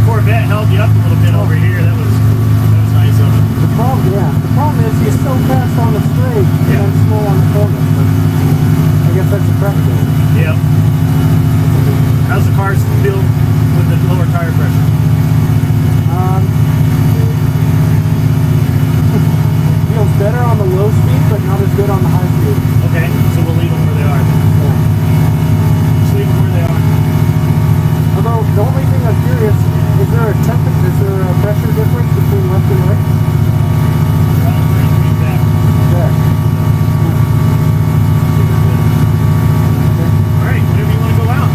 Corvette held you up a little bit over here. That was nice of it. The problem is you're so fast on the straight and slow on the corner. But I guess that's a preference. Yep. How's the car feel with the lower tire pressure? Feels better on the low speed, but not as good on the high speed. Okay, so we'll leave them where they are. Yeah. Just leave them where they are. Although the only thing I'm curious, is there a pressure difference between left and right? There. Alright, whenever you want to go out.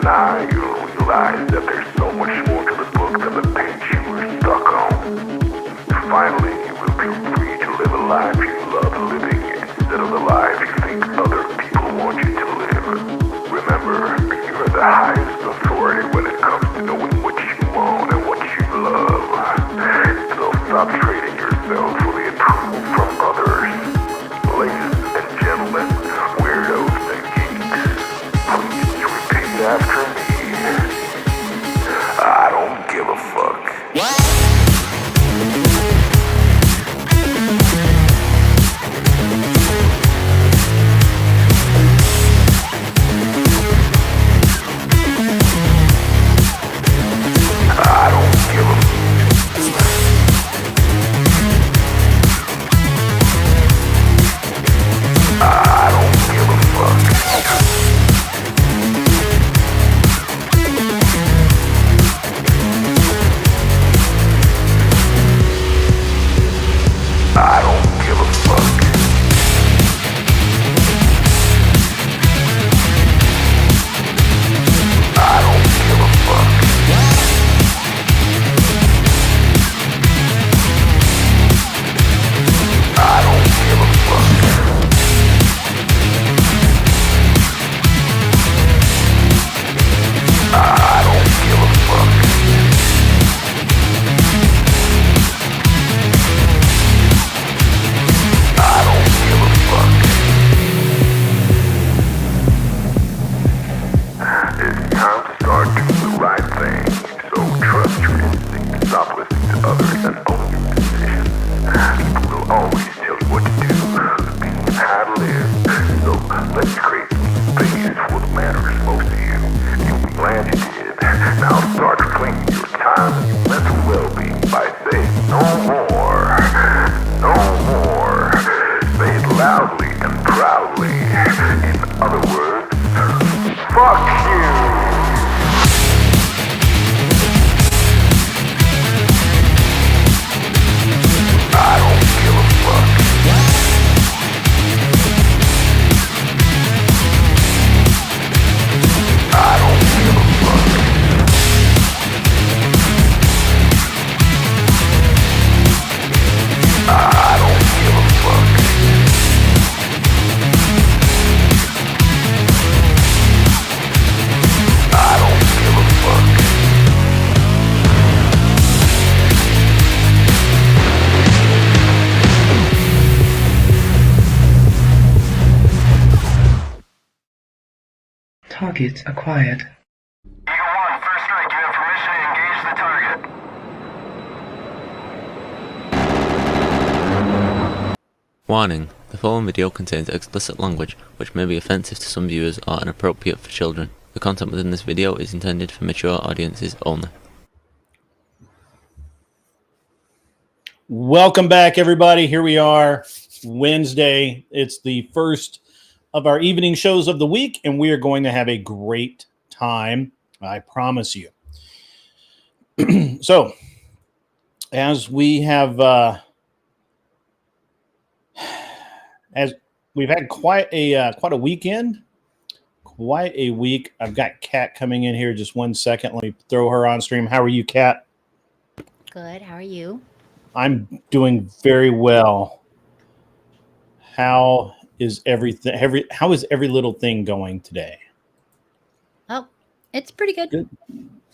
now you'll realize that there's so much more to the book than the page you were stuck on. Finally, you will be free to live a life you love living instead of the life you think other people want you to live. Remember, you are the highest authority when it comes to knowing what you want and what you love. So stop trading yourself for the approval from others. Ladies and gentlemen, weirdos and geeks, please repeat after me. I don't give a fuck. I don't give a I don't give a fuck. I don't give a fuck. I don't give a fuck. I don't give a fuck. I don't give a fuck. I don't give a fuck. It's time to start doing the right thing. So trust your instincts, stop listening to others, and own your decisions. People will always tell you what to do, speak and how to live. So let's create some space for what matters most to you. You'll be glad you did. Now start claiming your time and your mental well-being by saying no more. No more. Say it loudly and proudly. In other words, fuck you. I don't give a fuck. I don't give a fuck. I don't give a fuck. I don't give a fuck. Target acquired. Eagle 1, first strike, you have permission to engage the target. Warning: the following video contains explicit language which may be offensive to some viewers or inappropriate for children. The content within this video is intended for mature audiences only. Welcome back, everybody. Here we are, Wednesday. It's the first of our evening shows of the week, and we are going to have a great time, I promise you. So, as we have, as we've had quite a weekend, quite a week. I've got Kat coming in here. Just 1 second. Let me throw her on stream. How are you, Kat? Good. How are you? I'm doing very well. How is everything? How is every little thing going today? Oh, it's pretty good. Good.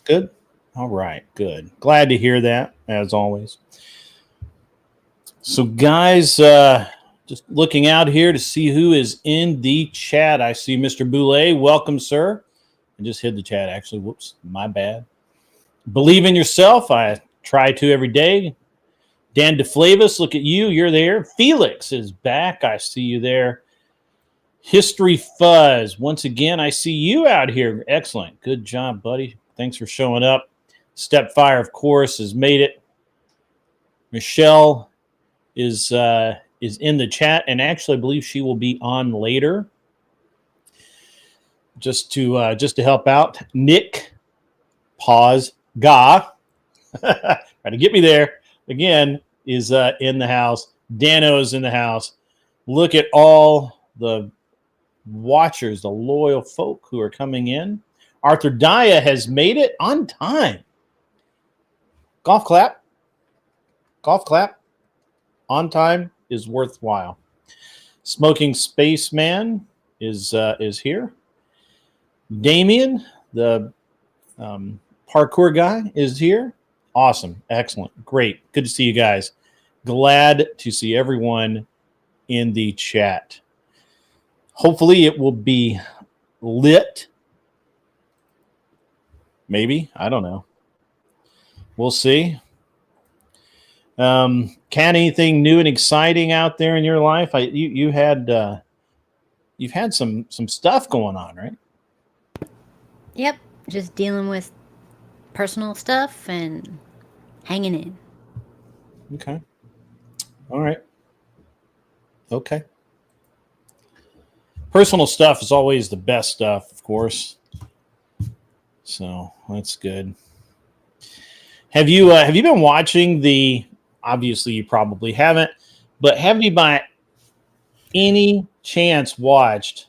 Good. All right. Good. Glad to hear that, as always. So, guys, just looking out here to see who is in the chat. I see Mr. Boulay. Welcome, sir. I just hid the chat, actually. Whoops. My bad. Believe in yourself. I try to every day. Dan DeFlavis, look at you. You're there. Felix is back. I see you there. History Fuzz. Once again, I see you out here. Excellent. Good job, buddy. Thanks for showing up. Stepfire, of course, has made it. Michelle is in the chat, and actually I believe she will be on later. Just to help out. Nick, pause, Ga. Trying to get me there. Again, is in the house. Dano's in the house. Look at all the watchers, the loyal folk who are coming in. Arthur Daya has made it on time. Golf clap. Golf clap. On time is worthwhile. Smoking Spaceman is here. Damien, the parkour guy, is here. Awesome. Excellent. Great. Good to see you guys. Glad to see everyone in the chat. Hopefully it will be lit. Maybe. I don't know. We'll see. Kat, anything new and exciting out there in your life? You've had some stuff going on, right? Yep, just dealing with personal stuff and hanging in. Okay. All right. Okay. Personal stuff is always the best stuff, of course. So that's good. Have you been watching the? Obviously, you probably haven't, but have you by any chance watched?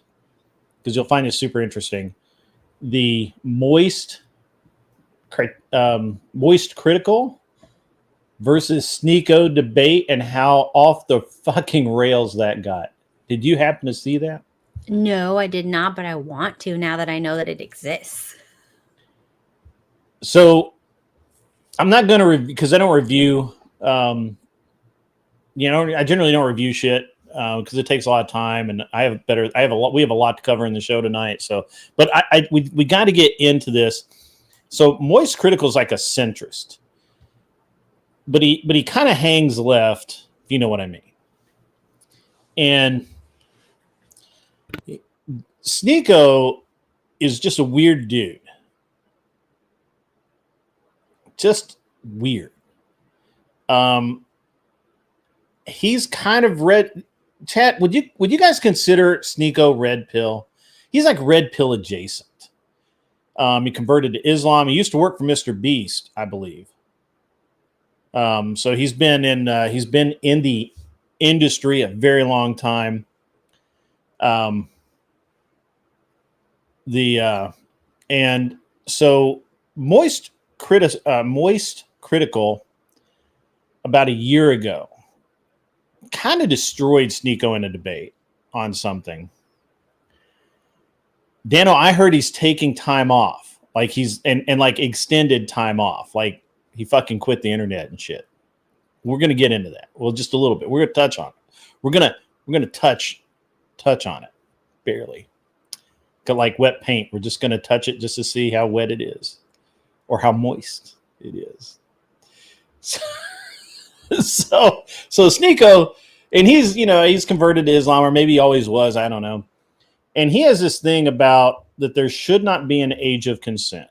Because you'll find it super interesting. The moist critical versus Sneako debate and how off the fucking rails that got. Did you happen to see that? No, I did not, but I want to now that I know that it exists. So I'm not going to review because I don't review. I generally don't review shit because it takes a lot of time, and we have a lot to cover in the show tonight. So, but we got to get into this. So Moist Critical is like a centrist, but he kind of hangs left, if you know what I mean. And Sneako is just a weird dude. Just weird. He's kind of red. Chat, would you guys consider Sneako red pill? He's like red pill adjacent. He converted to Islam. He used to work for MrBeast, I believe. So he's been in the industry a very long time. And so Moist Critical about a year ago kind of destroyed Sneako in a debate on something. Dano, I heard he's taking time off, like he's and like extended time off, like he fucking quit the internet and shit. We're gonna get into that. Well, just a little bit. We're gonna touch on it. We're gonna touch on it barely. Got like wet paint. We're just gonna touch it just to see how wet it is, or how moist it is. So Sneako, and he's converted to Islam, or maybe he always was. I don't know. And he has this thing about that there should not be an age of consent,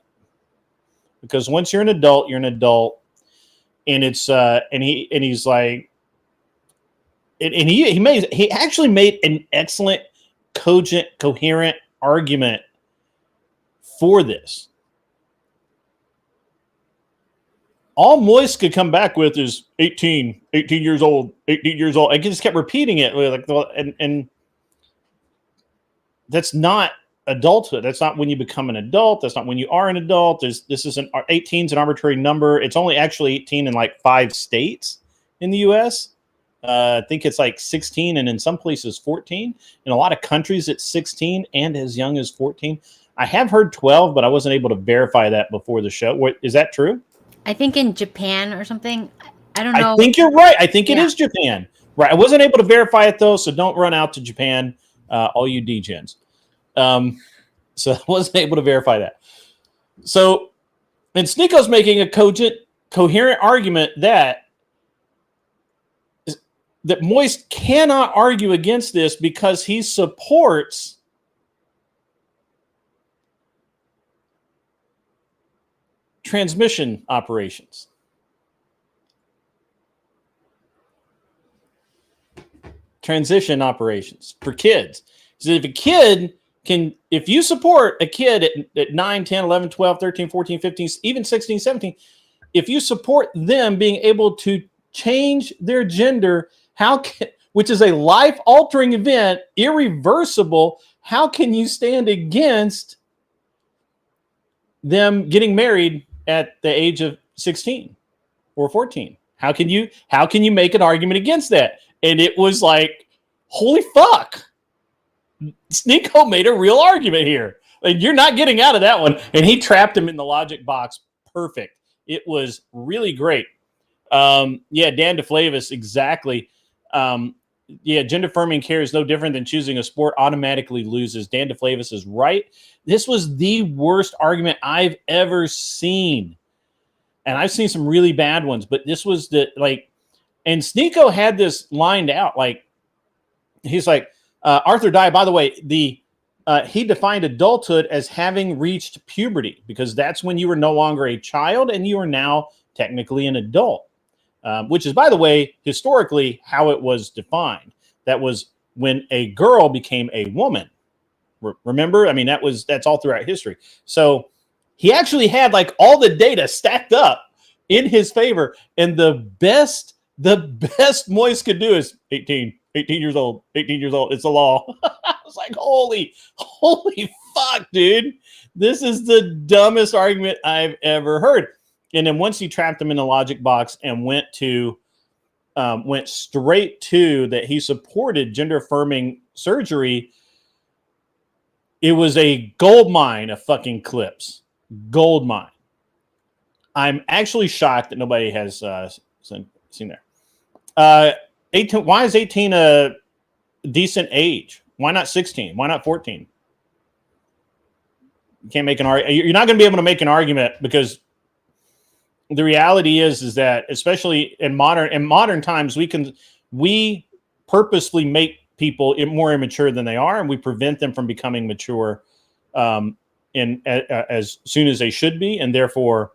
because once you're an adult, you're an adult, and it's he's like, and he actually made an excellent, cogent, coherent argument for this. All Moist could come back with is 18 years old. I just kept repeating it, and that's not adulthood. That's not when you become an adult. That's not when you are an adult. This is 18 is an arbitrary number. It's only actually 18 in like 5 states in the U.S. I think it's like 16, and in some places 14. In a lot of countries, it's 16 and as young as 14. I have heard 12, but I wasn't able to verify that before the show. Is that true? I think in Japan or something. I don't know. I think you're right. I think it is Japan. Right. I wasn't able to verify it though, so don't run out to Japan, all you degens. So I wasn't able to verify that. So, and Sneako's making a cogent, coherent argument that Moist cannot argue against this because he supports transmission operations. Transition operations for kids. So if you support a kid at 9, 10, 11, 12, 13, 14, 15, even 16, 17, if you support them being able to change their gender, which is a life-altering event, irreversible, how can you stand against them getting married at the age of 16 or 14. How can you make an argument against that? And it was like, holy fuck. Sneako made a real argument here. Like, you're not getting out of that one. And he trapped him in the logic box. Perfect. It was really great. Dan DeFlavis, exactly. Gender affirming care is no different than choosing a sport automatically loses. Dan DeFlavis is right. This was the worst argument I've ever seen. And I've seen some really bad ones, but this was and Sneako had this lined out. Like, he's like, Arthur Dye, by the way, he defined adulthood as having reached puberty, because that's when you were no longer a child and you are now technically an adult, which is, by the way, historically how it was defined. That was when a girl became a woman. Remember? I mean, that's all throughout history. So he actually had like all the data stacked up in his favor. And the best Moise could do is 18 years old. It's the law. I was like, holy fuck, dude. This is the dumbest argument I've ever heard. And then once he trapped him in the logic box and went straight to that he supported gender affirming surgery, it was a gold mine of fucking clips. Gold mine. I'm actually shocked that nobody has seen there. 18. Why is 18 a decent age? Why not 16? Why not 14? You can't make an argument. You're not going to be able to make an argument, because the reality is that, especially in modern times, we purposely make people more immature than they are, and we prevent them from becoming mature as soon as they should be, and therefore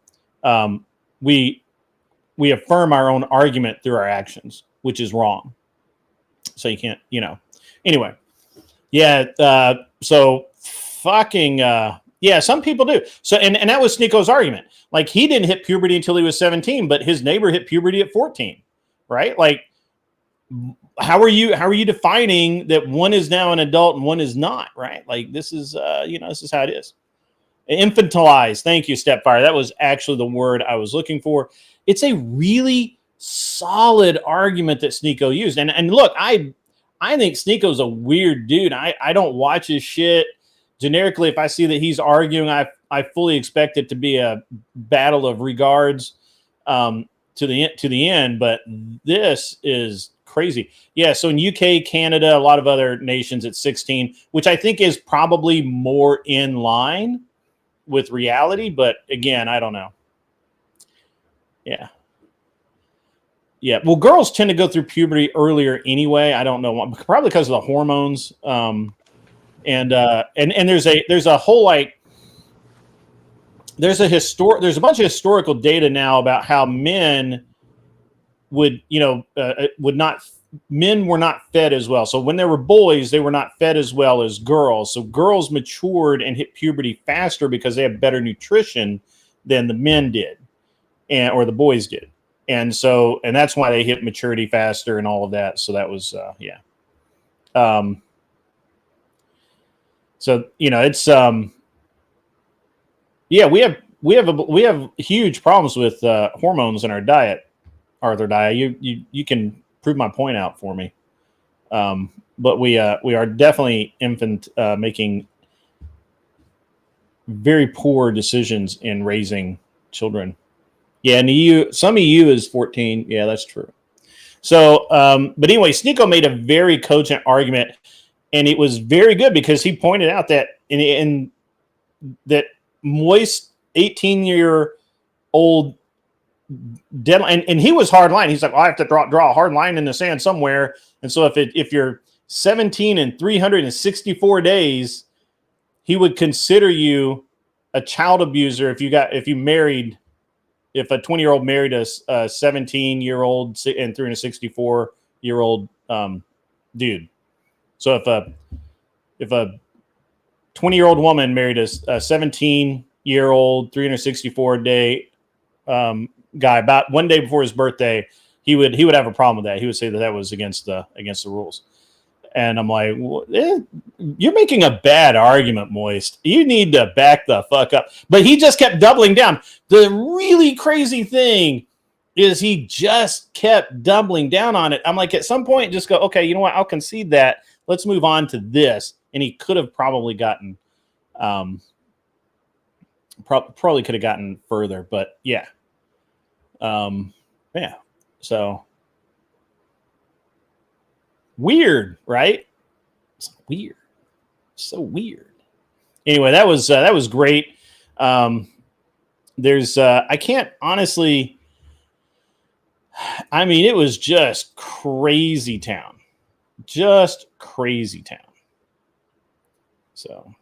we affirm our own argument through our actions, which is wrong. So you can't, anyway. So fucking some people do. So and that was Sneako's argument. Like, he didn't hit puberty until he was 17, but his neighbor hit puberty at 14, right? Like, how are you defining that one is now an adult and one is not, right? Like, this is this is how it is. Infantilize. Thank you, Stepfire. That was actually the word I was looking for. It's a really solid argument that Sneako used. And look, I think Sneako's a weird dude. I don't watch his shit. Generically, if I see that he's arguing, I fully expect it to be a battle of regards to the end. But this is crazy. Yeah, so in UK, Canada, a lot of other nations, it's 16, which I think is probably more in line with reality. But again, I don't know. Yeah. Well, girls tend to go through puberty earlier anyway. I don't know why. Probably because of the hormones. And there's a whole there's a bunch of historical data now about how men men were not fed as well. So when there were boys, they were not fed as well as girls. So girls matured and hit puberty faster because they had better nutrition than the men did, or the boys did. And that's why they hit maturity faster and all of that. So that was, we have huge problems with hormones in our diet, Arthur Dye. You can prove my point out for me. But we are definitely making very poor decisions in raising children. Yeah, in the EU, some EU is 14. Yeah, that's true. So, but anyway, Sneako made a very cogent argument, and it was very good because he pointed out that in that moist 18-year-old deadline, and he was hard line. He's like, well, I have to draw a hard line in the sand somewhere. And so if you're 17 and 364 days, he would consider you a child abuser if a 20-year-old married a 17-year-old and 364-year-old dude. So if a 20-year-old woman married a 17-year-old 364-day guy about one day before his birthday, he would have a problem with that. He would say that was against the rules. And I'm like, you're making a bad argument, Moist. You need to back the fuck up. But he just kept doubling down. The really crazy thing is he just kept doubling down on it. I'm like, at some point, just go, okay, you know what? I'll concede that. Let's move on to this. And he could have probably gotten, probably could have gotten further. But yeah. Yeah. So weird, right? It's weird. So weird. Anyway, that was great. There's I can't honestly, I mean, it was just crazy town. Just crazy town. So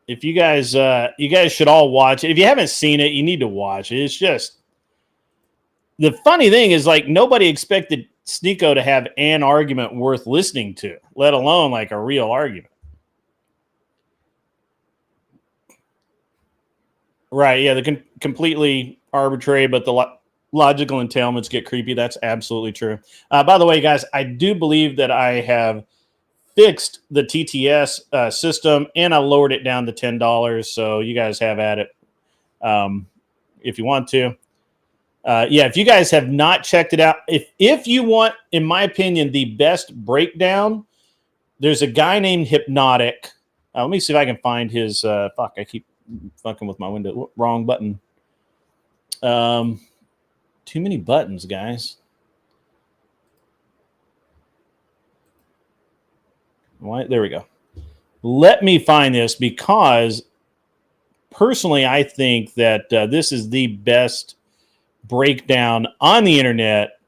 if you guys should all watch it. If you haven't seen it, you need to watch it. It's just, the funny thing is, like, nobody expected Sneako to have an argument worth listening to, let alone like a real argument. Right? Yeah, the completely arbitrary, but the logical entailments get creepy. That's absolutely true. By the way, guys, I do believe that I have fixed the TTS system, and I lowered it down to $10. So you guys have at it if you want to. Yeah, if you guys have not checked it out, if you want, in my opinion, the best breakdown, there's a guy named Hypnotic. Let me see if I can find his. Fuck, I keep fucking with my window. Wrong button. Too many buttons, guys. Why? There we go. Let me find this, because personally, I think that this is the best breakdown on the internet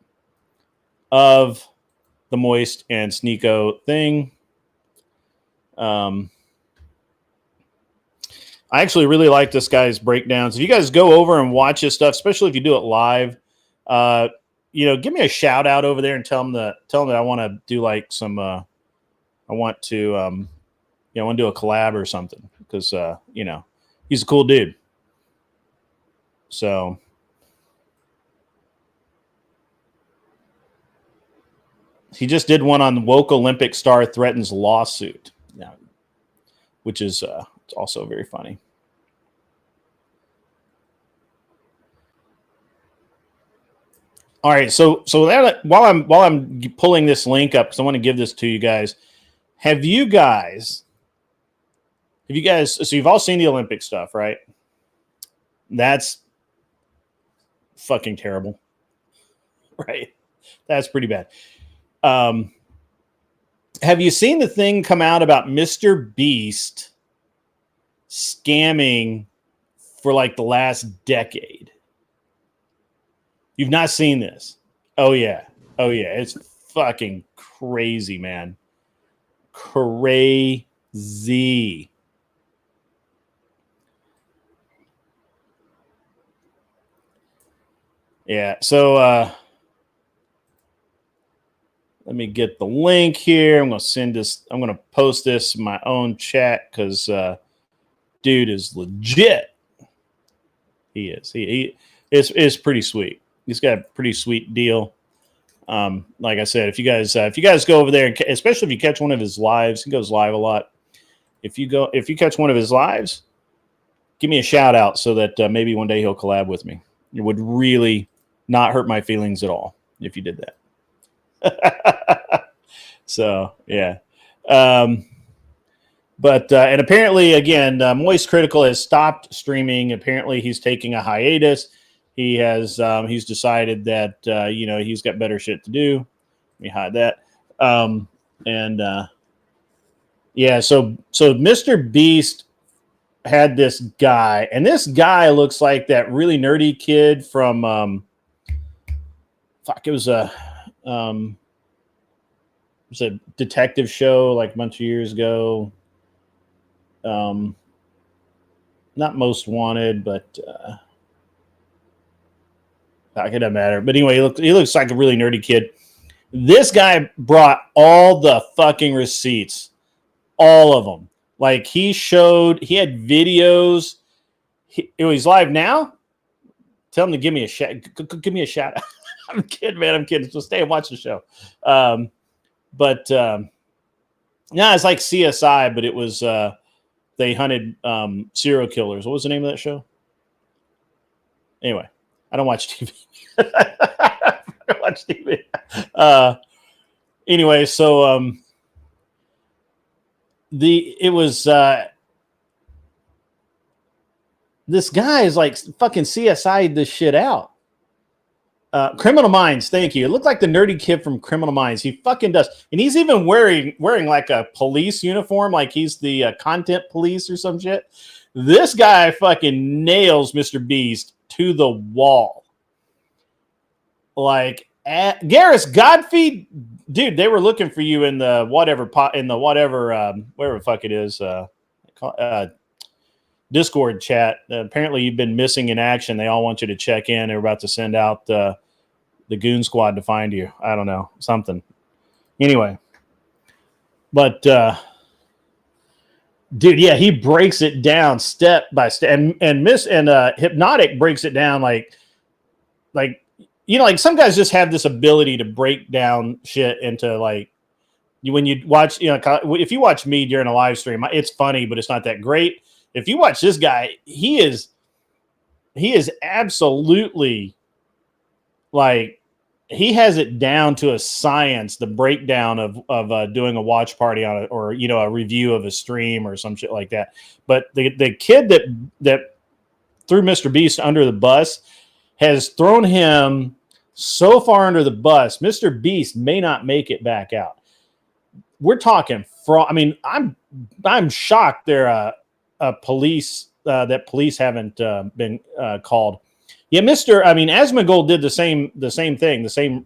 of the Moist and Sneako thing. I actually really like this guy's breakdowns. If you guys go over and watch his stuff, especially if you do it live, give me a shout out over there and tell him that I want to do like some. I want to, I want to do a collab or something, because he's a cool dude. So. He just did one on woke Olympic star threatens lawsuit, which is it's also very funny. All right, so that, while I'm pulling this link up, because I want to give this to you guys. Have you guys? So you've all seen the Olympic stuff, right? That's fucking terrible, right? That's pretty bad. Have you seen the thing come out about MrBeast scamming for like the last decade? You've not seen this? Oh yeah. It's fucking crazy, man. Crazy. Yeah. So, let me get the link here. I'm going to send this. I'm going to post this in my own chat, because dude is legit. He is. He is pretty sweet. He's got a pretty sweet deal. Like I said, if you guys go over there, especially if you catch one of his lives, he goes live a lot. If you catch one of his lives, give me a shout out, so that maybe one day he'll collab with me. It would really not hurt my feelings at all if you did that. So yeah, but and apparently, again, Moist Critical has stopped streaming. Apparently, he's taking a hiatus. He has he's decided that he's got better shit to do. Let me hide that. Yeah, so MrBeast had this guy, and this guy looks like that really nerdy kid from it was a detective show like a bunch of years ago. Not Most Wanted, but it doesn't matter. But anyway, he looks like a really nerdy kid. This guy brought all the fucking receipts, all of them. Like he had videos. He's live now. Tell him to give me a shout. Give me a shout out. I'm kidding, man. I'm kidding. So stay and watch the show. Yeah, it's like CSI, but it was they hunted serial killers. What was the name of that show? Anyway, I don't watch TV. I don't watch TV. Anyway, so this guy is like fucking CSI'd this shit out. Criminal Minds, thank you. It looked like the nerdy kid from Criminal Minds. He fucking does. And he's even wearing like a police uniform, like he's the content police or some shit. This guy fucking nails MrBeast to the wall. Like, Garrus Godfrey, dude, they were looking for you in the whatever, whatever the fuck it is, Discord chat. Apparently you've been missing in action. They all want you to check in. They're about to send out the goon squad to find you. I don't know, something. Anyway, but dude, yeah, he breaks it down step by step, and Hypnotic breaks it down like you know, like some guys just have this ability to break down shit into like when you watch, you know, if you watch me during a live stream, it's funny, but it's not that great. If you watch this guy, he is absolutely like, he has it down to a science, the breakdown of doing a watch party on it, or, you know, a review of a stream or some shit like that. But the kid that threw MrBeast under the bus has thrown him so far under the bus, MrBeast may not make it back out. We're talking fraud. I mean, I'm shocked they're police haven't been called. Yeah, Asmongold did the same thing, the same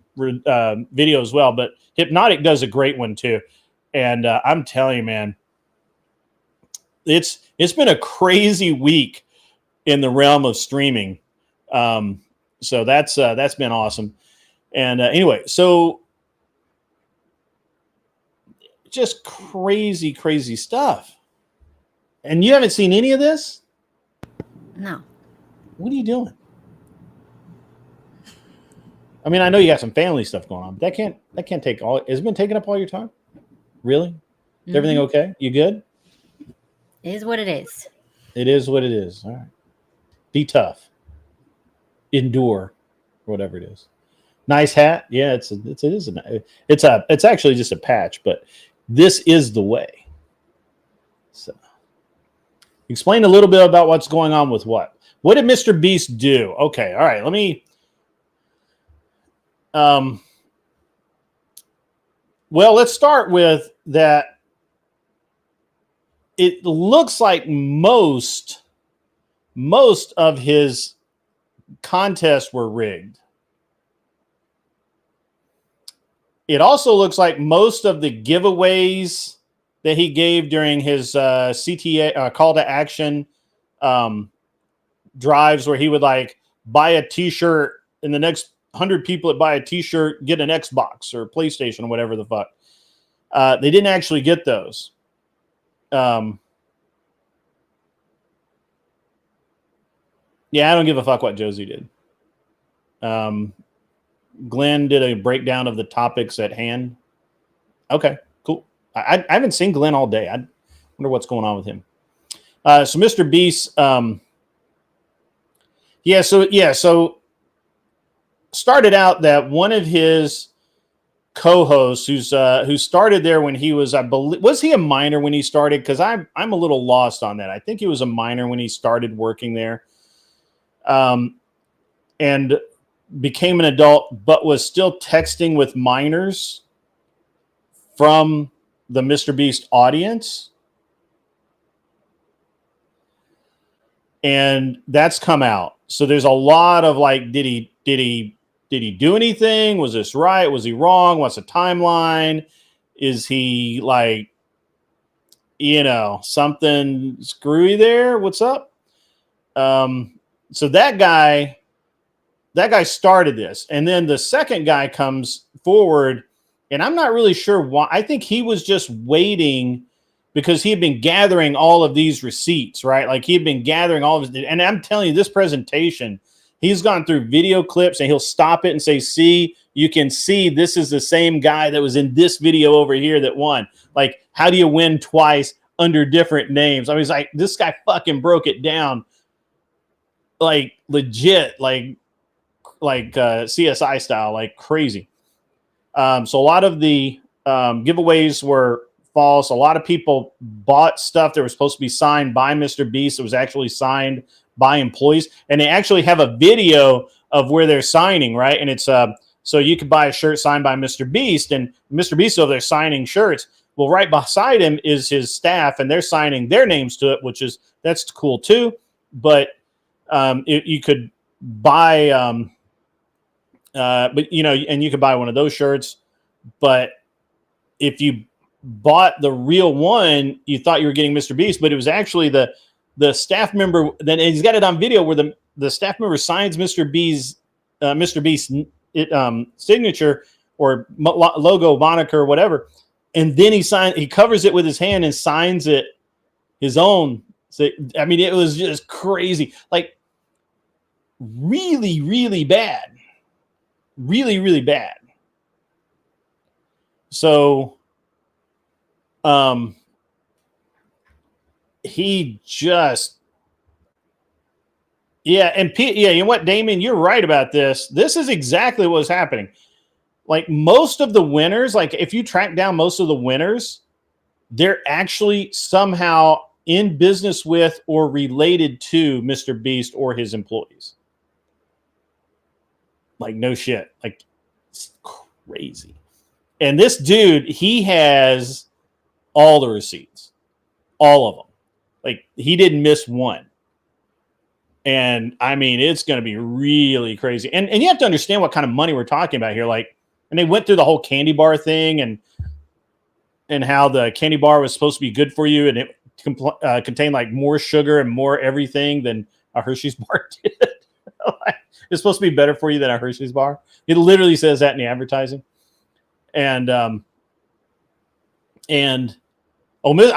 video as well, but Hypnotic does a great one too. And I'm telling you, man, it's been a crazy week in the realm of streaming. So that's been awesome. And anyway, so just crazy stuff. And you haven't seen any of this? No. What are you doing? I mean, I know you got some family stuff going on, but that can't take all. Has it been taking up all your time? Really? Is everything okay? You good? It is what it is. It is what it is. All right. Be tough. Endure, whatever it is. Nice hat. Yeah, it's actually just a patch, but this is the way. So, explain a little bit about what's going on with what. What did MrBeast do? Okay, all right. Let me. Well, let's start with that. It looks like most of his contests were rigged. It also looks like most of the giveaways that he gave during his CTA call to action drives, where he would like buy a T-shirt, and the next 100 people that buy a T-shirt get an Xbox or PlayStation or whatever the fuck. They didn't actually get those. Yeah, I don't give a fuck what Josie did. Glenn did a breakdown of the topics at hand. Okay, cool. I haven't seen Glenn all day. I wonder what's going on with him. So MrBeast, so started out that one of his co-hosts who started there when he was, I believe, was he a minor when he started? Because I'm a little lost on that. I think he was a minor when he started working there. And became an adult, but was still texting with minors from the MrBeast audience. And that's come out. So there's a lot of like, did he do anything? Was this right? Was he wrong? What's the timeline? Is he like, you know, something screwy there? What's up? So that guy started this. And then the second guy comes forward, and I'm not really sure why. I think he was just waiting because he had been gathering all of these receipts, right? Like he had been gathering all of his, and I'm telling you, this presentation He's gone through video clips and he'll stop it and say, see, you can see this is the same guy that was in this video over here that won. Like, how do you win twice under different names? I mean, it's like, this guy fucking broke it down like legit, like CSI style, like crazy. So a lot of the giveaways were false. A lot of people bought stuff that was supposed to be signed by MrBeast. It was actually signed by employees, and they actually have a video of where they're signing, right? And it's so you could buy a shirt signed by MrBeast, and MrBeast over there signing shirts. Well, right beside him is his staff, and they're signing their names to it, that's cool too. But you could buy, but you know, and you could buy one of those shirts. But if you bought the real one, you thought you were getting MrBeast, but it was actually the staff member. Then he's got it on video where the staff member signs MrBeast's signature or logo, moniker, or whatever, and then he covers it with his hand and signs it his own. So I mean, it was just crazy, like really, really bad, really, really bad. So, he just, yeah. And yeah, you know what, Damien, you're right about this. This is exactly what was happening. Like most of the winners, like if you track down most of the winners, they're actually somehow in business with or related to MrBeast or his employees. Like no shit. Like it's crazy. And this dude, he has all the receipts, all of them. Like he didn't miss one. And I mean, it's going to be really crazy. And you have to understand what kind of money we're talking about here. Like, and they went through the whole candy bar thing and how the candy bar was supposed to be good for you. And it contained like more sugar and more everything than a Hershey's bar did. It's supposed to be better for you than a Hershey's bar. It literally says that in the advertising. And I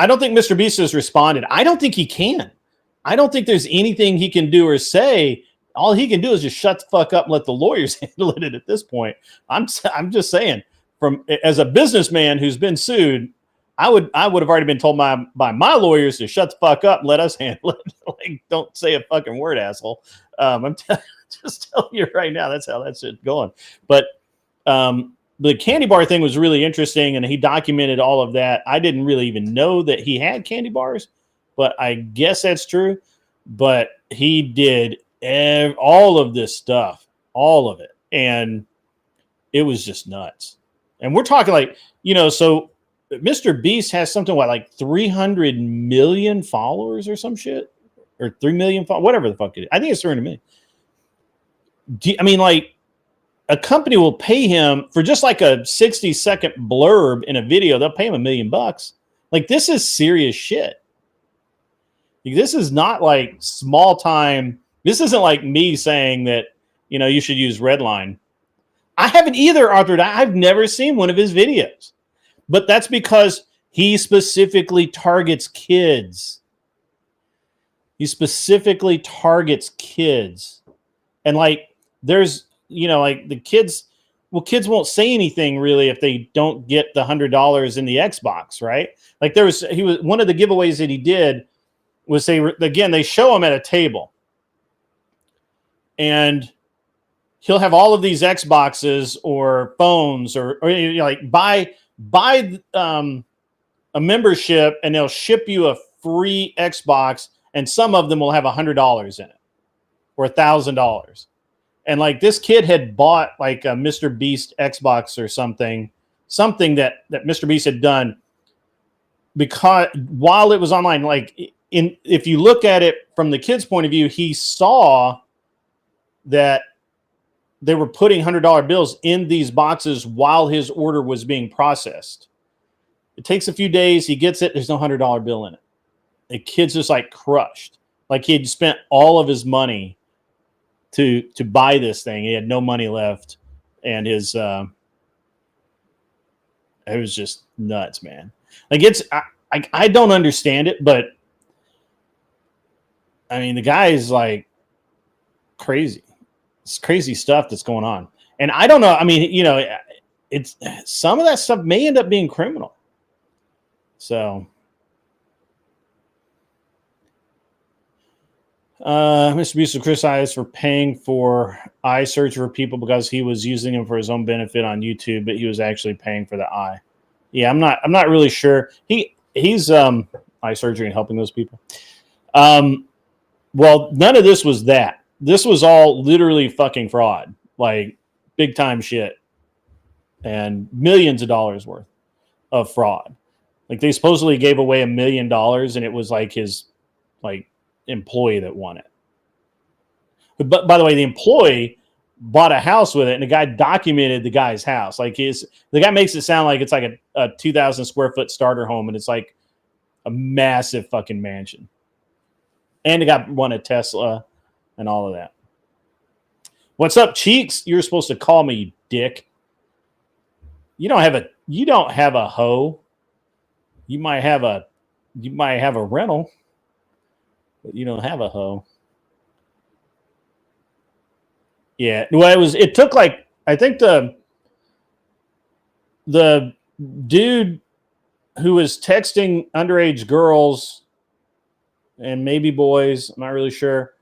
don't think MrBeast has responded. I don't think he can. I don't think there's anything he can do or say. All he can do is just shut the fuck up and let the lawyers handle it at this point. I'm just saying, as a businessman who's been sued, I would have already been told by my lawyers to shut the fuck up and let us handle it. Like, don't say a fucking word, asshole. I'm just telling you right now, that's how that shit's going. But the candy bar thing was really interesting, and he documented all of that. I didn't really even know that he had candy bars, but I guess that's true. But he did all of this stuff, all of it, and it was just nuts. And we're talking like, you know, so MrBeast has something like 300 million followers or some shit, or 3 million, whatever the fuck it is. I think it's 300 million. I mean, like, a company will pay him for just like a 60-second blurb in a video. They'll pay him $1 million. Like, this is serious shit. Like, this is not like small time. This isn't like me saying that, you know, you should use Redline. I haven't either, Arthur. I've never seen one of his videos, but that's because he specifically targets kids. He specifically targets kids. And like, there's, you know, like the kids, well, kids won't say anything really if they don't get the $100 in the Xbox, right? Like one of the giveaways that he did was they show him at a table, and he'll have all of these Xboxes or phones or you know, like buy a membership and they'll ship you a free Xbox, and some of them will have $100 in it or $1,000. And like this kid had bought like a MrBeast Xbox or something that MrBeast had done because while it was online, like if you look at it from the kid's point of view, he saw that they were putting $100 bills in these boxes while his order was being processed. It takes a few days. He gets it. There's no $100 bill in it. The kid's just like crushed. Like he had spent all of his money to buy this thing. He had no money left. And his, it was just nuts, man. Like I don't understand it, but I mean, the guy is like crazy. It's crazy stuff that's going on. And I don't know. I mean, you know, it's some of that stuff may end up being criminal. So, MrBeast was criticized for paying for eye surgery for people because he was using them for his own benefit on YouTube, but he was actually paying for the eye. Yeah, I'm not really sure. He's eye surgery and helping those people. Well, none of this was that. This was all literally fucking fraud, like big time shit, and millions of dollars worth of fraud. Like they supposedly gave away $1 million, and it was like his employee that won it. But by the way, the employee bought a house with it, and the guy documented the guy's house. Like the guy makes it sound like it's like a 2,000 square foot starter home, and it's like a massive fucking mansion. And the guy won a Tesla and all of that. What's up, Cheeks? You're supposed to call me, you dick. You don't have a hoe. You might have a rental, but you don't have a hoe. Yeah. Well, it took like, I think the dude who was texting underage girls and maybe boys, I'm not really sure,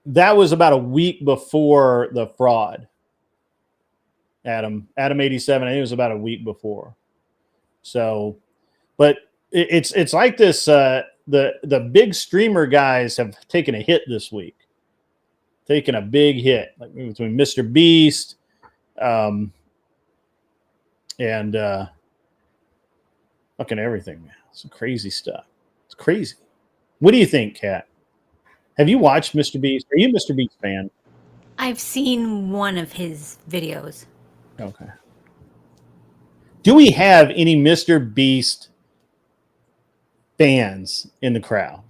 that was about a week before the fraud. Adam 87, I think it was about a week before. So, but it's like this, the big streamer guys have taken a hit this week. Taken a big hit, like between MrBeast, and fucking everything, man. Some crazy stuff. It's crazy. What do you think, Kat? Have you watched MrBeast? Are you a MrBeast fan? I've seen one of his videos. Okay. Do we have any MrBeast fans in the crowd?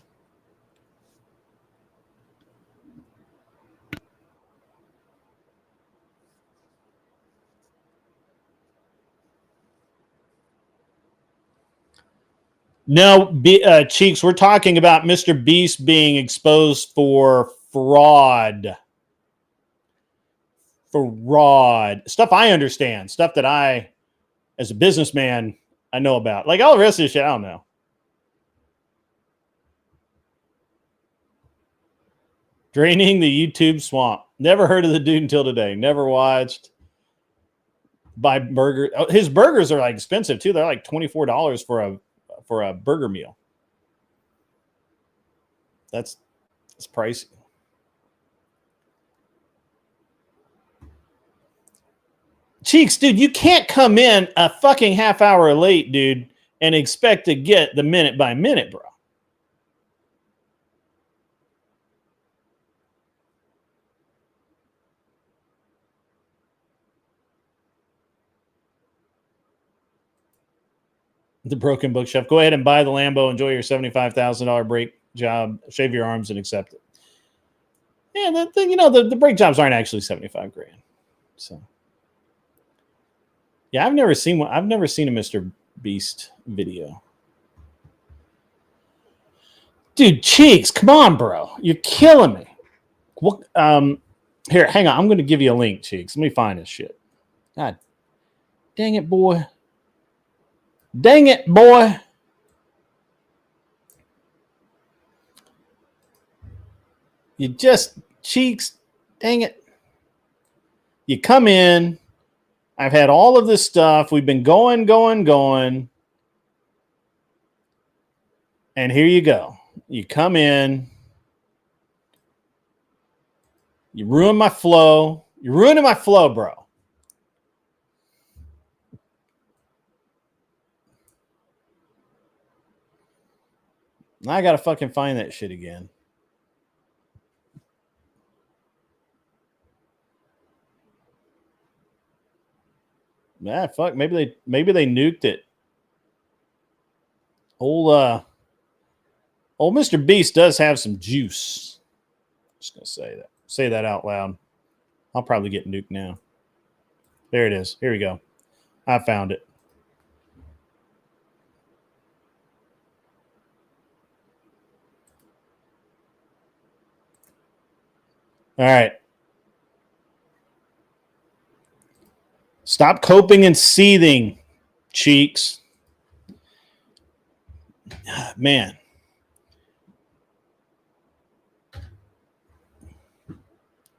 No, Cheeks, we're talking about MrBeast being exposed for fraud. Stuff I understand. Stuff that I, as a businessman, I know about. Like all the rest of this shit, I don't know. Draining the YouTube swamp. Never heard of the dude until today. Never watched. Buy burger. His burgers are like expensive too. They're like $24 for a burger meal. That's pricey. Cheeks, dude, you can't come in a fucking half hour late, dude, and expect to get the minute by minute, bro. The broken bookshelf. Go ahead and buy the Lambo. Enjoy your $75,000 brake job. Shave your arms and accept it. Yeah, the brake jobs aren't actually $75,000. So, yeah, I've never seen one. I've never seen a MrBeast video. Dude, Cheeks, come on, bro. You're killing me. What? Here, hang on. I'm going to give you a link, Cheeks. Let me find this shit. God dang it, boy. Dang it, boy. You just, Cheeks, dang it. You come in. I've had all of this stuff. We've been going. And here you go. You come in. You ruin my flow. You're ruining my flow, bro. Now I got to fucking find that shit again. Nah, fuck. Maybe they nuked it. Old MrBeast does have some juice. Just gonna say that out loud. I'll probably get nuked now. There it is. Here we go. I found it. All right. Stop coping and seething, cheeks. Man.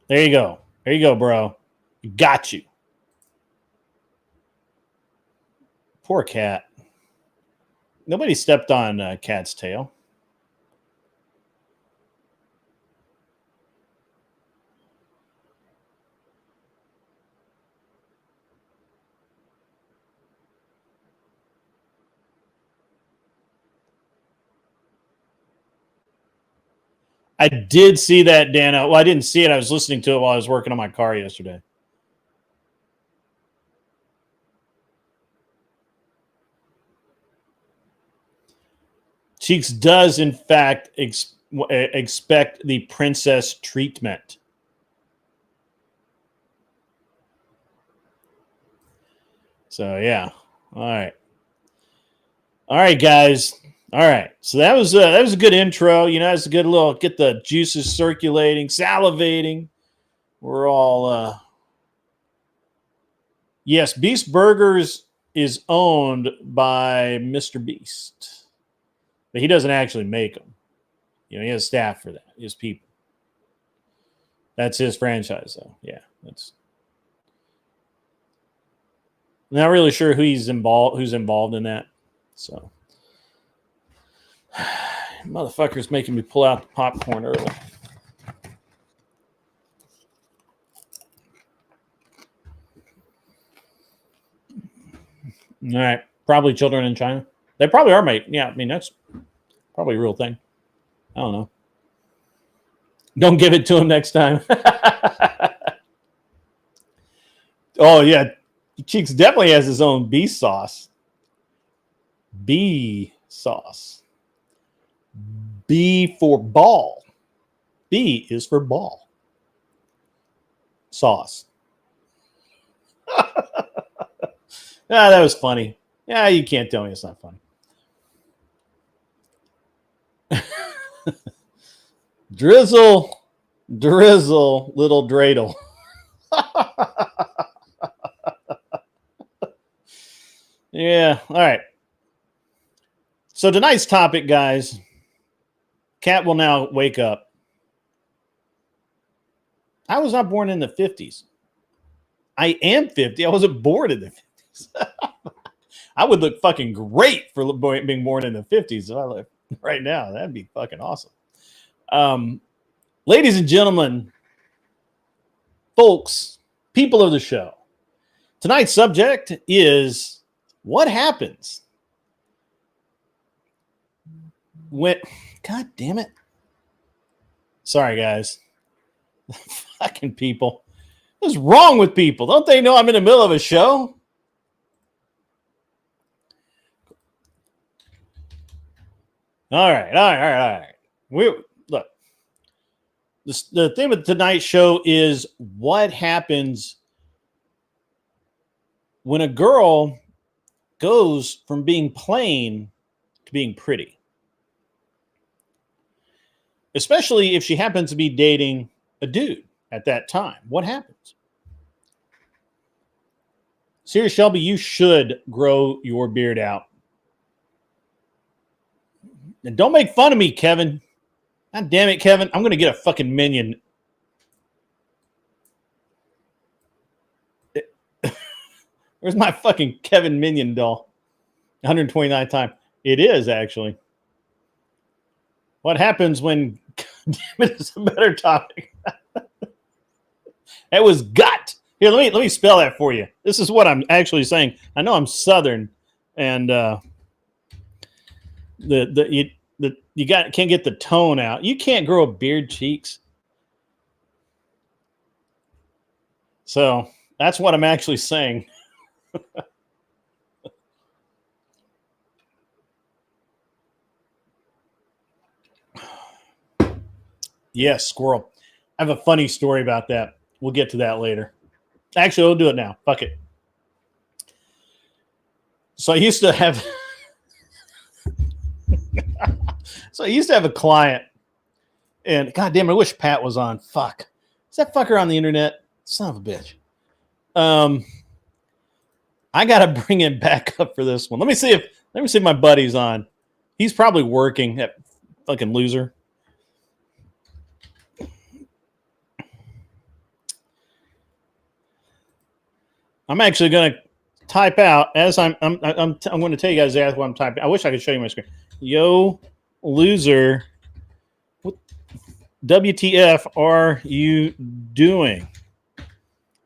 There you go. There you go, bro. Got you. Poor cat. Nobody stepped on Cat's tail. I did see that, Dana. Well, I didn't see it. I was listening to it while I was working on my car yesterday. Cheeks does, in fact, expect the princess treatment. So, yeah. All right. All right, guys. All right. So that was a good intro. You know, it's a good little get the juices circulating, salivating. We're all yes, Beast Burgers is owned by MrBeast. But he doesn't actually make them. You know, he has staff for that. He has people. That's his franchise, though. Yeah, that's. Not really sure who's involved in that. So, motherfucker's making me pull out the popcorn early. All right, probably children in China. They probably are making. Yeah, I mean that's probably a real thing. I don't know. Don't give it to him next time. Oh yeah, Cheeks definitely has his own bee sauce. Bee sauce. B for ball. B is for ball. Sauce. That was funny. Yeah, you can't tell me it's not funny. Drizzle, little dreidel. Yeah, all right. So tonight's topic, guys, Cat will now wake up. I was not born in the 50s. I am 50. I wasn't born in the 50s. I would look fucking great for being born in the 50s if I look right now. That'd be fucking awesome. Ladies and gentlemen, folks, people of the show, tonight's subject is what happens when, God damn it. Sorry, guys. Fucking people. What's wrong with people? Don't they know I'm in the middle of a show? All right. Look. The thing with tonight's show is what happens when a girl goes from being plain to being pretty. Especially if she happens to be dating a dude at that time. What happens? Serious Shelby, you should grow your beard out. And don't make fun of me, Kevin. God damn it, Kevin. I'm going to get a fucking minion. Where's my fucking Kevin minion doll? 129th time. It is, actually. What happens when... God damn it, it's a better topic. It was gut. Here, let me spell that for you. This is what I'm actually saying. I know I'm Southern, and you can't get the tone out. You can't grow a beard, Cheeks. So that's what I'm actually saying. Yes, squirrel. I have a funny story about that. We'll get to that later. Actually, we'll do it now. Fuck it. So I used to have a client, and God damn, I wish Pat was on. Fuck. Is that fucker on the internet? Son of a bitch. I gotta bring him back up for this one. Let me see if my buddy's on. He's probably working, that fucking loser. I'm actually gonna type out as I'm going to tell you guys what I'm typing. I wish I could show you my screen. Yo, loser, what WTF are you doing?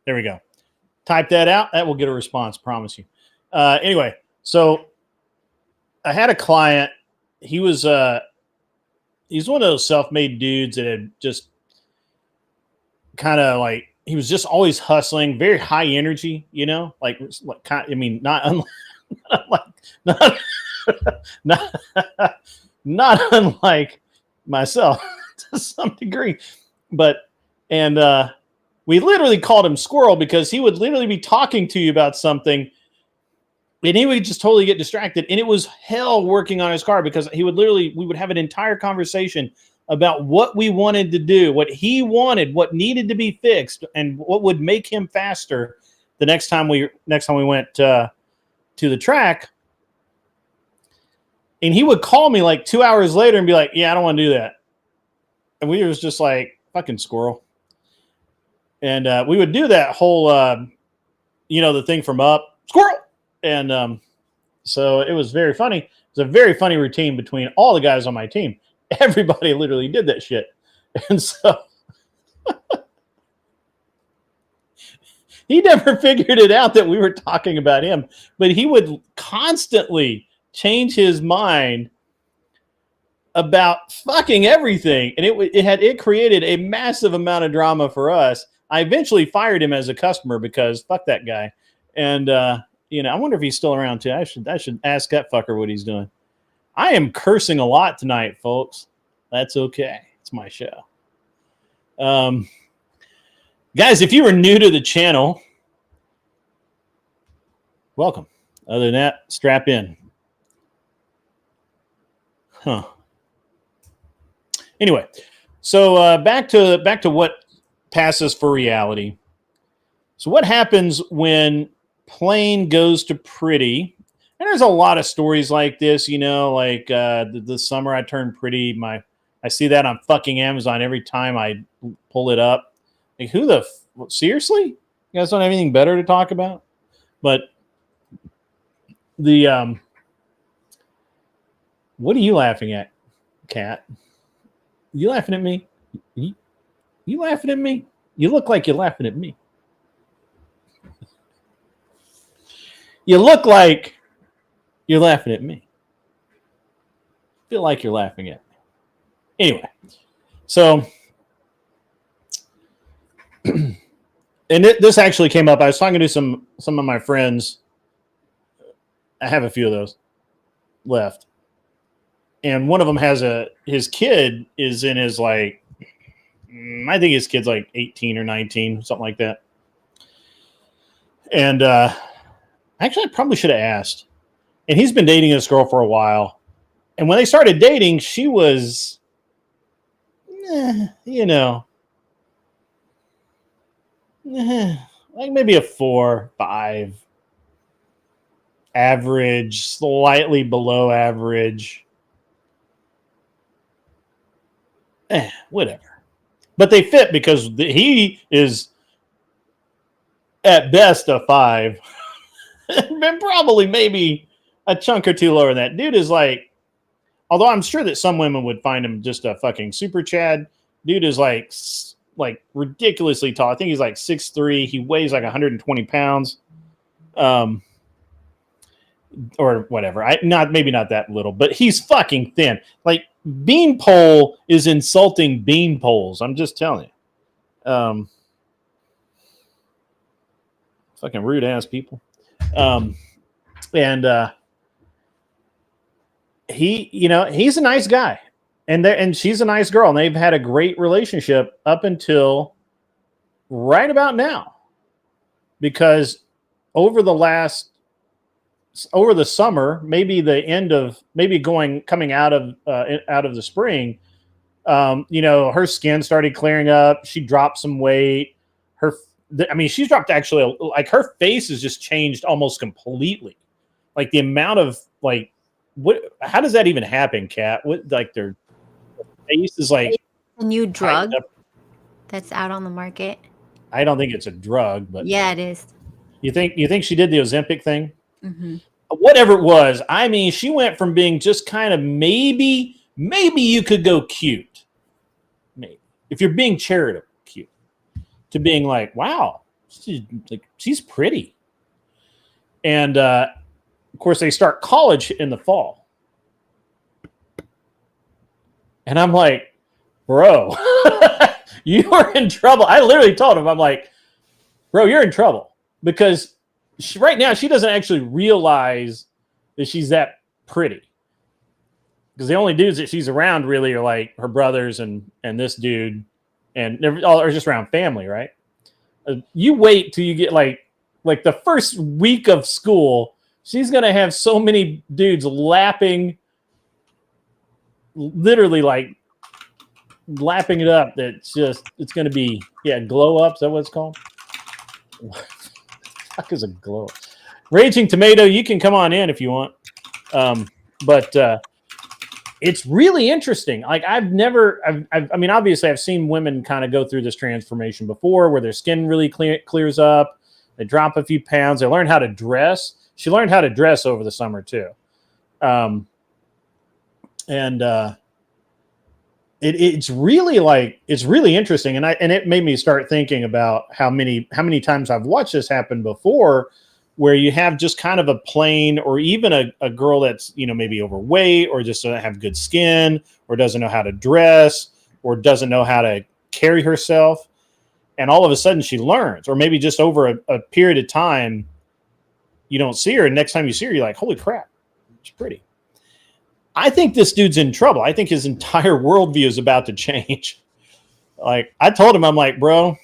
There we go. Type that out. That will get a response. Promise you. Anyway, so I had a client. He's one of those self-made dudes that had just kind of like, he was just always hustling, very high energy, you know, like I mean, not unlike myself to some degree, but we literally called him Squirrel because he would literally be talking to you about something and he would just totally get distracted. And it was hell working on his car because we would have an entire conversation about what we wanted to do, what he wanted, what needed to be fixed, and what would make him faster the next time we went to the track. And he would call me like 2 hours later and be like, yeah, I don't want to do that. And we was just like, fucking Squirrel. And we would do that whole, the thing from Up, Squirrel. And so it was very funny. It was a very funny routine between all the guys on my team. Everybody literally did that shit. And so he never figured it out that we were talking about him, but he would constantly change his mind about fucking everything. And it created a massive amount of drama for us. I eventually fired him as a customer because fuck that guy. And, I wonder if he's still around too. I should ask that fucker what he's doing. I am cursing a lot tonight, folks. That's okay. It's my show. Guys, if you were new to the channel, welcome. Other than that, strap in. Huh. Anyway, so back to what passes for reality. So what happens when plain goes to pretty? And there's a lot of stories like this, like the summer I turned pretty. I see that on fucking Amazon every time I pull it up. Like, seriously? You guys don't have anything better to talk about? But what are you laughing at, Kat? You laughing at me? You laughing at me? You look like you're laughing at me. You look like you're laughing at me. Feel like you're laughing at me. Anyway, so and this actually came up. I was talking to some of my friends. I have a few of those left, and one of them has his kid is in his I think his kid's like 18 or 19, something like that. And actually, I probably should have asked. And he's been dating this girl for a while. And when they started dating, she was, like maybe a 4, 5. Average, slightly below average. Whatever. But they fit because he is at best a 5. And probably maybe a chunk or two lower than that. Dude is like, although I'm sure that some women would find him just a fucking super Chad. Dude is like ridiculously tall. I think he's like 6'3". He weighs like 120 pounds. Or whatever. Maybe not that little, but he's fucking thin. Like, beanpole is insulting beanpoles. I'm just telling you. Fucking rude ass people. He's a nice guy, and she's a nice girl, and they've had a great relationship up until right about now, because over the summer, coming out of the spring, You know, her skin started clearing up. She dropped some weight. She's dropped actually, like her face has just changed almost completely. Like the amount of how does that even happen, Kat? What, like their face is like a new drug that's out on the market. I don't think it's a drug, but yeah, it is. You think she did the Ozempic thing? Mm-hmm. Whatever it was, I mean, she went from being just kind of maybe you could go cute, maybe if you're being charitable, cute, to being like, wow, she's pretty. And of course, they start college in the fall, and I'm like, bro, you are in trouble. I literally told him, I'm like, bro, you're in trouble. Because right now she doesn't actually realize that she's that pretty. Because the only dudes that she's around really are like her brothers and this dude, and they're all are just around family, right? You wait till you get like the first week of school, she's gonna have so many dudes literally like lapping it up that it's gonna be glow up. Is that what it's called? Fuck is a glow? Raging Tomato, you can come on in if you want. But it's really interesting. Like I mean, obviously I've seen women kind of go through this transformation before where their skin really clears up. They drop a few pounds. They learn how to dress. She learned how to dress over the summer too. It's really interesting, and it made me start thinking about how many times I've watched this happen before, where you have just kind of a plain, or even a girl that's maybe overweight, or just doesn't have good skin, or doesn't know how to dress, or doesn't know how to carry herself, and all of a sudden she learns, or maybe just over a period of time, you don't see her, and next time you see her, you're like, holy crap, she's pretty. I think this dude's in trouble. I think his entire worldview is about to change. Like I told him, I'm like, bro,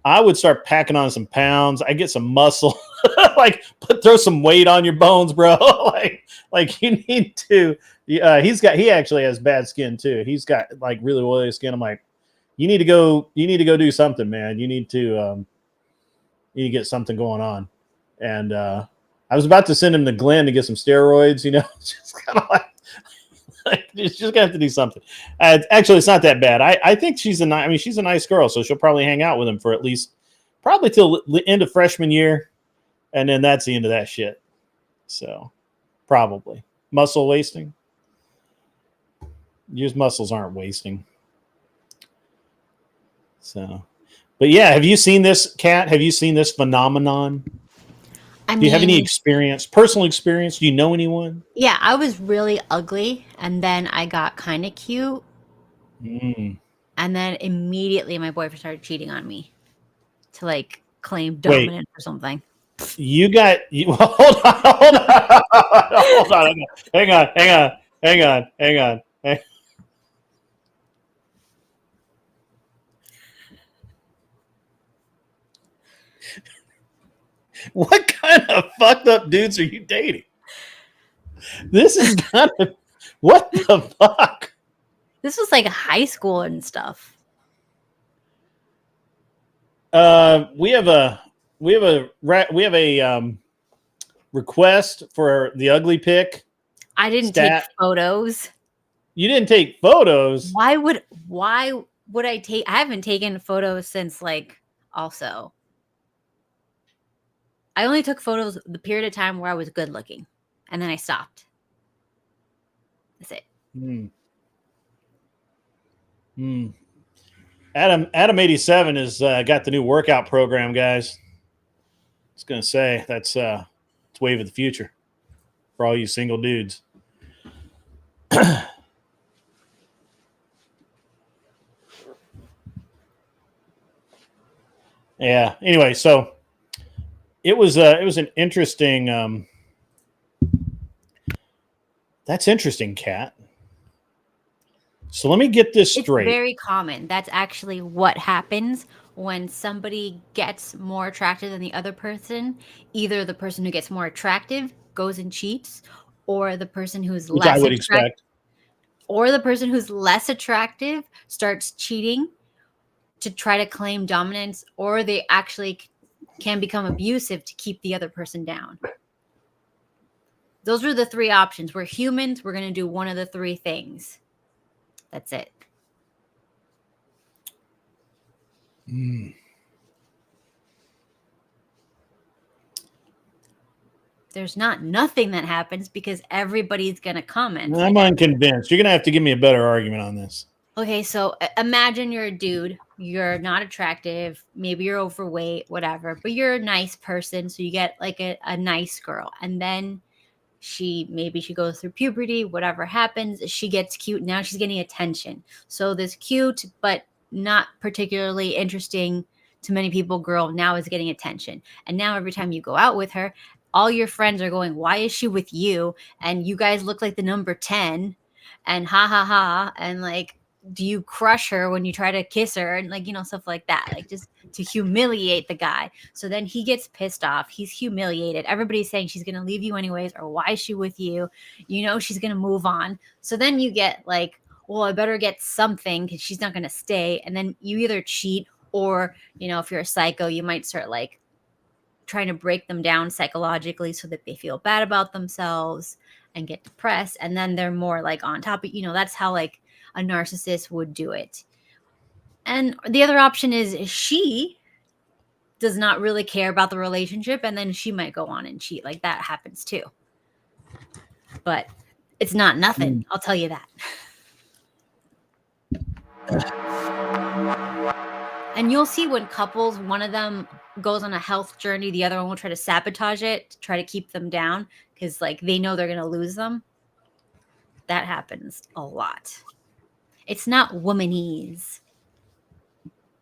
I would start packing on some pounds. I get some muscle, throw some weight on your bones, bro. like you need to. He actually has bad skin too. He's got like really oily skin. I'm like, you need to go do something, man. You need to get something going on. And I was about to send him to Glenn to get some steroids, just kind of like just gonna have to do something. Actually, it's not that bad. I think she's a nice girl, so she'll probably hang out with him for at least probably till the end of freshman year, and then that's the end of that shit. So probably muscle wasting. Your muscles aren't wasting. So, but yeah, have you seen this, Kat? Have you seen this phenomenon? Do you have any personal experience? Do you know anyone? Yeah, I was really ugly, and then I got kind of cute. And then immediately my boyfriend started cheating on me to like claim dominant or something. Hold on. Hang on. What kind of fucked up dudes are you dating? This is kind of what the fuck? This was like high school and stuff. We have a request for the ugly pic. I didn't take photos. You didn't take photos? Why would I take? I haven't taken photos since also. I only took photos the period of time where I was good looking, and then I stopped. That's it. Adam 87 has got the new workout program, guys. I was gonna say that's it's wave of the future for all you single dudes. Yeah. Anyway, so it was an interesting. That's interesting, Kat. So let me get this straight. It's very common. That's actually what happens when somebody gets more attractive than the other person. Either the person who gets more attractive goes and cheats, or the person who's less I would expect. or the person who's less attractive starts cheating to try to claim dominance, or they actually can become abusive to keep the other person down. Those are the three options. We're humans. We're going to do one of the three things. That's it. There's not nothing that happens because everybody's going to comment. I'm unconvinced. You're going to have to give me a better argument on this. Okay, so imagine you're a dude. You're not attractive. Maybe you're overweight, whatever. But you're a nice person. So you get like a nice girl. And then maybe she goes through puberty, whatever happens. She gets cute. Now she's getting attention. So this cute but not particularly interesting to many people girl now is getting attention. And now every time you go out with her, all your friends are going, why is she with you? And you guys look like the number 10 and ha ha ha. And like, do you crush her when you try to kiss her? And like, stuff like that, like just to humiliate the guy. So then he gets pissed off. He's humiliated. Everybody's saying she's going to leave you anyways. Or why is she with you? She's going to move on. So then you get like, well, I better get something because she's not going to stay. And then you either cheat or, if you're a psycho, you might start like trying to break them down psychologically so that they feel bad about themselves and get depressed. And then they're more like on top of, that's how like a narcissist would do it. And the other option is she does not really care about the relationship. And then she might go on and cheat. Like that happens too. But it's not nothing. I'll tell you that. And you'll see when couples, one of them goes on a health journey, the other one will try to sabotage it, to try to keep them down because like they know they're going to lose them. That happens a lot. It's not womanese.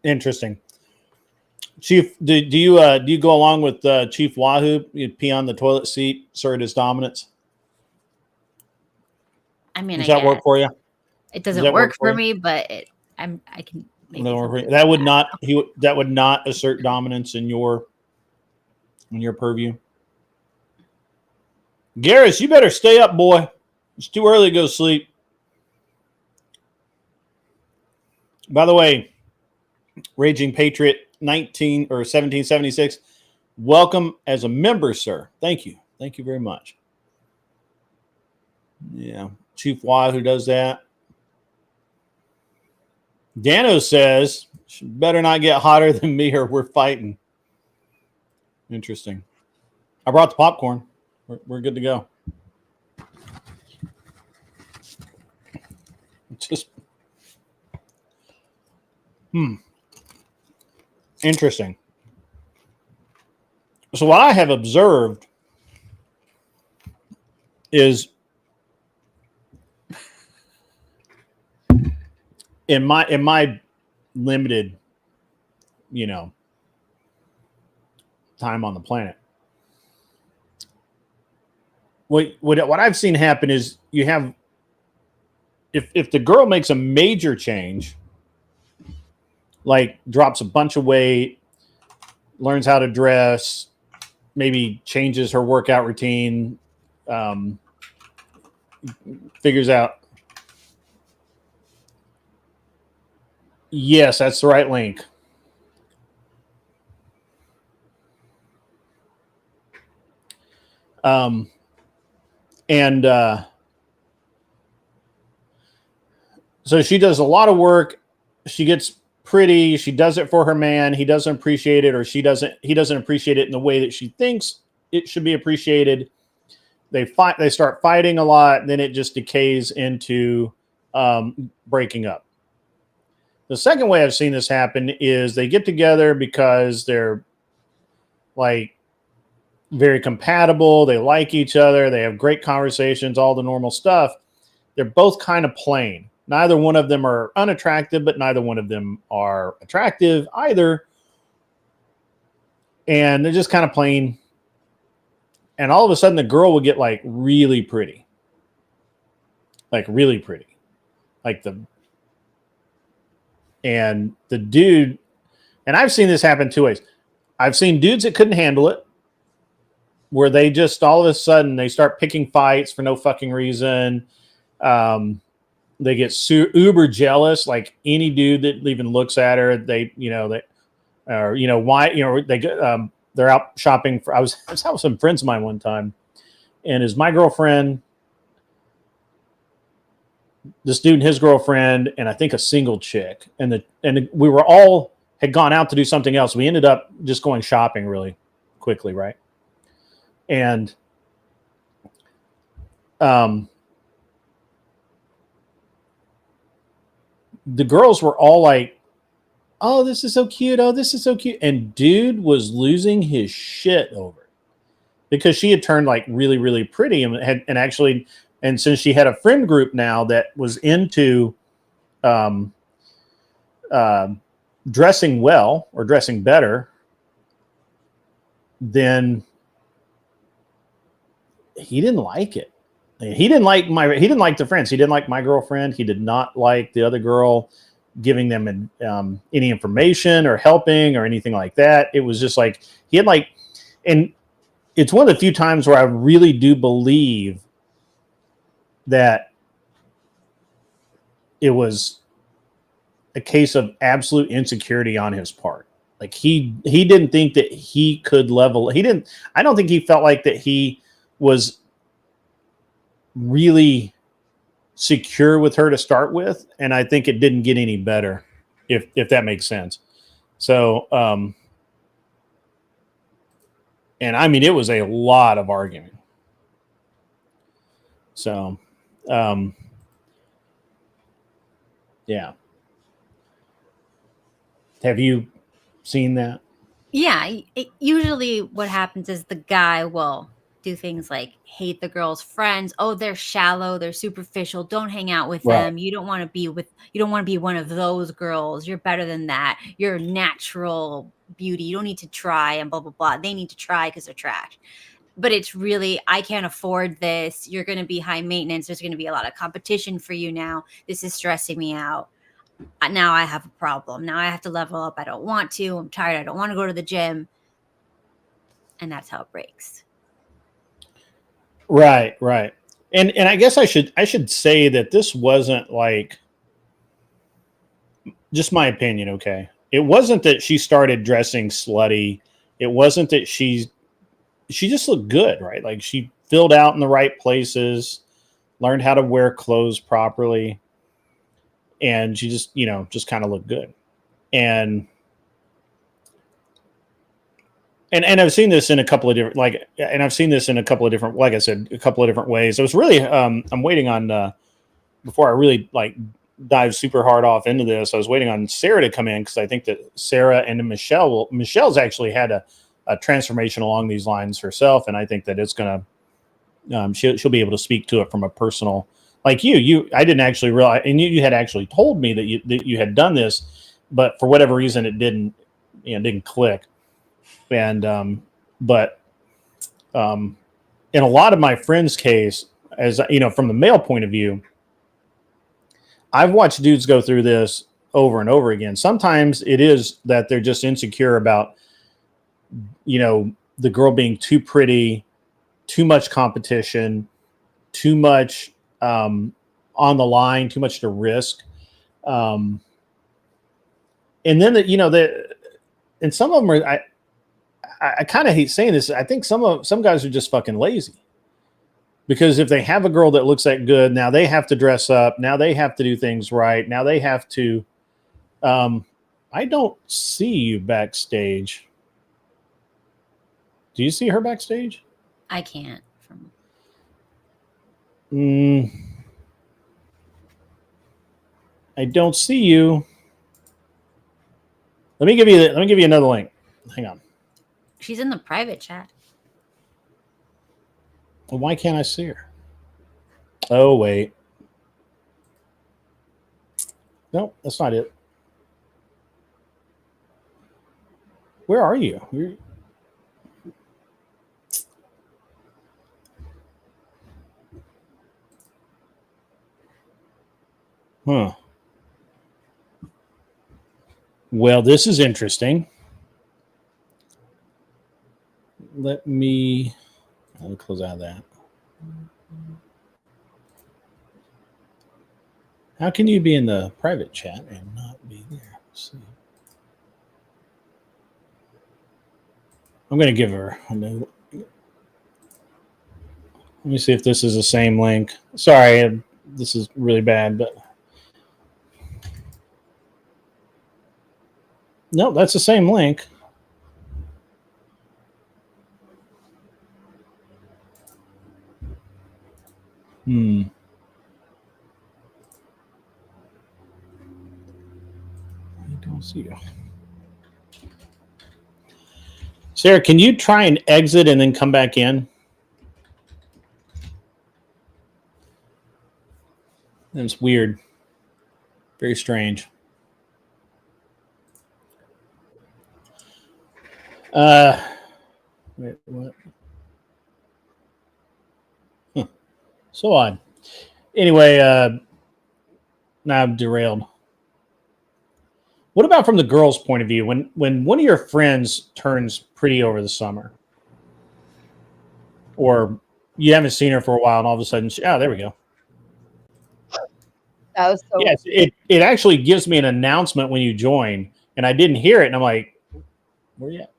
Interesting. Chief, do you go along with Chief Wahoo? You pee on the toilet seat, assert his dominance. I mean, does that work for you? It doesn't work for me, but I can. That would not assert dominance in your purview. Garrus, you better stay up, boy. It's too early to go to sleep. By the way, Raging Patriot 1776, welcome as a member, sir. Thank you. Thank you very much. Yeah, Chief Y, who does that. Dano says, she better not get hotter than me or we're fighting. Interesting. I brought the popcorn. We're good to go. Just interesting. So what I have observed is in my limited, time on the planet, what I've seen happen is you have, if the girl makes a major change, like drops a bunch of weight, learns how to dress, maybe changes her workout routine, figures out. Yes, that's the right link. So she does a lot of work. She gets pretty. She does it for her man. He doesn't appreciate it, or he doesn't appreciate it in the way that she thinks it should be appreciated. They fight. They start fighting a lot. Then it just decays into breaking up. The second way I've seen this happen is they get together because they're like very compatible. They like each other. They have great conversations, all the normal stuff. They're both kind of plain. Neither one of them are unattractive, but neither one of them are attractive either. And they're just kind of plain. And all of a sudden the girl will get like really pretty. Like really pretty. And the dude, and I've seen this happen two ways. I've seen dudes that couldn't handle it, where they just all of a sudden they start picking fights for no fucking reason. they get uber jealous. Like any dude that even looks at her, they or why they go, they're out shopping for. I was out with some friends of mine one time, and is my girlfriend, this dude and his girlfriend, and I think a single chick, and we were all had gone out to do something else. We ended up just going shopping really quickly, right? And the girls were all like, "Oh, this is so cute. Oh, this is so cute." And dude was losing his shit over it because she had turned like really, really pretty and since she had a friend group now that was into dressing well or dressing better, then he didn't like it. He didn't like the friends. He didn't like my girlfriend. He did not like the other girl giving them any information or helping or anything like that. It was just like he had like, and it's one of the few times where I really do believe that it was a case of absolute insecurity on his part. Like he didn't think that he could level. I don't think he felt like that he was really secure with her to start with. And I think it didn't get any better, if that makes sense. So, and I mean, it was a lot of arguing. So, yeah. Have you seen that? Yeah. Usually what happens is the guy will do things like hate the girl's friends. Oh, they're shallow, they're superficial. Don't hang out with them. You don't want to be one of those girls. You're better than that. You're natural beauty. You don't need to try and blah, blah, blah. They need to try because they're trash. But it's really, I can't afford this. You're going to be high maintenance. There's going to be a lot of competition for you now. This is stressing me out. Now I have a problem. Now I have to level up. I don't want to. I'm tired. I don't want to go to the gym. And that's how it breaks. Right. And I guess I should say that this wasn't like, just my opinion, okay? It wasn't that she started dressing slutty. It wasn't that she just looked good, right? Like she filled out in the right places, learned how to wear clothes properly, and she just kind of looked good. And I've seen this in a couple of different, like I said, a couple of different ways. It was really, I'm waiting on, before I really like dive super hard off into this, I was waiting on Sarah to come in because I think that Sarah and Michelle's actually had a transformation along these lines herself. And I think that it's going to, she'll be able to speak to it from a personal, like I didn't actually realize, and you had actually told me that you had done this, but for whatever reason, it didn't click. And but in a lot of my friends' case, as from the male point of view, I've watched dudes go through this over and over again. Sometimes it is that they're just insecure about the girl being too pretty, too much competition, too much on the line, too much to risk, and then and some of them are. I kind of hate saying this. I think some guys are just fucking lazy, because if they have a girl that looks that good, now they have to dress up. Now they have to do things right. Now they have to. I don't see you backstage. Do you see her backstage? I can't. I don't see you. Let me give you another link. Hang on. She's in the private chat. Well, why can't I see her? Oh, wait. Nope, that's not it. Where are you? Huh. Well, this is interesting. Let me close out of that. How can you be in the private chat and not be there? Let's see. I'm going to give her a note. Let me see if this is the same link. Sorry, this is really bad, but no, that's the same link. I don't see you. Sarah, can you try and exit and then come back in? It's weird. Very strange. Wait, what? Huh. So odd. Anyway, now I'm derailed. What about from the girl's point of view? When one of your friends turns pretty over the summer, or you haven't seen her for a while, and all of a sudden, there we go. That was so. Yes, it actually gives me an announcement when you join, and I didn't hear it, and I'm like, where you at?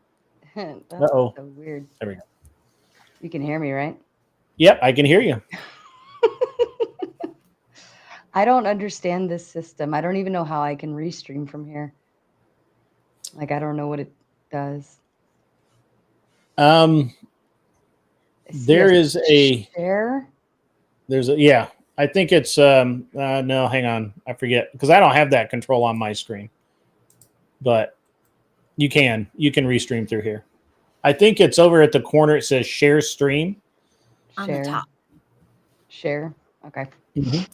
That's so weird. There we go. You can hear me, right? Yep, I can hear you. I don't understand this system. I don't even know how I can restream from here. Like, I don't know what it does. There is a share. There's a I think it's no, hang on, I forget because I don't have that control on my screen. But you can restream through here. I think it's over at the corner. It says share stream on the top. Share. Okay.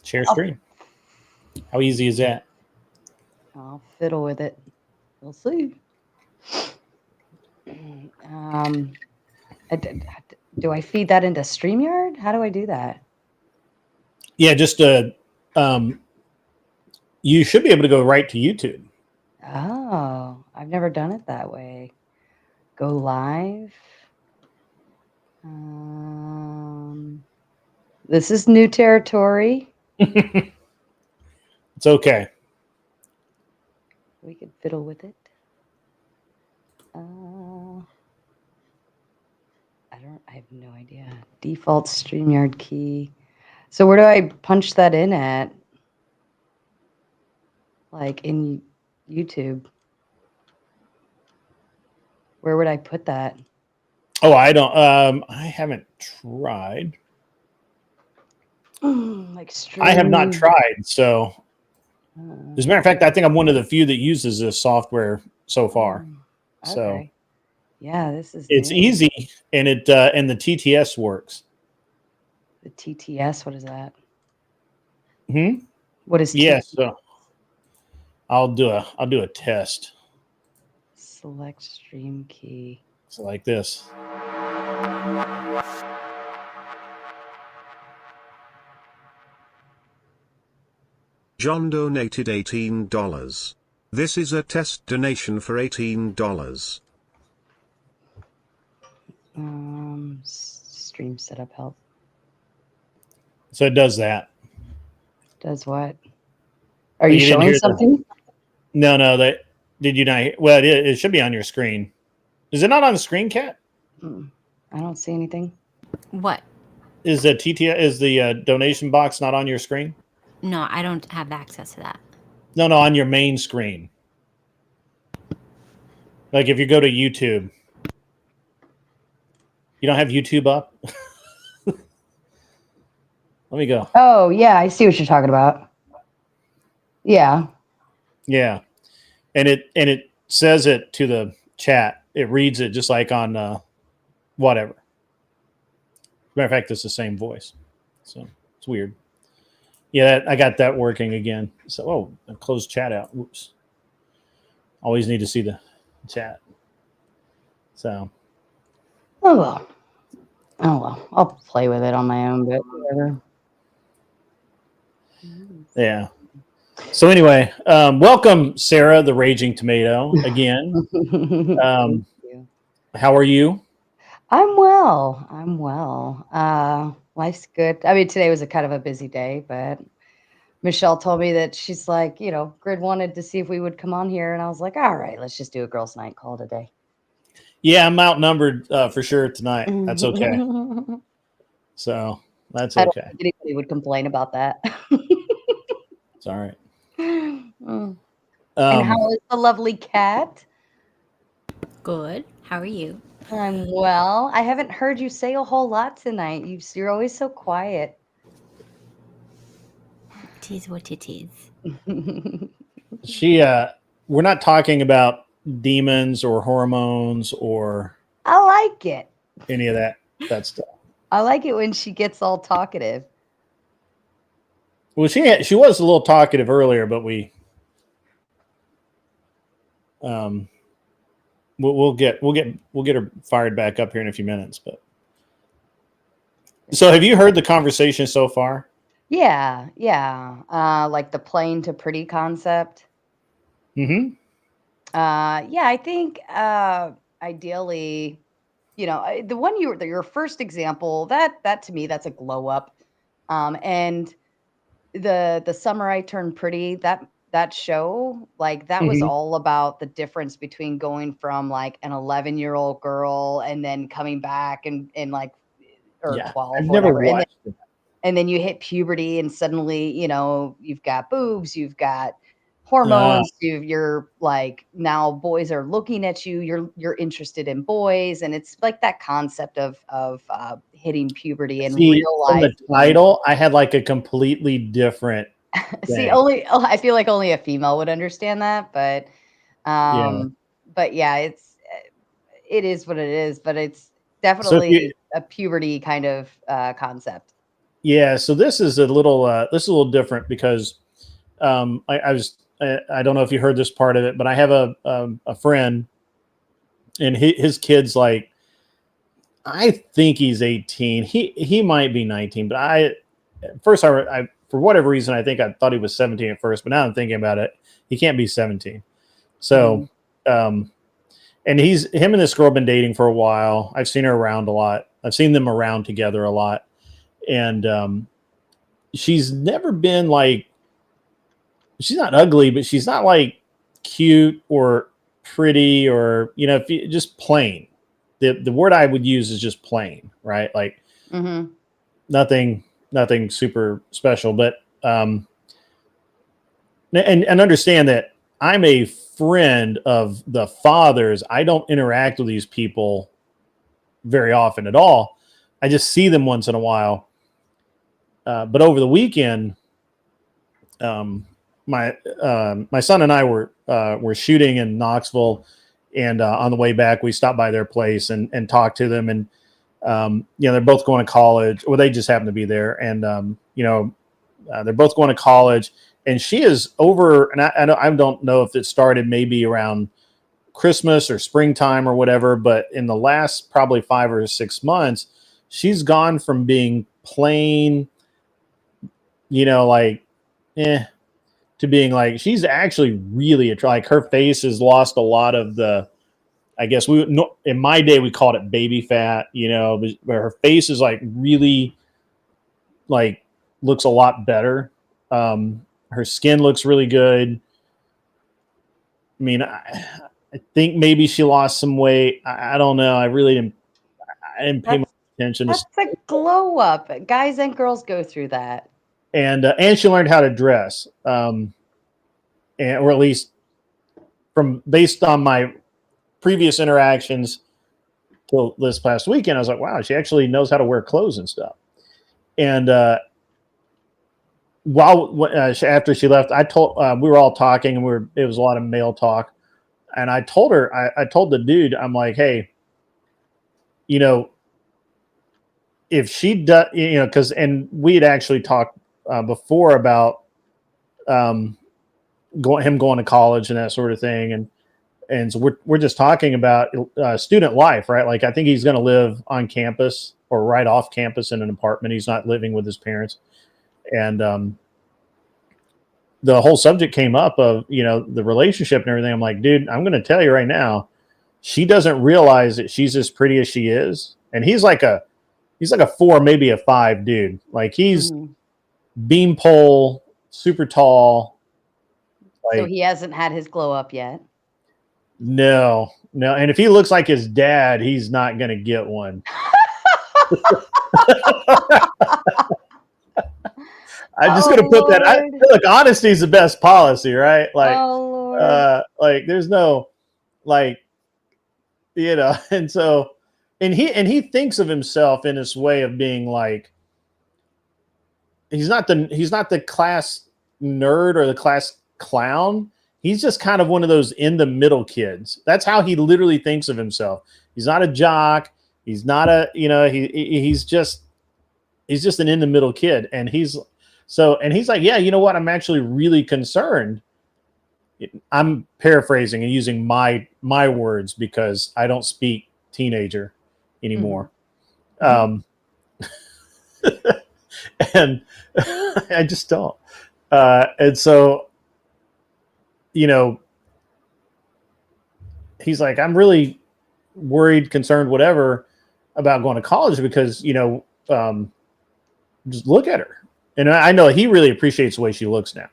Share stream. How easy is that? I'll fiddle with it. We'll see. Do I feed that into StreamYard? How do I do that? Yeah, just you should be able to go right to YouTube. Oh, I've never done it that way. Go live. This is new territory. It's okay. We could fiddle with it. I have no idea. Default StreamYard key. So where do I punch that in at? Like in YouTube. Where would I put that? Oh, I don't. I haven't tried. Like stream. I have not tried. So, as a matter of fact, I think I'm one of the few that uses this software so far. Okay. So, yeah, this is. It's new. easy, and it and the TTS works. The TTS. What is that? What is? Yes. So I'll do a test. Select stream key. It's like this. John donated $18. This is a test donation for $18. Stream setup help. So it does that. Does what? Are you showing something? No. Did you not? Well, it should be on your screen. Is it not on the screen, Kat? I don't see anything. What? Is the donation box not on your screen? No, I don't have access to that. No, on your main screen. Like if you go to YouTube, you don't have YouTube up. Let me go. Oh yeah, I see what you're talking about. Yeah. Yeah, and it says it to the chat. It reads it just like on whatever. Matter of fact, it's the same voice, so it's weird. Yeah, I got that working again. So, I closed chat out. Whoops. Always need to see the chat. So. Oh well. I'll play with it on my own, but whatever. Yeah. So anyway, welcome, Sarah, the Raging Tomato, again. Thank you. How are you? I'm well. Life's good. I mean, today was a kind of a busy day, but Michelle told me that she's like, Grid wanted to see if we would come on here. And I was like, all right, let's just do a girls' night, call it a day. Yeah, I'm outnumbered for sure tonight. That's okay. So that's I don't okay. think anybody would complain about that. It's all right. And how is the lovely cat? Good. How are you? I'm well. I haven't heard you say a whole lot tonight. You're always so quiet. It is what it is. We're not talking about demons or hormones or I like it. any of that stuff. I like it when she gets all talkative. Well, she was a little talkative earlier, but we'll get her fired back up here in a few minutes. But so, have you heard the conversation so far? Yeah. Like the plain to pretty concept. Mm-hmm. Yeah, I think ideally, the one your first example, that to me, that's a glow up. And the Summer I Turned Pretty, that show, like that was all about the difference between going from like an 11-year-old girl and then coming back and like, or 12 I've or never whatever. watched it. And then you hit puberty and suddenly, you've got boobs, you've got hormones, you're like, now boys are looking at you, you're interested in boys. And it's like that concept of hitting puberty and real life. From the title, I had like a completely different See, thing. I feel like only a female would understand that, but yeah, it is what it is, but it's definitely a puberty kind of concept. Yeah, so this is a little different because I don't know if you heard this part of it, but I have a friend, and his kid's like, I think he's 18. He might be 19, but I for whatever reason I thought he was 17 at first, but now I'm thinking about it, he can't be 17. So, and him and this girl have been dating for a while. I've seen her around a lot. I've seen them around together a lot. And she's never been like, she's not ugly, but she's not like cute or pretty or, if you just plain. The word I would use is just plain, right? Like nothing super special, but and understand that I'm a friend of the fathers. I don't interact with these people very often at all. I just see them once in a while. But over the weekend, my son and I were shooting in Knoxville, and on the way back, we stopped by their place and talked to them. And they're both going to college. Well, they just happen to be there, and they're both going to college. And she is over, and I don't know if it started maybe around Christmas or springtime or whatever, but in the last probably 5 or 6 months, she's gone from being plain, to being like, she's actually really like, her face has lost a lot of the, I guess in my day we called it baby fat, but her face is like really like looks a lot better. Her skin looks really good. I mean, I think maybe she lost some weight. I don't know. I didn't pay much attention. That's a glow up. Guys and girls go through that. And she learned how to dress, or at least based on my previous interactions till this past weekend, I was like, wow, she actually knows how to wear clothes and stuff. And after she left, I told we were all talking, and it was a lot of male talk, and I told her, I told the dude, I'm like, hey, if she does, because we had actually talked before about him going to college and that sort of thing, and so we're just talking about student life, right? Like, I think he's going to live on campus or right off campus in an apartment. He's not living with his parents, and the whole subject came up of the relationship and everything. I'm like, dude, I'm going to tell you right now, she doesn't realize that she's as pretty as she is, and he's like a 4, maybe a 5 dude. Like, he's beanpole super tall. So he hasn't had his glow up yet. No. And if he looks like his dad, he's not going to get one. I'm just going to put that. Look, honesty is the best policy, right? Like, there's no, like, you know, and so, and he thinks of himself in this way of being like, he's not the class nerd or the class clown. He's just kind of one of those in the middle kids. That's how he literally thinks of himself. He's not a jock. He's not a, you know, he's just an in the middle kid. And he's like, yeah, you know what? I'm actually really concerned. I'm paraphrasing and using my words because I don't speak teenager anymore. And I just don't. And so, you know, he's like, I'm really worried, concerned, whatever, about going to college because, you know, just look at her. And I know he really appreciates the way she looks now.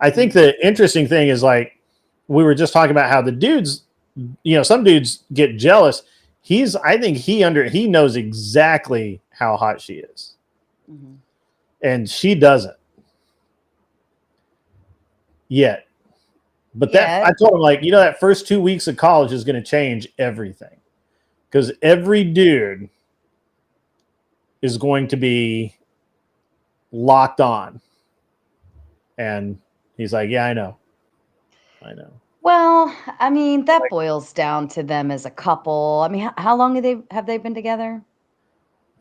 I think the interesting thing is, like, we were just talking about how the dudes, you know, some dudes get jealous. I think he knows exactly how hot she is. Mm-hmm. And she doesn't yet. But I told him, like, you know, that first 2 weeks of college is going to change everything, because every dude is going to be locked on. And he's like, yeah, I know. Well, I mean, that boils down to them as a couple. I mean, how long have they been together?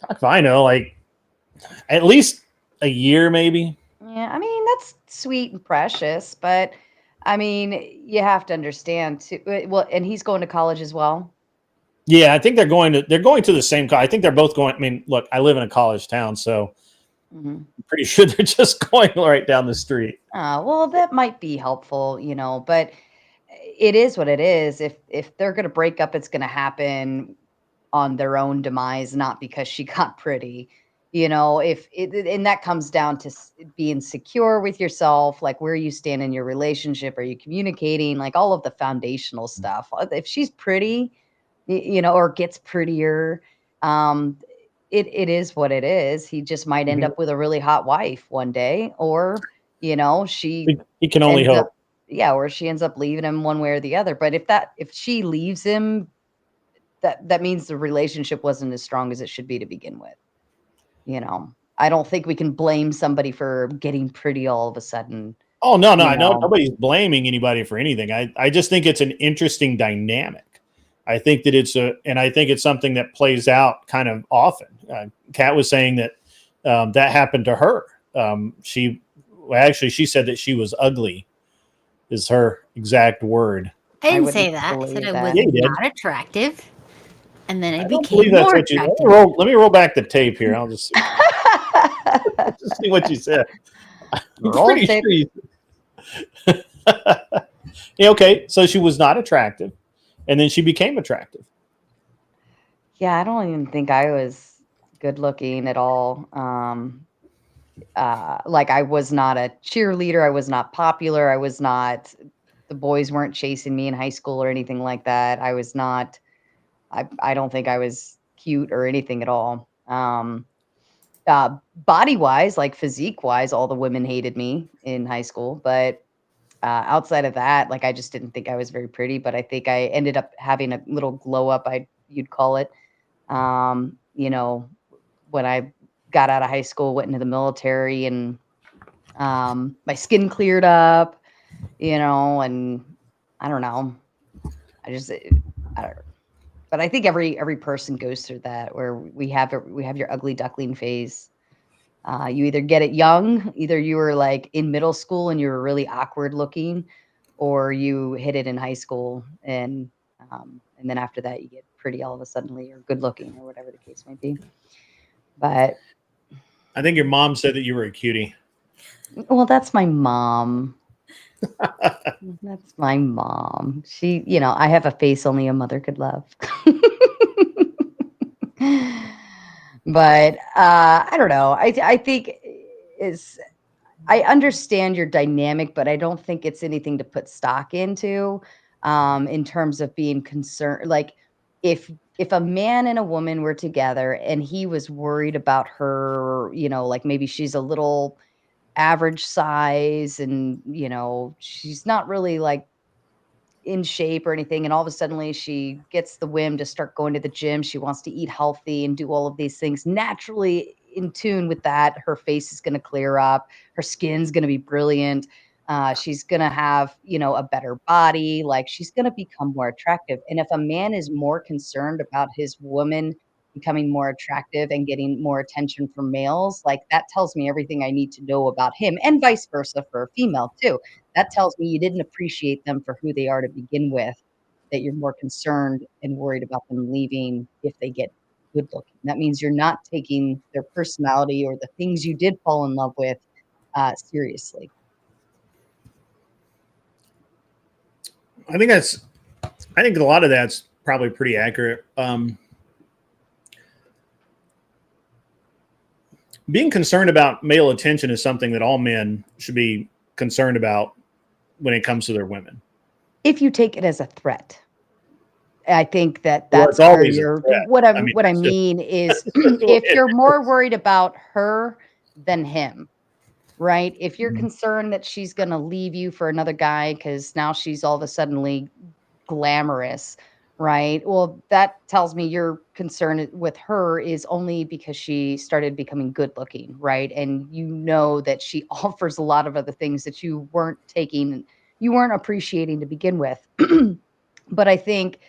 If I know, like, at least a year, maybe. Yeah, I mean, that's sweet and precious, but I mean, you have to understand too. Well, and he's going to college as well. Yeah, I think they're going to the same college. I think they're both going. I mean, look, I live in a college town, so I'm pretty sure they're just going right down the street. Well, that might be helpful, you know, but it is what it is. If they're going to break up, it's going to happen on their own demise, not because she got pretty. You know, and that comes down to being secure with yourself, like where you stand in your relationship. Are you communicating? Like all of the foundational stuff. If she's pretty, you know, or gets prettier, it is what it is. He just might end up with a really hot wife one day, or, you know, he can only hope. Or she ends up leaving him one way or the other. But if she leaves him, that means the relationship wasn't as strong as it should be to begin with. You know, I don't think we can blame somebody for getting pretty all of a sudden. Oh, no. I know nobody's blaming anybody for anything. I just think it's an interesting dynamic. I think that I think it's something that plays out kind of often. Kat was saying that that happened to her. She said that she was ugly, is her exact word. I didn't say that. I said I was not attractive. And then I became more attractive. Let me roll back the tape here. I'll just see what you said. I'm pretty sure yeah, okay, so she was not attractive, and then she became attractive. Yeah, I don't even think I was good looking at all. Like I was not a cheerleader. I was not popular. The boys weren't chasing me in high school or anything like that. I was not. I don't think I was cute or anything at all. Body wise, like physique wise, all the women hated me in high school. But outside of that, like I just didn't think I was very pretty. But I think I ended up having a little glow up, you'd call it. You know, when I got out of high school, went into the military, and my skin cleared up. You know, and I don't know. I don't know. But I think every person goes through that, where we have your ugly duckling phase. You either get it young, either you were like in middle school and you were really awkward looking, or you hit it in high school, and then after that you get pretty all of a sudden, or good looking, or whatever the case might be. But I think your mom said that you were a cutie. Well, that's my mom. That's my mom. She, you know, I have a face only a mother could love. But I don't know. I think I understand your dynamic, but I don't think it's anything to put stock into, in terms of being concerned. Like, if a man and a woman were together and he was worried about her, like maybe she's a little average size and, she's not really like in shape or anything, and all of a suddenly she gets the whim to start going to the gym. She wants to eat healthy and do all of these things. Naturally in tune with that, her face is going to clear up, her skin's going to be brilliant. She's going to have, a better body. Like, she's going to become more attractive. And if a man is more concerned about his woman becoming more attractive and getting more attention from males, like, that tells me everything I need to know about him, and vice versa for a female too. That tells me you didn't appreciate them for who they are to begin with, that you're more concerned and worried about them leaving if they get good looking. That means you're not taking their personality or the things you did fall in love with seriously. I think a lot of that's probably pretty accurate. Being concerned about male attention is something that all men should be concerned about when it comes to their women. If you take it as a threat. I think that's it's where always a you're threat. what I mean, I it's just- mean is if you're more worried about her than him, right? If you're concerned that she's going to leave you for another guy because now she's all of a suddenly glamorous, right? Well, that tells me your concern with her is only because she started becoming good looking, right? And you know that she offers a lot of other things that you weren't appreciating to begin with. But I think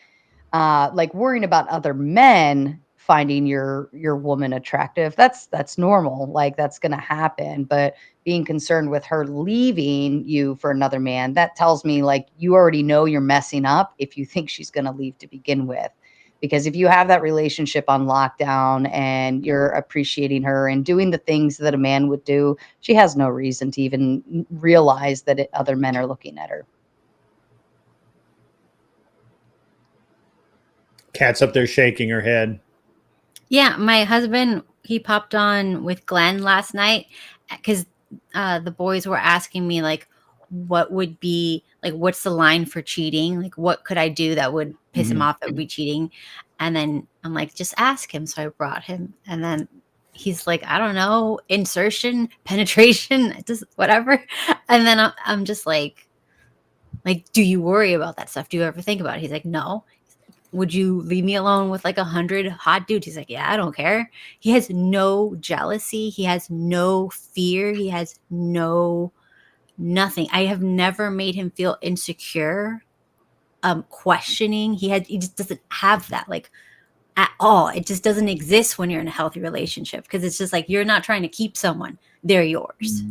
like worrying about other men finding your woman attractive, that's normal. Like, that's going to happen. But being concerned with her leaving you for another man, that tells me like you already know you're messing up if you think she's going to leave to begin with. Because if you have that relationship on lockdown and you're appreciating her and doing the things that a man would do, she has no reason to even realize that other men are looking at her. Cat's up there shaking her head. Yeah, my husband, he popped on with Glenn last night because the boys were asking me like, what would be like, what's the line for cheating? Like, what could I do that would piss him off that would be cheating? And then I'm like, just ask him. So I brought him, and then he's like, I don't know, insertion, penetration, just whatever. And then I'm just like, do you worry about that stuff? Do you ever think about it? He's like, no. Would you leave me alone with like 100 hot dudes? He's like, yeah, I don't care. He has no jealousy. He has no fear. He has nothing. I have never made him feel insecure, questioning. He just doesn't have that like at all. It just doesn't exist when you're in a healthy relationship, because it's just like, you're not trying to keep someone. They're yours.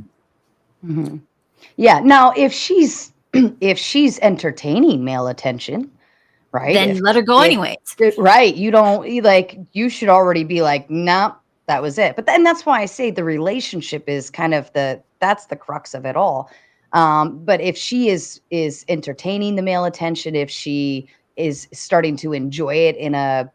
Mm-hmm. Yeah. Now, if she's entertaining male attention, right? Then let her go anyways. Right. You should already be like, nope, that was it. But then that's why I say the relationship is kind of that's the crux of it all. But if she is entertaining the male attention, if she is starting to enjoy it in a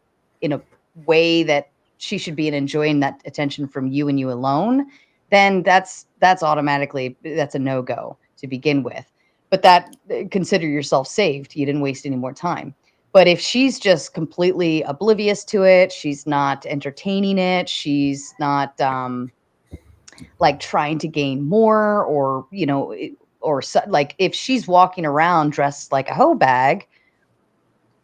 way that she should be enjoying that attention from you and you alone, then that's automatically, that's a no-go to begin with. But that, consider yourself saved. You didn't waste any more time. But if she's just completely oblivious to it, she's not entertaining it, she's not like trying to gain more, or like if she's walking around dressed like a hoe bag,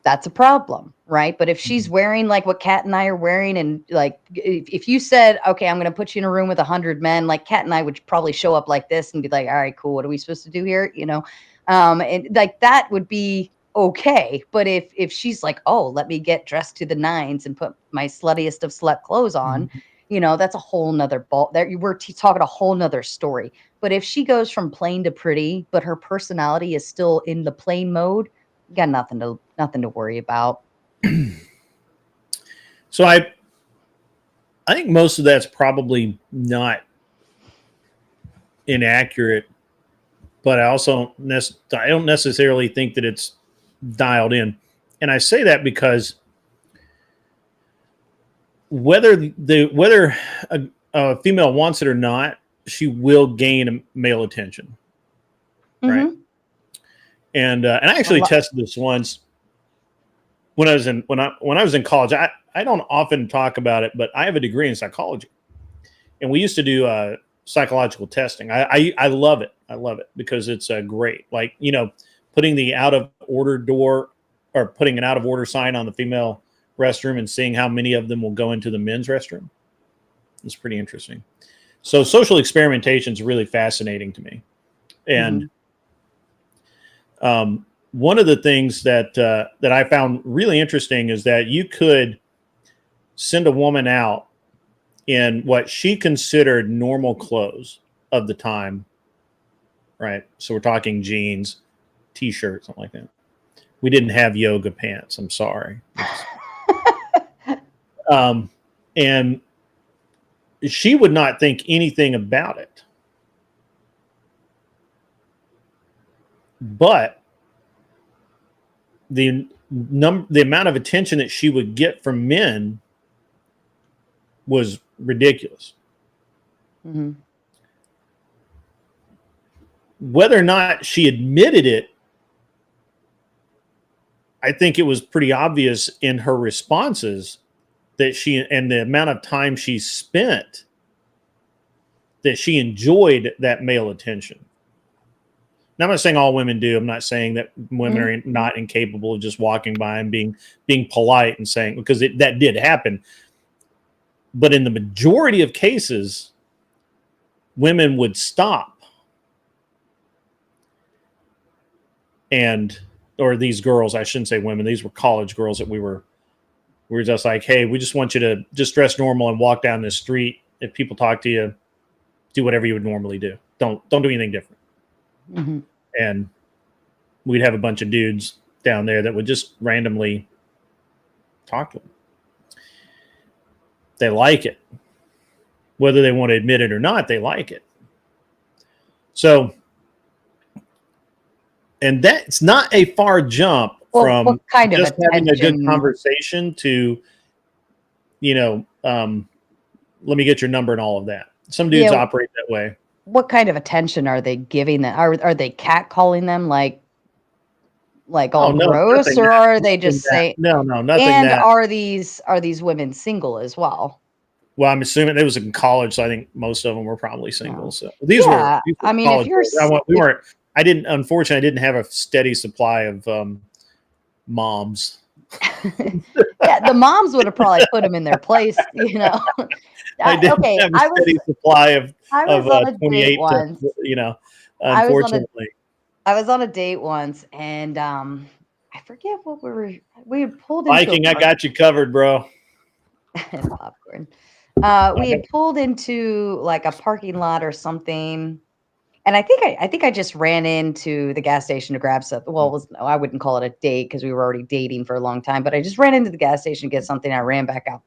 that's a problem, right? But if she's wearing like what Kat and I are wearing, and like if you said, okay, I'm going to put you in a room with 100 men, like Kat and I would probably show up like this and be like, all right, cool, what are we supposed to do here? And like that would be okay. But if she's like, oh, let me get dressed to the nines and put my sluttiest of slut clothes on, that's a whole nother ball there. We're talking a whole nother story. But if she goes from plain to pretty, but her personality is still in the plain mode, you got nothing to worry about. So I think most of that's probably not inaccurate, but I also I don't necessarily think that it's dialed in. And I say that because whether a female wants it or not, she will gain male attention, right? Mhm. And I actually tested this once when I was in college. I don't often talk about it, but I have a degree in psychology, and we used to do psychological testing. I love it. I love it because it's great. Like, you know, putting the out of order door or putting an out of order sign on the female restroom and seeing how many of them will go into the men's restroom. It's pretty interesting. So social experimentation is really fascinating to me. And one of the things that I found really interesting is that you could send a woman out in what she considered normal clothes of the time, right? So we're talking jeans, t-shirt, something like that. We didn't have yoga pants. I'm sorry. And she would not think anything about it. But the amount of attention that she would get from men was ridiculous. Mhm. Whether or not she admitted it, I think it was pretty obvious in her responses that she, and the amount of time she spent, that she enjoyed that male attention. Now, I'm not saying all women do. I'm not saying that women are not incapable of just walking by and being polite and saying, because that did happen. But in the majority of cases, women would stop. Or these girls, I shouldn't say women, these were college girls that we were just like, hey, we just want you to just dress normal and walk down the street. If people talk to you, do whatever you would normally do. Don't do anything different. Mm-hmm. And we'd have a bunch of dudes down there that would just randomly talk to them. They like it. Whether they want to admit it or not, they like it. So, and that's not a far jump from what kind just of having a good attention? conversation to, let me get your number and all of that. Some dudes operate that way. What kind of attention are they giving them? Are they catcalling them like all gross, or are they just saying nothing? And that. are these women single as well? Well, I'm assuming it was in college, so I think most of them were probably single. No. So these were I mean, college if you're girls. Unfortunately, I didn't have a steady supply of moms. Yeah, the moms would have probably put them in their place, I didn't have a steady supply of 28 once. Unfortunately. I was on a date once, and I forget what we had pulled into. Viking, I got you covered, bro. Popcorn. We had pulled into like a parking lot or something, and I think I just ran into the gas station to grab something. Well, I wouldn't call it a date because we were already dating for a long time, but I just ran into the gas station to get something. I ran back out.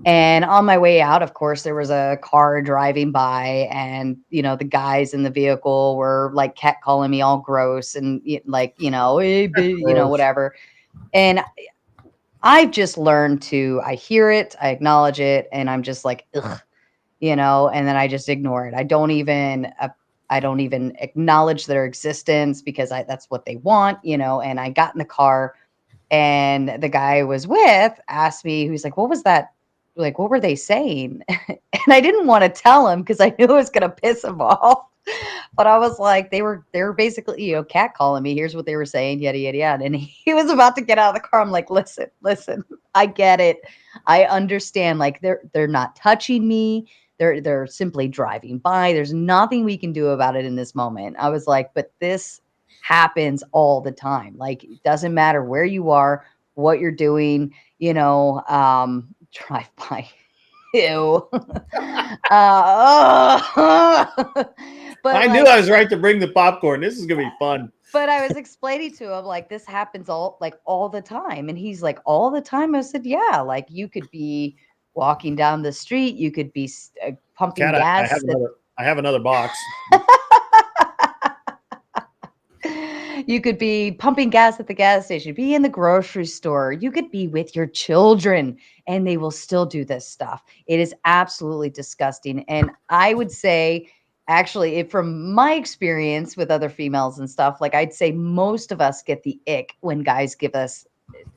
And on my way out, of course, there was a car driving by, and the guys in the vehicle were like catcalling me all gross and like, hey, whatever. And I've just learned I hear it, I acknowledge it, and I'm just like, ugh, and then I just ignore it. I don't even acknowledge their existence because that's what they want, and I got in the car, and the guy I was with asked me, who's like, what was that? Like, what were they saying? And I didn't want to tell him because I knew it was going to piss him off. But I was like, they were basically, catcalling me. Here's what they were saying, yada, yada, yada. And he was about to get out of the car. I'm like, listen, I get it. I understand. Like, they're not touching me. They're simply driving by. There's nothing we can do about it in this moment. I was like, but this happens all the time. Like, it doesn't matter where you are, what you're doing, drive by. Ew. But I knew I was right to bring the popcorn. This is gonna be fun. But I was explaining to him, like, this happens all the time, and he's like, all the time. I said, yeah, like, you could be walking down the street, you could be pumping gas. I have another box. You could be pumping gas at the gas station, be in the grocery store. You could be with your children and they will still do this stuff. It is absolutely disgusting. And I would say, actually, from my experience with other females and stuff, like I'd say most of us get the ick when guys give us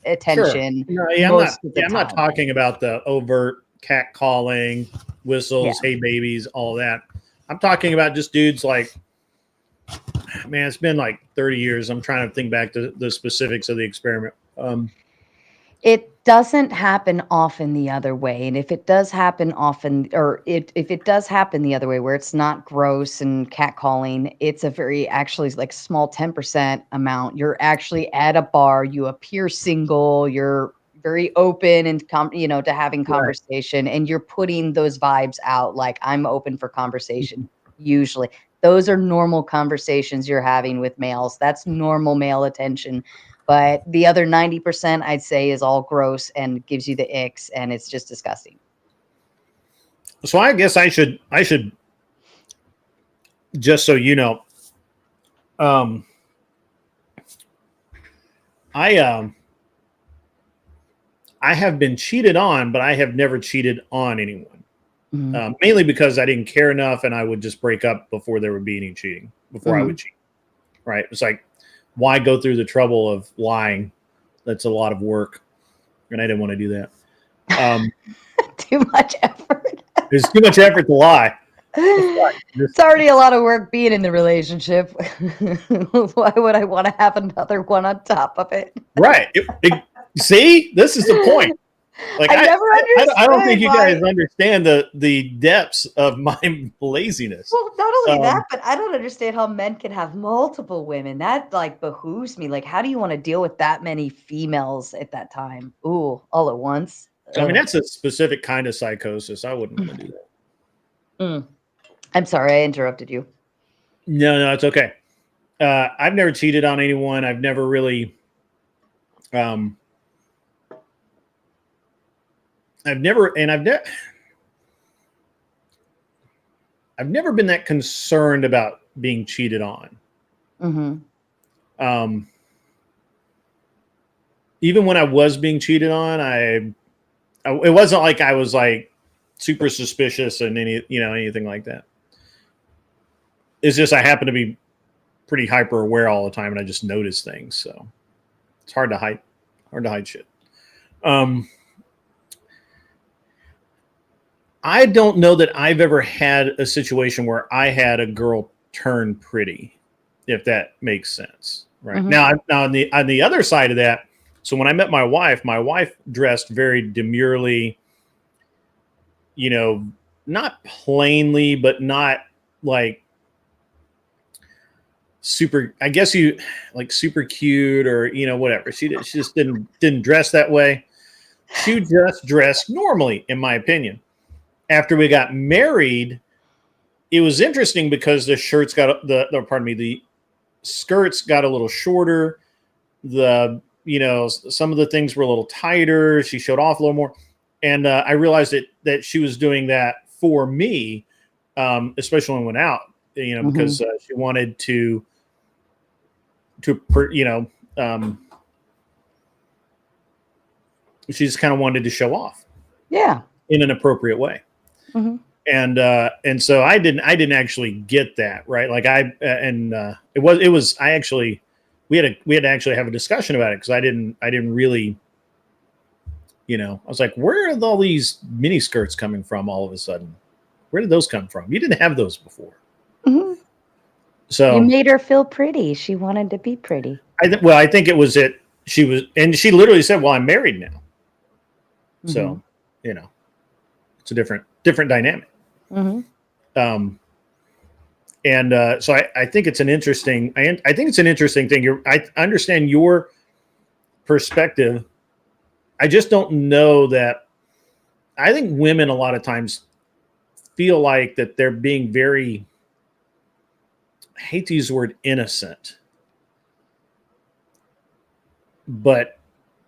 attention. No, I'm not talking about the overt cat calling, whistles, hey babies, all that. I'm talking about just dudes like, man, it's been like 30 years. I'm trying to think back to the specifics of the experiment. It doesn't happen often the other way. And if it does happen often, or if it does happen the other way where it's not gross and catcalling, it's a very actually like small 10% amount. You're actually at a bar, you appear single, you're very open and to having conversation, and you're putting those vibes out like I'm open for conversation. Usually those are normal conversations you're having with males. That's normal male attention. But the other 90%, I'd say, is all gross and gives you the icks, and it's just disgusting. So I guess I should just so you know, I have been cheated on, but I have never cheated on anyone. Mm-hmm. Mainly because I didn't care enough, and I would just break up before there would be any cheating. Before I would cheat, right? It's like, why go through the trouble of lying? That's a lot of work, and I didn't want to do that. Too much effort. There's too much effort to lie. It's already a lot of work being in the relationship. Why would I want to have another one on top of it? Right. See, this is the point. Like I don't think you guys understand the depths of my laziness. Well, not only that, but I don't understand how men can have multiple women. That like behooves me. Like, how do you want to deal with that many females at that time? Ooh, all at once. I mean, that's a specific kind of psychosis. I wouldn't want to do that. I'm sorry, I interrupted you. No, it's okay. I've never cheated on anyone. I've never really I've never been that concerned about being cheated on. Mm-hmm. Even when I was being cheated on, it wasn't like I was like super suspicious and anything like that. It's just I happen to be pretty hyper aware all the time, and I just notice things. So it's hard to hide shit. I don't know that I've ever had a situation where I had a girl turn pretty, if that makes sense. Right. Mm-hmm. Now on the other side of that, so when I met my wife dressed very demurely, not plainly, but not like super, I guess super cute or, whatever. She just didn't dress that way. She just dressed normally, in my opinion. After we got married, it was interesting because the skirts got a little shorter. Some of the things were a little tighter. She showed off a little more. And I realized that she was doing that for me, especially when we went out, mm-hmm. because she wanted to she just kind of wanted to show off. Yeah. In an appropriate way. Mm-hmm. And so I didn't actually get that, right? Like we had to actually have a discussion about it because I didn't really, I was like, where are all these mini skirts coming from all of a sudden? Where did those come from? You didn't have those before. Mm-hmm. So you made her feel pretty. She wanted to be pretty. I think it was it. She literally said, well, I'm married now. Mm-hmm. So, it's a different dynamic. Mm-hmm. So I think it's an interesting. I think it's an interesting thing. I understand your perspective. I just don't know that. I think women a lot of times feel like that they're being very. I hate to use the word innocent, but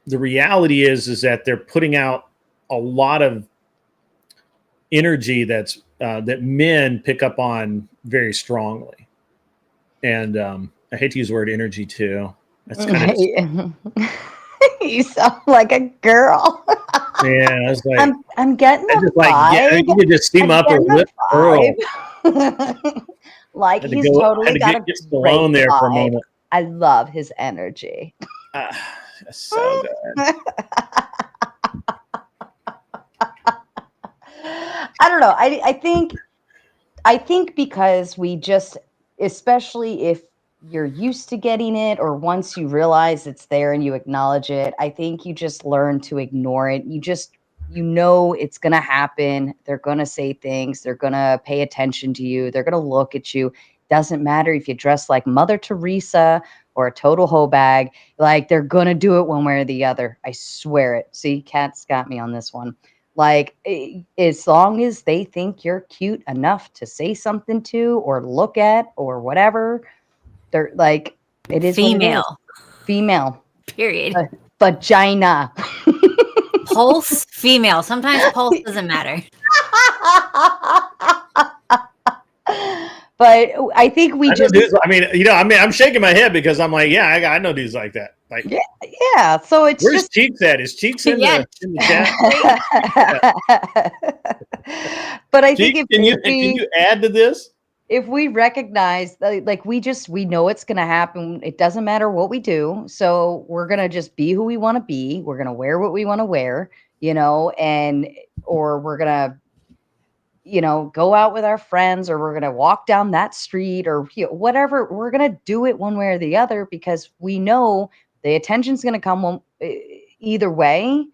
the reality is that they're putting out a lot of energy that men pick up on very strongly, and I hate to use the word energy too. That's kind of You sound like a girl. yeah. I was like, I'm getting I the just like vibe. you could just steam I'm up her getting lip curl. Like Had to he's go- totally had to got get a just great alone there for a vibe. moment. I love his energy. That's so good. I don't know. I think because we just, especially if you're used to getting it, or once you realize it's there and you acknowledge it, I think you just learn to ignore it. You know it's going to happen. They're going to say things. They're going to pay attention to you. They're going to look at you. Doesn't matter if you dress like Mother Teresa or a total hoe bag. Like, they're going to do it one way or the other. I swear it. See, Kat's got me on this one. Like, as long as they think you're cute enough to say something to or look at or whatever, they're like, it is what it is. Female. Female. Period. Vagina. Pulse, female. Sometimes pulse doesn't matter. But I think we just, I'm shaking my head because I'm like, yeah, I know dudes like that. Like, yeah. So it's where's just Cheeks at? Is Cheeks in, Yeah. in the chat? But I Cheeks, think can you add to this? if we recognize, like, we know it's going to happen. It doesn't matter what we do. So we're going to just be who we want to be. We're going to wear what we want to wear, or we're going to, go out with our friends, or we're going to walk down that street, or whatever. We're going to do it one way or the other because we know the attention's going to come either way.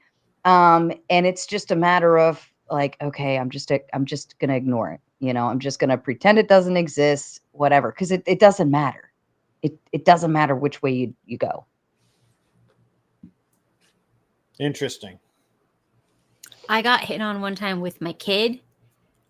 And it's just a matter of like, okay, I'm just going to ignore it. I'm just going to pretend it doesn't exist, whatever. Cause it doesn't matter. It doesn't matter which way you go. Interesting. I got hit on one time with my kid.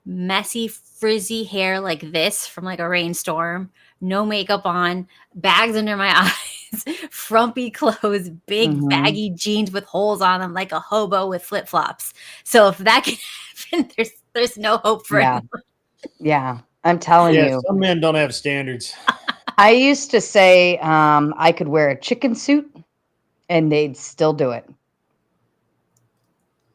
Messy, frizzy hair like this from like a rainstorm, no makeup on, bags under my eyes, frumpy clothes, big baggy jeans with holes on them like a hobo with flip-flops. So if that can happen, there's no hope for him. Yeah, I'm telling you. Some men don't have standards. I used to say I could wear a chicken suit and they'd still do it.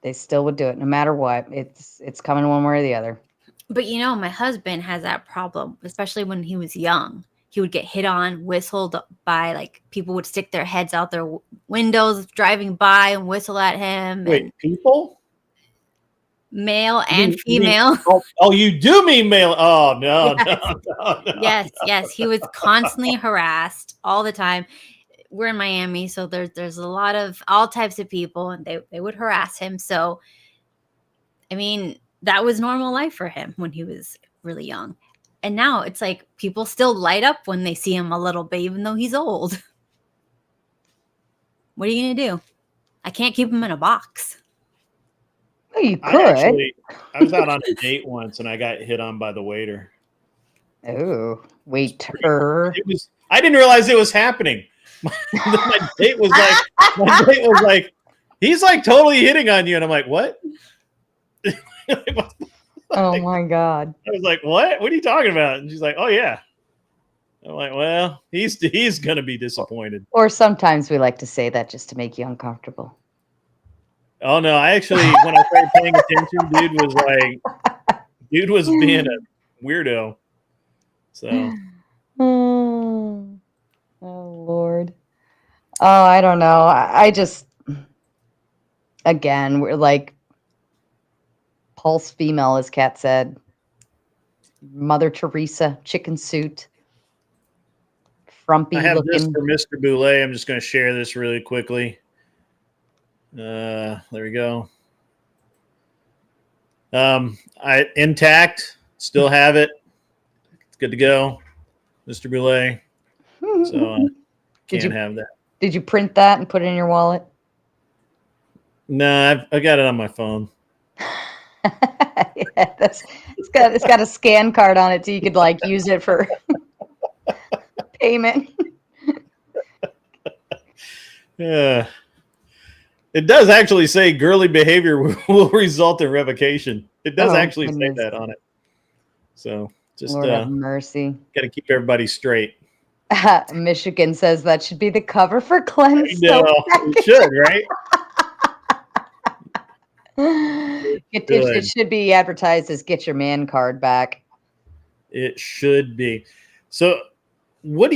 They still would do it no matter what. It's coming one way or the other. But my husband has that problem, especially when he was young. He would get hit on, whistled by, like, people would stick their heads out their windows driving by and whistle at him. Wait, people? Male and female. You do mean male? Oh, no, yes. no. Yes. He was constantly harassed all the time. We're in Miami, so there's a lot of all types of people, and they would harass him. So, I mean, that was normal life for him when he was really young. And now it's like people still light up when they see him a little bit, even though he's old. What are you going to do? I can't keep him in a box. Well, you could. I was out on a date once, and I got hit on by the waiter. Oh, waiter. I didn't realize it was happening. My date was like, he's like totally hitting on you, and I'm like, what? Oh my God. I was like, what are you talking about? And she's like, oh yeah. I'm like, well, he's gonna be disappointed. Or sometimes we like to say that just to make you uncomfortable. Oh no, I actually, when I started paying attention, dude was being a weirdo. So Oh Lord. Oh, I don't know. I just, again, we're like pulse female, as Kat said. Mother Teresa, chicken suit, frumpy I have looking. this for Mr. Boulay. I'm just going to share this really quickly. There we go. Intact, still have it. It's good to go, Mr. Boulay. So can't have that. Did you print that and put it in your wallet? No, I got it on my phone. Yeah, it's got a scan card on it, so you could like use it for payment. Yeah, it does actually say girly behavior will result in revocation. It does actually say that on it. So just Lord have mercy. got to keep everybody straight. Michigan says that should be the cover for I Cleanse know. Soap. It should, right? It should be advertised as "Get Your Man Card Back." It should be. So, what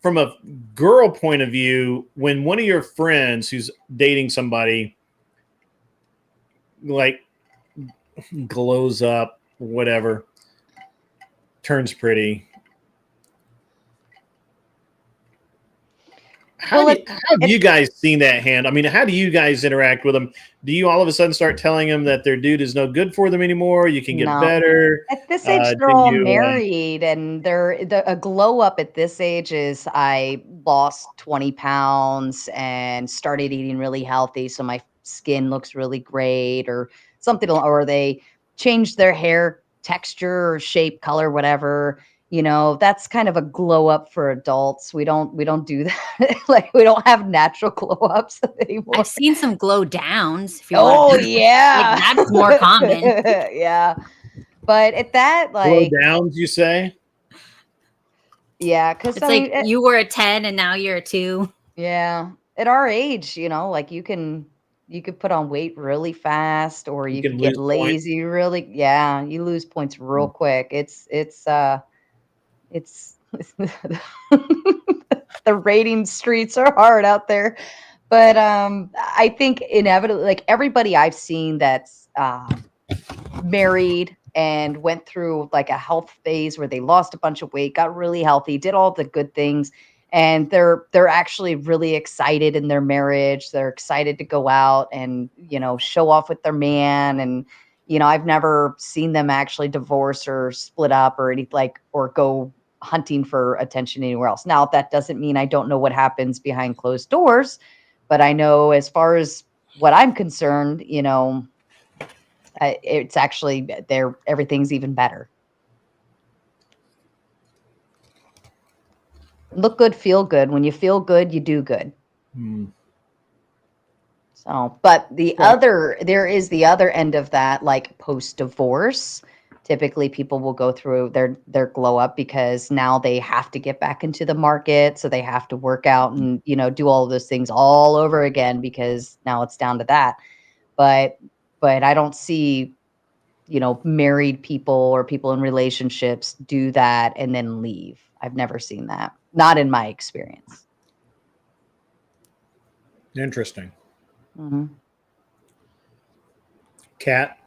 from a girl point of view, when one of your friends who's dating somebody like glows up, whatever, turns pretty? How have you guys seen that hand? I mean, how do you guys interact with them? Do you all of a sudden start telling them that their dude is no good for them anymore? You can get No. better. At this age, they're all married, and a glow up at this age is I lost 20 pounds and started eating really healthy, so my skin looks really great, or something, or they changed their hair texture or shape, color, whatever. That's kind of a glow up for adults. We don't do that. Like, we don't have natural glow ups anymore. I've seen some glow downs. If you Oh, want yeah. like, that's more common. Yeah. But at that, glow downs, you say? Yeah, because it's you were a 10 and now you're a 2. Yeah. At our age, like you could put on weight really fast, or you could get lazy really. Yeah, you lose points real quick. It's the rating streets are hard out there. But I think inevitably, like everybody I've seen that's married and went through like a health phase where they lost a bunch of weight, got really healthy, did all the good things, and they're actually really excited in their marriage. They're excited to go out and show off with their man. And I've never seen them actually divorce or split up or anything, or go hunting for attention anywhere else. Now, that doesn't mean I don't know what happens behind closed doors, but I know, as far as what I'm concerned, it's actually everything's even better. Look good, feel good. When you feel good, you do good. So, but there is the other end of that, like post-divorce. Typically, people will go through their glow up because now they have to get back into the market. So they have to work out and, do all of those things all over again, because now it's down to that. But I don't see, married people or people in relationships do that and then leave. I've never seen that. Not in my experience. Interesting. Mm-hmm. Kat?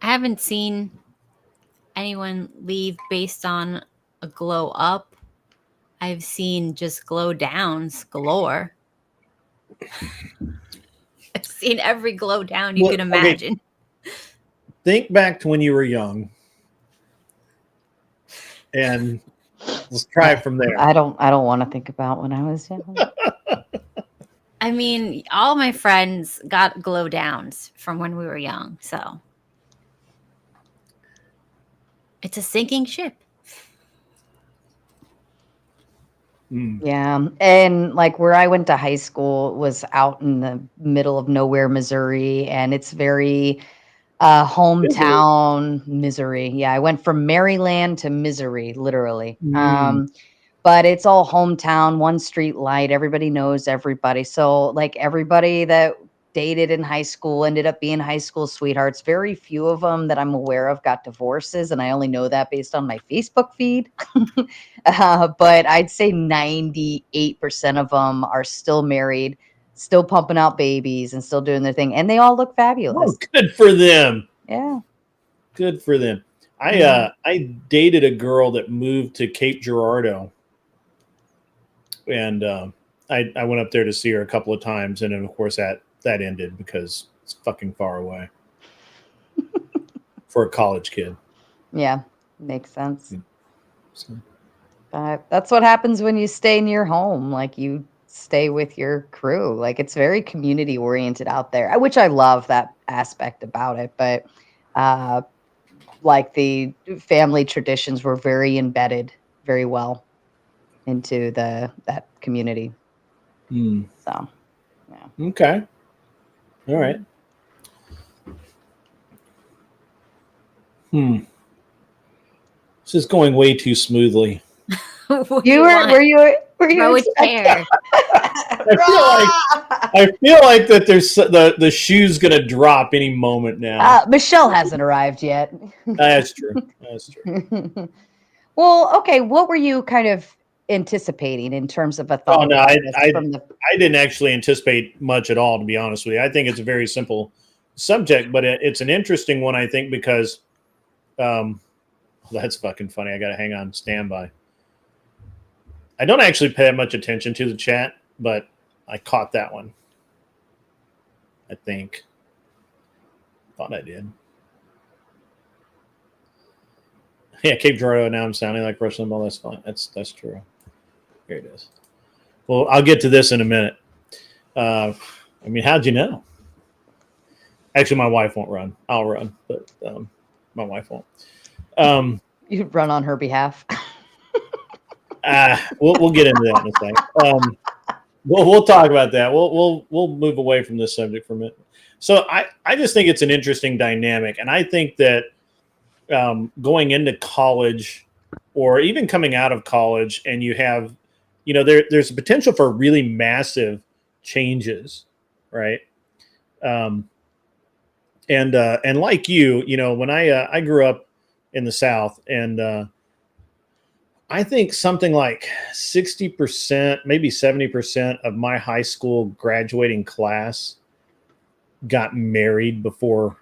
I haven't seen anyone leave based on a glow up. I've seen just glow downs galore. I've seen every glow down you can imagine. Okay. Think back to when you were young, and let's try from there. I don't want to think about when I was young. I mean, all my friends got glow downs from when we were young, so it's a sinking ship. Yeah. And like where I went to high school was out in the middle of nowhere, Missouri, and it's very hometown misery. Yeah, I went from Maryland to misery, literally. But it's all hometown, one street light. Everybody knows everybody. So like everybody that dated in high school ended up being high school sweethearts. Very few of them that I'm aware of got divorces, and I only know that based on my Facebook feed. But I'd say 98% of them are still married, still pumping out babies, and still doing their thing, and they all look fabulous. Oh, good for them. Yeah, good for them. I dated a girl that moved to Cape Girardeau, and I went up there to see her a couple of times, and then of course that ended because it's fucking far away for a college kid. Yeah, makes sense. So. That's what happens when you stay near home. Like, you stay with your crew. Like, it's very community oriented out there, which I love that aspect about it. But like the family traditions were very embedded very well into that community. So, yeah. Okay. All right. This is going way too smoothly. What You do were you Throw a expecting- chair. I feel like that there's the shoe's gonna drop any moment now. Michelle hasn't arrived yet. That's true. That's true. Well, okay. What were you kind of anticipating in terms of a thought? Oh no, I didn't actually anticipate much at all, to be honest with you. I think it's a very simple subject, but it's an interesting one, I think, because that's fucking funny. I gotta hang on standby. I don't actually pay that much attention to the chat, but I caught that one. I think. Thought I did. Yeah, Cape Girardeau, now I'm sounding like Rush Limbaugh. That's fine. That's true. Here it is. Well, I'll get to this in a minute. I mean, how'd you know? Actually, my wife won't run. I'll run, but my wife won't. You run on her behalf. We'll get into that in a second. We'll talk about that. We'll move away from this subject for a minute. So I just think it's an interesting dynamic, and I think that going into college or even coming out of college, and you have, there's a potential for really massive changes, right? And like you, when I grew up in the South, and I think something like 60%, maybe 70% of my high school graduating class got married before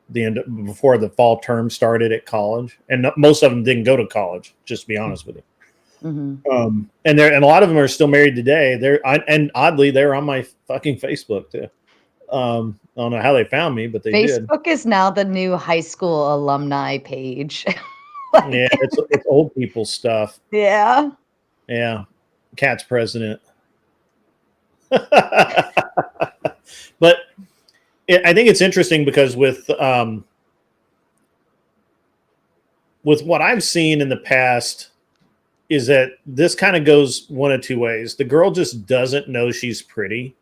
the fall term started at college, and most of them didn't go to college. Just to be honest with you, Mm-hmm. and a lot of them are still married today. And oddly, they're on my fucking Facebook too. I don't know how they found me, but they did. Facebook is now the new high school alumni page. Yeah, it's old people stuff. Yeah. Yeah, Cat's president. But I think it's interesting because with what I've seen in the past is that this kind of goes one of two ways. The girl just doesn't know she's pretty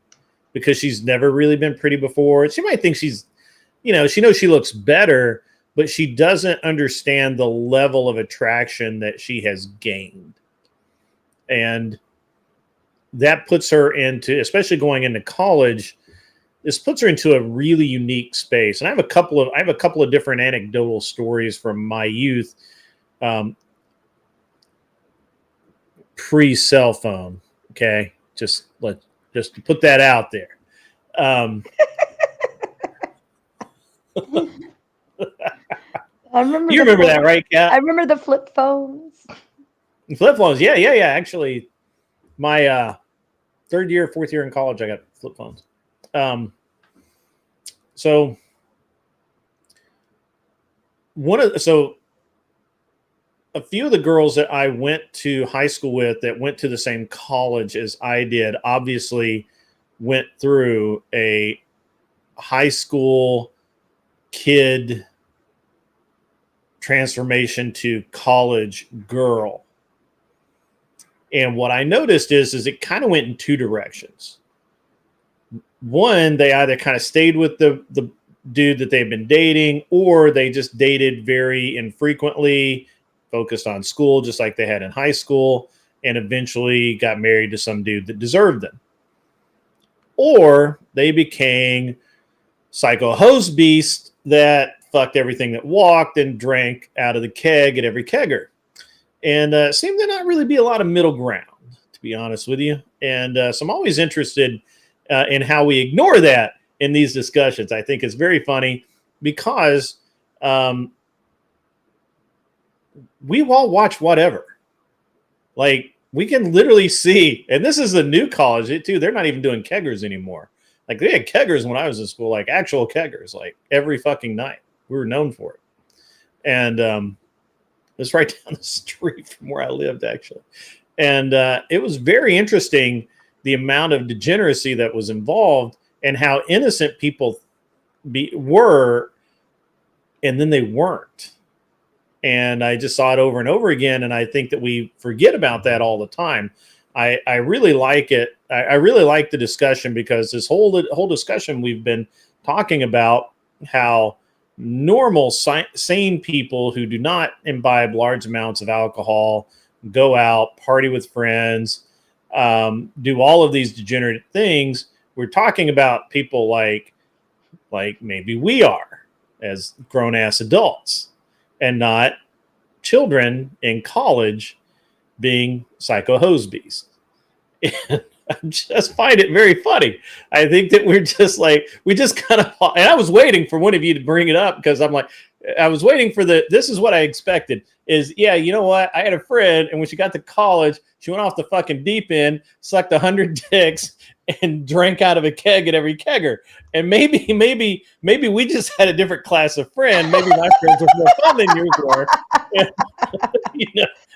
because she's never really been pretty before. She might think she's, she knows she looks better, but she doesn't understand the level of attraction that she has gained. And that puts her into, especially going into college, this puts her into a really unique space. And I have a couple of different anecdotal stories from my youth, pre-cell phone. Okay. Just to put that out there. I remember. You remember that, right, Kat? I remember the flip phones. Flip phones, yeah. Actually, my fourth year in college, I got flip phones. So a few of the girls that I went to high school with that went to the same college as I did, obviously went through a high school kid transformation to college girl. And what I noticed is it kind of went in two directions. One, they either kind of stayed with the dude that they've been dating, or they just dated very infrequently, focused on school just like they had in high school, and eventually got married to some dude that deserved them. Or they became psycho hose beasts that fucked everything that walked and drank out of the keg at every kegger. And seemed to not really be a lot of middle ground, to be honest with you. And so I'm always interested in how we ignore that in these discussions. I think it's very funny because we all watch whatever. Like, we can literally see, and this is the new college too, they're not even doing keggers anymore. Like, they had keggers when I was in school, like actual keggers, like every fucking night. We were known for it. And it's right down the street from where I lived, actually. And it was very interesting, the amount of degeneracy that was involved and how innocent people were, and then they weren't. And I just saw it over and over again. And I think that we forget about that all the time. I really like it. I really like the discussion, because this whole discussion we've been talking about how normal, sane people who do not imbibe large amounts of alcohol, go out, party with friends, do all of these degenerate things. We're talking about people like maybe we are as grown-ass adults, and not children in college being psycho hose beasts. I just find it very funny. I think that we're just like, we just kind of, and I was waiting for one of you to bring it up, because I'm like, I was waiting for this is what I expected is, yeah, you know what? I had a friend, and when she got to college, she went off the fucking deep end, sucked 100 dicks, and drank out of a keg at every kegger. And maybe we just had a different class of friend. Maybe my friends were more fun than yours were. And,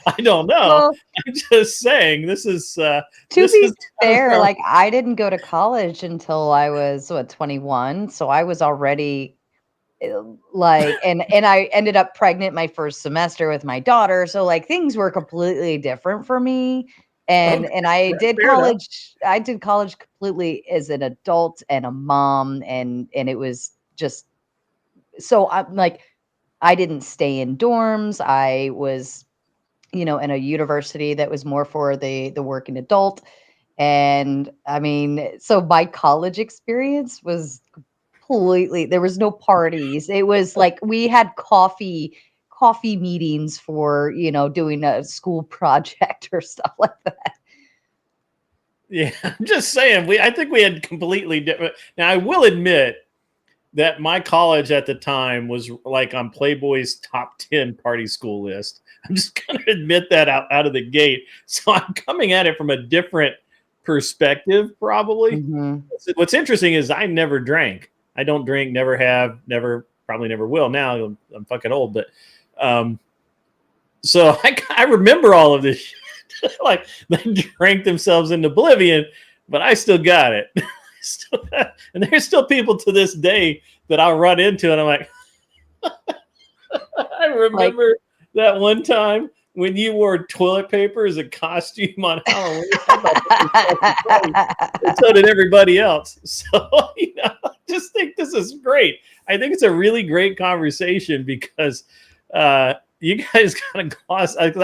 I don't know. Well, I'm just saying this is to be fair, like I didn't go to college until I was 21, so I was already like, and I ended up pregnant my first semester with my daughter, so like things were completely different for me. And I did college. I did college completely as an adult and a mom, and it was just so I'm like, I didn't stay in dorms. I was, in a university that was more for the working adult. And I mean, so my college experience was completely, there was no parties. It was like we had coffee meetings for, doing a school project or stuff like that. Yeah, I'm just saying, I think we had completely different. Now, I will admit that my college at the time was like on Playboy's top 10 party school list. I'm just going to admit that out of the gate. So I'm coming at it from a different perspective, probably. Mm-hmm. What's interesting is I never drank. I don't drink, never have, probably never will. Now I'm fucking old, but so I remember all of this shit. Like they drank themselves into oblivion, but I still got it. And there's still people to this day that I'll run into, and I'm like, I remember that one time when you wore toilet paper as a costume on Halloween. And so did everybody else. So, I just think this is great. I think it's a really great conversation because you guys kind of gloss. And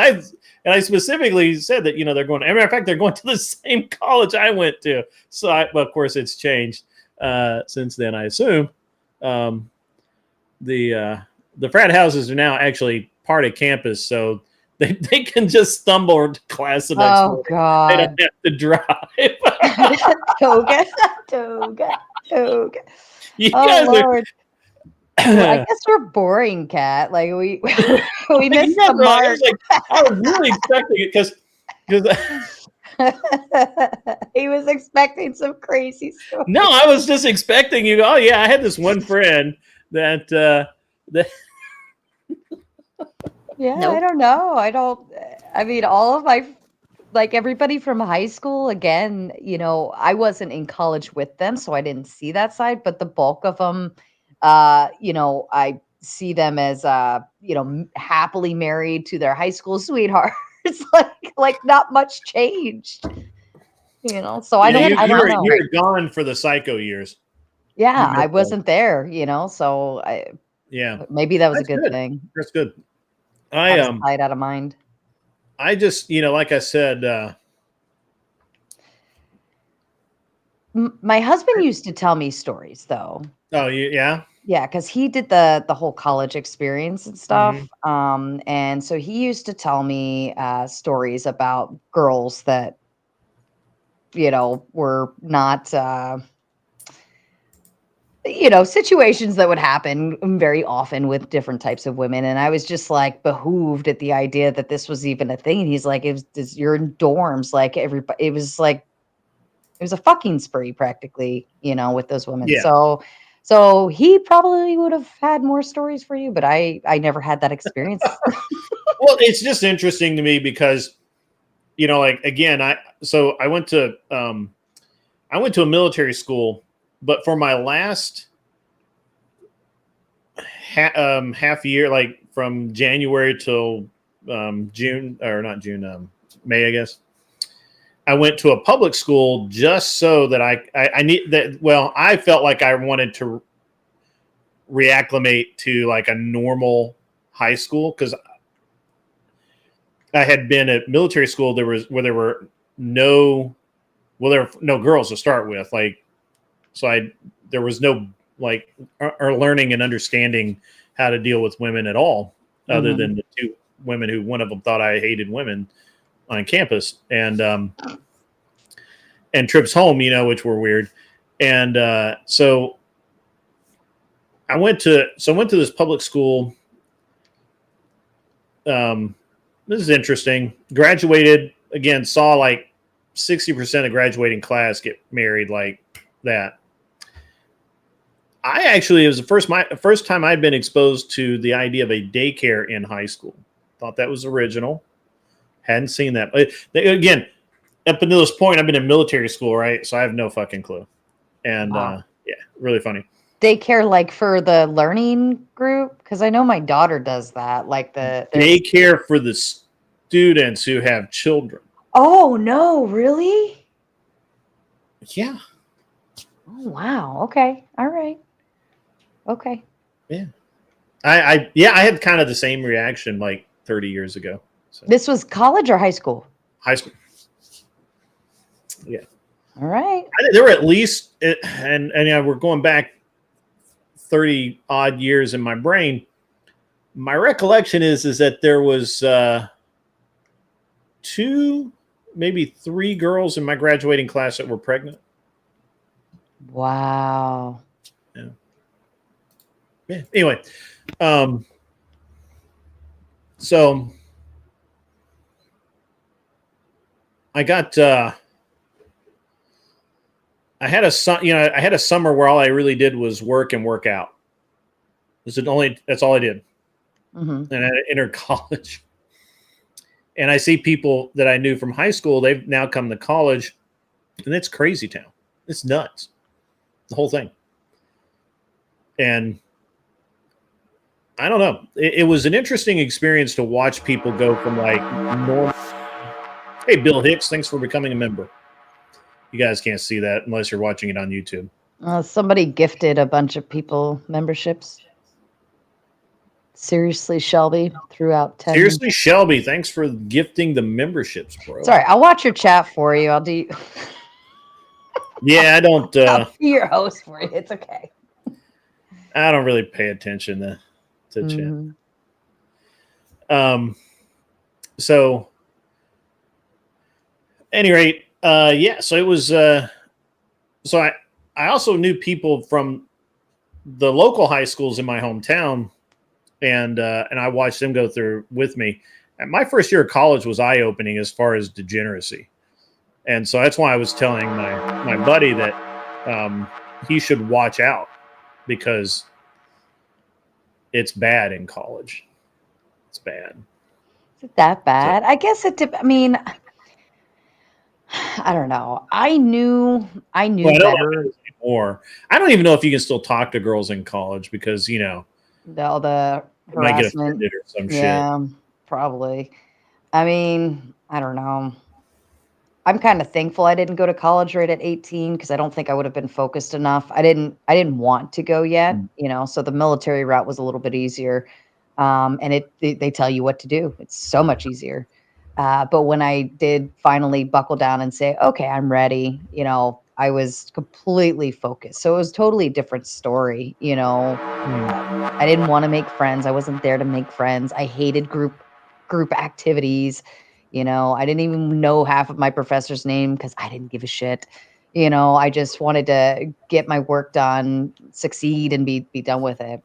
I specifically said that, they're going, as a matter of fact, they're going to the same college I went to. So, well, of course, it's changed since then, I assume. The frat houses are now actually part of campus, so they can just stumble to class the next morning. God. They don't have to drive. Toga. You guys Lord. Well, I guess we're boring, Kat. Like we missed the mark. I was really expecting it because he was expecting some crazy stuff. No, I was just expecting you. Oh yeah, I had this one friend that. Yeah, nope. I don't know. I mean, all of my, like everybody from high school, again, I wasn't in college with them, so I didn't see that side, but the bulk of them, I see them as, happily married to their high school sweethearts. like not much changed, so I don't know. You were gone for the psycho years. Yeah, I wasn't there, so maybe that was a good thing. That's good. Sight out of mind. I just, like I said, my husband used to tell me stories, though. Oh, yeah? Yeah, because he did the whole college experience and stuff. Mm-hmm. And so he used to tell me stories about girls that, were not, situations that would happen very often with different types of women. And I was just like behooved at the idea that this was even a thing. And he's like, you're in dorms. Like everybody, it was a fucking spree practically, with those women. Yeah. So he probably would have had more stories for you, but I never had that experience. Well, it's just interesting to me because, like, again, I went to a military school. But for my last half year, like from January till June, or not June, May, I guess, I went to a public school just so that I need that. Well, I felt like I wanted to reacclimate to like a normal high school because I had been at military school, there were no girls to start with. Like, so there was no like or learning and understanding how to deal with women at all, other than the two women who one of them thought I hated women on campus, and trips home, which were weird. And so I went to this public school. This is interesting. Graduated again, saw like 60% of graduating class get married like that. It was the first time I'd been exposed to the idea of a daycare in high school. Thought that was original. Hadn't seen that. Again, up until this point, I've been in military school, right? So I have no fucking clue. And Wow. really funny. Daycare, like for the learning group, because I know my daughter does that. Like there's- Daycare for the students who have children. Oh no, really? Yeah. Oh wow. Okay. All right. Okay. Yeah. I had kind of the same reaction like 30 years ago. So. This was college or high school? High school. Yeah. All right. There were at least, and we're going back 30 odd years in my brain. My recollection is that there was 2, maybe 3 girls in my graduating class that were pregnant. Wow. Yeah. Anyway, so I got I had a summer where all I really did was work and work out. That's all I did. Mm-hmm. And I entered college. And I see people that I knew from high school, they've now come to college, and it's crazy town. It's nuts. The whole thing. And I don't know. It was an interesting experience to watch people go from like normal. Hey, Bill Hicks, thanks for becoming a member. You guys can't see that unless you're watching it on YouTube. Somebody gifted a bunch of people memberships. Seriously, Shelby, throughout 10. Seriously, Shelby, thanks for gifting the memberships, bro. Sorry, I'll watch your chat for you. I'll do. Yeah, I don't. I'll be your host for you. It's okay. I don't really pay attention to chat. So, at any rate, so it was. So I also knew people from the local high schools in my hometown, and I watched them go through with me. And my first year of college was eye-opening as far as degeneracy, and so that's why I was telling my buddy that he should watch out because it's bad in college. It's bad. Is it that bad? I guess it. I mean, I don't know. I knew better. Or I don't even know if you can still talk to girls in college because All the you might get harassment. offended or some Yeah, shit. probably. I mean, I don't know. I'm kind of thankful I didn't go to college right at 18 because I don't think I would have been focused enough. I didn't want to go yet, so the military route was a little bit easier. And they tell you what to do. It's so much easier. But when I did finally buckle down and say, okay, I'm ready, I was completely focused. So it was totally a different story. I didn't want to make friends. I wasn't there to make friends. I hated group activities. I didn't even know half of my professor's name because I didn't give a shit. I just wanted to get my work done, succeed, and be done with it.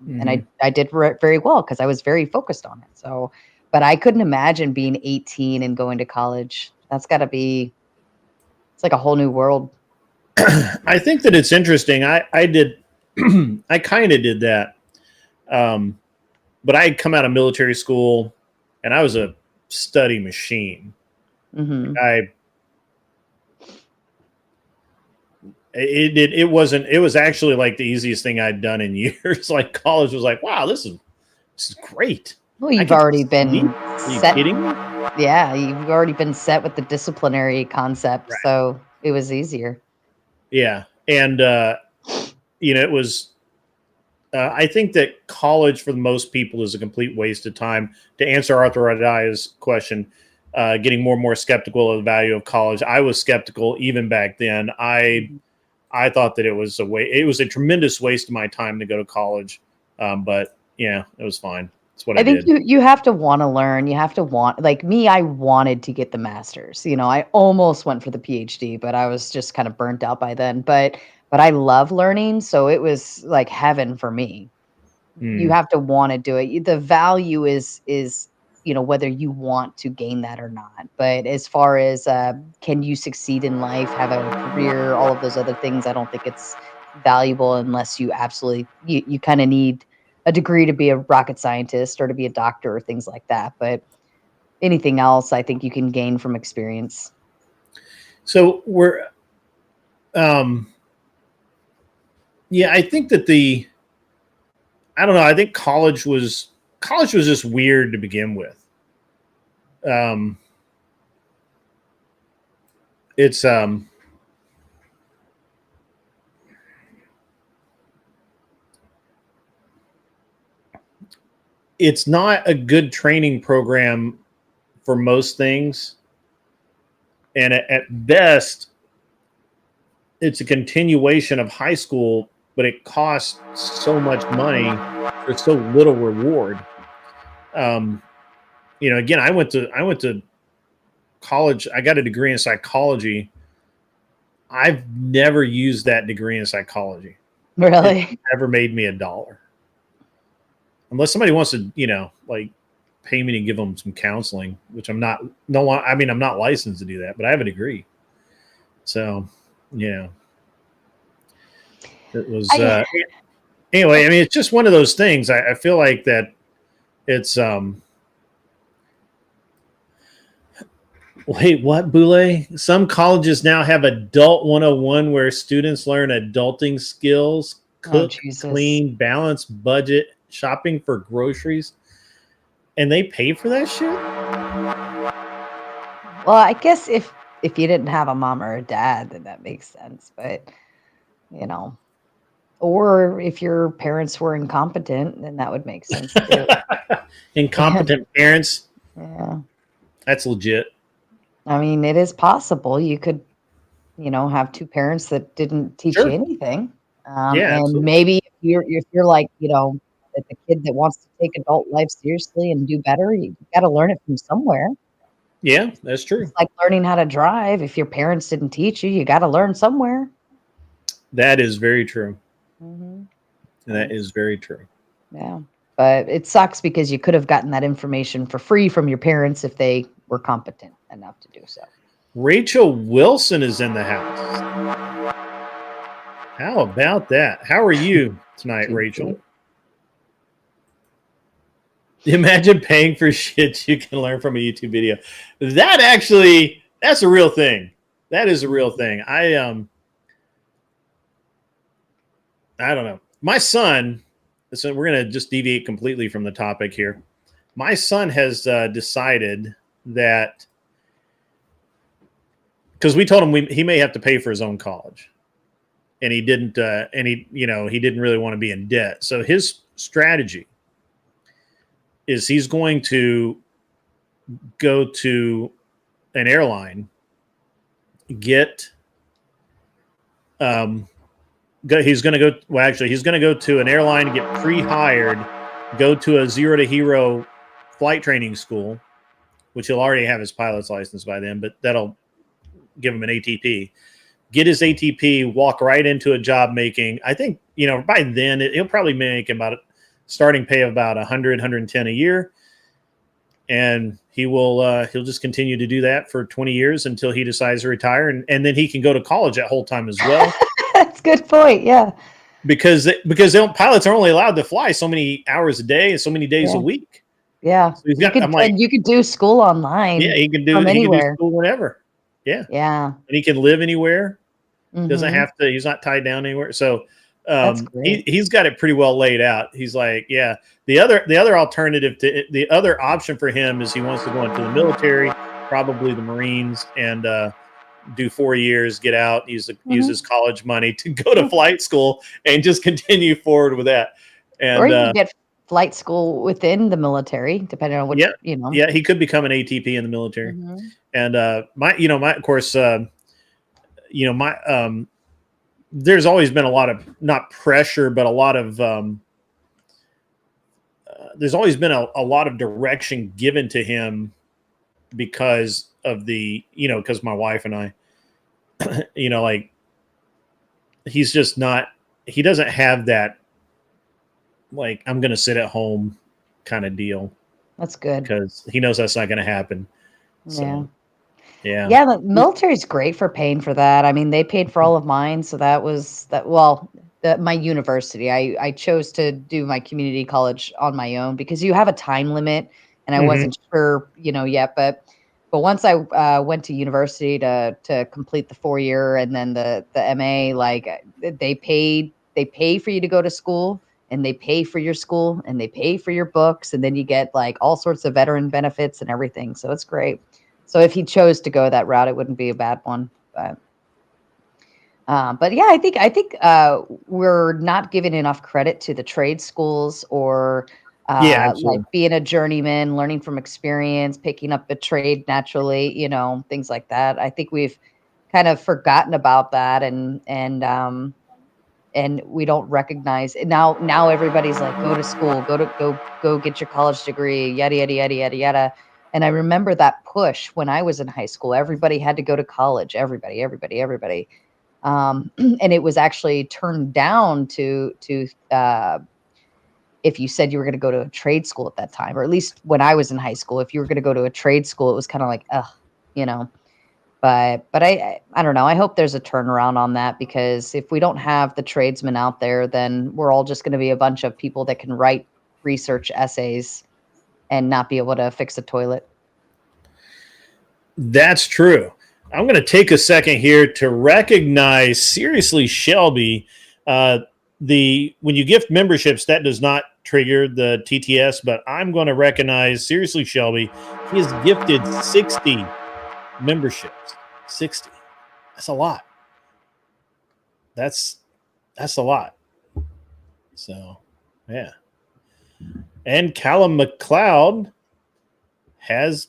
And I did very well because I was very focused on it. So, but I couldn't imagine being 18 and going to college. That's got to be, it's like a whole new world. I think that it's interesting. I did, I kind of did that. But I had come out of military school and I was a study machine. Mm-hmm. It was actually like the easiest thing I'd done in years. Like college was like, wow, this is great. Well, you've already been Are you set. kidding me? Yeah, you've already been set with the disciplinary concept, Right. so it was easier. Yeah. And, it was, I think that college for the most people is a complete waste of time. To answer Arthur Radia's question, getting more and more skeptical of the value of college. I was skeptical even back then. I thought that it was a tremendous waste of my time to go to college. But yeah, it was fine. That's what I think did. you have to want to learn. You have to want, like me, I wanted to get the master's. You know, I almost went for the PhD, but I was just kind of burnt out by then. But I love learning, so it was like heaven for me. You have to want to do it. The value is whether you want to gain that or not. But as far as can you succeed in life, have a career, all of those other things, I don't think it's valuable unless you absolutely you kind of need a degree to be a rocket scientist or to be a doctor or things like that. But anything else, I think you can gain from experience. So we're, yeah, I think that I don't know. I think college was just weird to begin with. It's not a good training program for most things. And at best, it's a continuation of high school, but it costs so much money for so little reward. Again, I went to college. I got a degree in psychology. I've never used that degree in psychology. Really? It never made me $1. Unless somebody wants to, pay me to give them some counseling, which I'm not. No, I mean, I'm not licensed to do that, but I have a degree. So, it was. Anyway, I mean, it's just one of those things. I feel like that it's. Wait, what, Boulay? Some colleges now have Adult 101 where students learn adulting skills, cook, clean, balance, budget, shopping for groceries, and they pay for that shit? Well, I guess if you didn't have a mom or a dad, then that makes sense. But, or if your parents were incompetent, then that would make sense too. Incompetent parents? Yeah. That's legit. I mean, it is possible. You could, have two parents that didn't teach you anything. And absolutely. Maybe if you're like, the kid that wants to take adult life seriously and do better, you got to learn it from somewhere. Yeah, that's true. It's like learning how to drive. If your parents didn't teach you, you got to learn somewhere. That is very true. Mm-hmm. That is very true. Yeah. But it sucks because you could have gotten that information for free from your parents if they were competent enough to do so. Rachel Wilson is in the house. How about that? How are you tonight, Rachel? Imagine paying for shit you can learn from a YouTube video. That's a real thing. That is a real thing. I don't know. My son, so we're going to just deviate completely from the topic here. My son has decided that, because we told him he may have to pay for his own college, and he didn't, he didn't really want to be in debt. So his strategy is he's going to go to an airline, he's going to go to an airline and get pre-hired, go to a zero to hero flight training school, which he'll already have his pilot's license by then, but that'll give him an ATP, get his ATP, walk right into a job making, I think, by then he'll probably make about a starting pay of about 100, 110 a year. And he'll just continue to do that for 20 years until he decides to retire. And then he can go to college that whole time as well. That's a good point. Yeah. Because pilots are only allowed to fly so many hours a day and so many days a week. Yeah. So you could do school online. Yeah, he can do school whenever. Yeah. Yeah. And he can live anywhere. Mm-hmm. Doesn't have to, he's not tied down anywhere. So he's got it pretty well laid out. He's like, yeah. The other alternative to the other option for him is he wants to go into the military, probably the Marines, and do 4 years, get out, use his college money to go to flight school and just continue forward with that. And or you can get flight school within the military, depending on which, yeah, you know. yeah, he could become an ATP in the military. Mhm. And of course, there's always been a lot of not pressure, but a lot of there's always been a lot of direction given to him because of because my wife and I, like he's just not, he doesn't have that, like, I'm going to sit at home kind of deal. That's good. Because he knows that's not going to happen. So, yeah. The military is great for paying for that. I mean, they paid for all of mine. So that was that. Well, my university, I chose to do my community college on my own because you have a time limit and I wasn't sure, yet. But once I went to university to complete the 4-year and then the MA, like they pay for you to go to school and they pay for your school and they pay for your books. And then you get like all sorts of veteran benefits and everything. So it's great. So if he chose to go that route, it wouldn't be a bad one. But yeah, I think we're not giving enough credit to the trade schools or like being a journeyman, learning from experience, picking up a trade naturally, things like that. I think we've kind of forgotten about that, and we don't recognize it. Now everybody's like, go to school, go get your college degree, yada yada yada yada yada. And I remember that push when I was in high school. Everybody had to go to college. Everybody. And it was actually turned down to if you said you were going to go to a trade school at that time, or at least when I was in high school, if you were going to go to a trade school, it was kind of like, But I don't know. I hope there's a turnaround on that, because if we don't have the tradesmen out there, then we're all just going to be a bunch of people that can write research essays and not be able to fix a toilet. That's true. I'm going to take a second here to recognize, seriously, Shelby, when you gift memberships, that does not trigger the TTS, but I'm going to recognize, seriously, Shelby, he has gifted 60 memberships. 60. That's a lot. That's a lot. So, yeah. And Callum McLeod has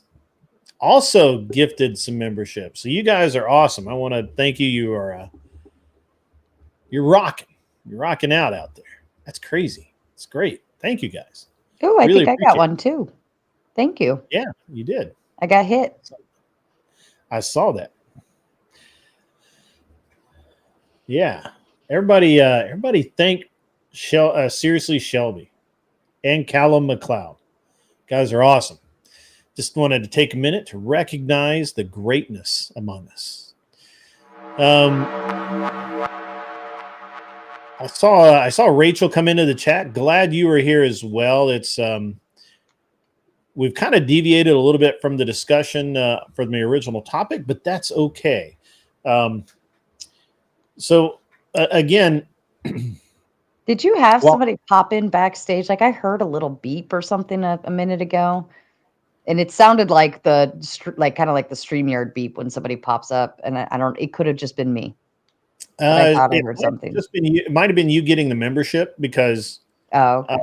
also gifted some memberships. So you guys are awesome. I want to thank you. You're rocking. You're rocking out there. That's crazy. It's great. Thank you guys. Oh, I think I got one too. Thank you. Yeah, you did. I got hit. I saw that. Yeah. Everybody thank seriously Shelby and Callum McLeod. Guys are awesome. Just wanted to take a minute to recognize the greatness among us. I saw Rachel come into the chat. Glad you were here as well. It's we've kind of deviated a little bit from the discussion from the original topic, but that's okay. Again, did you have somebody pop in backstage? Like I heard a little beep or something a minute ago, and it sounded like kind of like the StreamYard beep when somebody pops up. And I don't. It could have just been me. I thought I heard something. It might have been you getting the membership, because okay.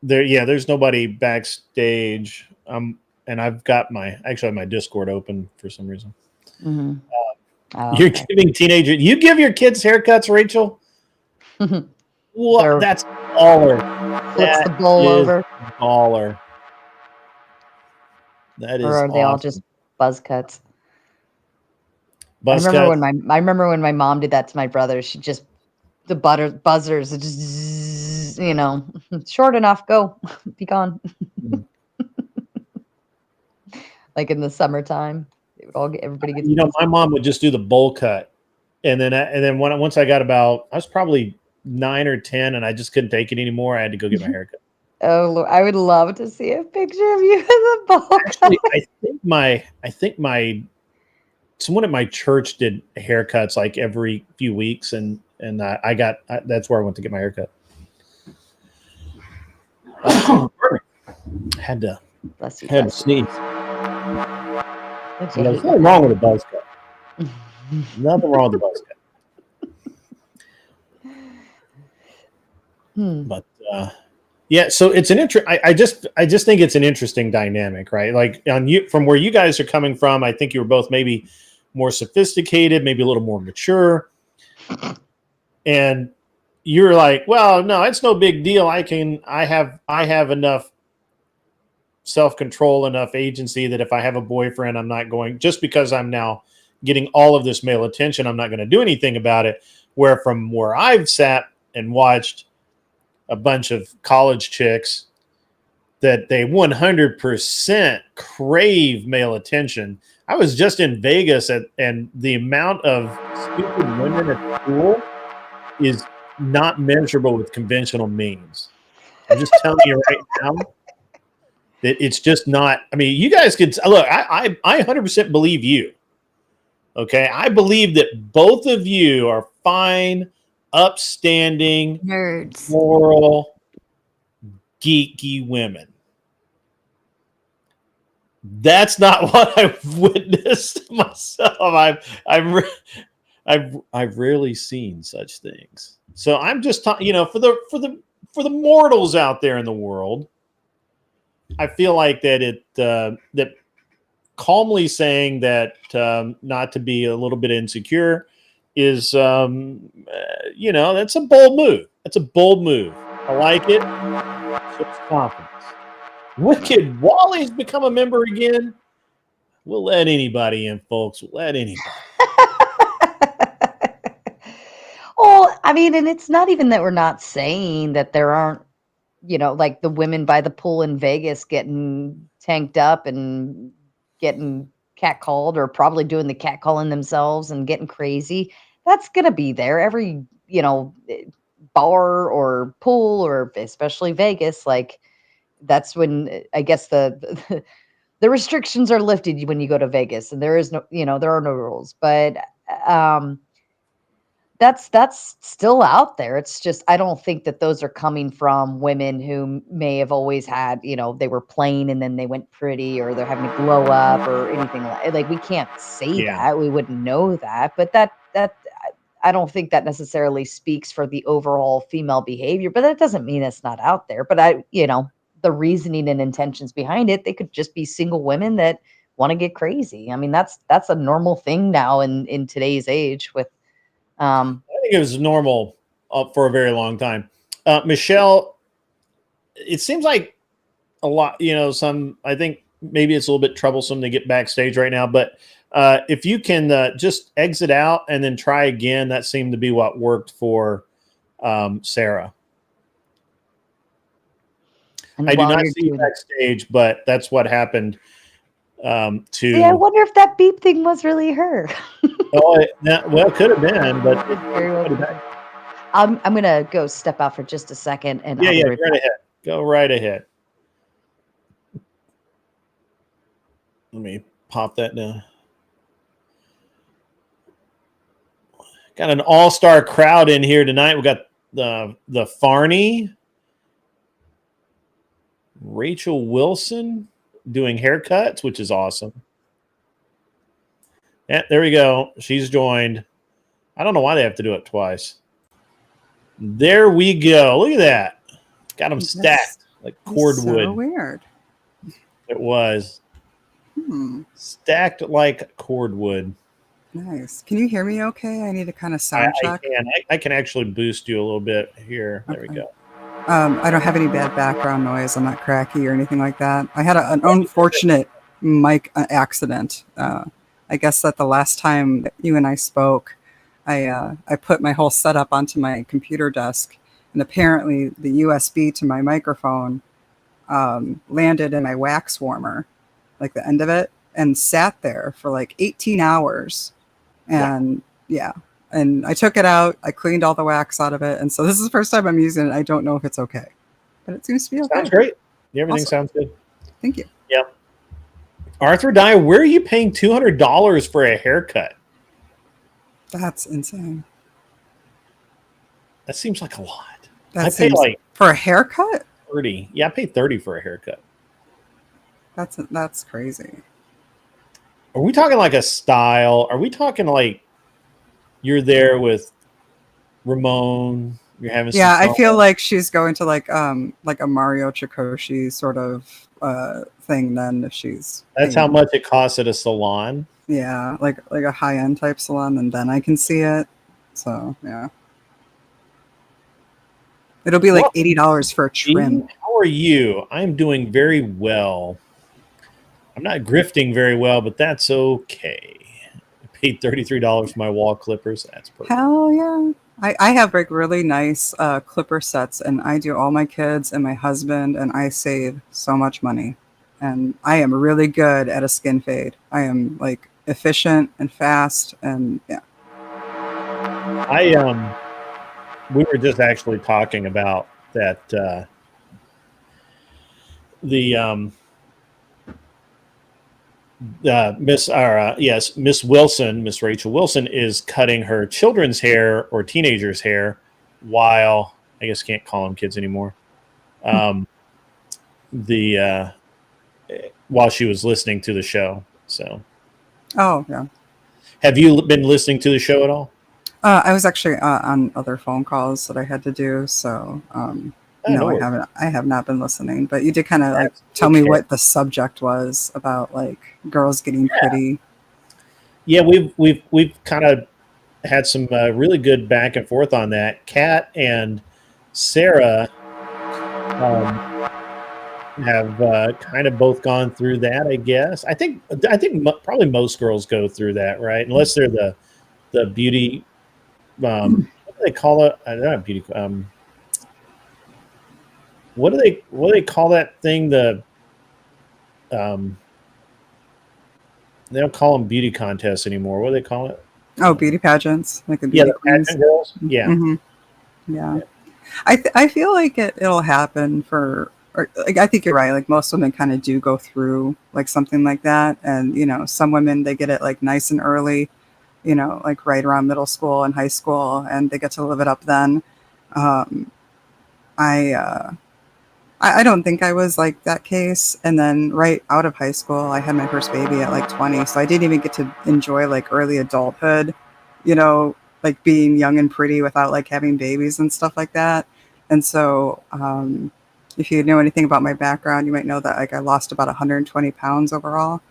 There's nobody backstage. And I've got my Discord open for some reason. Mm-hmm. You're giving teenager. You give your kids haircuts, Rachel? Well, that's baller. Flips the bowl over. Baller. That is. Or are they awesome. all just buzz cuts? I remember when my mom did that to my brother. She just buzzers, just short enough. Go, be gone. Like in the summertime. Everybody gets. My mom would just do the bowl cut, and then once I got I was probably 9 or 10, and I just couldn't take it anymore. I had to go get my haircut. Oh, Lord, I would love to see a picture of you in the bowl. Actually, I think someone at my church did haircuts like every few weeks, and that's where I went to get my haircut. Had to sneeze. There's nothing wrong with a buzz cut. Nothing wrong with the buzz cut. But Yeah, so it's an I just think it's an interesting dynamic, right? Like from where you guys are coming from, I think you were both maybe more sophisticated, maybe a little more mature, and you're like, well, no, it's no big deal. I have enough self-control, enough agency that if I have a boyfriend, I'm not going, just because I'm now getting all of this male attention, I'm not going to do anything about it. Where from where I've sat and watched a bunch of college chicks that they 100% crave male attention. I was just in Vegas and the amount of stupid women at school is not measurable with conventional means. I'm just telling you right now that it's just not. I mean, you guys could look. I 100% believe you. Okay, I believe that both of you are fine, upstanding, Nerds. moral, geeky women. That's not what I've witnessed myself. I've rarely seen such things. So I'm just talking, for the mortals out there in the world. I feel like that that calmly saying that not to be a little bit insecure is that's a bold move. That's a bold move. I like it. Shows confidence. Wicked Wally's become a member again. We'll let anybody in, folks. We'll let anybody. Well, I mean, and it's not even that we're not saying that there aren't, like the women by the pool in Vegas getting tanked up and getting catcalled, or probably doing the catcalling themselves and getting crazy. That's going to be there. Every, bar or pool, or especially Vegas, like that's when I guess the restrictions are lifted when you go to Vegas, and there is no, there are no rules, but that's still out there. It's just, I don't think that those are coming from women who may have always had, they were plain and then they went pretty, or they're having a glow up or anything like we can't say that. We wouldn't know that, but that I don't think that necessarily speaks for the overall female behavior, but that doesn't mean it's not out there. But the reasoning and intentions behind it, they could just be single women that want to get crazy. I mean, that's a normal thing now in today's age with, I think it was normal for a very long time. Michelle, it seems like a lot, I think maybe it's a little bit troublesome to get backstage right now, but if you can just exit out and then try again, that seemed to be what worked for Sarah. and I do while not you're see you doing- backstage, but that's what happened to. Yeah, I wonder if that beep thing was really her. Well, it could have been, but Very well could. I'm gonna go step out for just a second, and yeah, I'll be go right right back. ahead. Go right ahead. Let me pop that down. Got an all-star crowd in here tonight. We got the Farney, Rachel Wilson doing haircuts, which is awesome. Yeah, there we go. She's joined. I don't know why they have to do it twice. There we go. Look at that. Got them stacked like cordwood. So weird. It was stacked like cordwood. Nice. Can you hear me okay? I need to kind of sound check. I can actually boost you a little bit here. There we go. I don't have any bad background noise. I'm not cracky or anything like that. I had an unfortunate mic accident. I guess that the last time that you and I spoke, I put my whole setup onto my computer desk, and apparently the USB to my microphone landed in my wax warmer, like the end of it, and sat there for like 18 hours. And and I took it out. I cleaned all the wax out of it. And so this is the first time I'm using it. I don't know if it's okay, but it seems to be okay. Sounds great. Everything sounds good. Thank you. Yep. Arthur Dye, where are you paying $200 for a haircut? That's insane. That seems like a lot. I paid like for a haircut? 30. Yeah, I paid 30 for a haircut. That's crazy. Are we talking like a style? Are we talking like you're there with Ramon You're having Yeah, some I fun. feel like she's going to like a Mario Chikoshi sort of thing then if she's That's how much it costs at a salon. Yeah, like a high-end type salon, and then I can see it. So yeah. It'll be like Well, $80 for a trim. How are you? I'm doing very well. I'm not grifting very well, but that's okay. I paid $33 for my wall clippers. That's perfect. Hell yeah. I have like really nice clipper sets, and I do all my kids and my husband, and I save so much money. And I am really good at a skin fade. I am like efficient and fast, and yeah. We were just actually talking about that. Miss Wilson, Miss Rachel Wilson, is cutting her children's hair or teenagers' hair while I guess can't call them kids anymore. While she was listening to the show. So, Oh yeah. have you been listening to the show at all? I was actually on other phone calls that I had to do, so no, I haven't. I have not been listening, but you did kind of like tell me what the subject was about, like girls getting pretty. Yeah, we've kind of had some really good back and forth on that. Kat and Sarah have kind of both gone through that. I guess I think probably most girls go through that, right? Unless they're the beauty. What do they call it? I don't know, beauty. What do they call that thing? The they don't call them beauty contests anymore. What do they call it? Oh, beauty pageants, like the beauty queens. Pageant girls. Yeah, yeah. I feel like it'll happen for. Or, like, I think you're right. Like most women kind of do go through like something like that, and some women they get it like nice and early. Like right around middle school and high school, and they get to live it up then. I don't think I was like that case. And then right out of high school, I had my first baby at like 20. So I didn't even get to enjoy like early adulthood, like being young and pretty without like having babies and stuff like that. And so if you know anything about my background, you might know that like I lost about 120 pounds overall.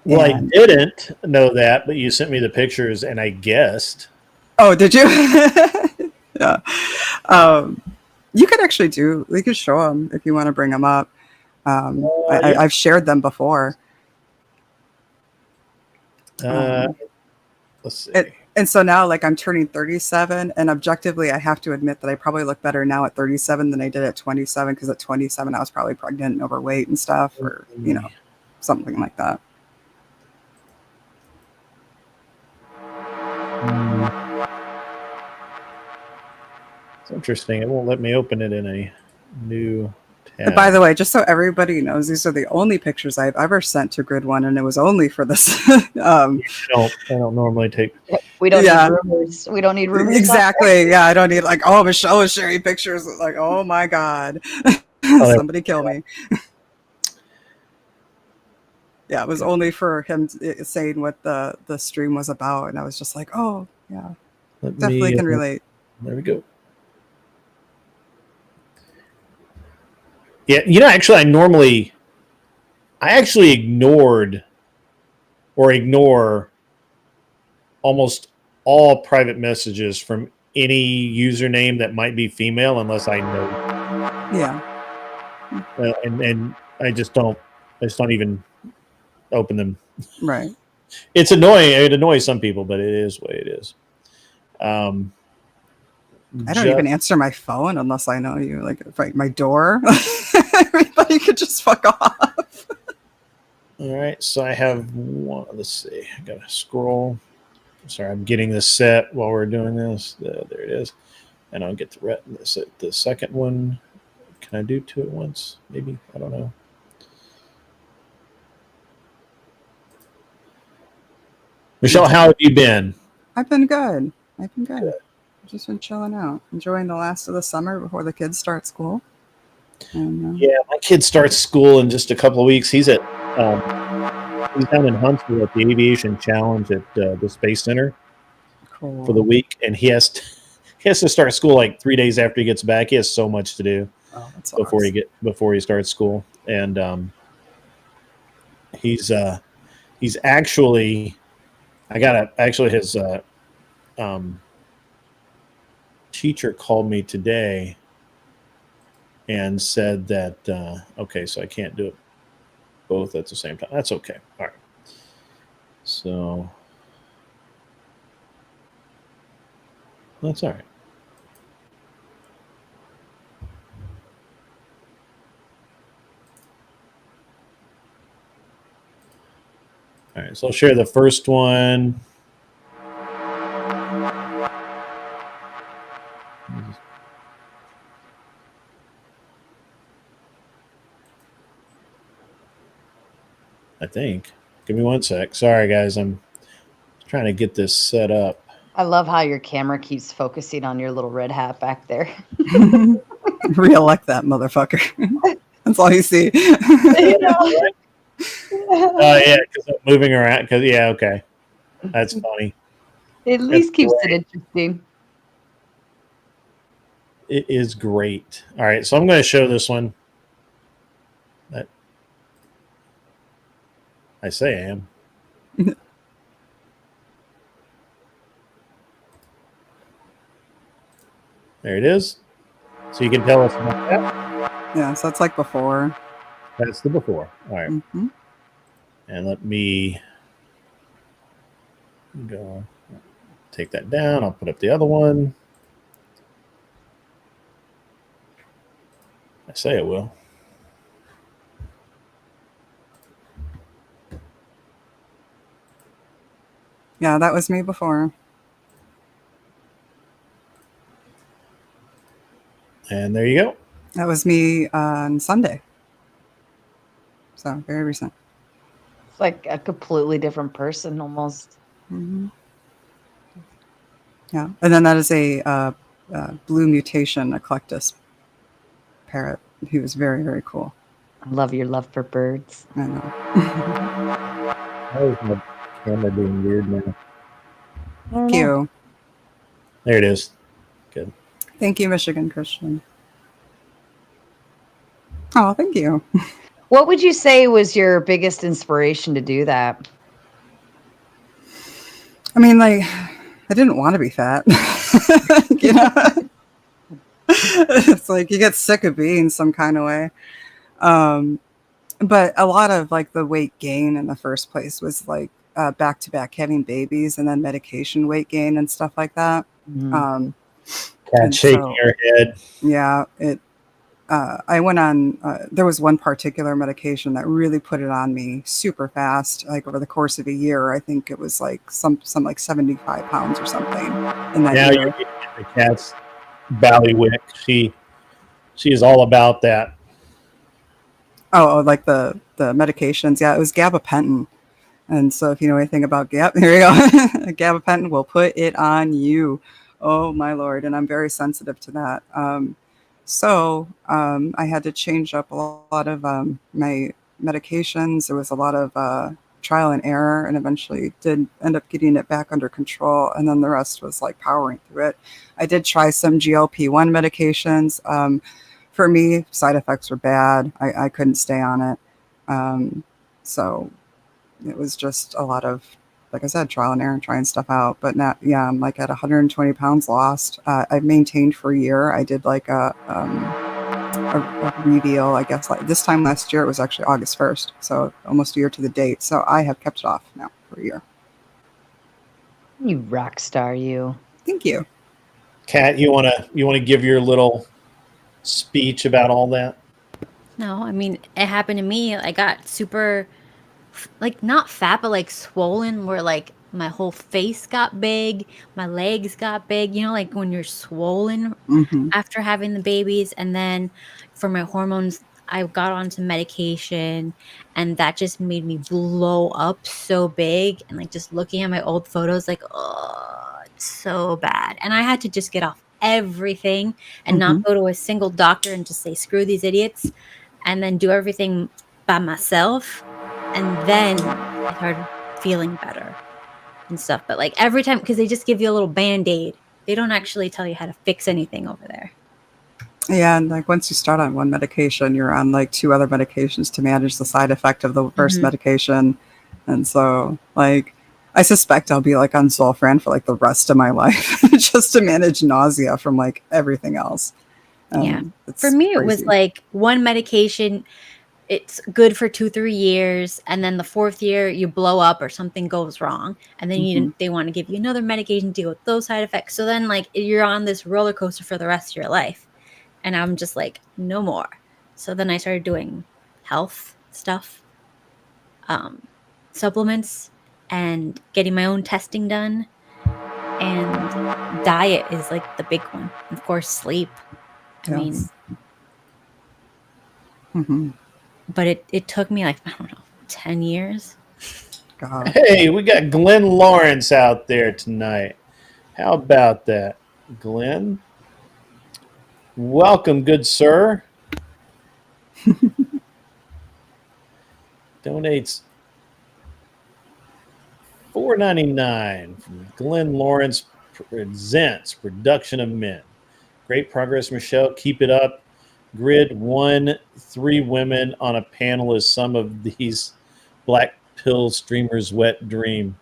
Well, I didn't know that, but you sent me the pictures, and I guessed. Oh, did you? Yeah. You could actually we could show them if you want to bring them up. Yeah. I've shared them before. Let's see. And so now, like, I'm turning 37, and objectively, I have to admit that I probably look better now at 37 than I did at 27, because at 27, I was probably pregnant and overweight and stuff, or, something like that. It's interesting. It won't let me open it in a new tab. And by the way, just so everybody knows, these are the only pictures I've ever sent to Grid One, and it was only for this. I don't normally take. We don't need rumors. We don't need rumors. Exactly. Yeah, I don't need like, oh, Michelle is sharing pictures. Like, oh my God, somebody kill me. Yeah, it was only for him saying what the stream was about, and I was just like, oh yeah, definitely can relate. There we go. Yeah, actually, I actually ignored or ignore almost all private messages from any username that might be female, unless I know. Yeah. And I just don't even open them. Right. It's annoying. It annoys some people, but it is what it is. I don't even answer my phone unless I know you. Like my door. Everybody could just fuck off. All right, so I have one. Let's see. I gotta scroll. Sorry, I'm getting this set while we're doing this. There it is, and I'll get the second one. Can I do two at once? Maybe, I don't know. Michelle, how have you been? I've been good. Just been chilling out, enjoying the last of the summer before the kids start school. And, yeah, my kid starts school in just a couple of weeks. He's down in Huntsville at the Aviation Challenge at the Space Center for the week, and he has he has to start school like 3 days after he gets back. He has so much to do That's before he starts school, and he's actually his teacher called me today and said that okay, so I can't do it both at the same time. That's okay. All right. So that's all right. All right, so I'll share the first one. I think. Give me 1 sec. Sorry, guys. I'm trying to get this set up. I love how your camera keeps focusing on your little red hat back there. Re-elect that motherfucker. That's all you see. You know? Yeah, because I'm moving around. Yeah, okay. That's funny. It at least keeps it interesting. It is great. All right, so I'm going to show this one. I say I am. There it is. So you can tell us about that. Yeah, so that's like before. That's the before. All right. Mm-hmm. And let me go take that down. I'll put up the other one. I say it will. Yeah, that was me before. And there you go. That was me on Sunday. So very recent. It's like a completely different person almost. Mm-hmm. Yeah, and then that is a blue mutation eclectus parrot. He was very, very cool. I love your love for birds. I know. How is my camera being weird now? Thank you. There it is. Good. Thank you, Michigan Christian. Oh, thank you. What would you say was your biggest inspiration to do that? I mean, like, I didn't want to be fat. You know? It's like you get sick of being some kind of way. But a lot of like the weight gain in the first place was like back to back having babies and then medication weight gain and stuff like that. Cat shaking her head. Yeah, I went on, there was one particular medication that really put it on me super fast, like over the course of a year. I think it was like some like 75 pounds or something in that Now year. you're getting the cat's ballywick. She is all about that. Oh, like the medications. Yeah, it was gabapentin. And so if you know anything about here you go. Gabapentin will put it on you. Oh my Lord. And I'm very sensitive to that. So I had to change up a lot of my medications. There was a lot of trial and error, and eventually did end up getting it back under control. And then the rest was like powering through it. I did try some GLP-1 medications. For me, side effects were bad. I couldn't stay on it. So it was just a lot of, like I said, trial and error and trying stuff out. But now, yeah, I'm like at 120 pounds lost. I've maintained for a year. I did like a reveal, I guess, like this time last year. It was actually August 1st. So almost a year to the date. So I have kept it off now for a year. You rock star, you. Thank you. Kat, you wanna give your little speech about all that? No, I mean, it happened to me. I got super, like, not fat, but like swollen, where like my whole face got big, my legs got big, you know, like when you're swollen after having the babies. And then for my hormones, I got onto medication, and that just made me blow up so big. And like just looking at my old photos, like, oh, it's so bad. And I had to just get off everything and not go to a single doctor and just say, screw these idiots, and then do everything by myself. And then I started feeling better and stuff. But like every time, because they just give you a little Band-Aid They don't actually tell you how to fix anything over there. Yeah, and like once you start on one medication, you're on like 2 other medications to manage the side effect of the 1st medication. And so like I suspect I'll be like on Zolfran for like the rest of my life just to manage nausea from like everything else. Yeah. For me, it was like one medication. It's good for 2-3 years, and then the 4th year you blow up or something goes wrong, and then they want to give you another medication to deal with those side effects. So then like you're on this roller coaster for the rest of your life, and I'm just like, no more. So then I started doing health stuff, supplements, and getting my own testing done. And diet is like the big one. Of course, sleep. I mean, but it took me like, I don't know, 10 years. God. Hey, we got Glenn Lawrence out there tonight. How about that, Glenn? Welcome, good sir. Donates $4.99 from Glenn Lawrence presents Production of Men. Great progress, Michelle. Keep it up. Grid 1, 3 women on a panel is some of these black pill streamers' wet dream.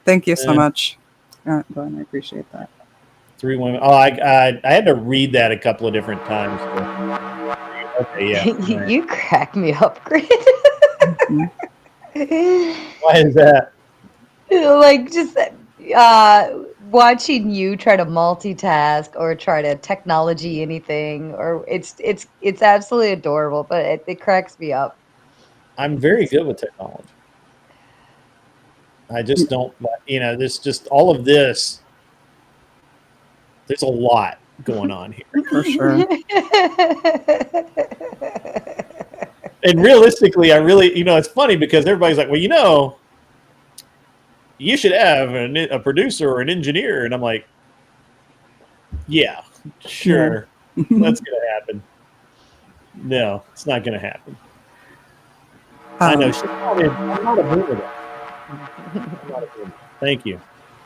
Thank you so much. Glenn, I appreciate that. 3 women. Oh, I had to read that a couple of different times. Okay, yeah. You crack me up, Grid. Why is that? Like just watching you try to multitask or try to technology anything, or it's absolutely adorable, but it cracks me up. I'm very good with technology. I just don't, there's just all of this. There's a lot going on here. For sure. And realistically, I really, it's funny because everybody's like, well, you should have a producer or an engineer. And I'm like, yeah, sure. That's going to happen. No, it's not going to happen. I know. I'm not a boomer. Thank you.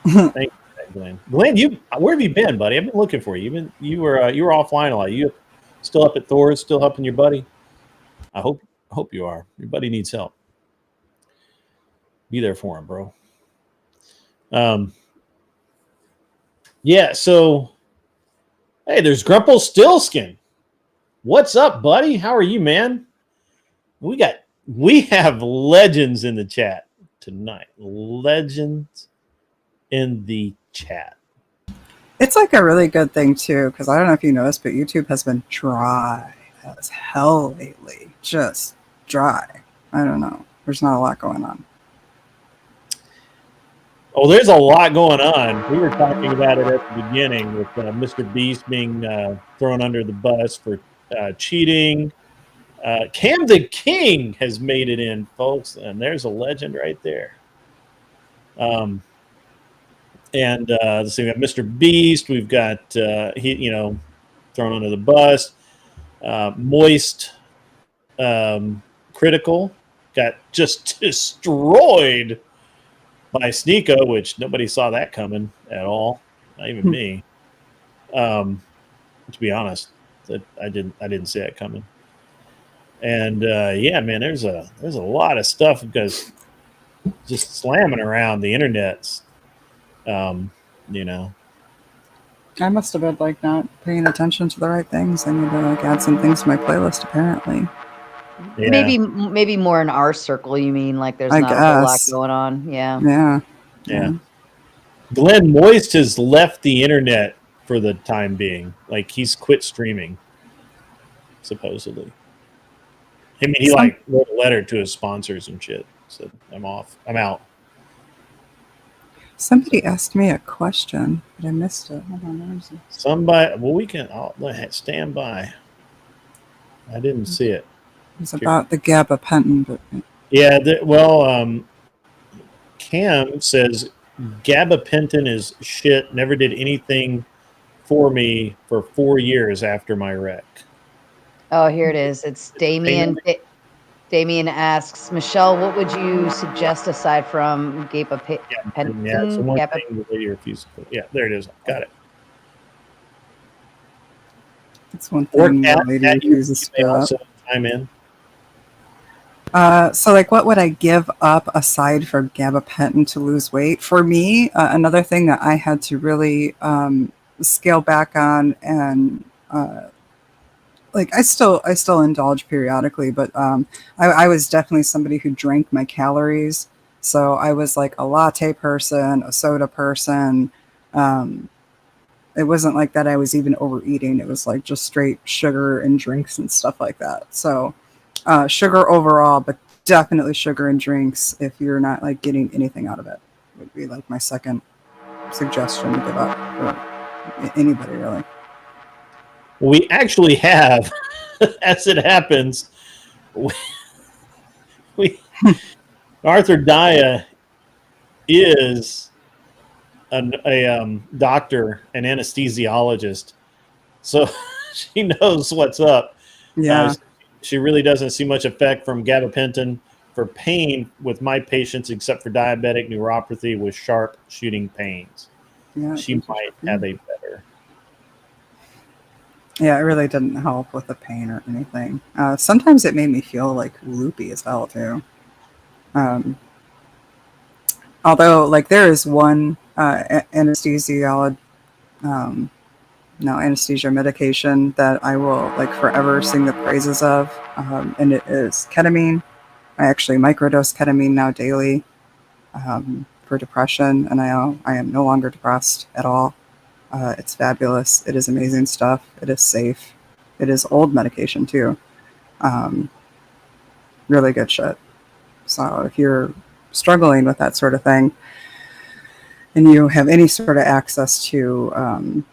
Thank you, Glenn. Glenn, where have you been, buddy? I've been looking for you. You were offline a lot. You still up at Thor's, still helping your buddy? I hope you are. Your buddy needs help. Be there for him, bro. Yeah, so hey, there's Grumple Stillskin. What's up, buddy? How are you, man? We have legends in the chat tonight. Legends in the chat. It's like a really good thing too, because I don't know if you noticed, but YouTube has been dry as hell lately. Just dry. I don't know. There's not a lot going on. Oh, there's a lot going on. We were talking about it at the beginning with MrBeast being thrown under the bus for cheating. Cam the King has made it in, folks, and there's a legend right there. And let's see, we got MrBeast. We've got thrown under the bus. Moist Critical got just destroyed by Sneako, which nobody saw that coming at all, not even me. To be honest, I didn't see that coming. And yeah, man, there's a lot of stuff because just slamming around the internets. I must have been like not paying attention to the right things. I need to like add some things to my playlist apparently. Yeah. Maybe more in our circle, you mean? Like there's not a whole lot going on. Yeah. Glenn Moist has left the internet for the time being. Like he's quit streaming, supposedly. I mean, he wrote a letter to his sponsors and shit. Said, I'm off. I'm out. Somebody asked me a question, but I missed it. Hold on, Somebody, well, we can stand by. I didn't see it. It's about the gabapentin, but yeah. Cam says gabapentin is shit. Never did anything for me for 4 years after my wreck. Oh, here it is. It's Damien. Damien asks, Michelle, what would you suggest aside from gabapentin? Yeah, it's the one thing the lady refused to put. Yeah, there it is. Got it. That's one Or thing the lady refuses to may fill also chime in. So like what would I give up aside from gabapentin to lose weight? For me, another thing that I had to really scale back on, and like I still indulge periodically, but I was definitely somebody who drank my calories. So I was like a latte person, a soda person. It wasn't like that I was even overeating. It was like just straight sugar and drinks and stuff like that. So sugar overall, but definitely sugar and drinks if you're not like getting anything out of it, would be like my second suggestion to give up for anybody really. We actually have, as it happens, we Arthur Daya is a doctor, an anesthesiologist, so she knows what's up. Yeah. She really doesn't see much effect from gabapentin for pain with my patients, except for diabetic neuropathy with sharp shooting pains. Yeah, she might have a better. Yeah, it really didn't help with the pain or anything. Sometimes it made me feel like loopy as hell too. Although, like, there is one anesthesia medication that I will like forever sing the praises of, and it is ketamine. I actually microdose ketamine now daily for depression, and I am no longer depressed at all. It's fabulous. It is amazing stuff. It is safe. It is old medication too. Really good shit. So if you're struggling with that sort of thing and you have any sort of access to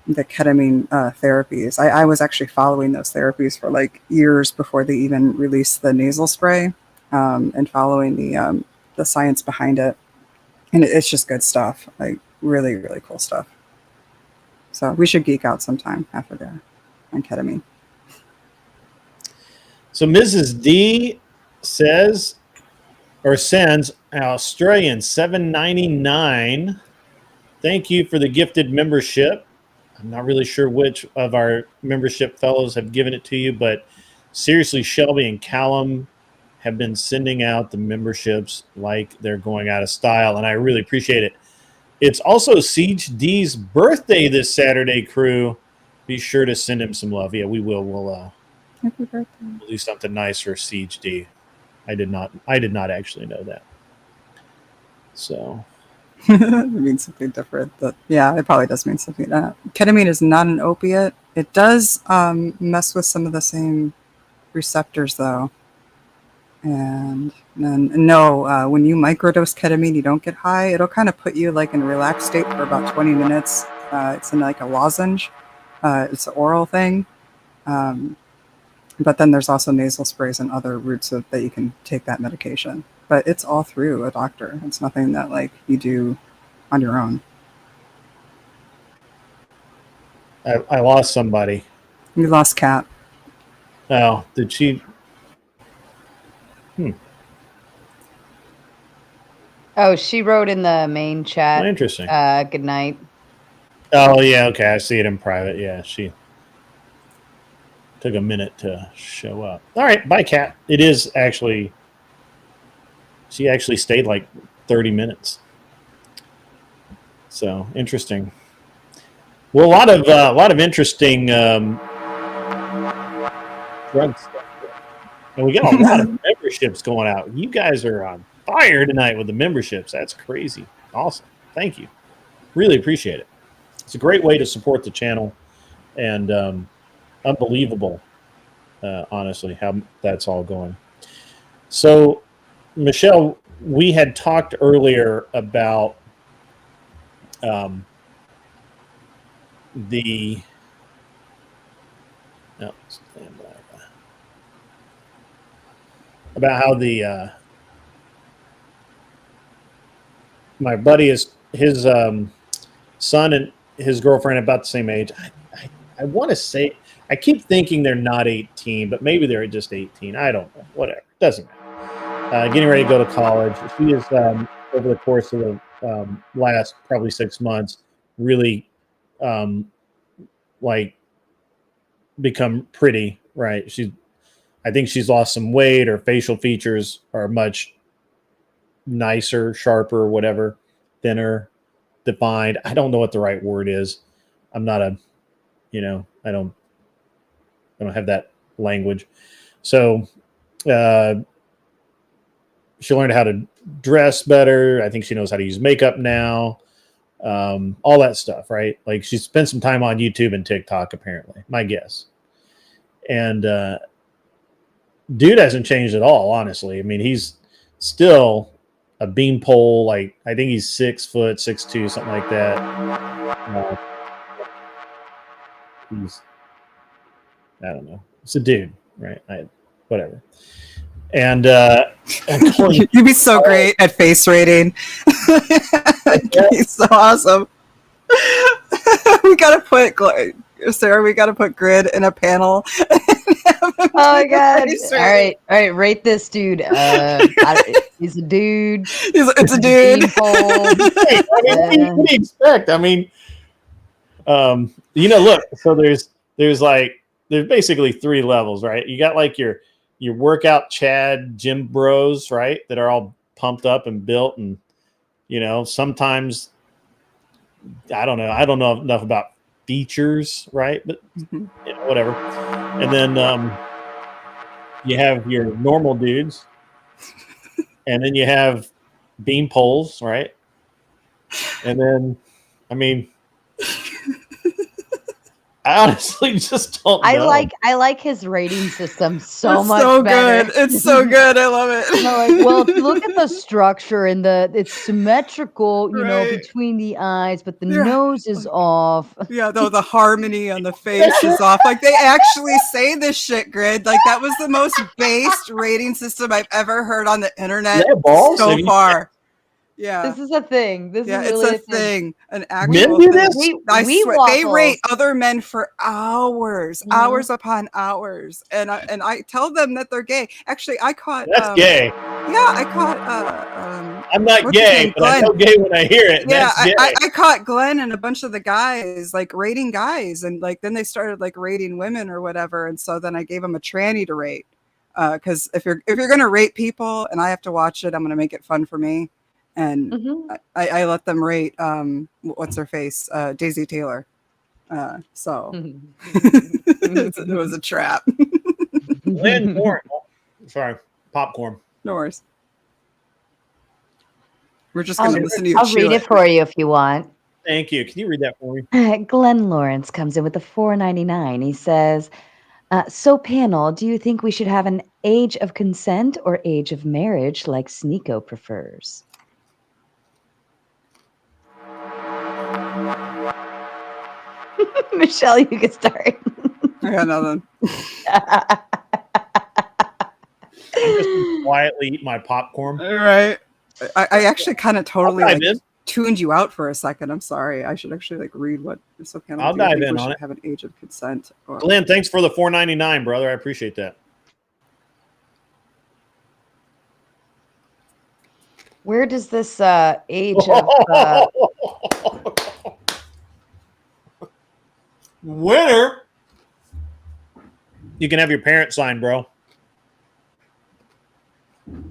the ketamine therapies, I was actually following those therapies for like years before they even released the nasal spray, and following the science behind it. And it's just good stuff. Like really, really cool stuff. So we should geek out sometime after there on ketamine. So Mrs. D says or sends Australian $7.99. Thank you for the gifted membership. I'm not really sure which of our membership fellows have given it to you, but seriously, Shelby and Callum have been sending out the memberships like they're going out of style, and I really appreciate it. It's also Siege D's birthday this Saturday, crew. Be sure to send him some love. Yeah, we will. We'll Happy birthday. We'll do something nice for Siege D. I did not actually know that. So it means something different, but yeah, it probably does mean something. Ketamine is not an opiate. It does mess with some of the same receptors, though. And no, when you microdose ketamine, you don't get high. It'll kind of put you like in a relaxed state for about 20 minutes. It's in like a lozenge. It's an oral thing. But then there's also nasal sprays and other routes that you can take that medication. But it's all through a doctor. It's nothing that like you do on your own. I lost somebody. You lost Kat. Oh, did she? Oh, she wrote in the main chat. Oh, interesting. Good night. Oh, yeah. Okay. I see it in private. Yeah. She took a minute to show up. All right. Bye, Kat. It is actually, she actually stayed like 30 minutes. So interesting. Well, a lot of interesting drug stuff. And we got a lot of memberships going out. You guys are on fire tonight with the memberships. That's crazy. Awesome. Thank you. Really appreciate it. It's a great way to support the channel, and unbelievable, honestly, how that's all going. So, Michelle, we had talked earlier about about how the my buddy is his son and his girlfriend about the same age. I want to say I keep thinking they're not 18, but maybe they're just 18. I don't know. Whatever. Doesn't matter. Getting ready to go to college. She is, over the course of the last probably 6 months, really like become pretty, right? I think she's lost some weight. Her facial features are much nicer, sharper, whatever, thinner, defined. I don't know what the right word is. I'm not a, I don't have that language. So she learned how to dress better. I think she knows how to use makeup now. All that stuff, right? Like she spent some time on YouTube and TikTok, apparently, my guess. And dude hasn't changed at all, honestly. I mean, he's still a beanpole. Like I think he's 6 foot, 6'2", something like that. I don't know. It's a dude, right? Whatever. And you'd be so great at face rating. He's so awesome. We gotta put Sarah. We gotta put Grid in a panel. Oh my god! All right, rate this dude. He's a dude. It's a dude. What do you expect? I mean, look. So there's basically 3 levels, right? You got like your workout Chad gym bros, right? That are all pumped up and built, and sometimes I don't know enough about features, right? But whatever. And then you have your normal dudes, and then you have bean poles, right? And then, I mean, I honestly just don't know. I like his rating system so much so better. Good. It's so good. I love it. Well, look at the structure and it's symmetrical, between the eyes, but the nose is off. Yeah, though the harmony on the face is off. Like they actually say this shit, Grid. Like that was the most based rating system I've ever heard on the internet so far. Yeah, this is a thing. This is really a thing. An actual men do this. I swear, they rate other men for hours, hours upon hours, and I tell them that they're gay. Actually, I caught that's gay. Yeah, I caught. I'm not gay, but I know gay when I hear it. Yeah, I caught Glenn and a bunch of the guys like rating guys, and like then they started like rating women or whatever, and so then I gave them a tranny to rate, because if you're gonna rate people and I have to watch it, I'm gonna make it fun for me. And I let them rate what's her face, Daisy Taylor. So it was a trap. Lynn Moore. Sorry, popcorn. No worries. We're just going to listen to you. I'll read it for you if you want. Thank you. Can you read that for me? Glenn Lawrence comes in with a $4.99. He says, so panel, do you think we should have an age of consent or age of marriage like Sneako prefers? Michelle, you can start. I got nothing. I'm just quietly eat my popcorn. All right. I actually kind of totally tuned you out for a second. I'm sorry. I should actually like read what this kind of. I'll dive in on it. Have an age of consent. Glenn, thanks for the $4.99, brother. I appreciate that. Where does this age of winner? You can have your parents sign, bro.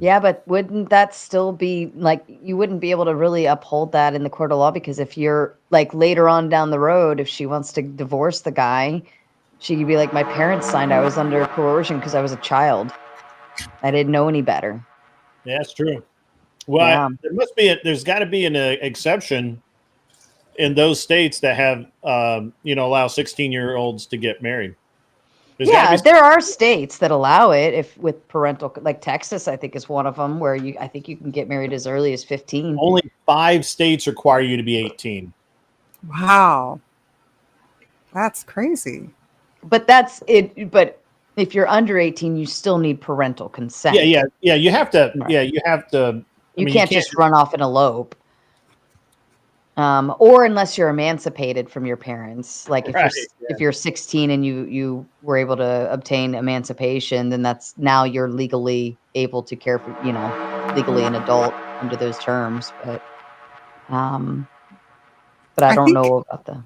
Yeah, but wouldn't that still be like you wouldn't be able to really uphold that in the court of law? Because if you're like later on down the road, if she wants to divorce the guy, she could be like, my parents signed, I was under coercion because I was a child. I didn't know any better. Yeah, that's true. Well, there's got to be an exception in those states that have, allow 16-year-olds to get married. There are states that allow it if with parental, like Texas, I think is one of them where I think you can get married as early as 15. Only 5 states require you to be 18. Wow. That's crazy. But that's it. But if you're under 18, you still need parental consent. Yeah. You have to. Right. Yeah, you have to. You can't just run off and elope. Or unless you're emancipated from your parents, like if Right, if you're 16 and you were able to obtain emancipation, then that's now you're legally able to care for, legally an adult under those terms. Um, but I I don't think know about the.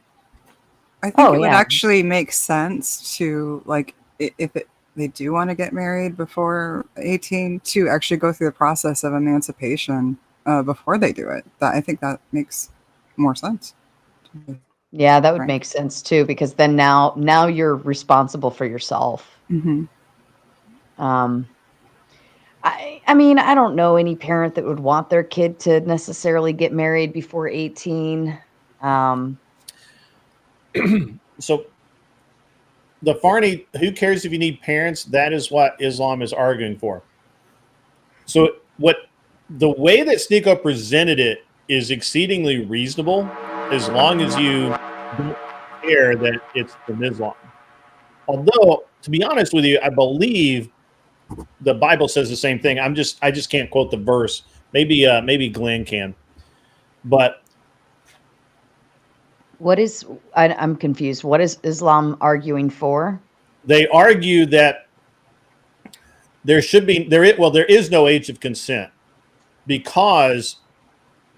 I think Oh it would yeah, actually make sense to like they do want to get married before 18 to actually go through the process of emancipation before they do it. I think that makes more sense. yeah, that would Right. make sense too, because then now you're responsible for yourself. Mm-hmm. I mean, I don't know any parent that would want their kid to necessarily get married before 18. So the Farney, who cares if you need parents? That is what Islam is arguing for. So the way that Sneako presented it is exceedingly reasonable, as long as you don't care that it's from Islam. Although, to be honest with you, I believe the Bible says the same thing. I just can't quote the verse. Maybe Glenn can. But I'm confused. What is Islam arguing for? they argue that there is no age of consent, because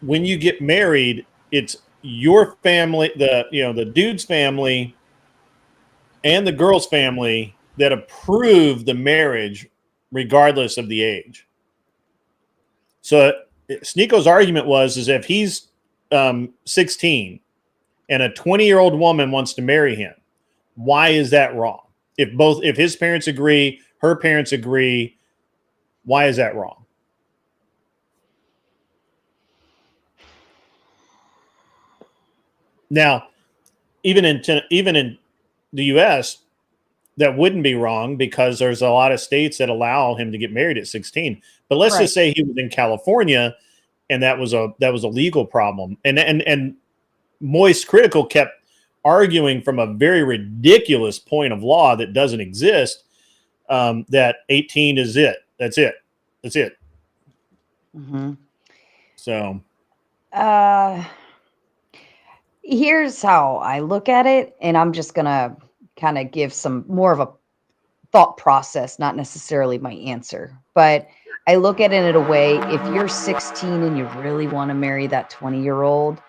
when you get married, it's your family, the dude's family and the girl's family that approve the marriage regardless of the age. So Sneako's argument is if he's 16 and a 20-year-old woman wants to marry him, why is that wrong? If his parents agree, her parents agree, why is that wrong? Now, even in the U.S., that wouldn't be wrong, because there's a lot of states that allow him to get married at 16. But let's just say he was in California, and that was a legal problem. And Moist Critical kept arguing from a very ridiculous point of law that doesn't exist, that 18 is it. That's it. Mm-hmm. So. Here's how I look at it, and I'm just gonna kind of give some more of a thought process, not necessarily my answer. But I look at it in a way: if you're 16 and you really want to marry that 20-year-old,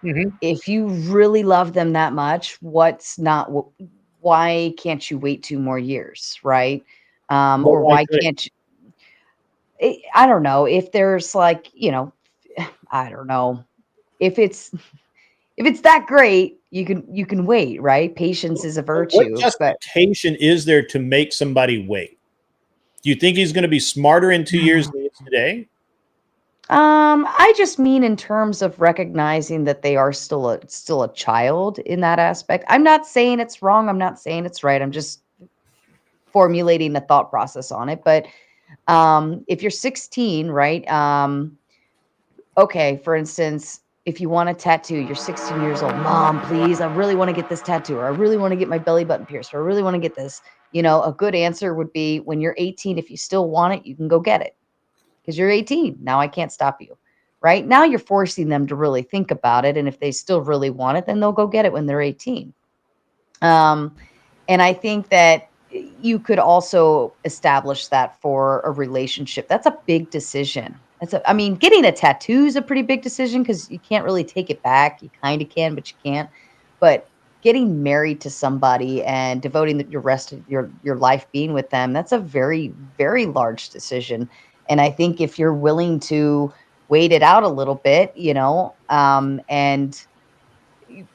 if you really love them that much, why can't you wait 2 more years, right? Or why can't you? I don't know if there's like, I don't know if it's that great, you can wait, right? Patience is a virtue. What justification is there to make somebody wait? Do you think he's going to be smarter in 2 years than he is today? I just mean in terms of recognizing that they are still a child in that aspect. I'm not saying it's wrong. I'm not saying it's right. I'm just formulating a thought process on it. But if you're 16, right? Okay, for instance, if you want a tattoo, you're 16 years old. Mom, please, I really want to get this tattoo, or I really want to get my belly button pierced, or I really want to get this. A good answer would be, when you're 18, if you still want it, you can go get it, because you're 18. Now I can't stop you. Right now you're forcing them to really think about it. And if they still really want it, then they'll go get it when they're 18. And I think that you could also establish that for a relationship. That's a big decision. Getting a tattoo is a pretty big decision, because you can't really take it back. You kind of can, but you can't. But getting married to somebody and devoting your rest of your life being with them, that's a very, very large decision. And I think if you're willing to wait it out a little bit, and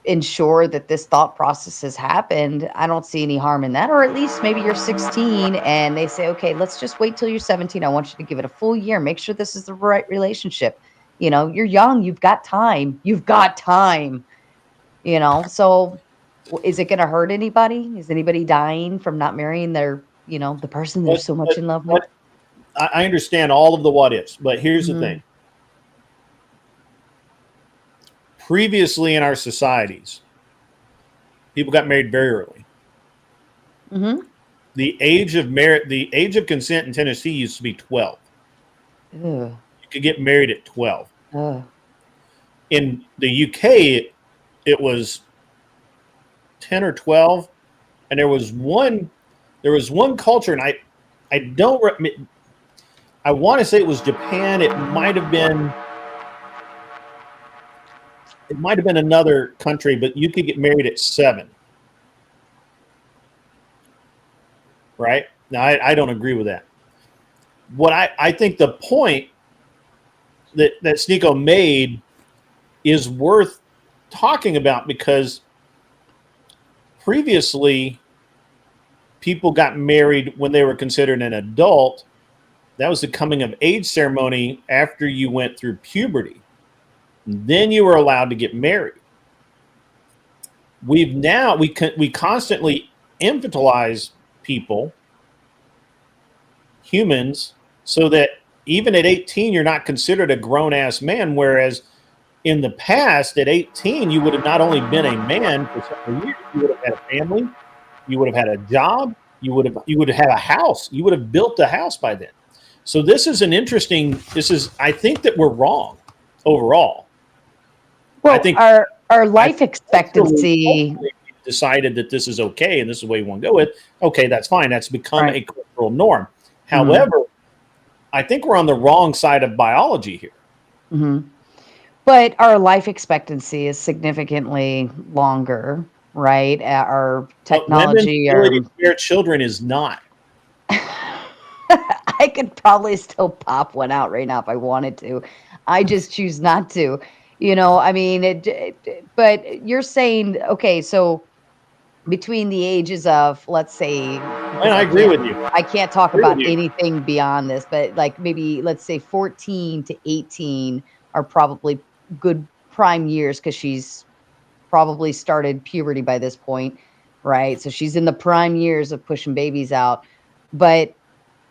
ensure that this thought process has happened, I don't see any harm in that. Or at least maybe you're 16 and they say, okay, let's just wait till you're 17. I want you to give it a full year. Make sure this is the right relationship. You're young. You've got time. So is it going to hurt anybody? Is anybody dying from not marrying their, the person they're so much in love with? I understand all of the what ifs, but here's the thing. Previously in our societies, people got married very early. Mm-hmm. The age of consent in Tennessee used to be 12. Ugh. You could get married at 12. Ugh. In the UK, it was 10 or 12, and there was one culture, and I don't I want to say it was Japan. It might have been another country, but you could get married at 7. Right? Now, I don't agree with that. What I think the point that Sneako made is worth talking about, because previously people got married when they were considered an adult. That was the coming of age ceremony after you went through puberty. Then you were allowed to get married. We constantly infantilize people, humans, so that even at 18 you're not considered a grown-ass man, whereas in the past at 18 you would have not only been a man for several years, you would have had a family, you would have had a job, you would have had a house, you would have built a house by then. So this is I think that we're wrong overall. Well, I think our life expectancy decided that this is okay and this is the way we want to go with. Okay, that's fine. That's become a cultural norm. However, I think we're on the wrong side of biology here. Mm-hmm. But our life expectancy is significantly longer, right? Our technology, women's bear children is not. I could probably still pop one out right now if I wanted to. I just choose not to. I mean, but you're saying, okay, so between the ages of, let's say, and I agree with you. I can't talk about anything beyond this, but like maybe let's say 14 to 18 are probably good prime years, because she's probably started puberty by this point, right? So she's in the prime years of pushing babies out, but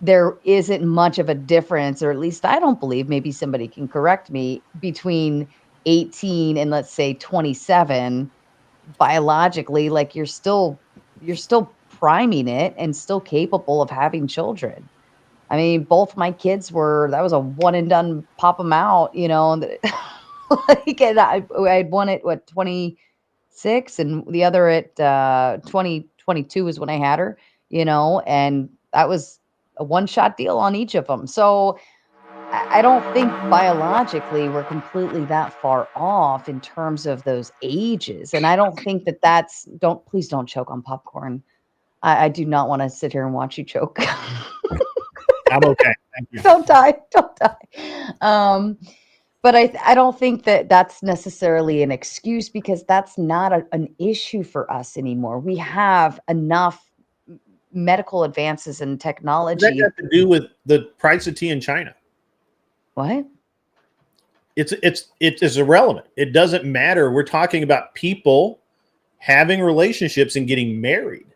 there isn't much of a difference, or at least I don't believe, maybe somebody can correct me, between 18 and let's say 27 biologically. Like you're still priming it and still capable of having children. I mean, both my kids that was a one and done, pop them out, like, and I had one at 26 and the other at 2022 is when I had her, and that was a one-shot deal on each of them. So I don't think biologically we're completely that far off in terms of those ages. And I don't think please don't choke on popcorn. I do not want to sit here and watch you choke. I'm okay. Thank you. Don't die. But I don't think that that's necessarily an excuse, because that's not an issue for us anymore. We have enough medical advances in technology. Does that have to do with the price of tea in China? What? It is irrelevant. It doesn't matter. We're talking about people having relationships and getting married.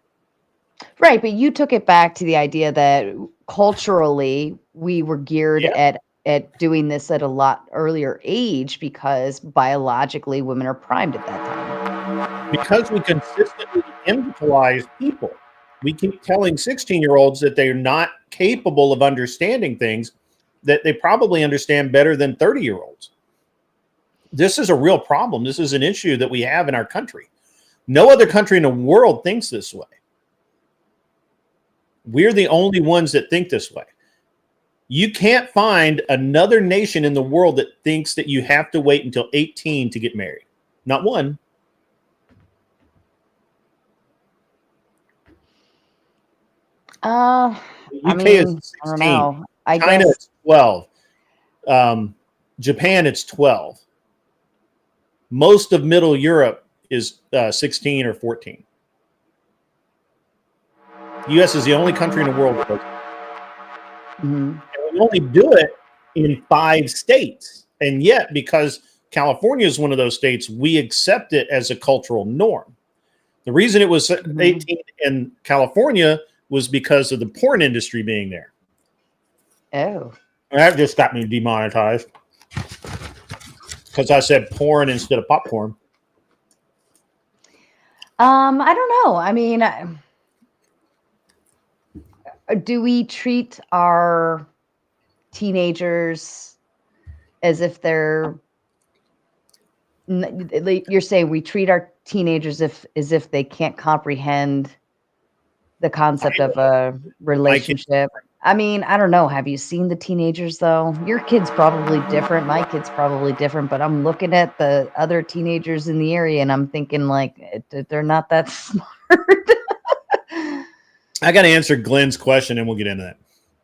Right, but you took it back to the idea that culturally we were geared at doing this at a lot earlier age, because biologically women are primed at that time. Because we consistently infantilize people. We keep telling 16-year-olds that they're not capable of understanding things that they probably understand better than 30-year-olds. This is a real problem. This is an issue that we have in our country. No other country in the world thinks this way. We're the only ones that think this way. You can't find another nation in the world that thinks that you have to wait until 18 to get married. Not one. The UK is 16. I don't know. China is 12. Japan, it's 12. Most of Middle Europe is 16 or 14. The U.S. is the only country in the world that does it. Mm-hmm. And we only do it in 5 states. And yet, because California is one of those states, we accept it as a cultural norm. The reason it was 18 in California was because of the porn industry being there. Oh. That just got me demonetized. Because I said porn instead of popcorn. I don't know. I mean, do we treat our teenagers as if they're You're saying we treat our teenagers as if they can't comprehend the concept of a relationship. I mean, I don't know. Have you seen the teenagers though? Your kid's probably different. My kid's probably different, but I'm looking at the other teenagers in the area and I'm thinking like they're not that smart. I got to answer Glenn's question and we'll get into that.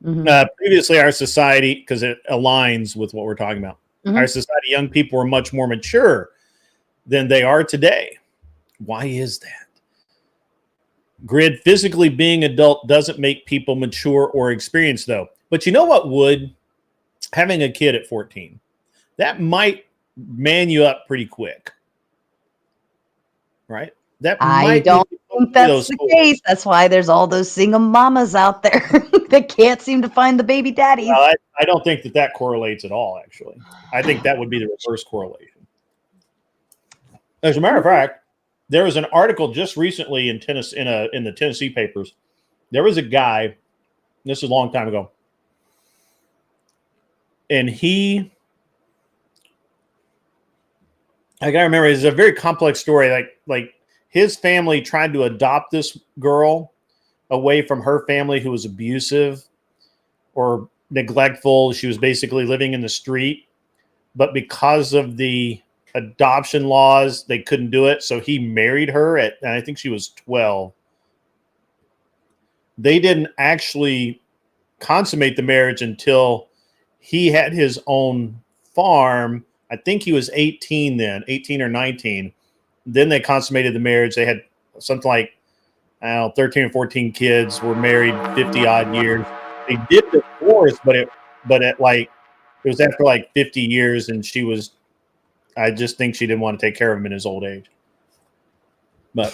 Mhm. Previously, our society, because it aligns with what we're talking about, our society, young people were much more mature than they are today. Why is that? Grid, physically being adult doesn't make people mature or experienced, though. But you know what would? Having a kid at 14. That might man you up pretty quick. Right? I don't think that's the case. That's why there's all those single mamas out there that can't seem to find the baby daddies. Well, I don't think that correlates at all, actually. I think that would be the reverse correlation. As a matter of fact, there was an article just recently in Tennessee, in the Tennessee papers. There was a guy, this is a long time ago, and I gotta remember, it's a very complex story. Like his family tried to adopt this girl away from her family who was abusive or neglectful. She was basically living in the street, but because of the adoption laws, they couldn't do it. So he married her and I think she was 12. They didn't actually consummate the marriage until he had his own farm. I think he was 18 then, 18 or 19. Then they consummated the marriage. They had something like, I don't know, 13 or 14 kids, were married 50 odd years. They did divorce, but it was after like 50 years, and I just think she didn't want to take care of him in his old age. But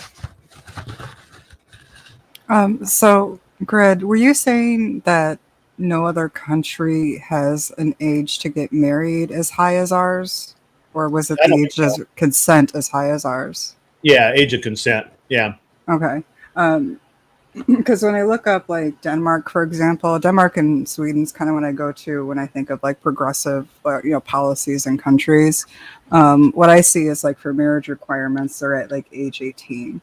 so Grid, were you saying that no other country has an age to get married as high as ours? Or was it the age of consent as high as ours? Yeah, age of consent. Yeah. Okay. Because when I look up like Denmark, for example, Denmark and Sweden's kind of when I go to when I think of like progressive, policies and countries. What I see is like for marriage requirements, they're at like age 18.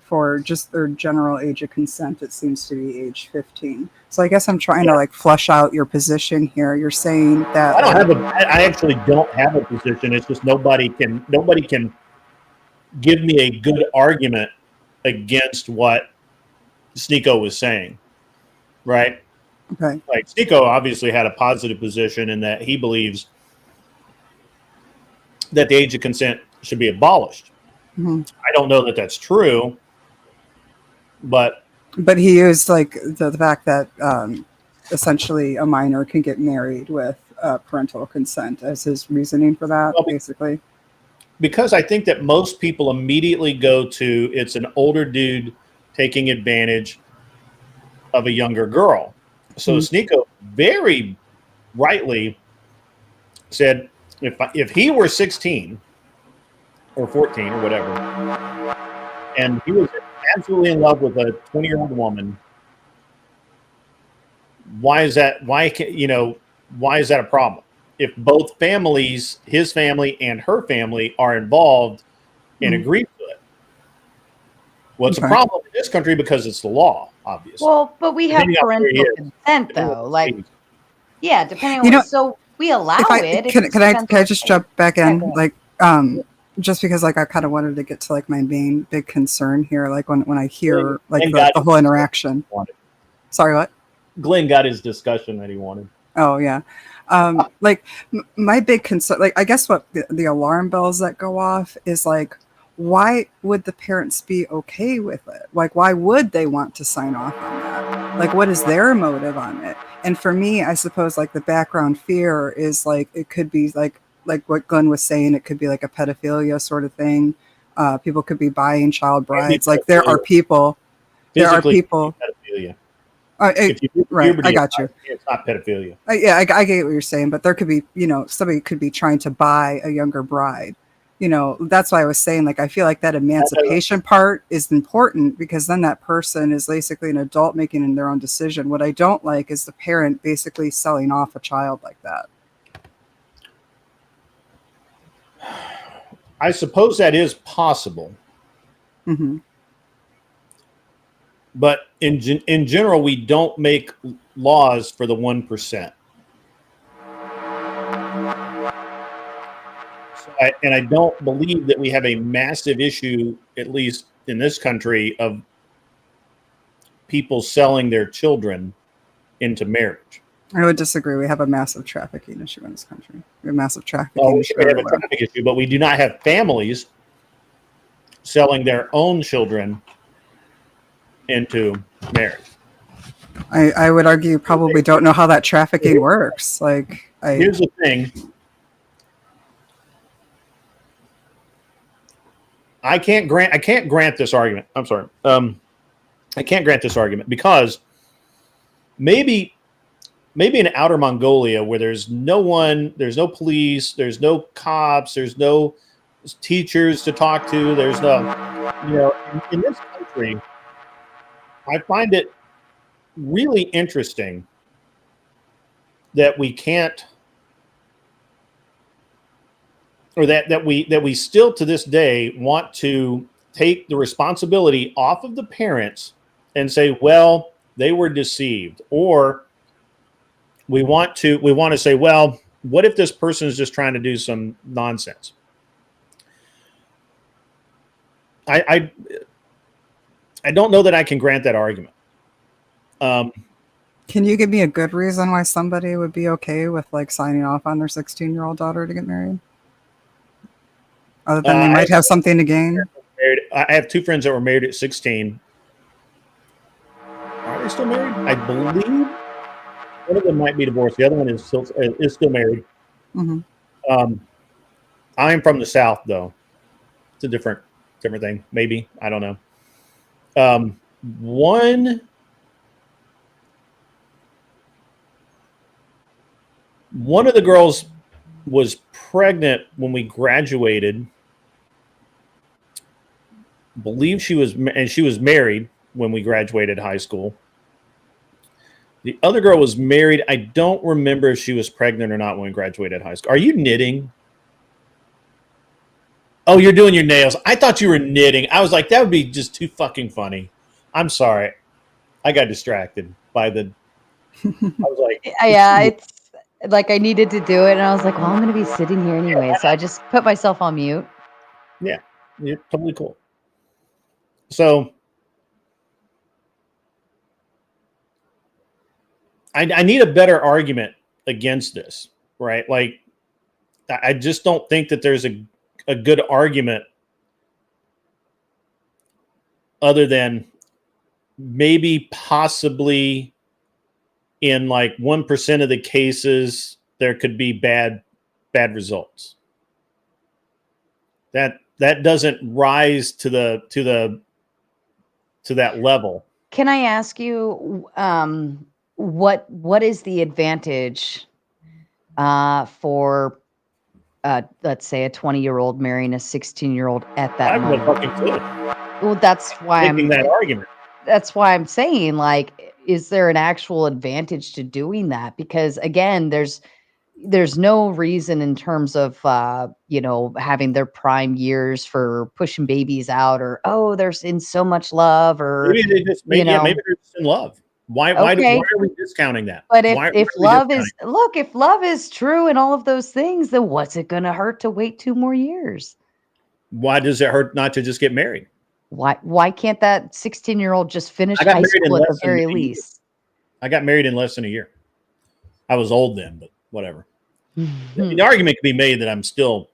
For just their general age of consent, it seems to be age 15. So I guess I'm trying to like flush out your position here. You're saying that I actually don't have a position. It's just nobody can give me a good argument against what Sneako was saying, right? Okay. Like Sneako obviously had a positive position in that he believes that the age of consent should be abolished. Mm-hmm. I don't know that that's true, but he used like the fact that essentially a minor can get married with parental consent as his reasoning for that, basically. Because I think that most people immediately go to it's an older dude taking advantage of a younger girl. So Sneako very rightly said, if he were 16 or 14 or whatever, and he was absolutely in love with a 20-year-old woman, why is that? Why is that a problem? If both families, his family and her family, are involved and agree to it. Well, it's a problem in this country because it's the law, obviously. Well, but we have parental consent, though. Like, yeah, depending on so we allow it. Can I just jump back in? Like, just because like I kind of wanted to get to like my main big concern here, like when I hear like the whole interaction. Sorry, what? Glenn got his discussion that he wanted. Oh yeah. Like my big concern, like I guess what the alarm bells that go off is like, why would the parents be okay with it? Like, why would they want to sign off on that? Like, what is their motive on it? And for me, I suppose like the background fear is like, it could be like what Glenn was saying, it could be like a pedophilia sort of thing. People could be buying child brides. Like there are people. Pedophilia. Right, I got you. It's not pedophilia. Yeah, I get what you're saying, but there could be, somebody could be trying to buy a younger bride. That's why I was saying, like, I feel like that emancipation part is important because then that person is basically an adult making their own decision. What I don't like is the parent basically selling off a child like that. I suppose that is possible. Mm-hmm. But in general, we don't make laws for the 1%. So I don't believe that we have a massive issue, at least in this country, of people selling their children into marriage. I would disagree. We have a massive trafficking issue in this country. We have a massive trafficking issue. We have a trafficking issue, but we do not have families selling their own children into marriage. I would argue you probably don't know how that trafficking works. Like, here's the thing. I can't grant this argument. I'm sorry. I can't grant this argument because maybe in outer Mongolia where there's no one, there's no police, there's no cops, there's no teachers to talk to, there's no, in this country, I find it really interesting that we can't, or that we still to this day want to take the responsibility off of the parents and say, well, they were deceived, or we want to say, well, what if this person is just trying to do some nonsense? I don't know that I can grant that argument. Can you give me a good reason why somebody would be okay with like signing off on their 16-year-old daughter to get married? Other than they might have something to gain? I have two friends that were married at 16. Are they still married? I believe one of them might be divorced. The other one is still married. Mm-hmm. I'm from the South, though. It's a different thing. Maybe. I don't know. One of the girls was pregnant when we graduated. I believe she was married when we graduated high school. The other girl was married. I don't remember if she was pregnant or not when we graduated high school. Are you knitting? Oh, you're doing your nails. I thought you were knitting. I was like, that would be just too fucking funny. I'm sorry. I got distracted by the... I was like... Yeah, it's like I needed to do it, and I was like, well, I'm going to be sitting here anyway, so I just put myself on mute. Yeah, you're totally cool. So... I need a better argument against this, right? Like, I just don't think that there's a good argument other than maybe possibly in like 1% of the cases there could be bad results. That doesn't rise to that level. Can I ask you what is the advantage for let's say a 20-year-old marrying a 16-year-old at that moment? I have no fucking clue. Well, that's why I'm making that argument. That's why I'm saying, like, is there an actual advantage to doing that? Because again, there's no reason in terms of having their prime years for pushing babies out, or they're in so much love, or maybe they're just in love. Why are we discounting that? But if love is true and all of those things, then what's it going to hurt to wait 2 more years? Why does it hurt not to just get married? Why can't that 16-year-old just finish high school at the very least? I got married in less than a year. I was old then, but whatever. The argument could be made that I'm still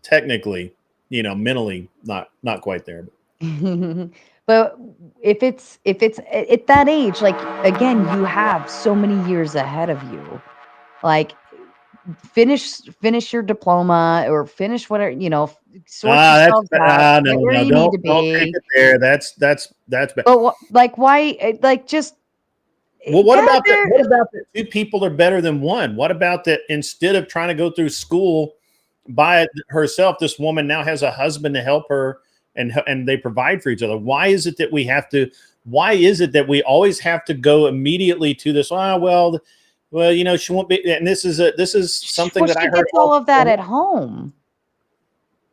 technically, mentally not quite there. But if it's at that age, like, again, you have so many years ahead of you. Like, finish your diploma or finish whatever, sort yourself out. No, where you don't need to be. take it there. That's bad. But why? Like, just. Well, what about that 2 people are better than 1? What about that instead of trying to go through school by herself, this woman now has a husband to help her, and they provide for each other? Why is it that we always have to go immediately to this? Well, she won't be. And this is something that I heard. All of that at home.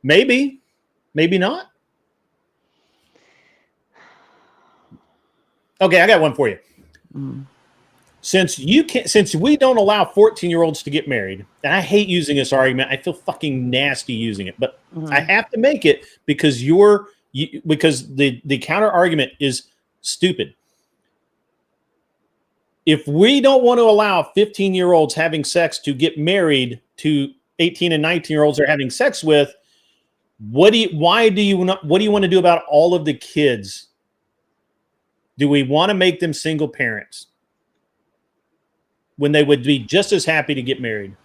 Maybe, maybe not. Okay, I got one for you. Since we don't allow 14-year-olds to get married, and I hate using this argument, I feel fucking nasty using it, but I have to make it because because the counter argument is stupid. If we don't want to allow 15-year-olds having sex to get married to 18 and 19-year-olds are having sex with, what do you want to do about all of the kids? Do we want to make them single parents when they would be just as happy to get married?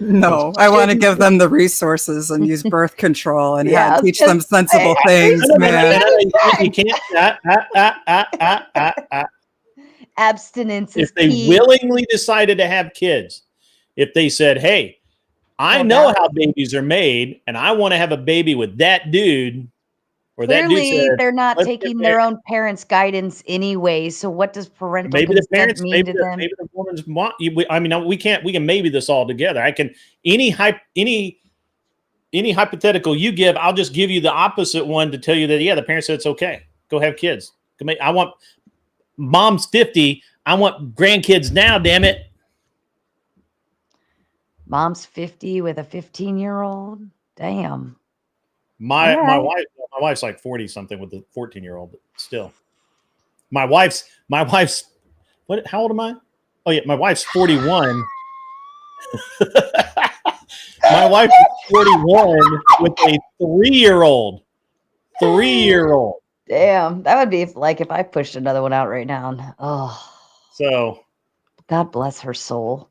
No, I want to give them the resources and use birth control and teach them sensible things, man. You can't. Abstinence is if they key. willingly decided to have kids, if they said, hey, I know how babies are made and I want to have a baby with that dude, or Clearly, that dude said, they're not taking their own parents' guidance anyway. So what does parental consent mean to them? Maybe the woman's want. I mean, we can maybe this all together. I can any hypothetical you give, I'll just give you the opposite one to tell you that the parents said it's okay. Go have kids. I want mom's 50. I want grandkids now. Damn it. Mom's 50 with a 15-year-old. Damn. My wife's like 40 something with a 14-year-old, but still. My wife's what? How old am I? Oh yeah, my wife's 41. My wife is 41 with a 3-year-old. 3-year-old. Damn, that would be like if I pushed another one out right now. Oh. So. God bless her soul.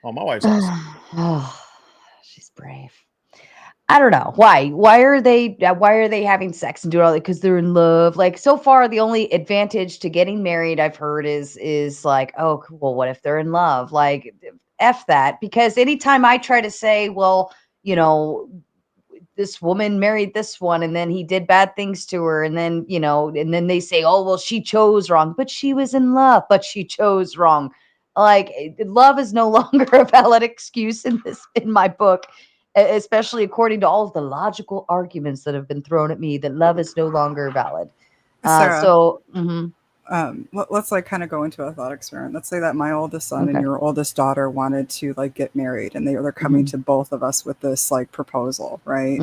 Oh, my wife's awesome. Oh, she's brave. I don't know why. Why are they having sex and doing all that? Because they're in love. Like so far, the only advantage to getting married I've heard is like, oh, well, what if they're in love? Like, F that. Because anytime I try to say, well, this woman married this one and then he did bad things to her, and then and then they say, oh, well, she chose wrong, but she was in love, but she chose wrong. Like, love is no longer a valid excuse in my book, especially according to all of the logical arguments that have been thrown at me, that love is no longer valid. Sarah, let's like kind of go into a thought experiment. Let's say that my oldest son and your oldest daughter wanted to like get married, and they're coming to both of us with this like proposal, right?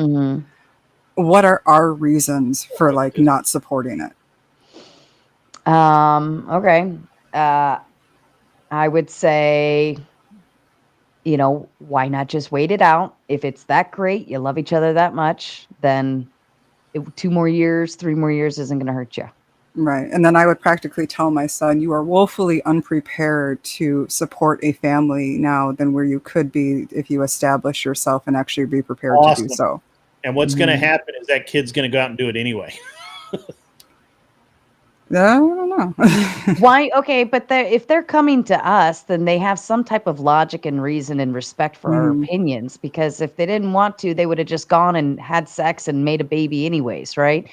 What are our reasons for like not supporting it? Okay. I would say, why not just wait it out? If it's that great, you love each other that much, then 2 more years, 3 more years isn't going to hurt you. Right. And then I would practically tell my son, you are woefully unprepared to support a family now than where you could be if you establish yourself and actually be prepared to do so. And what's going to happen is that kid's going to go out and do it anyway. I don't know. Why? Okay, but if they're coming to us, then they have some type of logic and reason and respect for our opinions. Because if they didn't want to, they would have just gone and had sex and made a baby anyways, right?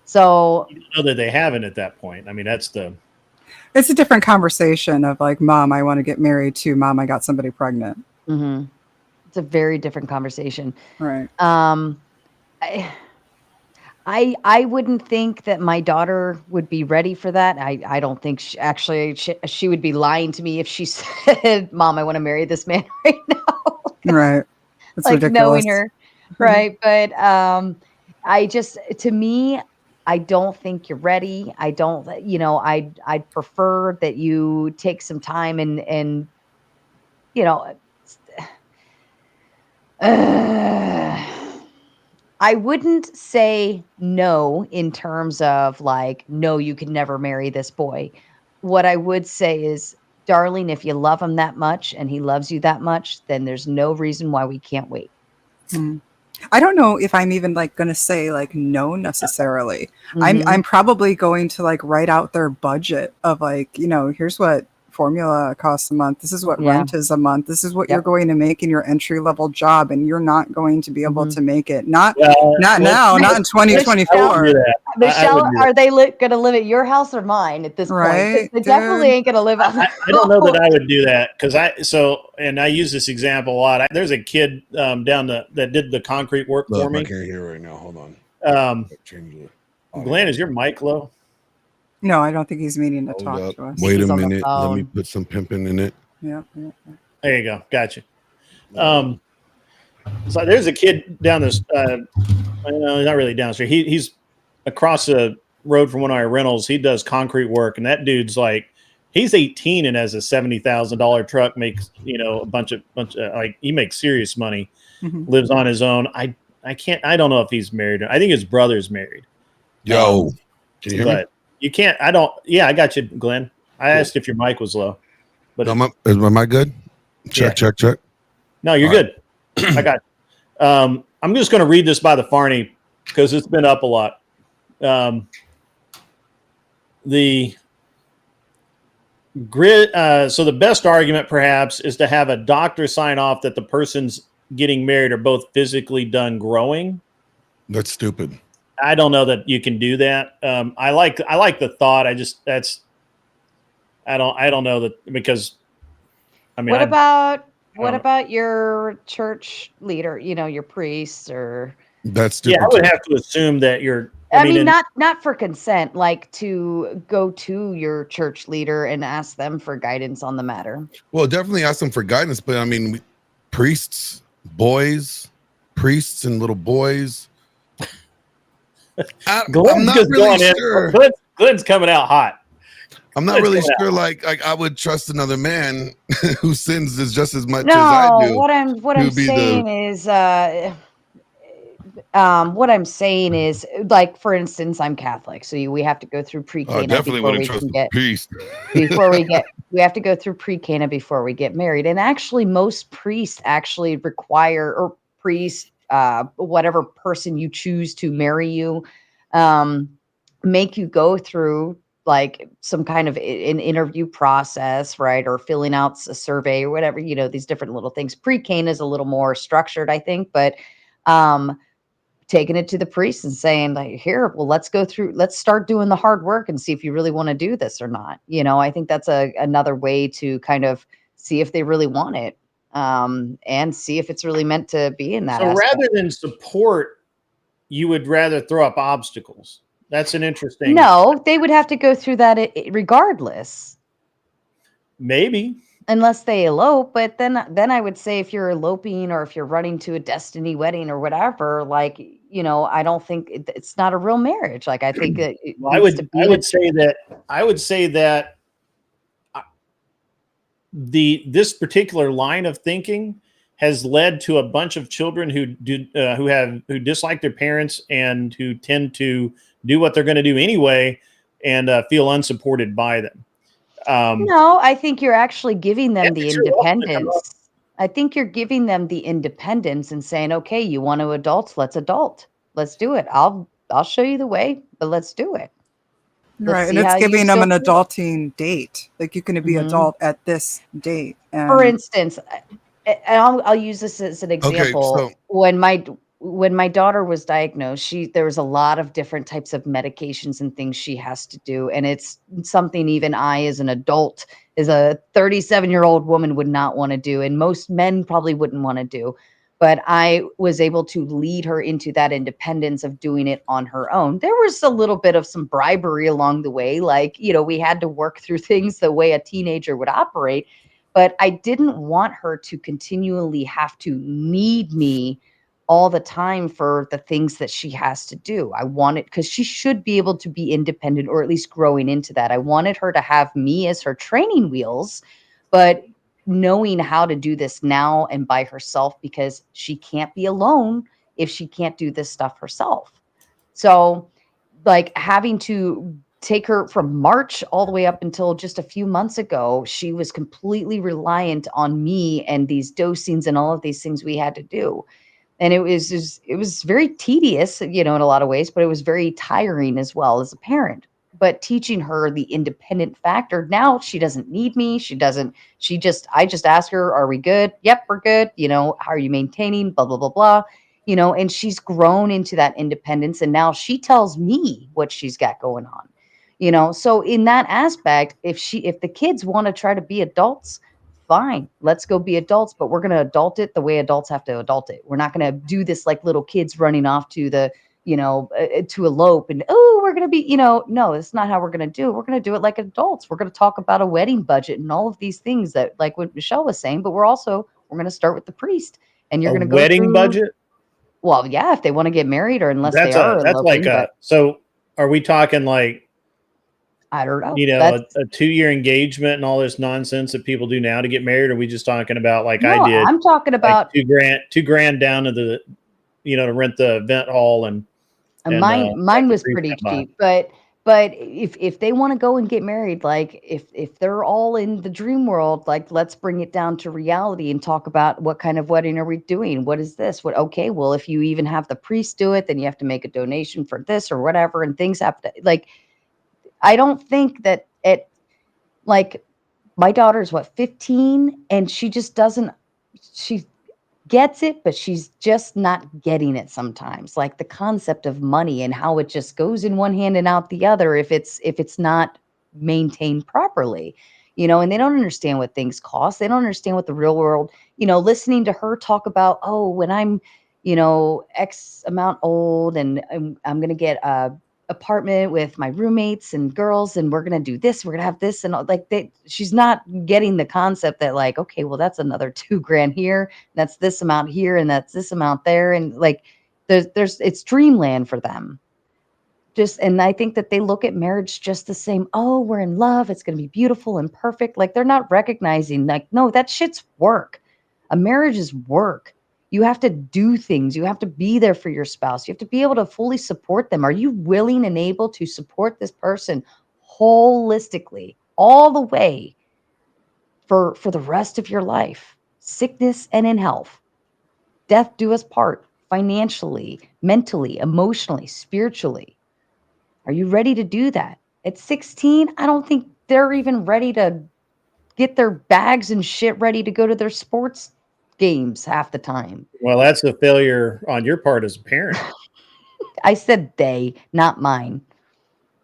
So you know that they haven't at that point. I mean, it's a different conversation of like, Mom, I want to get married, to Mom, I got somebody pregnant. It's a very different conversation, right? I wouldn't think that my daughter would be ready for that. I don't think she would be lying to me if she said, Mom, I want to marry this man right now. Right. That's like ridiculous. Knowing her. Right. But to me, I don't think you're ready. I don't, I'd prefer that you take some time and I wouldn't say no in terms of like, no, you can never marry this boy. What I would say is, darling, if you love him that much and he loves you that much, then there's no reason why we can't wait. I don't know if I'm even like going to say like no necessarily. I'm probably going to like write out their budget of like, here's what formula costs a month. This is what Yeah. rent is a month. This is what Yep. you're going to make in your entry level job, and you're not going to be able Mhm. to make it. Not Well, not now, not in I wouldn't 2024. do that. I Michelle, wouldn't do are they going to live at your house or mine at this point? 'Cause Right, they definitely dude. ain't going to live out. I don't know that I would do that because I use this example a lot. There's a kid that did the concrete work Look, for me. I can't hear right now. Hold on. Change it. Glenn, is your mic low? No, I don't think he's meaning to Hold talk up. to us. Wait He's a on the minute. Let me phone. put some pimping in it. Yeah, yeah. There you go. Gotcha. So there's a kid down this. Not really down the street. He's across the road from one of our rentals. He does concrete work, and that dude's like, he's 18 and has a $70,000 truck. Makes a bunch of like he makes serious money. Mhm. Lives on his own. I don't know if he's married. I think his brother's married. Yo, can you hear me? But you can't. I don't. Yeah, I got you, Glenn. I asked if your mic was low, but Am I good? Check. no, you're All good. I got. I'm just going to read this by the Farney because it's been up a lot. The grid. So the best argument, perhaps, is to have a doctor sign off that the person's getting married are both physically done growing. That's stupid. I don't know that you can do that. I like the thought. I don't know that because. I mean, What about your church leader? Your priest or? That's stupid. Yeah, I would have to assume that you're. I mean, not for consent, like to go to your church leader and ask them for guidance on the matter. Well, definitely ask them for guidance, but I mean, priests and little boys. I'm not really sure. Glenn's coming out hot. I'm not really sure. Like I would trust another man who sins as just as much No, as I do. what I'm saying is, like, for instance, I'm Catholic, so we have to go through pre-Cana Definitely before wouldn't we trust can a get priest. we have to go through pre-Cana before we get married. And actually, most priests actually require, or priest, whatever person you choose to marry you, make you go through like some kind of an interview process, right? Or filling out a survey or whatever, these different little things. Pre-Cana is a little more structured, I think, but taking it to the priest and saying, like, here, well, let's start doing the hard work and see if you really want to do this or not. I think that's another way to kind of see if they really want it, and see if it's really meant to be in that. So rather than support, you would rather throw up obstacles. That's an interesting. No, they would have to go through that regardless. Maybe. Unless they elope, but then I would say if you're eloping or if you're running to a destiny wedding or whatever, like, I don't think it's not a real marriage. Like, I think that I would say that this particular line of thinking has led to a bunch of children who dislike their parents and who tend to do what they're going to do anyway and feel unsupported by them. No, I think you're actually giving them the independence. I think you're giving them the independence and saying, okay, you want to adult, let's adult. Let's do it. I'll show you the way, but let's do it. Right. And it's giving them an adulting date. Like, you're going to be adult at this date. For instance, and I'll use this as an example. Okay, so When my daughter was diagnosed, there was a lot of different types of medications and things she has to do. And it's something even I, as an adult, as a 37-year-old woman, would not want to do. And most men probably wouldn't want to do. But I was able to lead her into that independence of doing it on her own. There was a little bit of some bribery along the way. Like, we had to work through things the way a teenager would operate. But I didn't want her to continually have to need me all the time for the things that she has to do. I wanted, because she should be able to be independent, or at least growing into that. I wanted her to have me as her training wheels, but knowing how to do this now and by herself, because she can't be alone if she can't do this stuff herself. So, like, having to take her from March all the way up until just a few months ago, she was completely reliant on me and these dosings and all of these things we had to do. And it was very tedious, in a lot of ways, but it was very tiring as well as a parent. but teaching her the independent factor. Now she doesn't need me. I just ask her, are we good? Yep, we're good. How are you maintaining? Blah, blah, blah, blah. And she's grown into that independence. And now she tells me what she's got going on. So in that aspect, if the kids want to try to be adults, fine, let's go be adults, but we're going to adult it the way adults have to adult it. We're not going to do this like little kids running off to the, to elope and, we're going to be, no, it's not how we're going to do it. We're going to do it like adults. We're going to talk about a wedding budget and all of these things that, like what Michelle was saying, but we're going to start with the priest, and you're going to go wedding budget. Well, yeah, if they want to get married, or unless they are eloping, so are we talking like, I don't know. A 2-year engagement and all this nonsense that people do now to get married? Or are we just talking about I did? I'm talking about like $2,000 down to the, to rent the event hall and mine was pretty cheap. But if they want to go and get married, like if they're all in the dream world, like let's bring it down to reality and talk about what kind of wedding are we doing? What is this? Okay, well, if you even have the priest do it, then you have to make a donation for this or whatever, and things have to I don't think that my daughter's 15, and she just doesn't, she gets it, but she's just not getting it sometimes. Like the concept of money and how it just goes in one hand and out the other if it's not maintained properly, and they don't understand what things cost. They don't understand what the real world, listening to her talk about, when I'm, X amount old and I'm going to get a apartment with my roommates and girls, and we're gonna do this, we're gonna have this, and she's not getting the concept that okay, well, that's another $2,000 here, that's this amount here, and that's this amount there, and it's dreamland for them. And I think that they look at marriage just the same. Oh, we're in love, it's gonna be beautiful and perfect. They're not recognizing no, that shit's work. A marriage is work. You have to do things. You have to be there for your spouse. You have to be able to fully support them. Are you willing and able to support this person holistically all the way for the rest of your life? Sickness and in health. Death do us part, financially, mentally, emotionally, spiritually. Are you ready to do that? At 16, I don't think they're even ready to get their bags and shit ready to go to their sports games half the time. Well, that's a failure on your part as a parent. I said they, not mine.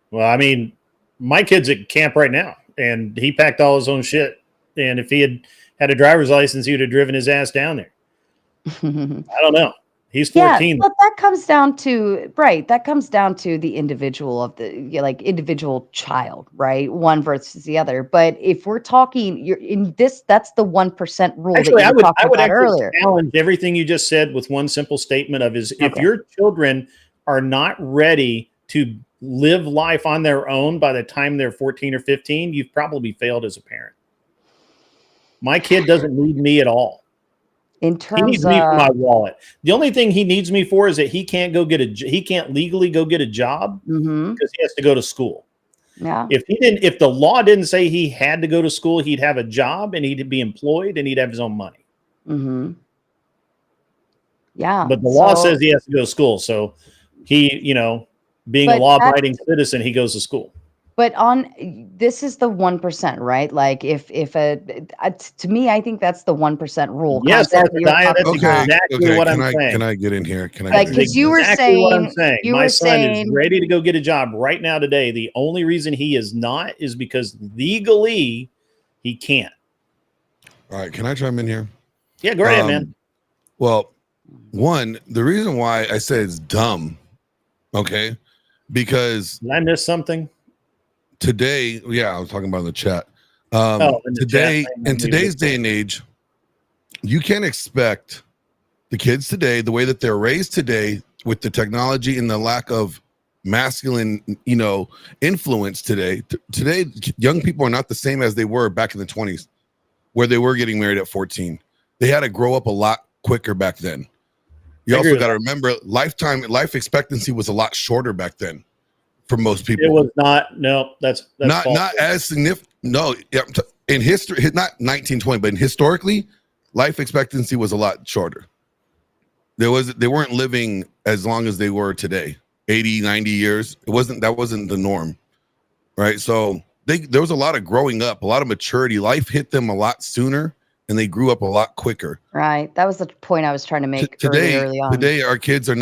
Well, I mean, my kid's at camp right now, and he packed all his own shit. And if he had a driver's license, he would have driven his ass down there. I don't know. He's 14. Yeah, but that comes down to the individual of the individual child, right? One versus the other. But if we're talking, you're in this, that's the 1% rule. Actually, that you were talking about earlier. Challenge everything you just said with one simple statement of if your children are not ready to live life on their own by the time they're 14 or 15, you've probably failed as a parent. My kid doesn't need me at all. In terms he needs me for my wallet. The only thing he needs me for is that he can't legally go get a job because he has to go to school. Yeah. If the law didn't say he had to go to school, he'd have a job and he'd be employed and he'd have his own money. Mm-hmm. Yeah. But the law says he has to go to school. So he, being a law-abiding citizen, he goes to school. But this is the 1%, right? To me, I think that's the 1% rule. Yes, that's exactly what I'm saying. Can I get in here? Because you were saying what I'm saying. My son is ready to go get a job right now today. The only reason he is not is because legally he can't. All right, can I chime in here? Yeah, go ahead, man. Well, the reason why I say it's dumb, okay, because did I miss something? Today, I was talking about in the chat. In today's day and age, you can't expect the kids today, the way that they're raised today, with the technology and the lack of masculine, influence today. Today, young people are not the same as they were back in the 20s, where they were getting married at 14. They had to grow up a lot quicker back then. You also got to remember, life expectancy was a lot shorter back then. For most people, it was not. No, that's not as significant. No, in history, not 1920, but historically, life expectancy was a lot shorter. They weren't living as long as they were today, 80, 90 years. That wasn't the norm. right? So there was a lot of growing up, a lot of maturity. Life hit them a lot sooner, and they grew up a lot quicker. Right. That was the point I was trying to make early on. Today, our kids are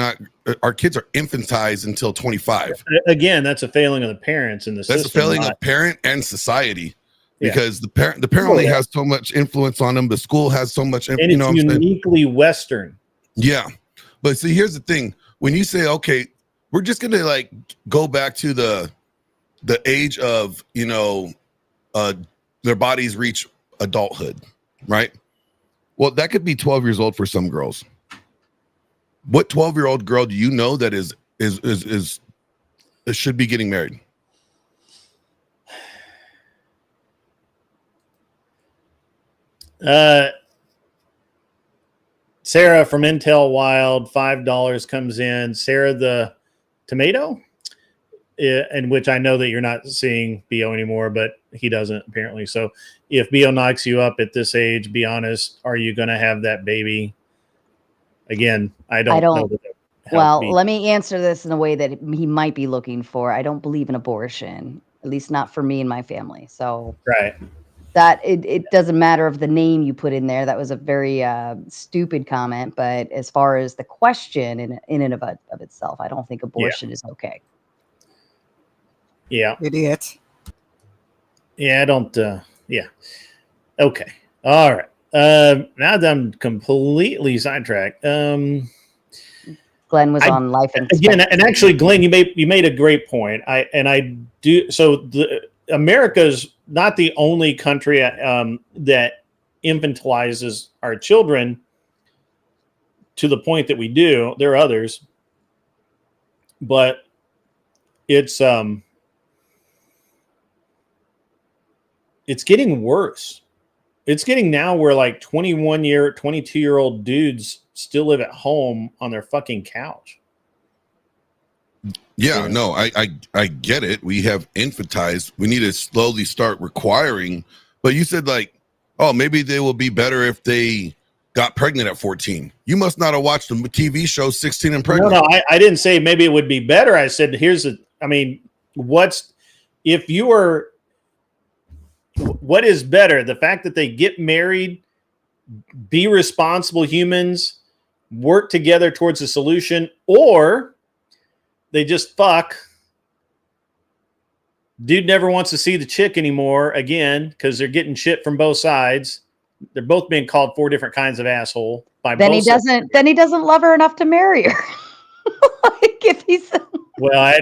infantized until 25. Again, that's a failing of the parents in the system. That's a failing of parent and society, because the parent only has so much influence on them. The school has so much influence. And it's uniquely Western. Yeah. But see, here's the thing. When you say, okay, we're just going to like go back to the age of, their bodies reach adulthood, right? Well, that could be 12 years old for some girls. What 12-year-old girl do you know that should be getting married? Sarah from Intel Wild, $5 comes in. Sarah the tomato, in which I know that you're not seeing BO anymore, but he doesn't apparently. So if BO knocks you up at this age, be honest, are you going to have that baby? Again, I don't know. Well, let me answer this in a way that he might be looking for. I don't believe in abortion, at least not for me and my family. So right. That it doesn't matter of the name you put in there. That was a very stupid comment. But as far as the question in and of itself, I don't think abortion is okay. Yeah. Idiot. Yeah, I don't. Yeah. Okay. All right. Now that I'm completely sidetracked. Glenn was on life again, and actually, Glenn, you made a great point. I do. So America's not the only country that infantilizes our children to the point that we do. There are others, but it's getting worse. It's getting now where like 22-year-old dudes still live at home on their fucking couch. Yeah, no, I get it. We have infantized. We need to slowly start requiring. But you said like, oh, maybe they will be better if they got pregnant at 14. You must not have watched the TV show 16 and Pregnant. No, I didn't say maybe it would be better. I said, what is better? The fact that they get married, be responsible humans, work together towards a solution, or they just fuck. Dude never wants to see the chick anymore again because they're getting shit from both sides. They're both being called 4 different kinds of asshole by then both sides. Then he doesn't love her enough to marry her. Like if he's well,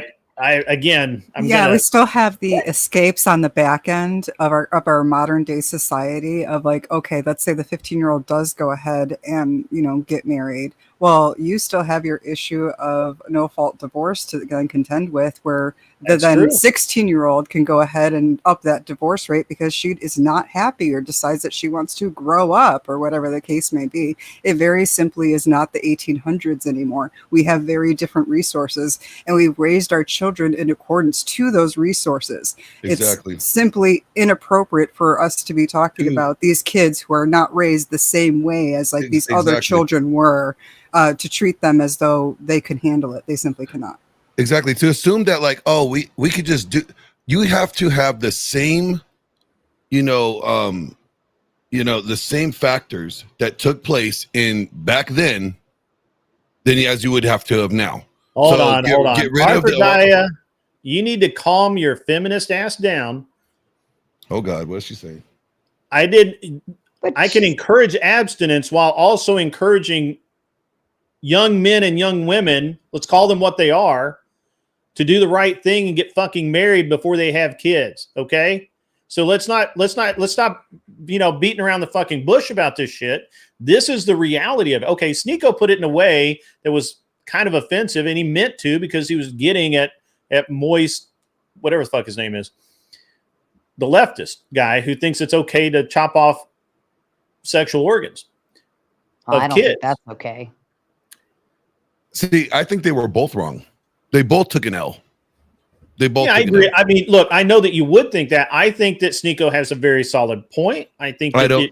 we still have the escapes on the back end of our modern day society of like, okay, let's say the 15-year-old does go ahead and get married. Well, you still have your issue of no fault divorce to then contend with, where the then 16-year-old can go ahead and up that divorce rate because she is not happy or decides that she wants to grow up or whatever the case may be. It very simply is not the 1800s anymore. We have very different resources, and we've raised our children in accordance to those resources. Exactly. It's simply inappropriate for us to be talking about these kids who are not raised the same way as like these other children were. To treat them as though they could handle it. They simply cannot. Exactly. To assume that like, oh, we could just do, you have to have the same, the same factors that took place in back then as you would have to have now. Hold on. Get rid of you need to calm your feminist ass down. Oh God, what is she saying? I can encourage abstinence while also encouraging young men and young women, let's call them what they are, to do the right thing and get fucking married before they have kids. Okay. So let's stop, beating around the fucking bush about this shit. This is the reality of it. Okay. Sneako put it in a way that was kind of offensive, and he meant to, because he was getting at Moist, whatever the fuck his name is, the leftist guy who thinks it's okay to chop off sexual organs of I don't kids. think that's okay. See, I think they were both wrong. They both took an L. They both. Yeah, I agree. I mean, look, I know that you would think that. I think that Sneako has a very solid point. I think I think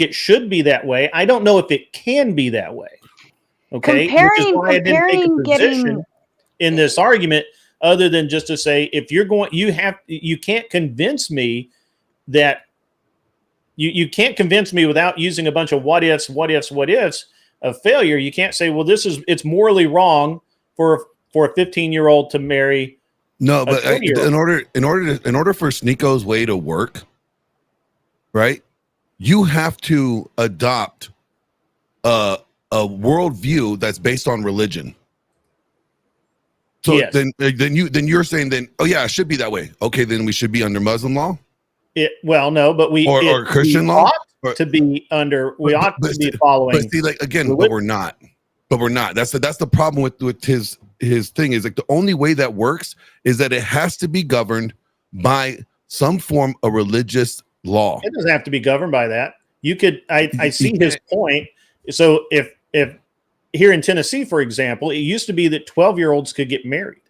it should be that way. I don't know if it can be that way. Okay, comparing in this argument, other than just to say, if you're going, you can't convince me that you can't convince me without using a bunch of what ifs of failure. You can't say, well, it's morally wrong for a 15-year-old to marry. No, but in order for Sneako's way to work, right? You have to adopt a worldview that's based on religion. So yes. then you're saying oh yeah, it should be that way. Okay, then we should be under Muslim law. No, but or Christian law to be under. We ought to be following. But see, like again, but we're not. But we're not. That's the problem with his thing is like the only way that works is that it has to be governed by some form of religious law. It doesn't have to be governed by that. You could. I see his point. So if here in Tennessee, for example, it used to be that 12-year-olds could get married.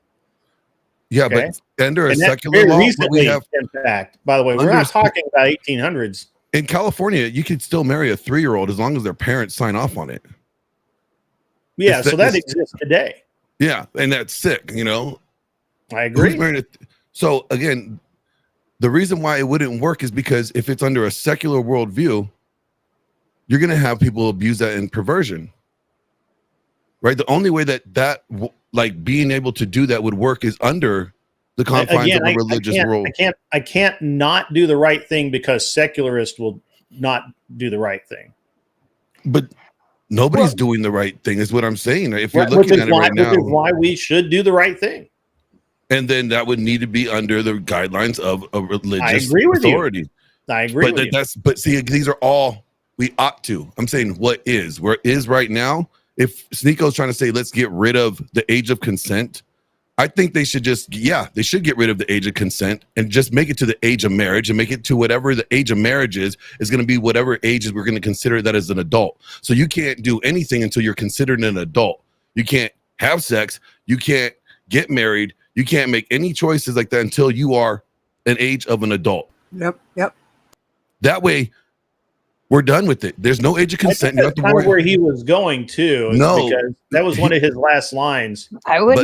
Yeah, okay? But under a secular law, recently, in fact, by the way, we're not talking about 1800s. In California, you could still marry a 3-year-old as long as their parents sign off on it. Yeah, so that exists today. Yeah, and that's sick, you know. I agree. So again, the reason why it wouldn't work is because if it's under a secular worldview, you're going to have people abuse that in perversion, right? The only way that like being able to do that would work is under the confines of a religious world. I can't not do the right thing because secularists will not do the right thing. But nobody's doing the right thing is what I'm saying. If you're looking at it right now, which is why we should do the right thing. And then that would need to be under the guidelines of a religious authority. I agree with you. But see, these are all we ought to. I'm saying what is. Where it is right now, if Sneako's trying to say, let's get rid of the age of consent, I think they should they should get rid of the age of consent and just make it to the age of marriage and make it to whatever the age of marriage is going to be whatever ages we're going to consider that as an adult. So you can't do anything until you're considered an adult. You can't have sex. You can't get married. You can't make any choices like that until you are an age of an adult. Yep. That way, we're done with it. There's no age of consent. That's kind of where he was going to. No, because that was one of his last lines. I would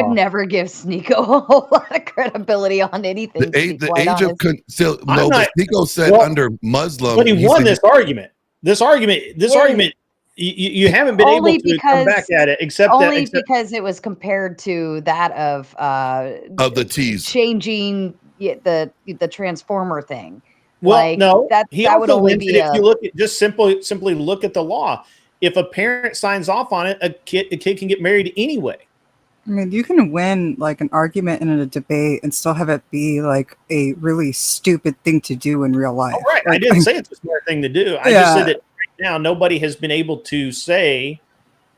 never give Sneako a whole lot of credibility on anything. The age of Sneako said under Muslim, but he won this argument. This argument. You haven't been able to come back at it, except because it was compared to that of the T's changing the transformer thing. Well, no, that would only be if you look at simply look at the law. If a parent signs off on it, a kid can get married anyway. I mean, you can win like an argument in a debate and still have it be like a really stupid thing to do in real life. Oh, right. I didn't say it's a smart thing to do. I just said that right now nobody has been able to say.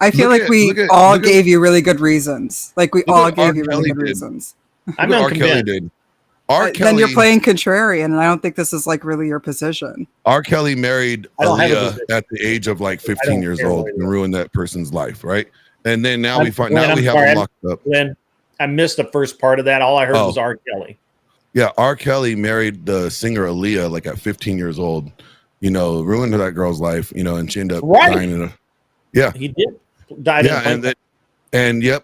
I feel like we all gave you really good reasons. Like we all gave you really good reasons. I'm not convinced. Then you're playing contrarian, and I don't think this is like really your position. R. Kelly married Aaliyah at the age of like 15 years old and ruined that person's life, right? And then now we have him locked up. Glenn, I missed the first part of that. All I heard was R. Kelly. Yeah, R. Kelly married the singer Aaliyah like at 15 years old. You know, ruined that girl's life. You know, and she ended up dying. He did. Died. Yeah,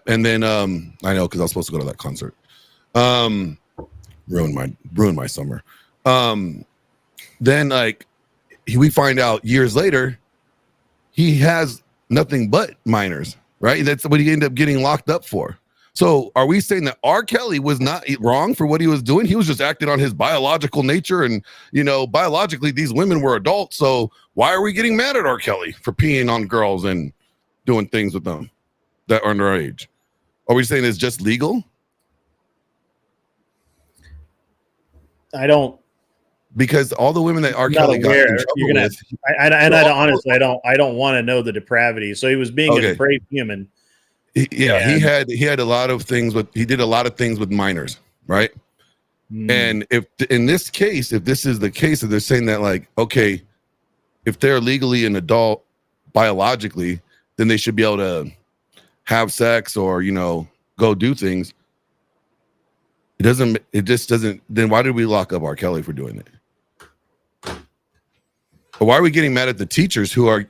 and then I know because I was supposed to go to that concert. Ruined my summer. Then like we find out years later he has nothing but minors, right? That's what he ended up getting locked up for. So are we saying that R. Kelly was not wrong for what he was doing? He was just acting on his biological nature, and you know, biologically these women were adults. So why are we getting mad at R. Kelly for peeing on girls and doing things with them that are underage? Are we saying it's just legal? I don't, because all the women that R. Kelly got in trouble with, honestly, I don't want to know the depravity. So he was being a depraved human. He had a lot of things he did a lot of things with minors, right? And if in this case, if this is the case, if they're saying that like, okay, if they're legally an adult biologically, then they should be able to have sex or, you know, go do things. It just doesn't. Then why did we lock up R. Kelly for doing it? Or why are we getting mad at the teachers who are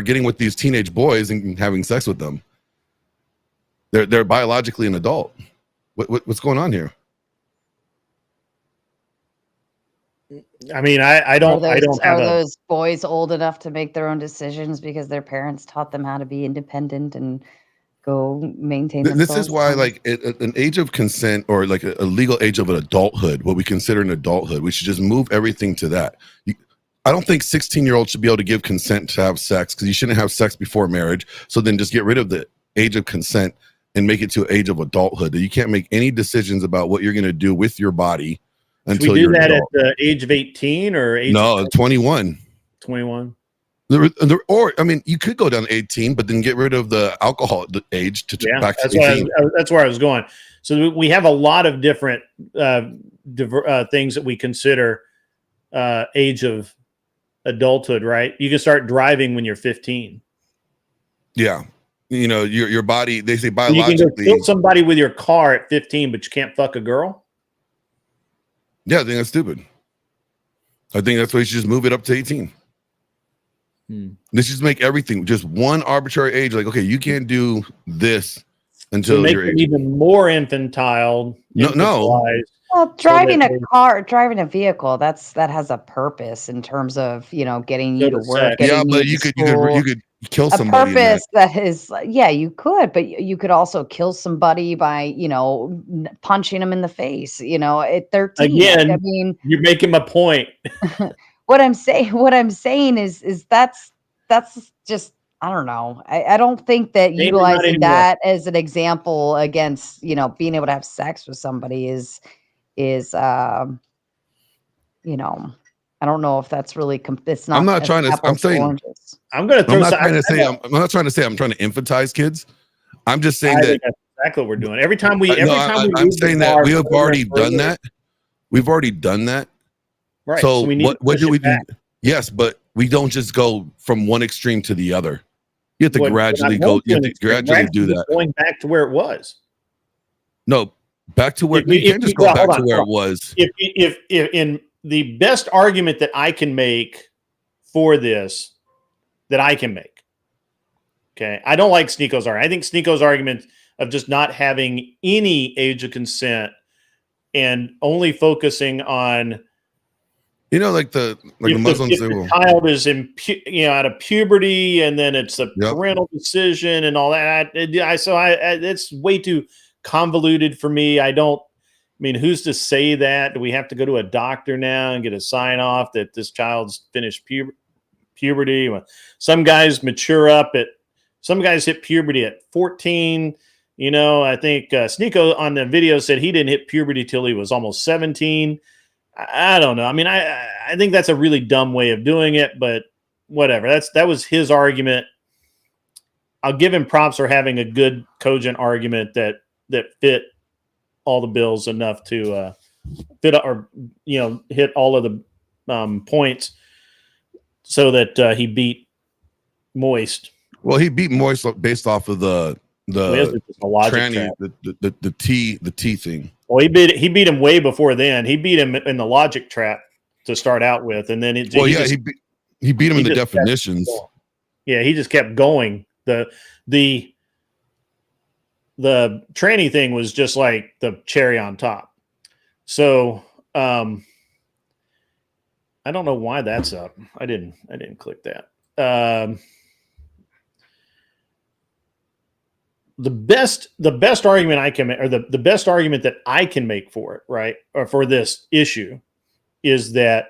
getting with these teenage boys and having sex with them? They're biologically an adult. What's going on here? I mean, I don't have Are those boys old enough to make their own decisions because their parents taught them how to be independent and go maintain themselves? This is why, like, an age of consent, or like a legal age of an adulthood, what we consider an adulthood, we should just move everything to that. I don't think 16-year-olds should be able to give consent to have sex, because you shouldn't have sex before marriage. So then just get rid of the age of consent and make it to an age of adulthood. You can't make any decisions about what you're going to do with your body until you're that adult. at the age of 18 or age No, 21. 21. Or I mean, you could go down to 18, but then get rid of the alcohol age to back to 18. That's where I was going. So we have a lot of different things that we consider age of adulthood, right? You can start driving when you're 15. Yeah. You know, your body, they say biologically. You can go kill somebody with your car at 15, but you can't fuck a girl? Yeah, I think that's stupid. I think that's why you should just move it up to 18. Let's just make everything just one arbitrary age. Like, okay, you can't do this until make you're it even more infantile. No. Well, driving a vehicle, that has a purpose in terms of, you know, getting you to work. Yeah, but you could kill somebody. A purpose that is, yeah, you could, but you could also kill somebody by, you know, punching them in the face, you know, at 13. Again, I mean, you're making my point. What I'm saying is that's just, I don't know. I don't think that utilizing that as an example against, you know, being able to have sex with somebody is you know, I don't know if that's really it's not. I'm not trying to. I'm saying oranges. I'm going to throw. I'm not trying to say I'm trying to infantilize kids. I'm just saying that that's exactly what we're doing. Every time we. I'm saying that we have already done that. We've already done that. Right. So what do we do? Yes, but we don't just go from one extreme to the other. You have to gradually go. You have to gradually do that. Going back to where it was. No, back to where you can't just go back to where it was. If in the best argument that I can make for this, that I can make. Okay, I don't like Sneako's argument. I think Sneako's argument of just not having any age of consent and only focusing on. You know, like the Muslims, if the child is out of puberty, and then it's a parental decision and all that. It's way too convoluted for me. I mean, who's to say that? Do we have to go to a doctor now and get a sign off that this child's finished puberty? Some guys some guys hit puberty at 14. You know, I think Sneako on the video said he didn't hit puberty till he was almost 17. I don't know. I mean, I think that's a really dumb way of doing it, but whatever. That was his argument. I'll give him props for having a good, cogent argument that fit all the bills enough to fit or hit all of the points, so that he beat Moist. Well, he beat Moist based off of the tranny, the T thing. Well, he beat him way before then. He beat him in the logic trap to start out with, and then he beat him in the definitions. Yeah, he just kept going. The tranny thing was just like the cherry on top. So I don't know why that's up. I didn't click that. The best argument I can make, or the best argument that I can make for it, right, or for this issue, is that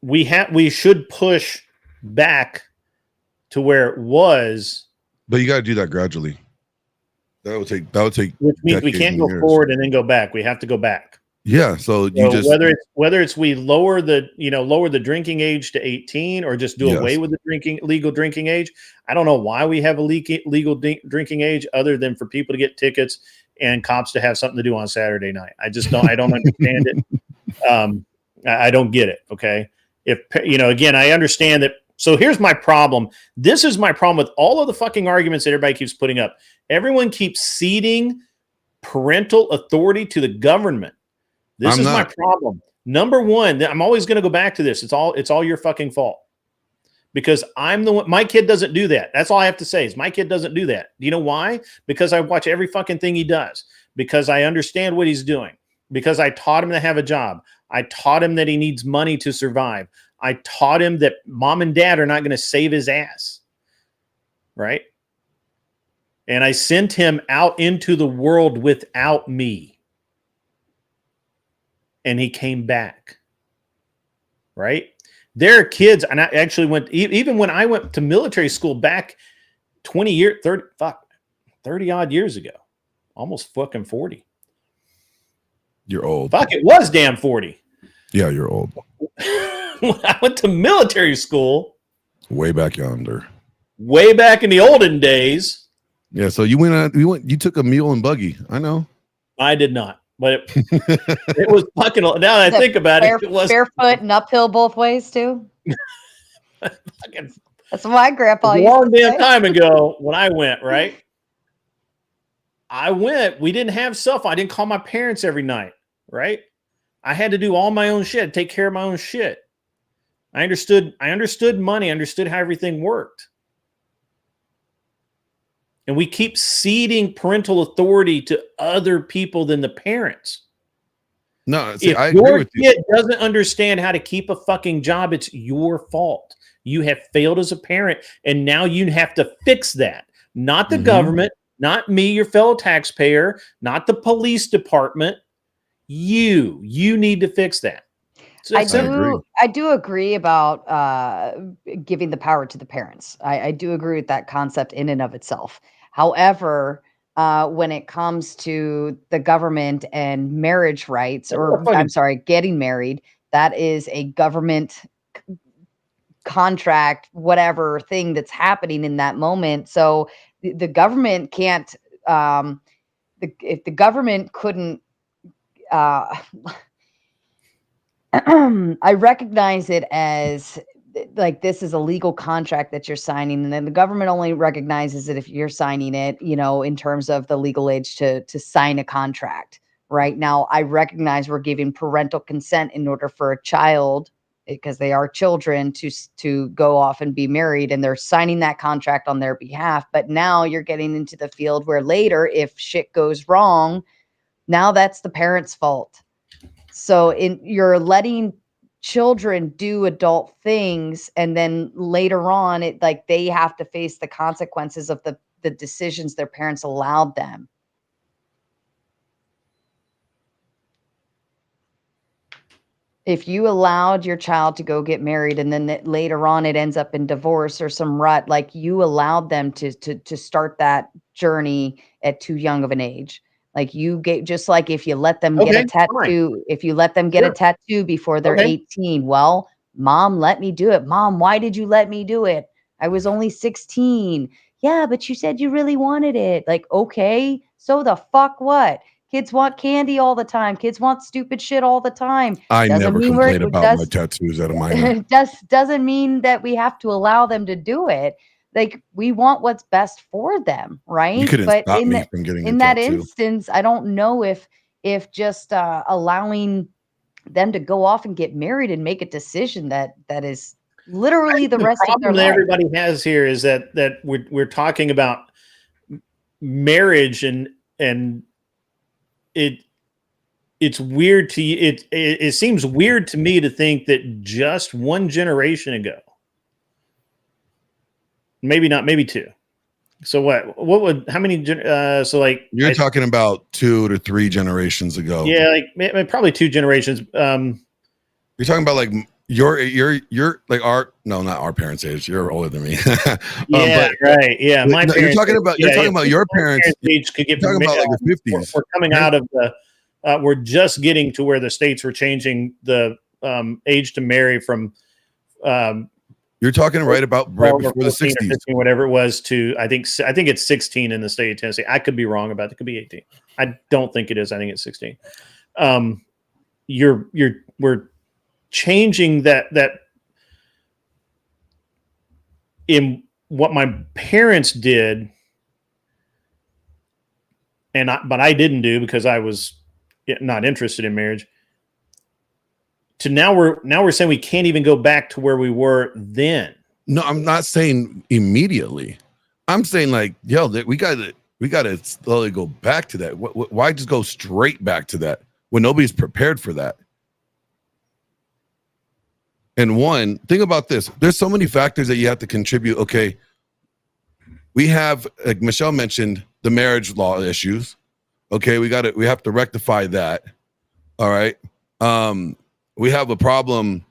we should push back to where it was. But you got to do that gradually. That would take. Which means we can't go forward and then go back. We have to go back. Yeah, so whether it's we lower the drinking age to 18, or just do away with the legal drinking age. I don't know why we have a legal drinking age, other than for people to get tickets and cops to have something to do on Saturday night. I don't understand it. I don't get it. Okay, again, I understand that. So here's my problem. This is my problem with all of the fucking arguments that everybody keeps putting up. Everyone keeps ceding parental authority to the government. This is my problem. Number one, I'm always going to go back to this. It's all your fucking fault. because I'm the one. My kid doesn't do that. That's all I have to say is my kid doesn't do that. Do you know why? Because I watch every fucking thing he does, because I understand what he's doing, because I taught him to have a job. I taught him that he needs money to survive. I taught him that mom and dad are not going to save his ass. Right. And I sent him out into the world without me. And he came back. Right. There are kids, and I actually went, even when I went to military school back 30 odd years ago, almost fucking 40. You're old. Fuck, it was damn 40. Yeah, you're old. When I went to military school. Way back yonder. Way back in the olden days. Yeah, so you took a mule and buggy. I know. I did not. But it was fucking. Now that I think about it was barefoot and uphill both ways too. That's what my grandpa used to say. A long damn time ago when I went, right? We didn't have cell phone. I didn't call my parents every night, right? I had to do all my own shit, take care of my own shit. I understood money, I understood how everything worked. And we keep ceding parental authority to other people than the parents. No, see, if your kid doesn't understand how to keep a fucking job, it's your fault. You have failed as a parent, and now you have to fix that. Not the government, not me, your fellow taxpayer, not the police department. You need to fix that. I do agree about giving the power to the parents. I do agree with that concept in and of itself. However, when it comes to the government and marriage rights, getting married, that is a government contract, whatever thing that's happening in that moment. So the government can't, if the government couldn't, I recognize it as like this is a legal contract that you're signing, and then the government only recognizes it if you're signing it, in terms of the legal age to sign a contract. Right now, I recognize we're giving parental consent in order for a child, because they are children, to go off and be married, and they're signing that contract on their behalf. But now you're getting into the field where later, if shit goes wrong, now that's the parent's fault. So you're letting children do adult things, and then later on, they have to face the consequences of the decisions their parents allowed them. If you allowed your child to go get married, and then later on it ends up in divorce or some rut, like you allowed them to start that journey at too young of an age. Like just like if you let them get a tattoo, if you let them get a tattoo before they're 18, well, mom, let me do it. Mom, why did you let me do it? I was only 16. Yeah, but you said you really wanted it. Like, okay, so the fuck what? Kids want candy all the time. Kids want stupid shit all the time. I never complained about my tattoos at a minor. Doesn't mean that we have to allow them to do it. Like, we want what's best for them, right? You couldn't stop me from getting in that instance, I don't know if just allowing them to go off and get married and make a decision that is literally the rest of their life. The problem that everybody has here is that we're talking about marriage, and it's weird to you. It seems weird to me to think that just one generation ago, maybe not, maybe two. So how many, so like you're talking about 2 to 3 generations ago. Yeah. Like probably 2 generations. You're talking about like you're like not our parents' age. You're older than me. Yeah. Right. Yeah. My parents, you're talking about your parents' age could get talking about like the 50s. We're coming out of we're just getting to where the states were changing the age to marry from, you're talking right about right before the 60s, 15, whatever it was, to I think it's 16 in the state of Tennessee. I could be wrong about it. It could be 18. I don't think it is. I think it's 16. We're changing that in what my parents did, but I didn't do because I was not interested in marriage. To now we're saying we can't even go back to where we were then. No, I'm not saying immediately. I'm saying like, yo, we gotta slowly go back to that. Why just go straight back to that when nobody's prepared for that? And one thing about this, there's so many factors that you have to contribute. Okay, we have, like Michelle mentioned, the marriage law issues. Okay, we have to rectify that. All right. We have a problem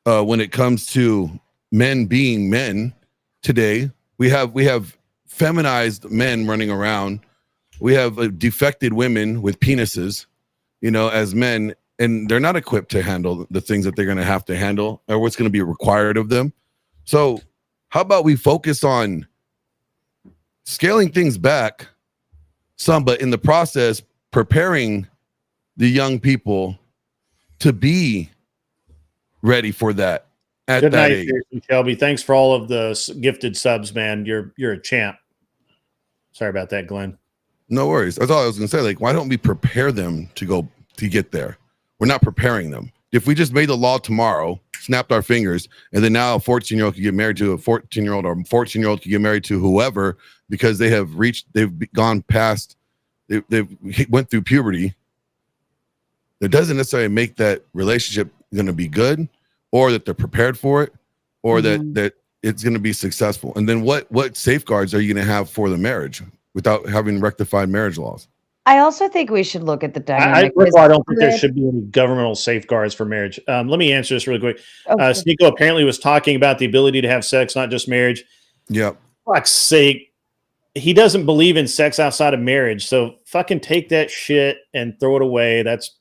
when it comes to men being men today. We have feminized men running around. We have defected women with penises, as men, and they're not equipped to handle the things that they're going to have to handle or what's going to be required of them. So how about we focus on scaling things back some, but in the process, preparing the young people to be ready for that at Good that night, age. Shelby. Thanks for all of the gifted subs, man. You're a champ. Sorry about that, Glenn. No worries. That's all I was going to say. Like, why don't we prepare them to get there? We're not preparing them. If we just made the law tomorrow, snapped our fingers, and then now a 14-year-old could get married to a 14-year-old, or a 14-year-old could get married to whoever because they've gone past, they've went through puberty. That doesn't necessarily make that relationship going to be good, or that they're prepared for it, or that it's going to be successful. And then what safeguards are you going to have for the marriage without having rectified marriage laws? I also think we should look at the dynamic. I don't think there should be any governmental safeguards for marriage. Let me answer this really quick. Okay. Sneako apparently was talking about the ability to have sex, not just marriage. Yeah. Fuck's sake. He doesn't believe in sex outside of marriage. So fucking take that shit and throw it away. That's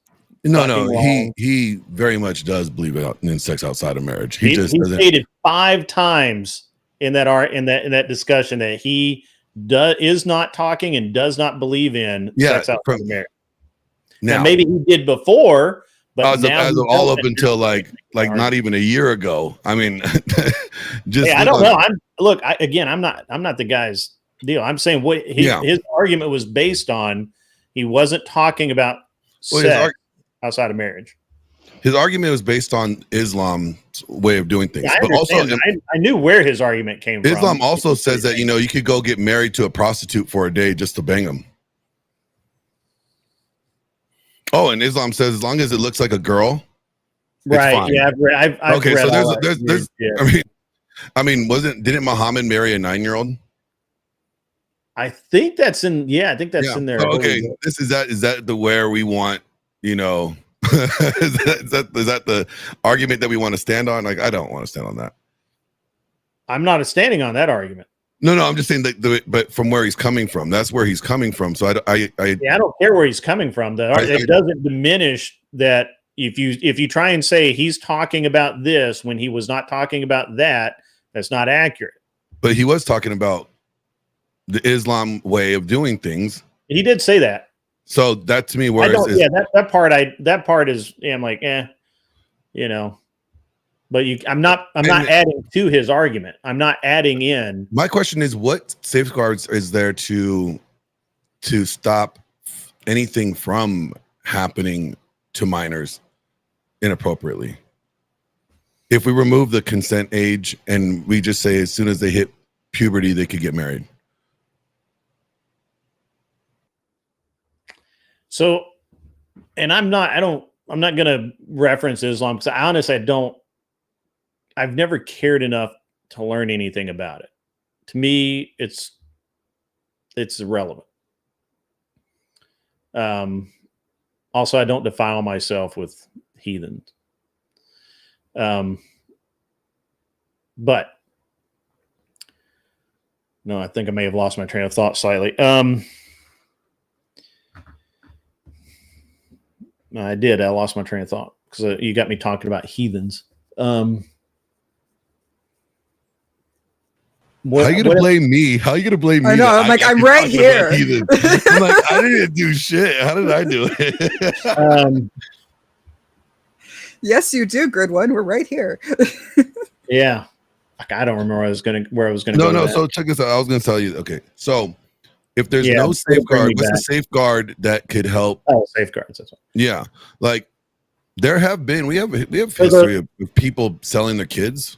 no. wrong. He very much does believe in sex outside of marriage. He stated 5 times in that discussion that he is not talking and does not believe in sex outside of marriage. Now maybe he did before, but as of all up until like not even a year ago. I mean, I don't know. I'm not the guy's deal. I'm saying what his argument was based on. He wasn't talking about sex outside of marriage. His argument was based on Islam's way of doing things. Yeah, but also, I knew where his argument came from. Islam also says that, you could go get married to a prostitute for a day just to bang them. Oh, and Islam says as long as it looks like a girl, right? It's fine. Yeah, I've okay. read So there's I mean, didn't Muhammad marry a 9-year-old? I think that's in. Yeah, I think that's in there. Oh, okay, is that the where we want? Is that the argument that we want to stand on? Like, I don't want to stand on that. I'm not standing on that argument. No, I'm just saying that. But from where he's coming from, that's where he's coming from. So I don't care where he's coming from. It doesn't diminish that if you try and say he's talking about this when he was not talking about that, that's not accurate. But he was talking about the Islam way of doing things. He did say that. So that to me, that part is, I'm like, but I'm not adding to his argument. I'm not adding in. My question is, what safeguards is there to stop anything from happening to minors inappropriately? If we remove the consent age and we just say as soon as they hit puberty, they could get married. So, and I'm not going to reference Islam because I've never cared enough to learn anything about it. To me, it's irrelevant. Also, I don't defile myself with heathens. But no, I think I may have lost my train of thought slightly. No, I did. I lost my train of thought because you got me talking about heathens. How are you gonna blame me? How are you gonna blame me? I know. I'm right here. I'm like, I didn't do shit. How did I do it? Yes, you do, Grid One. We're right here. Yeah, I don't remember where I was gonna go. No. So check this out. I was gonna tell you. Okay, so if there's no safeguard, what's the safeguard that could help? Oh, safeguards. That's right. Yeah, like we have history of people selling their kids.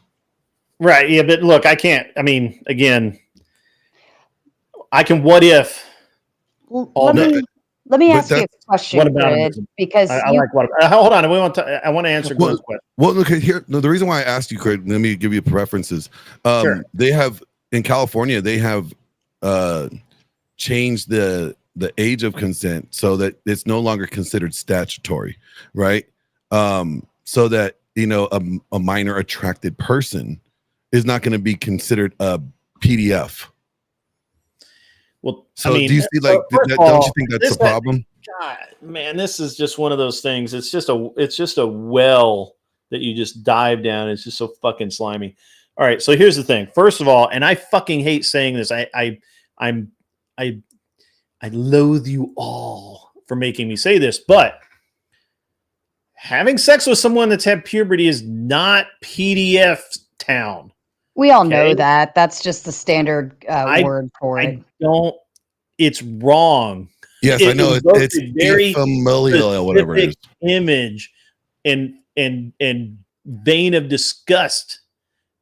Right. Yeah. But look, I can't. I mean, again, I can. What if? Well, let me ask you a question, what about Grid, because I like what. Hold on. I want to answer Glenn's question. Well, look here. No, the reason why I asked you, Craig, let me give you preferences. Sure. They have in California. They have changed the age of consent so that it's no longer considered statutory, right? So that a minor attracted person is not going to be considered a PDF. Well, so do you see don't you think that's a problem? God, man, this is just one of those things. It's just a well that you just dive down. It's just so fucking slimy. All right, so here's the thing. First of all, and I fucking hate saying this. I loathe you all for making me say this, but having sex with someone that's had puberty is not PDF town. We all know that. That's just the standard word for it. It's wrong. Yes, I know. It's very familial or whatever it is. Image and vein of disgust,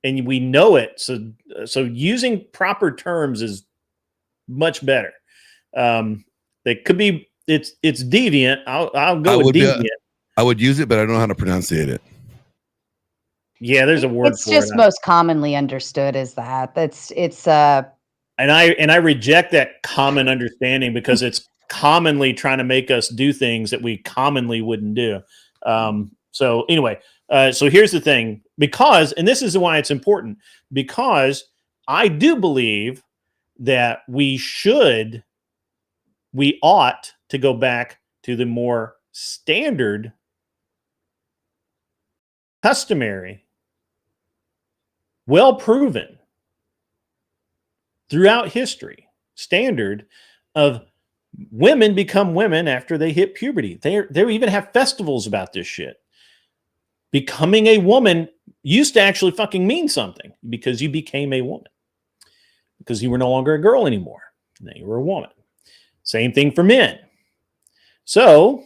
and we know it. So using proper terms is much better. They could be. It's deviant. I'll go with deviant. I would use it, but I don't know how to pronunciate it. Yeah, there's a word. It's just most commonly understood as that. And I reject that common understanding because it's commonly trying to make us do things that we commonly wouldn't do. So anyway, so here's the thing, and this is why it's important, because I do believe that we ought to go back to the more standard, customary, well proven throughout history standard of women become women after they hit puberty. They even have festivals about this shit. Becoming a woman used to actually fucking mean something because you became a woman, because you were no longer a girl anymore. Now you were a woman. Same thing for men. So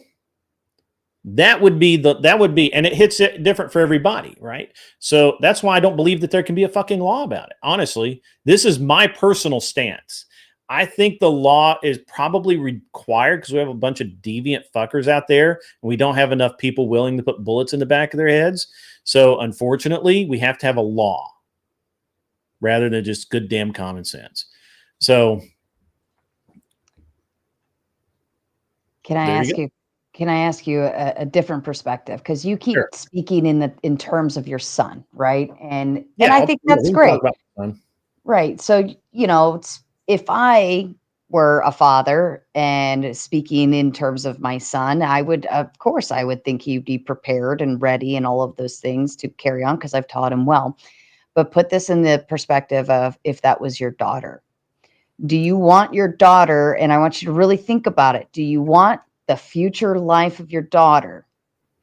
that would be, and it hits it different for everybody, right? So that's why I don't believe that there can be a fucking law about it. Honestly, this is my personal stance. I think the law is probably required because we have a bunch of deviant fuckers out there, and we don't have enough people willing to put bullets in the back of their heads. So unfortunately, we have to have a law rather than just good damn common sense. So Can I ask you a different perspective? Because you keep speaking in terms of your son, right? And I think that's great. Right. So, if I were a father and speaking in terms of my son, I would think he'd be prepared and ready and all of those things to carry on because I've taught him well. But put this in the perspective of if that was your daughter. Do you want your daughter, and I want you to really think about it, do you want the future life of your daughter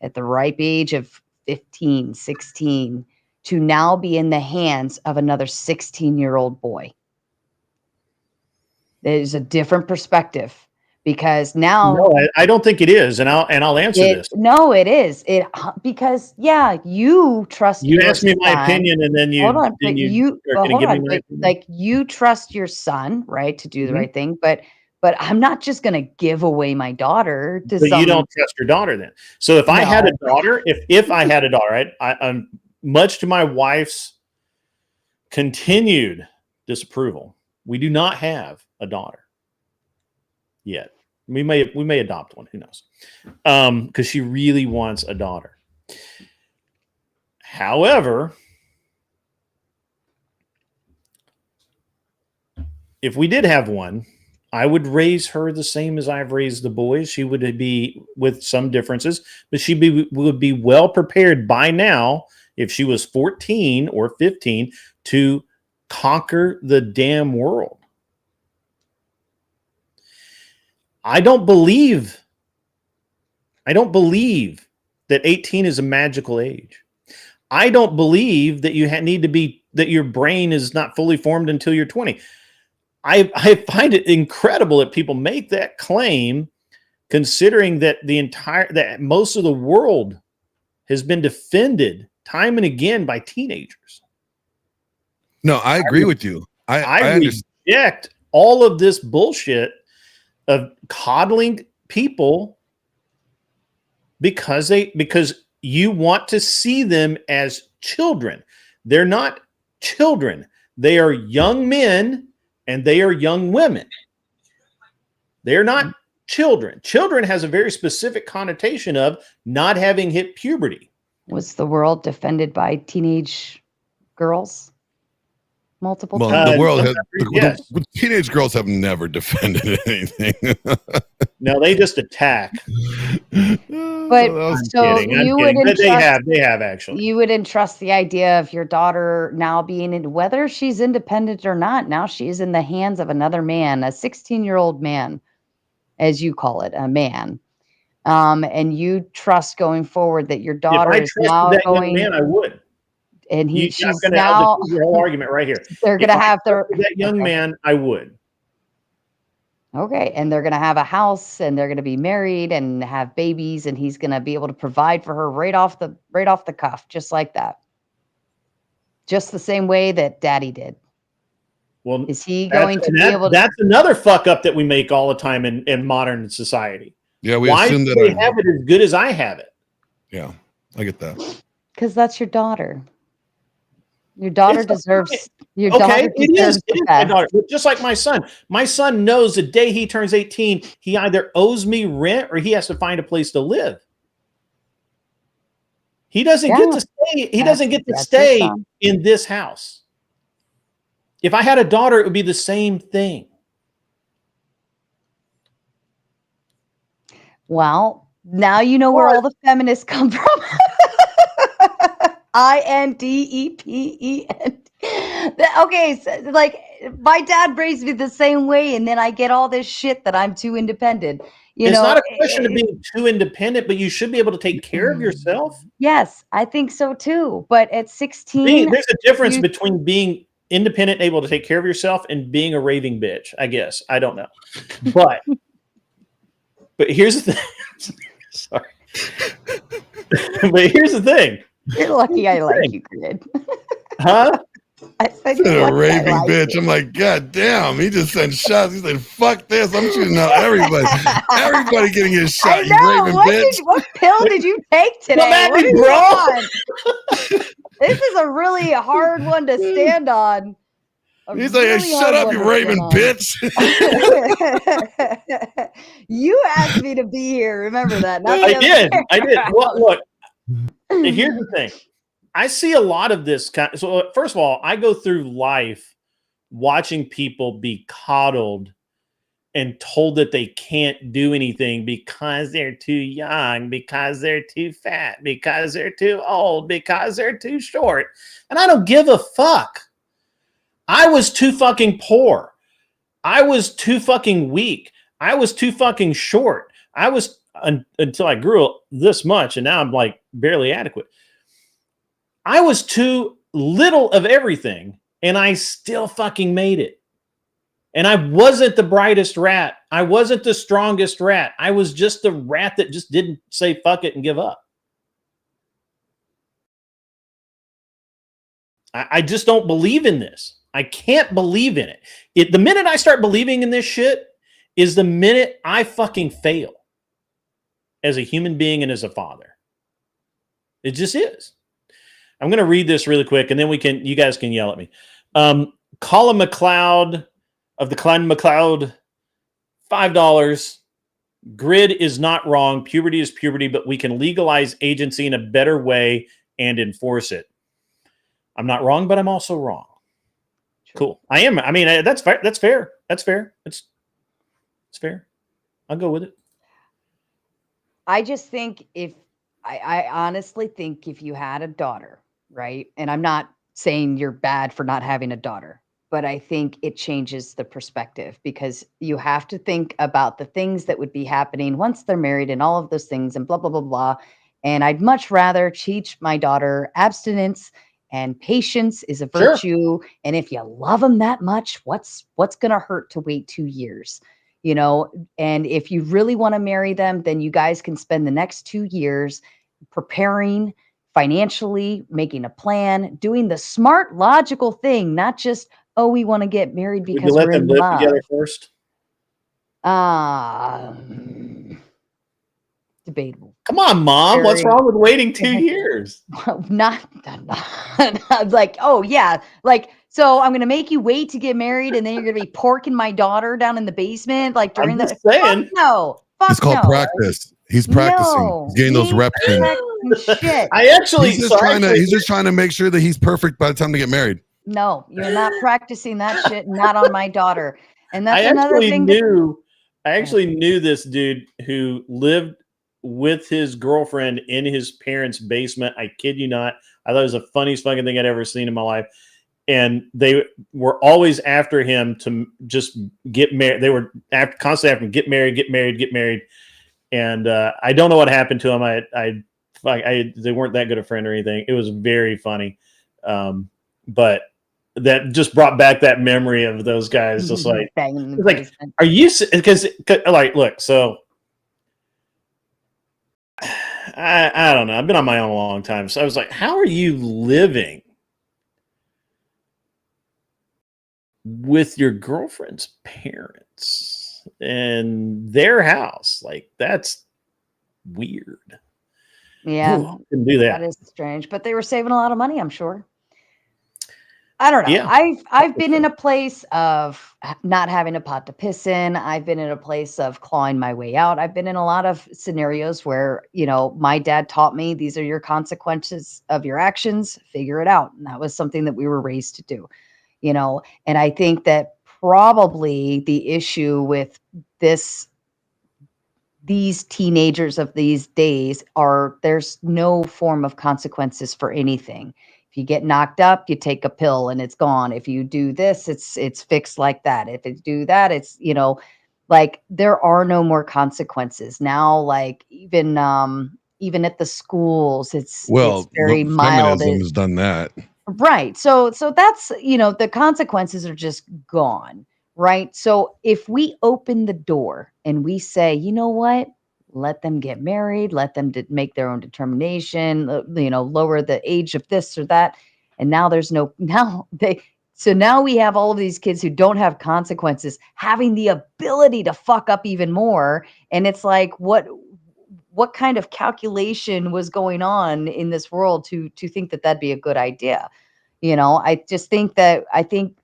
at the ripe age of 15, 16 to now be in the hands of another 16-year-old boy? There's a different perspective because now I don't think it is, and I'll answer this. No, it is. Because you trust. You asked me my opinion, and then you hold on. Like you trust your son, right, to do the right thing, but I'm not just going to give away my daughter to you don't trust your daughter then. So if I had a daughter, if I had a daughter, right, I'm much to my wife's continued disapproval, we do not have a daughter yet. We may adopt one, who knows? Because she really wants a daughter. However, if we did have one, I would raise her the same as I've raised the boys. She would be with some differences, but would be well prepared by now, if she was 14 or 15, to conquer the damn world. I don't believe that 18 is a magical age. I don't believe that you need to be, that your brain is not fully formed until you're 20. I find it incredible that people make that claim, considering that that most of the world has been defended time and again by teenagers. No, I agree with you. I reject all of this bullshit of coddling people because you want to see them as children. They're not children. They are young men and they are young women. They're not children. Children has a very specific connotation of not having hit puberty. Was the world defended by teenage girls? Multiple well, times? the world has, yes. the teenage girls have never defended anything. No, they just attack. But so you would entrust, they have actually. You would entrust the idea of your daughter now being in, whether she's independent or not. Now she's in the hands of another man, a 16-year-old man, as you call it, a man. And you trust going forward that your daughter is now going. Young man, I would. And she's gonna now have the whole argument right here. They're going to have their that young man. I would. Okay, and they're going to have a house, and they're going to be married and have babies, and he's going to be able to provide for her right off the cuff, just like that. Just the same way that Daddy did. Well, is he going to be able to? That's another fuck up that we make all the time in modern society. Yeah, we Why assume do that they have it as good as I have it. Yeah, I get that. Because that's your daughter. Your daughter deserves. Your daughter deserves it is my daughter. Just like my son. My son knows the day he turns 18, he either owes me rent or he has to find a place to live. He doesn't get to stay. He doesn't get to stay in this house. If I had a daughter, it would be the same thing. Well, now you know where all the feminists come from. INDEPEN. Okay, so like my dad raised me the same way, and then I get all this shit that I'm too independent. It's not a question of being too independent, but you should be able to take care of yourself. Yes, I think so too. But at 16, there's a difference between being independent and able to take care of yourself and being a raving bitch, I guess. I don't know. But here's the thing. Sorry. But here's the thing. You're lucky I like you, Grid. Huh? I said a raving bitch. I'm like, God damn, he just sent shots. He said, fuck this. I'm shooting out everybody. Everybody getting his shot. You raving bitch. What pill did you take today? Come at me, bro. This is a really hard one to stand on. He's like, hey, shut up, you raving bitch. You asked me to be here. Remember that. I did. Well, look, here's the thing. I see a lot of this kind. So first of all, I go through life watching people be coddled and told that they can't do anything because they're too young, because they're too fat, because they're too old, because they're too short. And I don't give a fuck. I was too fucking poor. I was too fucking weak. I was too fucking short. I was until I grew this much, and now I'm like barely adequate. I was too little of everything, and I still fucking made it. And I wasn't the brightest rat. I wasn't the strongest rat. I was just the rat that just didn't say fuck it and give up. I just don't believe in this. I can't believe in it. The minute I start believing in this shit is the minute I fucking fail as a human being and as a father. It just is. I'm going to read this really quick, and then you guys can yell at me. Colin McLeod of the Klein McLeod, $5. Grid is not wrong. Puberty is puberty, but we can legalize agency in a better way and enforce it. I'm not wrong, but I'm also wrong. Cool. I am. I mean, that's fair. That's fair. That's fair. It's fair. I'll go with it. I just think I honestly think if you had a daughter, right? And I'm not saying you're bad for not having a daughter, but I think it changes the perspective because you have to think about the things that would be happening once they're married and all of those things and blah, blah, blah, blah. And I'd much rather teach my daughter abstinence and patience is a virtue. Sure. And if you love them that much, what's going to hurt to wait 2 years? You know, and if you really want to marry them, then you guys can spend the next 2 years preparing financially, making a plan, doing the smart, logical thing, not just, oh, we want to get married Would you because let we're them in live love. together first? Debatable. Come on, Mom. What's wrong with waiting 2 years? Not like, oh yeah, like, so I'm gonna make you wait to get married, and then you're gonna be porking my daughter down in the basement, like during I'm just saying. Fuck no. Fuck It's called no. practice. He's practicing. No, He's getting those reps in. shit. Actually, he's just trying to make sure that he's perfect by the time they get married. No, you're not practicing that shit. Not on my daughter. And that's I another thing. I actually knew this dude who lived with his girlfriend in his parents' basement. I kid you not. I thought it was the funniest fucking thing I'd ever seen in my life. And they were always after him to just get married. They were constantly after him, get married. And I don't know what happened to him. They weren't that good a friend or anything. It was very funny. But that just brought back that memory of those guys. Just like, are you, because like, look, so I don't know. I've been on my own a long time. So I was like, how are you living with your girlfriend's parents in their house? Like, that's weird. Yeah. Ooh, I couldn't do that. That is strange, but they were saving a lot of money, I'm sure. I don't know. Yeah. I've been in a place of not having a pot to piss in. I've been in a place of clawing my way out. I've been in a lot of scenarios where, my dad taught me these are your consequences of your actions, figure it out. And that was something that we were raised to do, and I think that probably the issue with these teenagers of these days are there's no form of consequences for anything. If you get knocked up, you take a pill and it's gone. If you do this, it's fixed like that. If you do that, it's, like there are no more consequences now. Like even at the schools, it's very mild. Feminism has done that. Right. So that's, the consequences are just gone. Right. So if we open the door and we say, you know what, let them get married, let them make their own determination, lower the age of this or that. And now now we have all of these kids who don't have consequences having the ability to fuck up even more. And it's like, what kind of calculation was going on in this world to think that that'd be a good idea? I just think that I think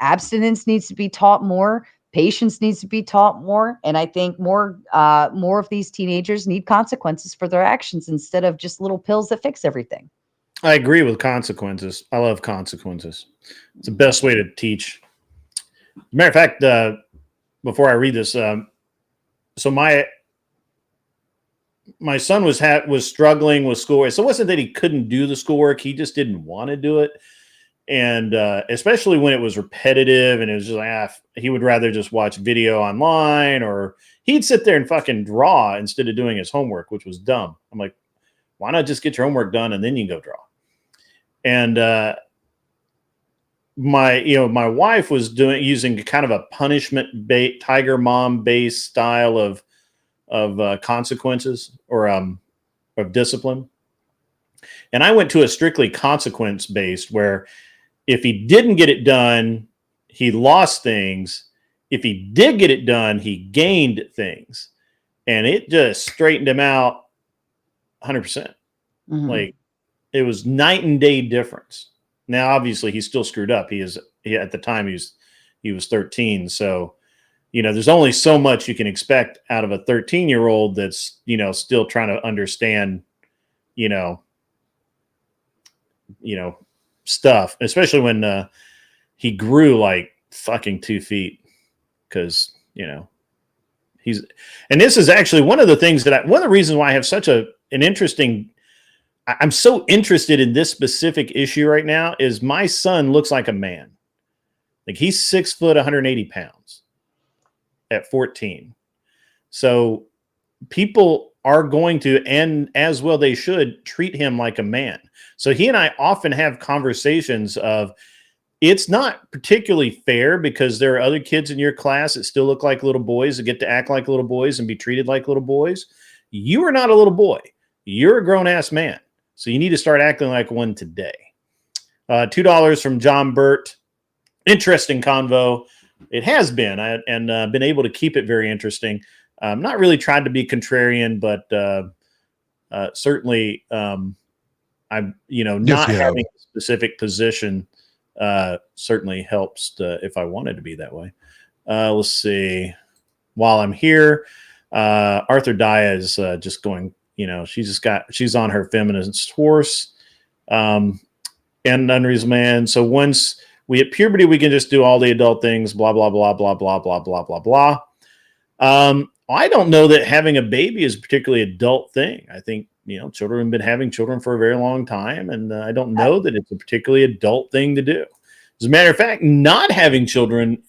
abstinence needs to be taught more. Patience needs to be taught more. And I think more of these teenagers need consequences for their actions instead of just little pills that fix everything. I agree with consequences. I love consequences. It's the best way to teach. As a matter of fact, before I read this, so my son was struggling with schoolwork. So it wasn't that he couldn't do the schoolwork. He just didn't want to do it. And especially when it was repetitive and it was just like, he would rather just watch video online, or he'd sit there and fucking draw instead of doing his homework, which was dumb. I'm like, why not just get your homework done and then you can go draw? And my wife was using kind of a punishment tiger mom based style of consequences or of discipline. And I went to a strictly consequence based where if he didn't get it done, he lost things. If he did get it done, he gained things. And it just straightened him out 100%. Mm-hmm. Like it was night and day difference. Now, obviously, he's still screwed up. At the time he was 13. So, there's only so much you can expect out of a 13-year-old that's, still trying to understand, stuff, especially when he grew like fucking 2 feet, because and this is actually one of the things that one of the reasons why I have such an interesting, I'm so interested in this specific issue right now is my son looks like a man. Like he's 6 foot, 180 pounds at 14. So people are going to, and as well they should, treat him like a man. So he and I often have conversations of, it's not particularly fair because there are other kids in your class that still look like little boys that get to act like little boys and be treated like little boys. You are not a little boy. You're a grown-ass man. So you need to start acting like one today. $2 from John Burt. Interesting convo. It has been, and been able to keep it very interesting. I'm not really trying to be contrarian, but certainly I'm, not having a specific position certainly helps if I wanted to be that way. Let's see. While I'm here, Arthur Daya is just going, she's on her feminist horse. And Unreasonable Man. So once we hit puberty, we can just do all the adult things, blah, blah, blah, blah, blah, blah, blah, blah, blah. I don't know that having a baby is a particularly adult thing. I think, children have been having children for a very long time, and I don't know that it's a particularly adult thing to do. As a matter of fact, not having children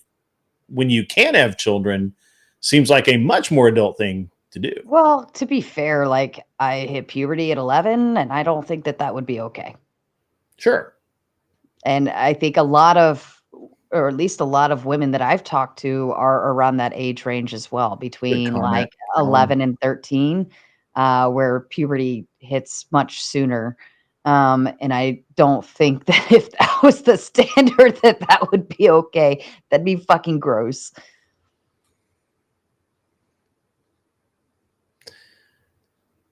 when you can have children seems like a much more adult thing to do. Well, to be fair, like I hit puberty at 11, and I don't think that would be okay. Sure. And I think a lot of, or at least a lot of women that I've talked to are around that age range as well, between like 11 and 13, where puberty hits much sooner. And I don't think that if that was the standard, that would be okay. That'd be fucking gross.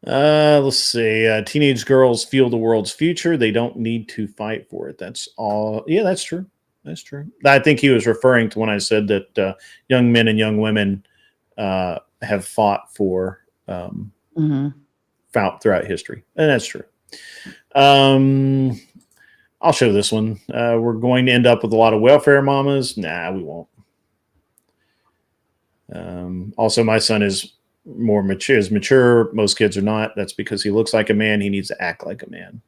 Let's see. Teenage girls feel the world's future. They don't need to fight for it. That's all. Yeah, that's true. That's true. I think he was referring to when I said that young men and young women have fought for throughout history. And that's true. I'll show this one. We're going to end up with a lot of welfare mamas. Nah, we won't. Also, my son is more mature. Most kids are not. That's because he looks like a man. He needs to act like a man.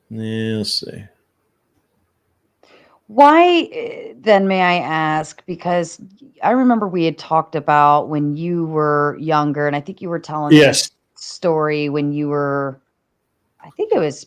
Yeah, let's see. Why then, may I ask? Because I remember we had talked about when you were younger, and I think you were telling this story when you were, I think it was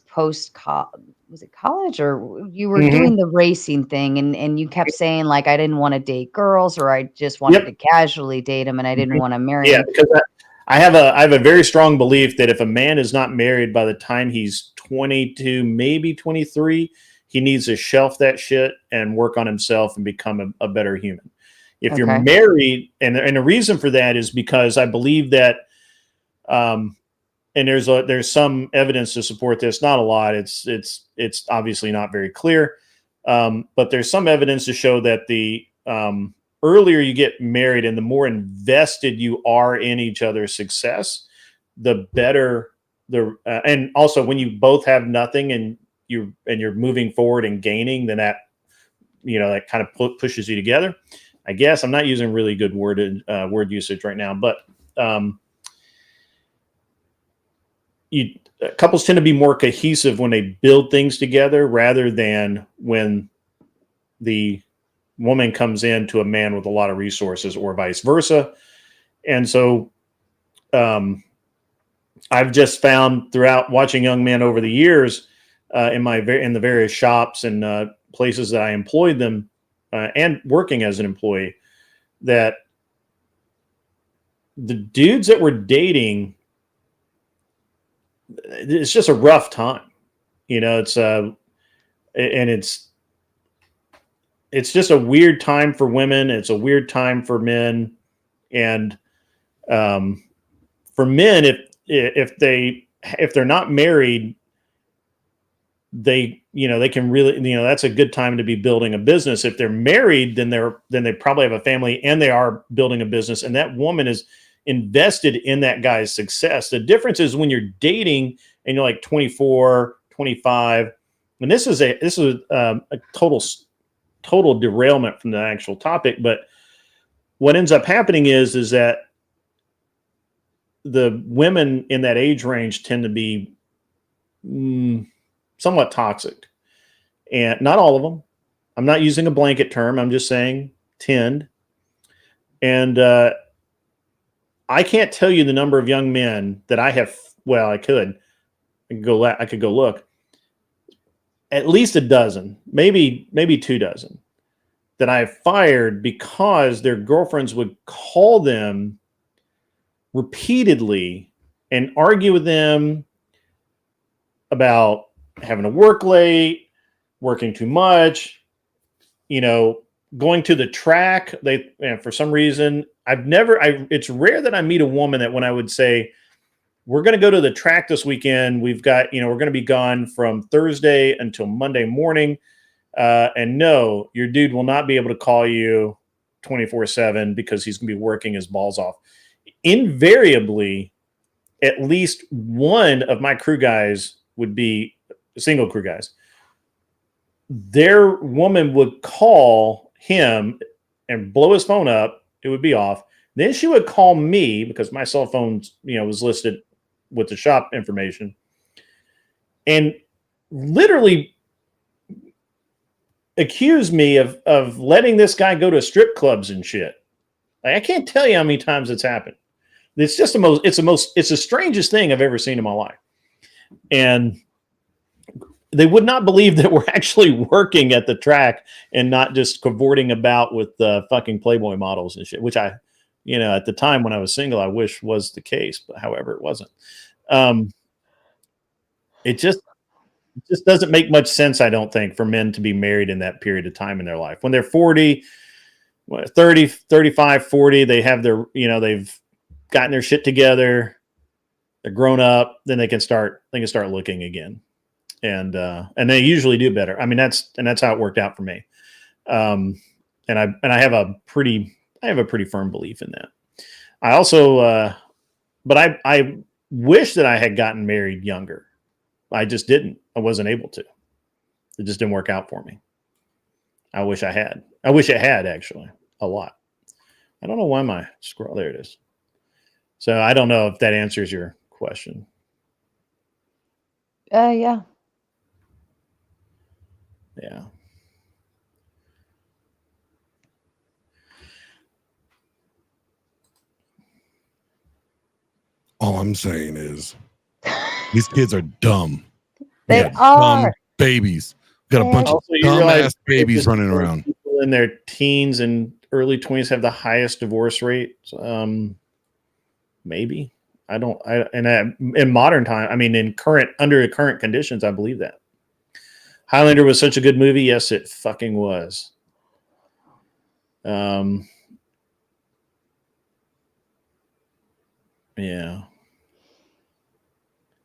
was it college, or you were doing the racing thing, and you kept saying like, I didn't want to date girls, or I just wanted to casually date them, and I didn't want to marry them. Because I have a very strong belief that if a man is not married by the time he's 22, maybe 23, he needs to shelf that shit and work on himself and become a better human. If you're married, and the reason for that is because I believe that, and there's some evidence to support this, not a lot. It's obviously not very clear, but there's some evidence to show that the earlier you get married and the more invested you are in each other's success, the better and also when you both have nothing and you're moving forward and gaining, then that kind of pushes you together. I guess I'm not using really good word usage right now, but couples tend to be more cohesive when they build things together rather than when the woman comes in to a man with a lot of resources or vice versa. And so I've just found throughout watching young men over the years in the various shops and places that I employed them and working as an employee, that the dudes that we're dating, it's just a rough time, it's just a weird time for women. It's a weird time for men. And for men, if they're not married, they can really, that's a good time to be building a business. If they're married, then they probably have a family and they are building a business, and that woman is invested in that guy's success. The difference is when you're dating and you're like 24, 25, and this is a total derailment from the actual topic, but what ends up happening is that the women in that age range tend to be somewhat toxic, and not all of them. I'm not using a blanket term. I'm just saying tend. And I can't tell you the number of young men that I have. Well, I could go look. At least a dozen, maybe 2 dozen, that I fired because their girlfriends would call them repeatedly and argue with them about having to work late, working too much, going to the track. For some reason, it's rare that I meet a woman that when I would say, we're going to go to the track this weekend, we're going to be gone from Thursday until Monday morning. And no, your dude will not be able to call you 24/7 because he's going to be working his balls off. Invariably, at least one of my crew guys would be single crew guys. Their woman would call him and blow his phone up. It would be off. Then she would call me because my cell phone, was listed with the shop information, and literally accuse me of letting this guy go to strip clubs and shit. Like, I can't tell you how many times it's happened. It's just it's the strangest thing I've ever seen in my life. And they would not believe that we're actually working at the track and not just cavorting about with the fucking Playboy models and shit, which I, at the time when I was single, I wish was the case, but however, it wasn't. It just doesn't make much sense, I don't think, for men to be married in that period of time in their life. When they're 40, 30, 35, 40, they have their, they've gotten their shit together, they're grown up, then they can start looking again. And they usually do better. I mean, that's how it worked out for me. And I have a pretty firm belief in that. I also, but I wish that I had gotten married younger. I just didn't. I wasn't able to. It just didn't work out for me. I wish I had. I wish it had, actually, a lot. I don't know why my scroll, there it is. So I don't know if that answers your question. Yeah. Yeah. All I'm saying is these kids are dumb. They are dumb babies. Got a bunch of dumbass babies running around. People in their teens and early 20s have the highest divorce rate. Maybe. In modern time, I mean, under current conditions, I believe that. Highlander was such a good movie. Yes, it fucking was. Yeah.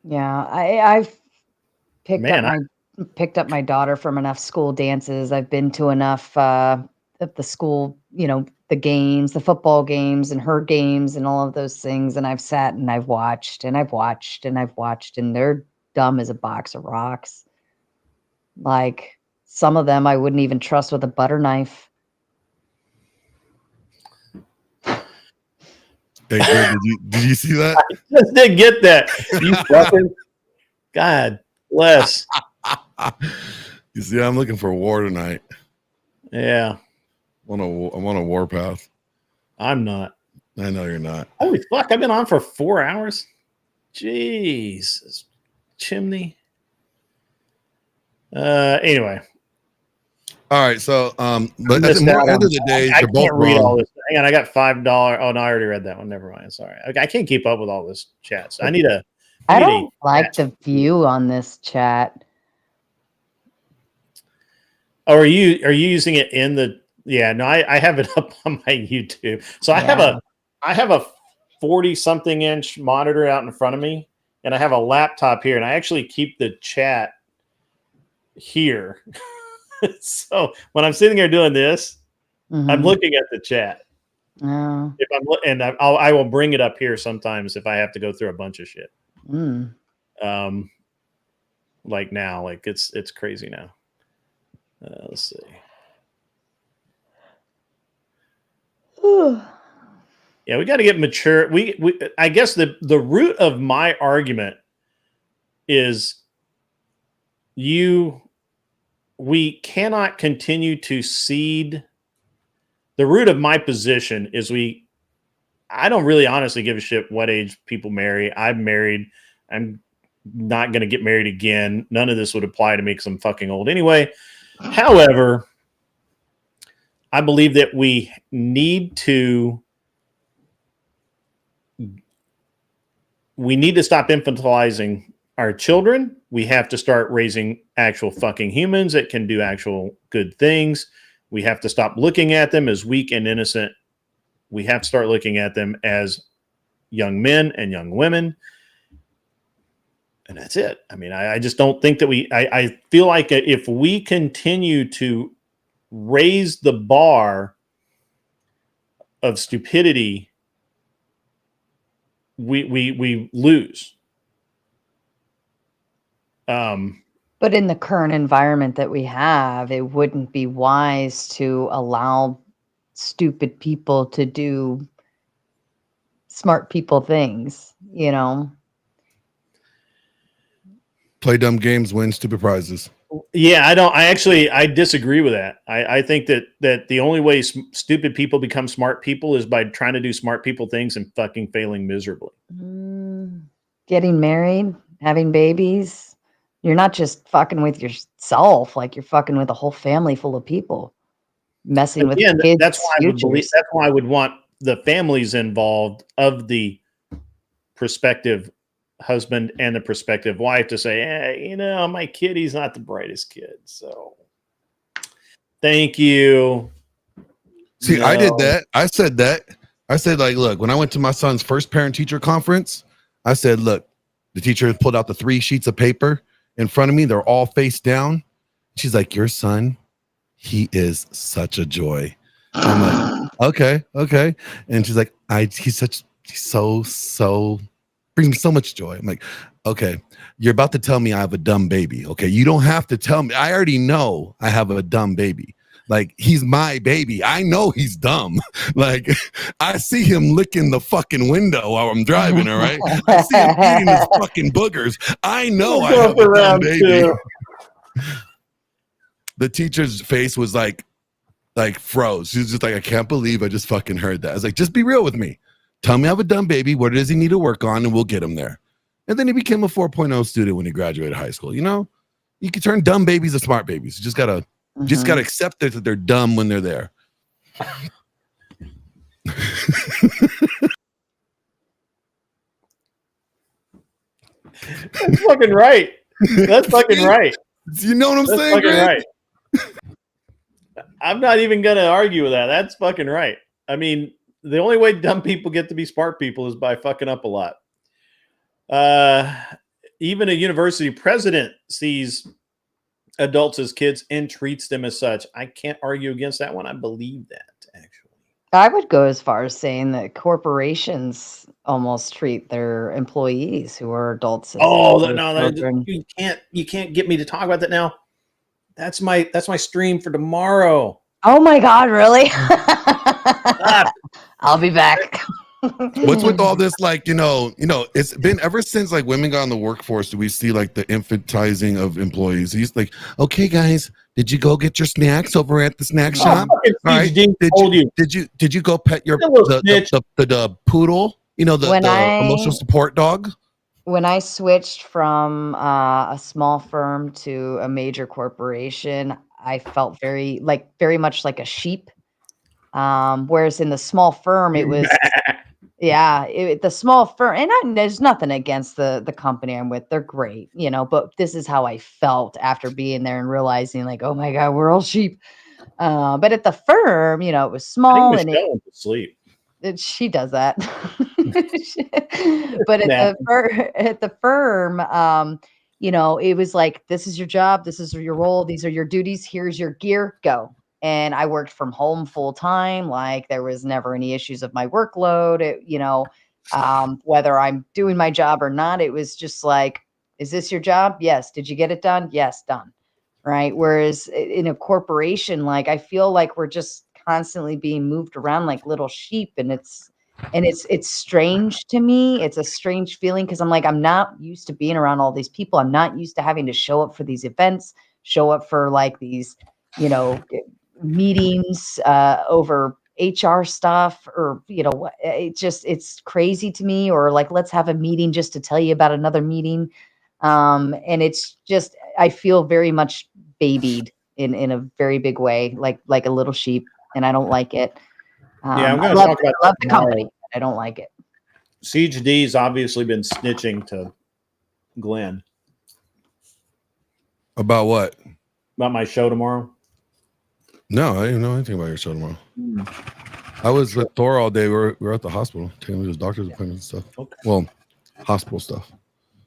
Yeah, I've picked up my daughter from enough school dances. I've been to enough of the school, the games, the football games and her games and all of those things. And I've sat and I've watched and I've watched and I've watched, and they're dumb as a box of rocks. Like, some of them I wouldn't even trust with a butter knife. Hey, Greg, did you see that? I just didn't get that. You fucking God bless. You see, I'm looking for war tonight. Yeah. I'm on a war path. I'm not. I know you're not. Holy fuck, I've been on for 4 hours. Jesus. Chimney. Anyway. All right, so but at the end of the day, I they're both can't read wrong. all this. Hang on, I got $5. Oh no, I already read that one. Never mind. Sorry. I can't keep up with all this chat. So I don't like the view on this chat. Oh, are you using it in the? Yeah, no, I have it up on my YouTube. So I have a 40-something inch monitor out in front of me, and I have a laptop here, and I actually keep the chat here. So when I'm sitting here doing this, I'm looking at the chat. Oh. I will bring it up here sometimes if I have to go through a bunch of shit. Like now, like it's crazy now. Let's see. Yeah, we got to get mature. I guess the root of my argument is we cannot continue to seed. The root of my position is I don't really honestly give a shit what age people marry. I'm married. I'm not going to get married again. None of this would apply to me because I'm fucking old anyway. However, I believe that we need to stop infantilizing our children. We have to start raising actual fucking humans that can do actual good things. We have to stop looking at them as weak and innocent. We have to start looking at them as young men and young women. And that's it. I mean, I just don't think that I feel like if we continue to raise the bar of stupidity, we lose. But in the current environment that we have, it wouldn't be wise to allow stupid people to do smart people things, you know? Play dumb games, win stupid prizes. Yeah, I disagree with that. I think that the only way stupid people become smart people is by trying to do smart people things and fucking failing miserably. Getting married, having babies. You're not just fucking with yourself, like you're fucking with a whole family full of people. Messing with kids. That's why I would want the families involved of the prospective husband and the prospective wife to say, hey, you know, my kid, he's not the brightest kid. So thank you. See, I did that. I said that. I said, like, look, when I went to my son's first parent teacher conference, I said, look, the teacher pulled out the 3 sheets of paper in front of me. They're all face down. She's like, your son, he is such a joy. I'm like, okay. And she's like, he's so brings me so much joy. I'm like, okay, you're about to tell me I have a dumb baby. Okay, you don't have to tell me. I already know I have a dumb baby. Like, he's my baby. I know he's dumb. Like, I see him licking the fucking window while I'm driving, all right? I see him eating his fucking boogers. I know I have a dumb baby. The teacher's face was like froze. She was just like, I can't believe I just fucking heard that. I was like, just be real with me. Tell me I have a dumb baby. What does he need to work on? And we'll get him there. And then he became a 4.0 student when he graduated high school. You know, you can turn dumb babies to smart babies. You just gotta accept that they're dumb when they're there. That's fucking right. That's fucking right. You know what I'm saying? Fucking right. I'm not even gonna argue with that. That's fucking right. I mean, the only way dumb people get to be smart people is by fucking up a lot. Even a university president sees adults as kids and treats them as such. I can't argue against that one. I believe that, actually. I would go as far as saying that corporations almost treat their employees who are adults as you can't get me to talk about that now. That's my stream for tomorrow. Oh my God, really? I'll be back. What's with all this, like, you know, it's been ever since like women got in the workforce, do we see like the infantizing of employees? He's like, okay, guys, did you go get your snacks over at the snack shop? All right. Did you go pet your the poodle? You know, the emotional support dog? When I switched from a small firm to a major corporation, I felt very much like a sheep. Whereas in the small firm, it was, the small firm, and there's nothing against the company I'm with. They're great, you know, but this is how I felt after being there and realizing like, oh my God, we're all sheep. But at the firm, you know, it was small and sleep. She does that. But at the firm, you know, it was like, this is your job, this is your role, these are your duties, here's your gear, go. And I worked from home full time. Like, there was never any issues of my workload. Whether I'm doing my job or not, it was just like, is this your job? Yes. Did you get it done? Yes, done. Right. Whereas in a corporation, like, I feel like we're just constantly being moved around like little sheep, and it's strange to me. It's a strange feeling because I'm like, I'm not used to being around all these people. I'm not used to having to show up for these events, show up for like these, you know, meetings over HR stuff, or, you know, it's crazy to me. Or like, let's have a meeting just to tell you about another meeting. And it's just, I feel very much babied in a very big way, like a little sheep. and I don't like it. Yeah, I'm going to talk about I love the company. I don't like it. Siege D's obviously been snitching to Glenn. About what? About my show tomorrow? No, I didn't know anything about your show tomorrow. I was with Thor all day. We were at the hospital taking him to his doctor's appointments and stuff. Okay. Well, hospital stuff.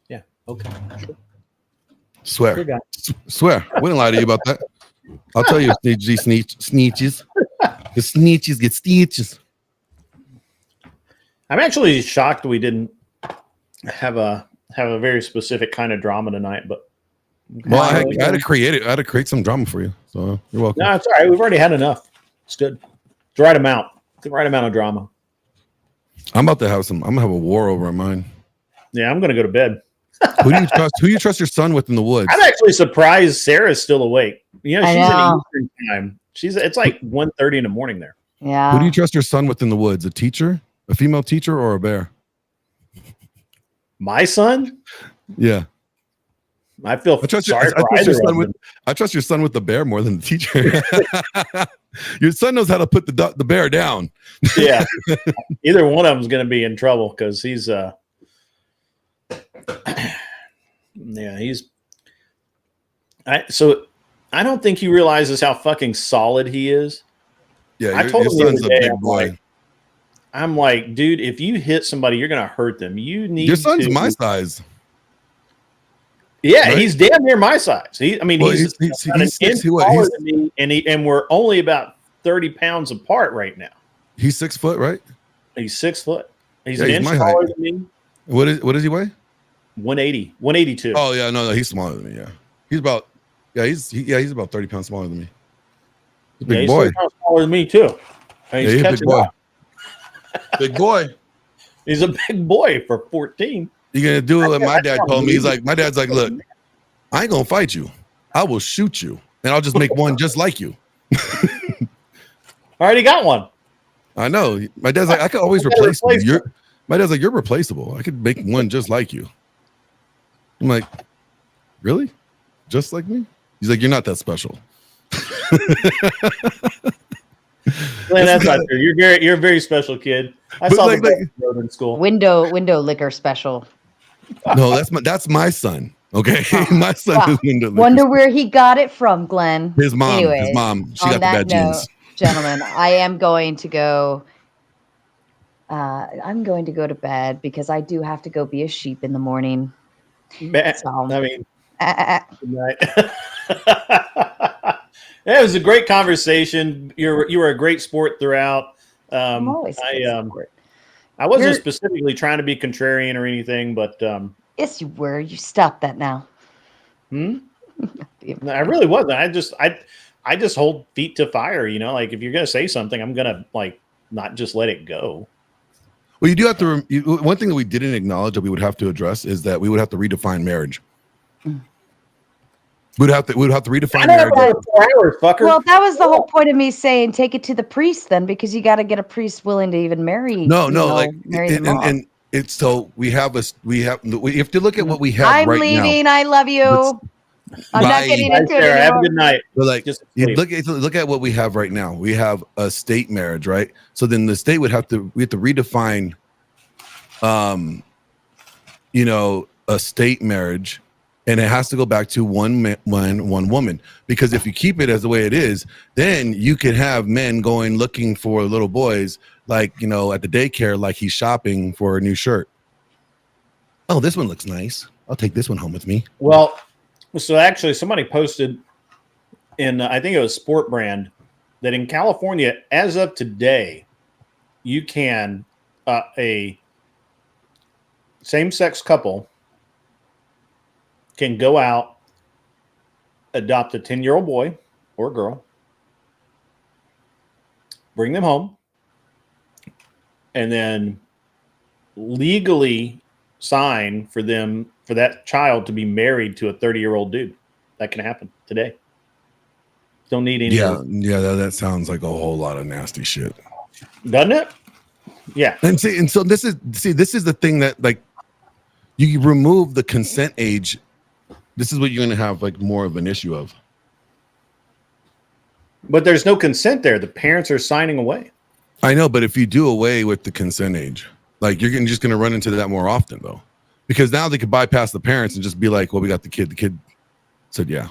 Yeah. Okay. Swear. Swear. I wouldn't lie to you about that. I'll tell you, sneeches. The sneeches get stitches. I'm actually shocked we didn't have a very specific kind of drama tonight, but well, I had to create it. I had to create some drama for you. So you're welcome. No, it's all right. We've already had enough. It's good. It's the right amount. It's the right amount of drama. I'm about to have some. I'm gonna have a war over mine. Yeah, I'm gonna go to bed. Who do you trust? Who do you trust your son with in the woods? I'm actually surprised Sarah's still awake. You know, she's in Eastern time. It's like 1:30 in the morning there. Yeah. Who do you trust your son with in the woods? A teacher, a female teacher, or a bear? My son? Yeah. I trust your son with the bear more than the teacher. Your son knows how to put the bear down. Yeah. Either one of them's going to be in trouble because he's so I don't think he realizes how fucking solid he is. Yeah, I told him your son's a big boy. I'm like, dude, if you hit somebody, you're going to hurt them. Your son's my size. Yeah, right? He's damn near my size. He's 6 taller than me, and we're only about 30 pounds apart right now. He's 6 foot, right? He's 6 foot. He's an inch taller than me. What does he weigh? 180, 182. Oh yeah, no, he's smaller than me. Yeah, he's about about 30 pounds smaller than me. He's a big boy. He's 30 pounds smaller than me too. And he's a big boy. Big boy. He's a big boy for 14. You're gonna do what my dad told me. My dad's like, look, I ain't gonna fight you. I will shoot you, and I'll just make one just like you. I already got one. I know. My dad's like, I could always replace you. My dad's like, you're replaceable. I could make one just like you. I'm like, really? Just like me? He's like, you're not that special. Glenn, that's not true. You're a very special kid. I saw the road in school. Window liquor special. No, that's my son. Okay, my son is window liquor. Wonder where he got it from, Glenn. His mom. Anyways, she got the bad genes. Gentlemen, I am going to go. I'm going to go to bed because I do have to go be a sheep in the morning. So, good night. It was a great conversation. You were a great sport throughout. I'm always I wasn't specifically trying to be contrarian or anything, but yes, you were. You stop that now. I really wasn't. I just hold feet to fire. You know, like if you're gonna say something, I'm gonna not just let it go. Well, you do have to. One thing that we didn't acknowledge that we would have to address is that we would have to redefine marriage. We'd have to redefine marriage. 4 hours, fucker. Well, that was the whole point of me saying take it to the priest then, because you got to get a priest willing to even marry. Marry them off. And it's so we have to look at what we have. I'm leaving. I love you. I'm not getting into it. Have a good night. But look at what we have right now. We have a state marriage, right? So then the state we have to redefine, a state marriage, and it has to go back to one woman. Because if you keep it as the way it is, then you could have men going looking for little boys, at the daycare, like he's shopping for a new shirt. Oh, this one looks nice. I'll take this one home with me. Well. So actually, somebody posted in, I think it was Sport Brand, that in California, as of today, you can, a same-sex couple can go out, adopt a 10-year-old boy or girl, bring them home, and then legally sign for that child to be married to a 30-year-old dude. That can happen today. Don't need any. Yeah, that sounds like a whole lot of nasty shit, doesn't it? Yeah. And so this is the thing that you remove the consent age. This is what you're gonna have more of an issue of. But there's no consent there. The parents are signing away. I know, but if you do away with the consent age, like you're just going to run into that more often, though, because now they could bypass the parents and just be like, "Well, we got the kid." The kid said, "Yeah."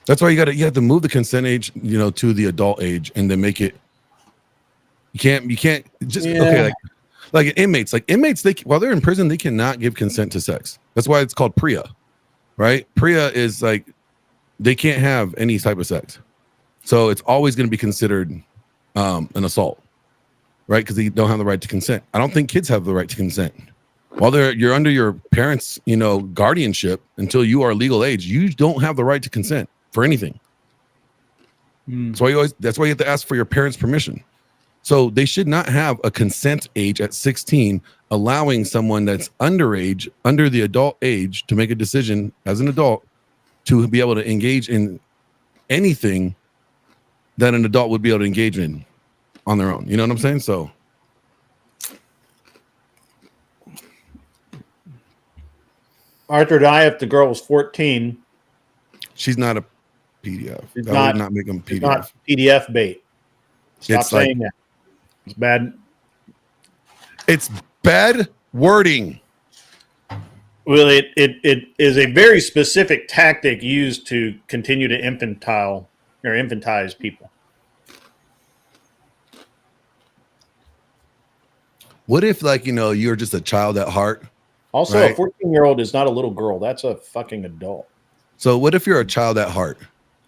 That's why you have to move the consent age, to the adult age, and then make it. You can't just okay like inmates. Like inmates, while they're in prison, they cannot give consent to sex. That's why it's called PREA, right? PREA is like they can't have any type of sex. So it's always going to be considered an assault, right? Because they don't have the right to consent. I don't think kids have the right to consent. While you're under your parents', guardianship until you are legal age, you don't have the right to consent for anything. That's why you have to ask for your parents' permission. So they should not have a consent age at 16, allowing someone that's underage, under the adult age, to make a decision as an adult to be able to engage in anything that an adult would be able to engage in on their own. You know what I'm saying? So Arthur would I if the girl was 14. She's not a PDF. That would not make them PDF. Not PDF bait. Stop saying that. It's bad. It's bad wording. Well, it is a very specific tactic used to continue to infantize people. What if, you're just a child at heart? Also, right? A 14-year-old is not a little girl. That's a fucking adult. So what if you're a child at heart?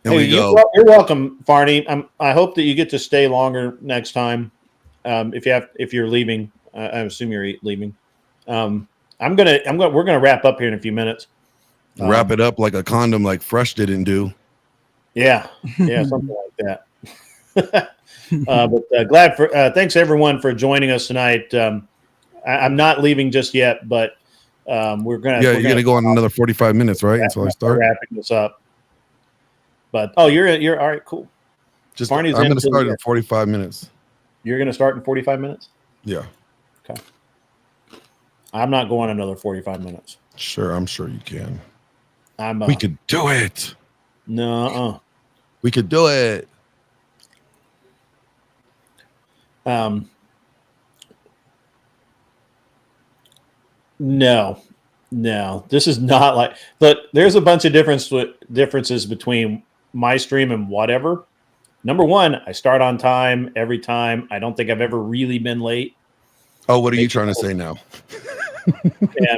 And hey, you're welcome, Farney. I hope that you get to stay longer next time. If you're leaving, I assume you're leaving. We're gonna wrap up here in a few minutes. Wrap it up like a condom, like Fresh didn't do. Yeah, something like that. But thanks everyone for joining us tonight. I'm not leaving just yet, but we're gonna. Yeah, you're gonna go on another 45 minutes, right? Until I start wrapping this up. But you're all right, cool. I'm gonna start in 45 minutes. You're gonna start in 45 minutes? Yeah. Okay. I'm not going another 45 minutes. Sure, I'm sure you can. We could do it. No. We could do it. No. This is not like. But there's a bunch of differences between my stream and whatever. Number one, I start on time every time. I don't think I've ever really been late. Oh, what are you trying to say now?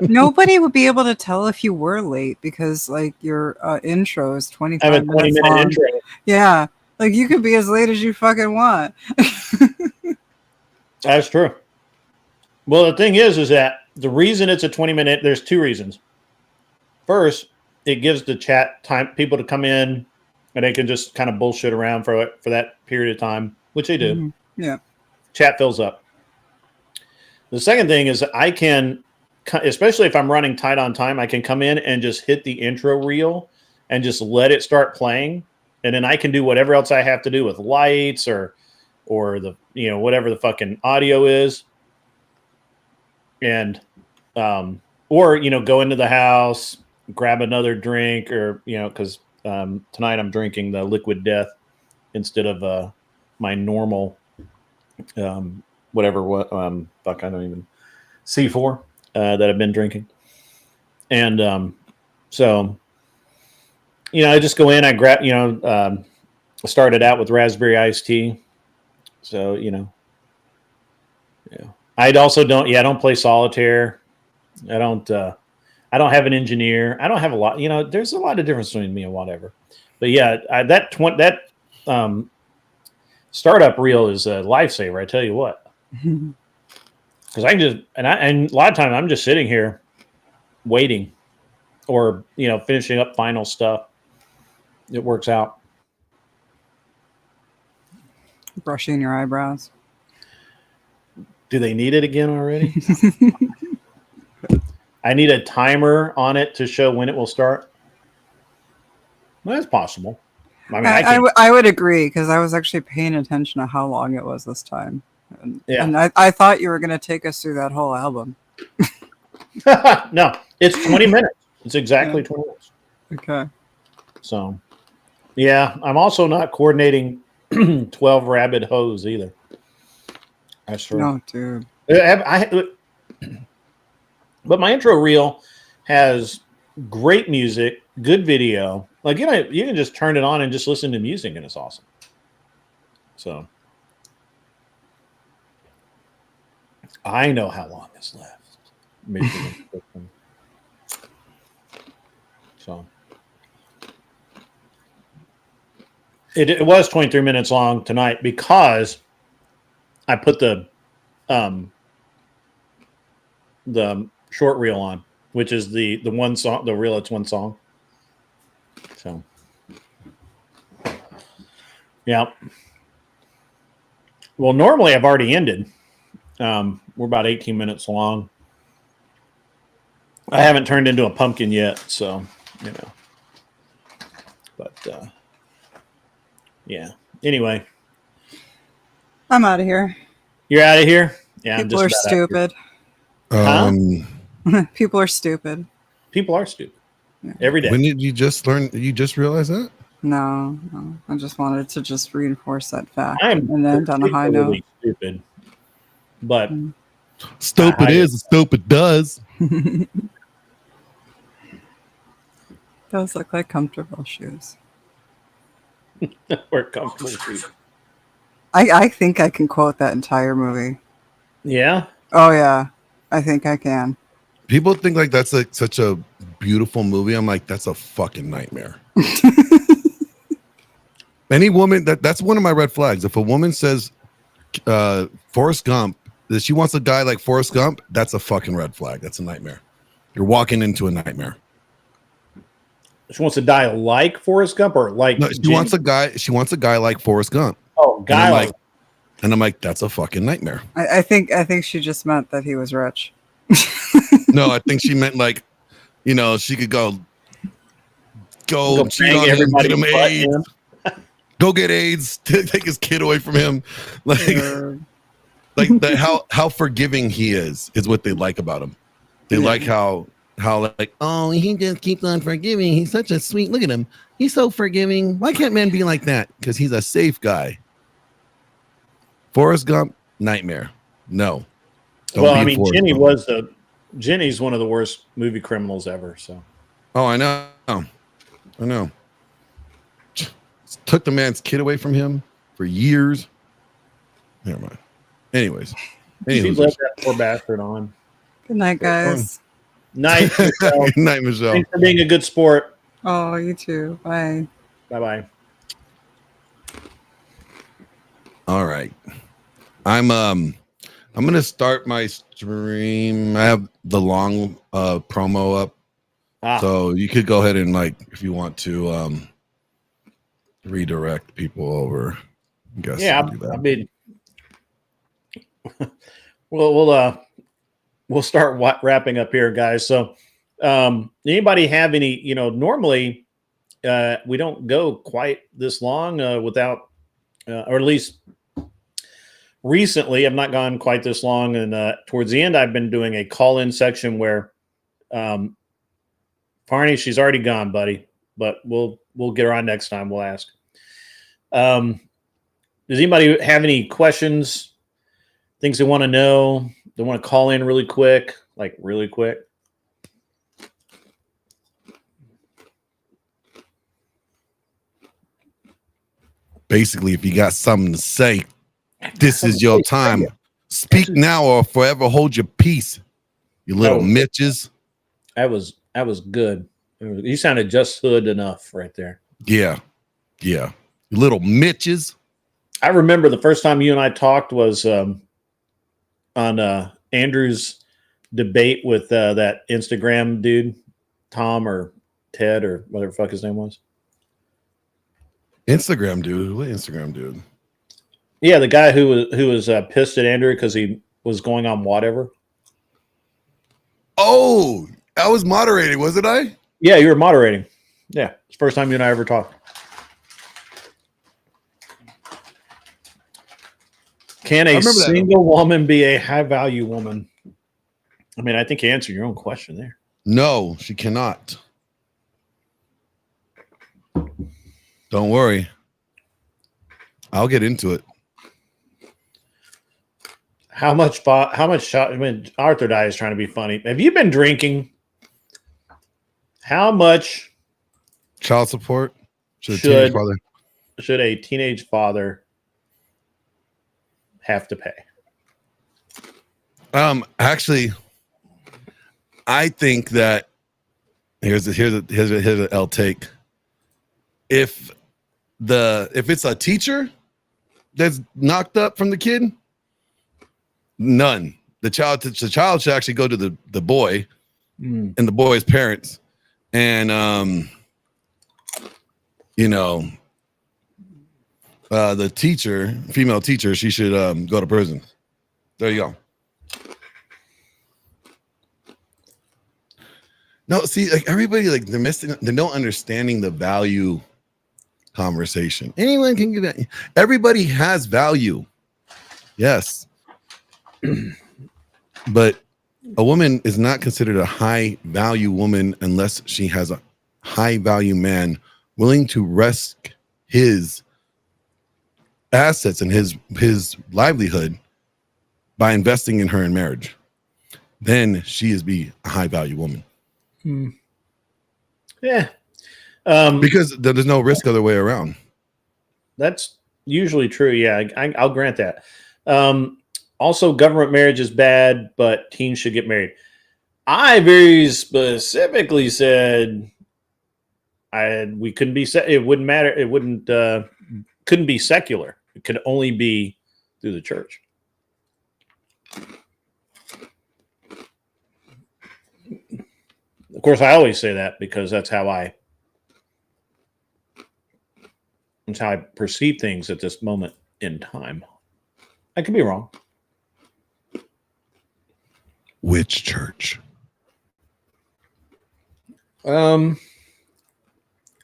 Nobody would be able to tell if you were late because, your intro is 25 minutes long. I have a 20-minute intro. Yeah, you could be as late as you fucking want. That's true. Well, the thing is that the reason it's a 20-minute, there's two reasons. First, it gives the chat time, people to come in, and they can just kind of bullshit around for that period of time, which they do. Mm-hmm. Yeah. Chat fills up. The second thing is I can, especially if I'm running tight on time, I can come in and just hit the intro reel and just let it start playing. And then I can do whatever else I have to do with lights or the, whatever the fucking audio is. And, or, go into the house, grab another drink or, because tonight I'm drinking the Liquid Death instead of my normal, I don't even, C4 that I've been drinking. And so, I just go in, I grab, I started out with raspberry iced tea. So, yeah. I also don't play solitaire. I don't have an engineer. I don't have a lot, there's a lot of difference between me and whatever. But yeah, that startup reel is a lifesaver. I tell you what. Because I can just and a lot of times I'm just sitting here waiting or finishing up final stuff. It works out. Brushing your eyebrows. Do they need it again already? I need a timer on it to show when it will start. Well, that's possible. I would agree because I was actually paying attention to how long it was this time. And I thought you were going to take us through that whole album. No, it's 20 minutes. It's exactly 20 minutes. Okay. So, yeah, I'm also not coordinating 12 rabid hoes either. That's true. No, dude. But my intro reel has great music, good video. Like, you can just turn it on and just listen to music, and it's awesome. So, I know how long is left. So, it was 23 minutes long tonight because I put the short reel on, which is the one song, the reel. It's one song. So, yeah. Well, normally I've already ended. We're about 18 minutes long. I haven't turned into a pumpkin yet, so But yeah. Anyway, I'm out of here. You're out of here. Yeah, people are stupid. People are stupid. People are stupid. Yeah. Every day. When did you just learn? Did you just realize that? No. I just wanted to just reinforce that fact and end on a high note. Stupid, but stupid is stupid does. Those look like comfortable shoes. Or comfortable shoes. I think I can quote that entire movie. Yeah. Oh yeah, I think I can. People think like that's like such a beautiful movie. I'm like, that's a fucking nightmare. Any woman that's one of my red flags. If a woman says Forrest Gump, that she wants a guy like Forrest Gump, that's a fucking red flag. That's a nightmare. You're walking into a nightmare. She wants to die like Forrest Gump, or like no, she wants a guy like Forrest Gump. Oh, guy. And I'm like, that's a fucking nightmare. I think she just meant that he was rich. No, I think she meant like, she could go cheat on him, get him AIDS, go get AIDS, take his kid away from him, how forgiving he is what they like about him. They like how like, oh, he just keeps on forgiving. He's such a sweet. Look at him. He's so forgiving. Why can't men be like that? Because he's a safe guy. Forrest Gump, nightmare. No. Well, I mean, Jenny's one of the worst movie criminals ever. So. Oh, I know. Took the man's kid away from him for years. Never mind. Anyways. She let that poor bastard on. Good night, guys. Night, Michelle. Good night, Michelle. Thanks for being a good sport. Oh, you too. Bye. Bye-bye. All right. I'm gonna start my stream. I have the long promo up. So you could go ahead and if you want to redirect people over. I guess I mean we'll start wrapping up here, guys. So anybody have any, normally we don't go quite this long without or at least recently I've not gone quite this long, and towards the end I've been doing a call-in section where Farney, she's already gone, buddy, but we'll get her on next time. We'll ask. Does anybody have any questions, things they want to know? They want to call in really quick, really quick? Basically, if you got something to say, this is your time. Speak now or forever hold your peace, you little Mitches. That was good. You sounded just hood enough right there. Yeah. You little Mitches. I remember the first time you and I talked was on Andrew's debate with that Instagram dude, Tom or Ted or whatever the fuck his name was. Instagram dude? What Instagram dude? Yeah, the guy who was pissed at Andrew because he was going on whatever. Oh, I was moderating, wasn't I? Yeah, you were moderating. Yeah, it's the first time you and I ever talked. Can a single woman be a high-value woman? I mean, I think you answered your own question there. No, she cannot. Don't worry. I'll get into it. How much I mean, Arthur Dye is trying to be funny. Have you been drinking? How much child support should a teenage father have to pay? Actually, I think that here's a L take. If it's a teacher that's knocked up from the kid, none. The child should actually go to the boy and the boy's parents, and the teacher, female teacher, she should go to prison. There you go. No, see, like everybody, like they're not understanding the value conversation. Anyone can get that. Everybody has value. Yes. But a woman is not considered a high value woman unless she has a high value man willing to risk his assets and his livelihood by investing in her in marriage. Then she is a high value woman. Yeah. Because there's no risk other way around. That's usually true. Yeah, I'll grant that. Also, government marriage is bad, but teens should get married. I very specifically said we couldn't be. It wouldn't matter. It wouldn't. Couldn't be secular. It could only be through the church. Of course, I always say that because that's how I perceive things at this moment in time. I could be wrong. Which church? The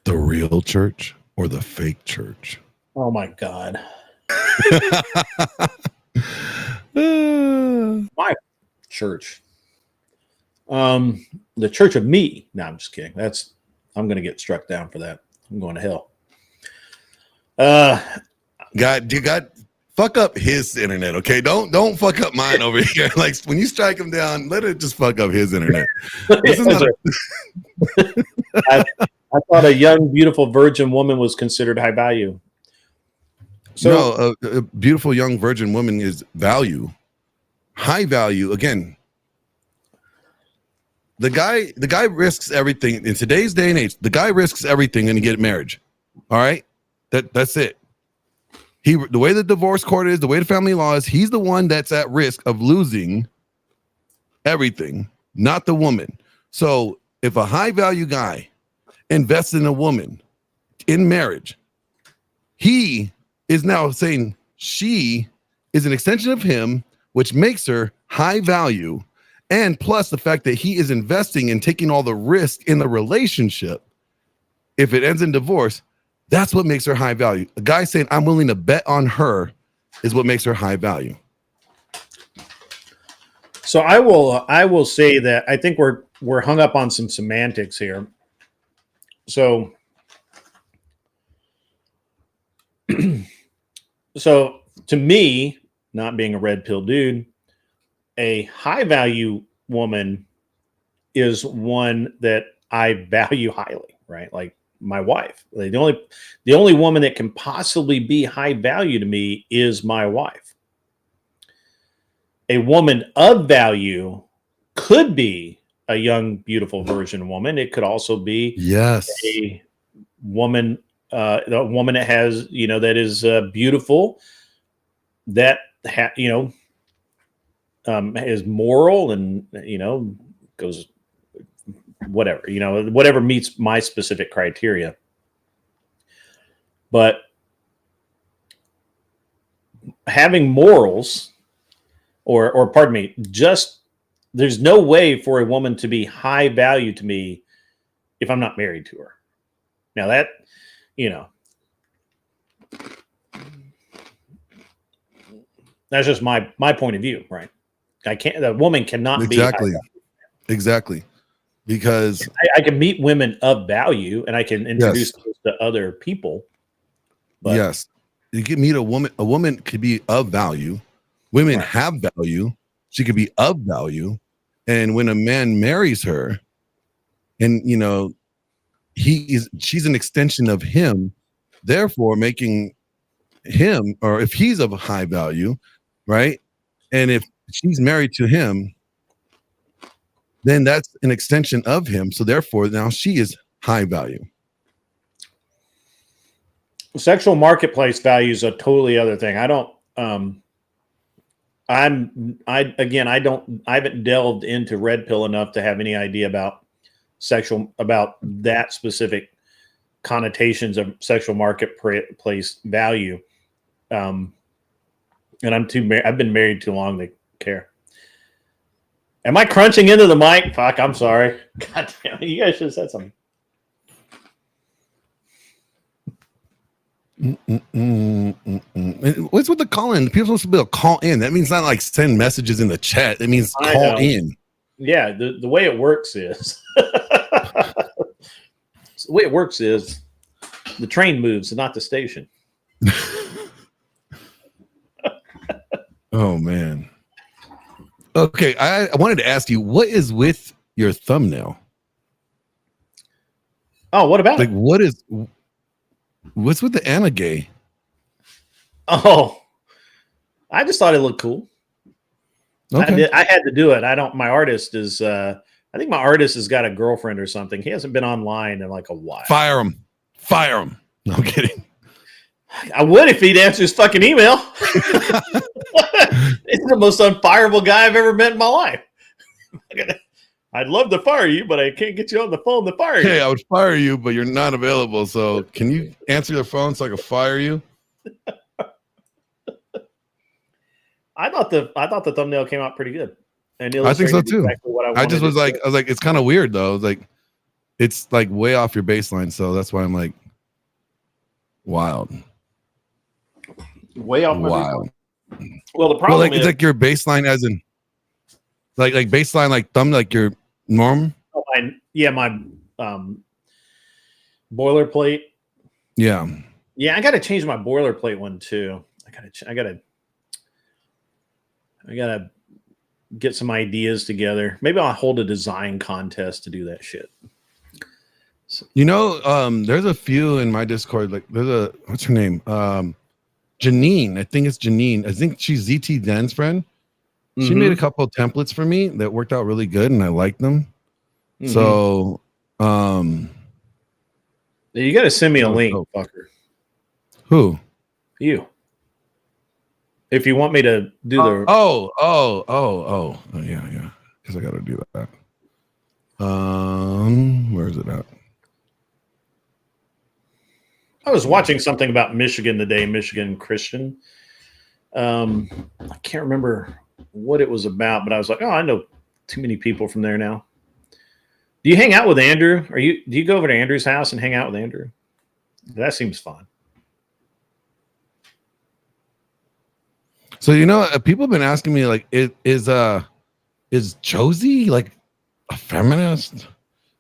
real church or the fake church? Oh my God. My church. The church of me. No, I'm just kidding. I'm going to get struck down for that. I'm going to hell. God, fuck up his internet, okay? Don't fuck up mine over here. Like when you strike him down, let it just fuck up his internet. This is not I thought a young, beautiful virgin woman was considered high value. So no, a beautiful young virgin woman is value. High value, again. The guy risks everything in today's day and age. The guy risks everything and to get marriage. All right, that's it. The way the divorce court is, the way the family law is, he's the one that's at risk of losing everything, not the woman. So if a high value guy invests in a woman in marriage, he is now saying she is an extension of him, which makes her high value. And plus the fact that he is investing and taking all the risk in the relationship. If it ends in divorce, that's what makes her high value. A guy saying, I'm willing to bet on her is what makes her high value. So I will say that I think we're hung up on some semantics here. So to me, not being a red pill dude, a high value woman is one that I value highly, right? Like my wife. Like the only woman that can possibly be high value to me is my wife. A woman of value could be a young, beautiful virgin woman. It could also be a woman that has, that is beautiful, that is moral and, goes whatever meets my specific criteria. But having morals or pardon me, just there's no way for a woman to be high value to me if I'm not married to her. Now that, that's just my point of view, right? The woman cannot be exactly. Because I can meet women of value and I can introduce those to other people. But yes, you can meet a woman. A woman could be of value. Women have value. She could be of value. And when a man marries her, and she's an extension of him, therefore making him, or if he's of high value, right? And if she's married to him, then that's an extension of him. So therefore, now she is high value. Sexual marketplace value is a totally other thing. I don't. I haven't delved into red pill enough to have any idea about that specific connotations of sexual marketplace value. And I've been married too long to care. Am I crunching into the mic? Fuck, I'm sorry. God damn it. You guys should have said something. What's with the call in? People are supposed to be able to call in. That means not like send messages in the chat. That means call in. Yeah, the way it works is the train moves and not the station. Oh man. Okay, I wanted to ask you, what is with your thumbnail? Oh, what about it? What's with the Anna gay? Oh, I just thought it looked cool. Okay. I had to do it. My artist is, I think my artist has got a girlfriend or something. He hasn't been online in like a while. Fire him. No, I'm kidding. I would if he'd answer his fucking email. He's the most unfireable guy I've ever met in my life. I'd love to fire you, but I can't get you on the phone to fire you. Hey, I would fire you, but you're not available. So can you answer the phone so I can fire you? I thought the thumbnail came out pretty good. And I think so too. Exactly what I just was like, it's kind of weird though. Like, it's like way off your baseline. So that's why I'm like, wild. Way off my wild. Baseline. Well, the problem is, it's like your baseline, as in like baseline, like thumb, like your norm. Oh, my boilerplate. Yeah. Yeah, I got to change my boilerplate one too. I gotta get some ideas together. Maybe I'll hold a design contest to do that shit. So. There's a few in my Discord. Like, there's what's her name? Janine. I think it's Janine. I think she's ZT Dan's friend. She made a couple of templates for me that worked out really good, and I liked them. So, you got to send me a link, fucker. Who? You. If you want me to do the yeah, because I got to do that. Where is it at? I was watching something about Michigan today, Michigan Christian. I can't remember what it was about, but I was like, oh, I know too many people from there now. Do you hang out with Andrew? Do you go over to Andrew's house and hang out with Andrew? That seems fun. So people have been asking me, like, is Josie like a feminist?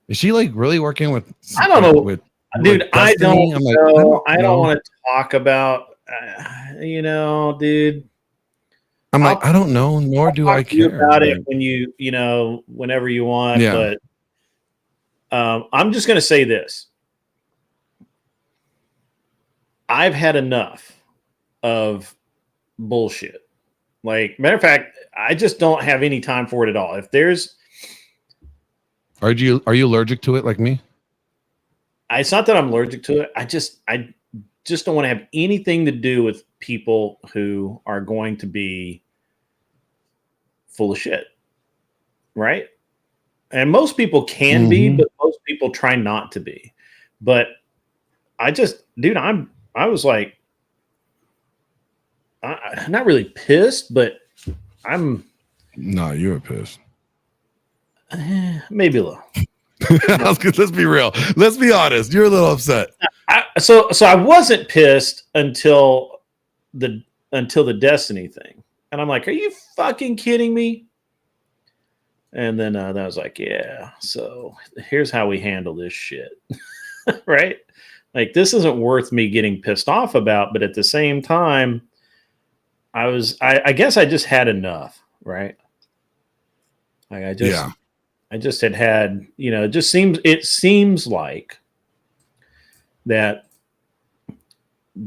Is she like really working with? I don't know, dude. I don't know. I don't want to talk about, dude. I'm like, I don't know, nor do I care about it when whenever you want. Yeah. But I'm just gonna say this: I've had enough of bullshit. Like, matter of fact, I just don't have any time for it at all. If there's, are you allergic to it like me? It's not that I'm allergic to it. I just don't want to have anything to do with people who are going to be full of shit, right? And most people can be, but most people try not to be. But I was like, I'm not really pissed, but I'm. No, you're pissed. Maybe a little. Let's be real. Let's be honest. You're a little upset. So I wasn't pissed until the Destiny thing, and I'm like, "Are you fucking kidding me?" And then I was like, "Yeah." So here's how we handle this shit, right? Like, this isn't worth me getting pissed off about, but at the same time, I guess I just had enough, right? Like, I just had, you know, it seems like that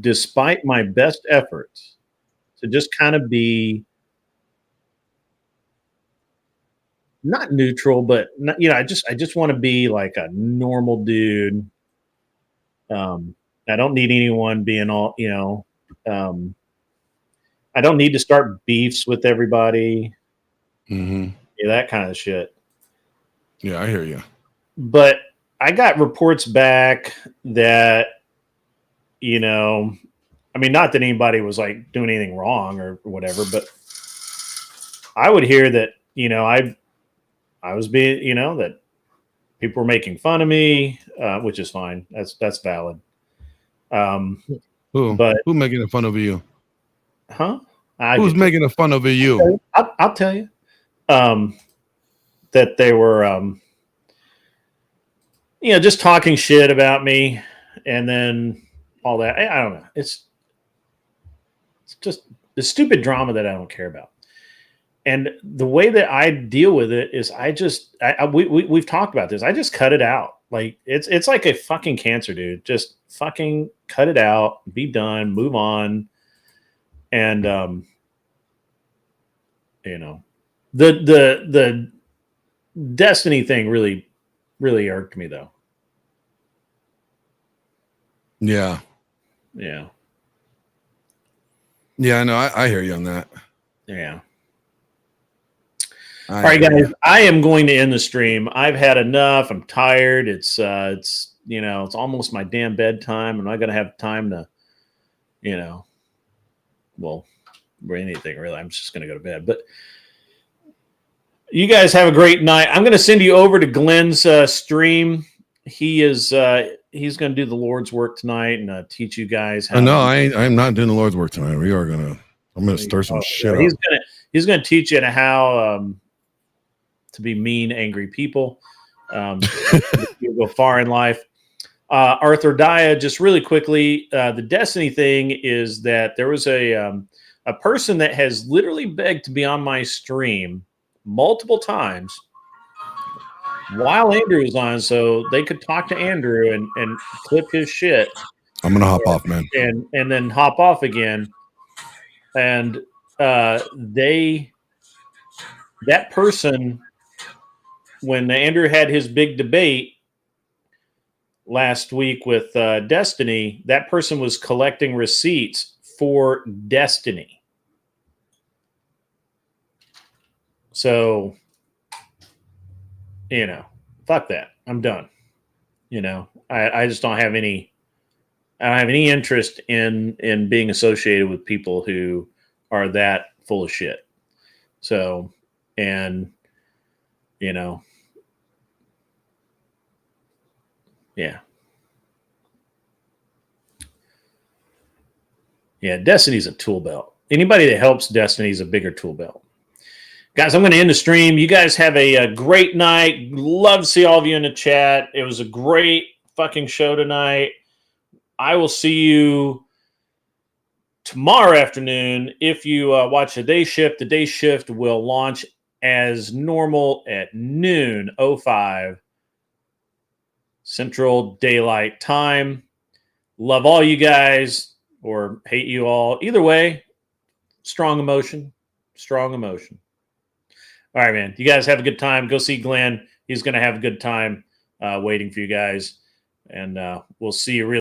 despite my best efforts to just kind of be not neutral, but not, you know, I just want to be like a normal dude. I don't need anyone being all, you know, I don't need to start beefs with everybody. Mm-hmm. Yeah, that kind of shit. Yeah, I hear you. But I got reports back that, you know, I mean, not that anybody was like doing anything wrong or whatever, but I would hear that, you know, I was being, you know, that people were making fun of me, which is fine. That's valid. Who's making fun of you? Huh? Who's making fun of you? I'll tell you. That they were, you know, just talking shit about me, and then all that. I don't know. It's just the stupid drama that I don't care about. And the way that I deal with it is we've talked about this. I just cut it out. Like, it's like a fucking cancer, dude. Just fucking cut it out, be done, move on. And, you know, the Destiny thing really, really irked me, though. Yeah. Yeah. Yeah, no, I hear you on that. Yeah. All right, guys, I am going to end the stream. I've had enough. I'm tired. It's you know, it's almost my damn bedtime. I'm not going to have time to, you know, well, anything really. I'm just going to go to bed. But you guys have a great night. I'm going to send you over to Glenn's stream. He's going to do the Lord's work tonight and teach you guys how. No, I'm not doing the Lord's work tonight. I'm going to stir some shit up. He's going to teach you how to be mean, angry people. You'll go far in life. Arthur Daya, just really quickly, the Destiny thing is that there was a person that has literally begged to be on my stream multiple times while Andrew is on, so they could talk to Andrew and clip his shit. I'm gonna hop off, man, and then hop off again. And that person, when Andrew had his big debate last week with Destiny, that person was collecting receipts for Destiny. So, you know, fuck that. I'm done. You know, I just don't have any interest in being associated with people who are that full of shit. So, and, you know, yeah. Yeah, Destiny's a tool belt. Anybody that helps Destiny is a bigger tool belt. Guys, I'm going to end the stream. You guys have a great night. Love to see all of you in the chat. It was a great fucking show tonight. I will see you tomorrow afternoon. If you watch the day shift will launch as normal at noon 05 Central Daylight Time. Love all you guys or hate you all. Either way, strong emotion. Strong emotion. All right, man. You guys have a good time. Go see Glenn. He's going to have a good time waiting for you guys. And we'll see you really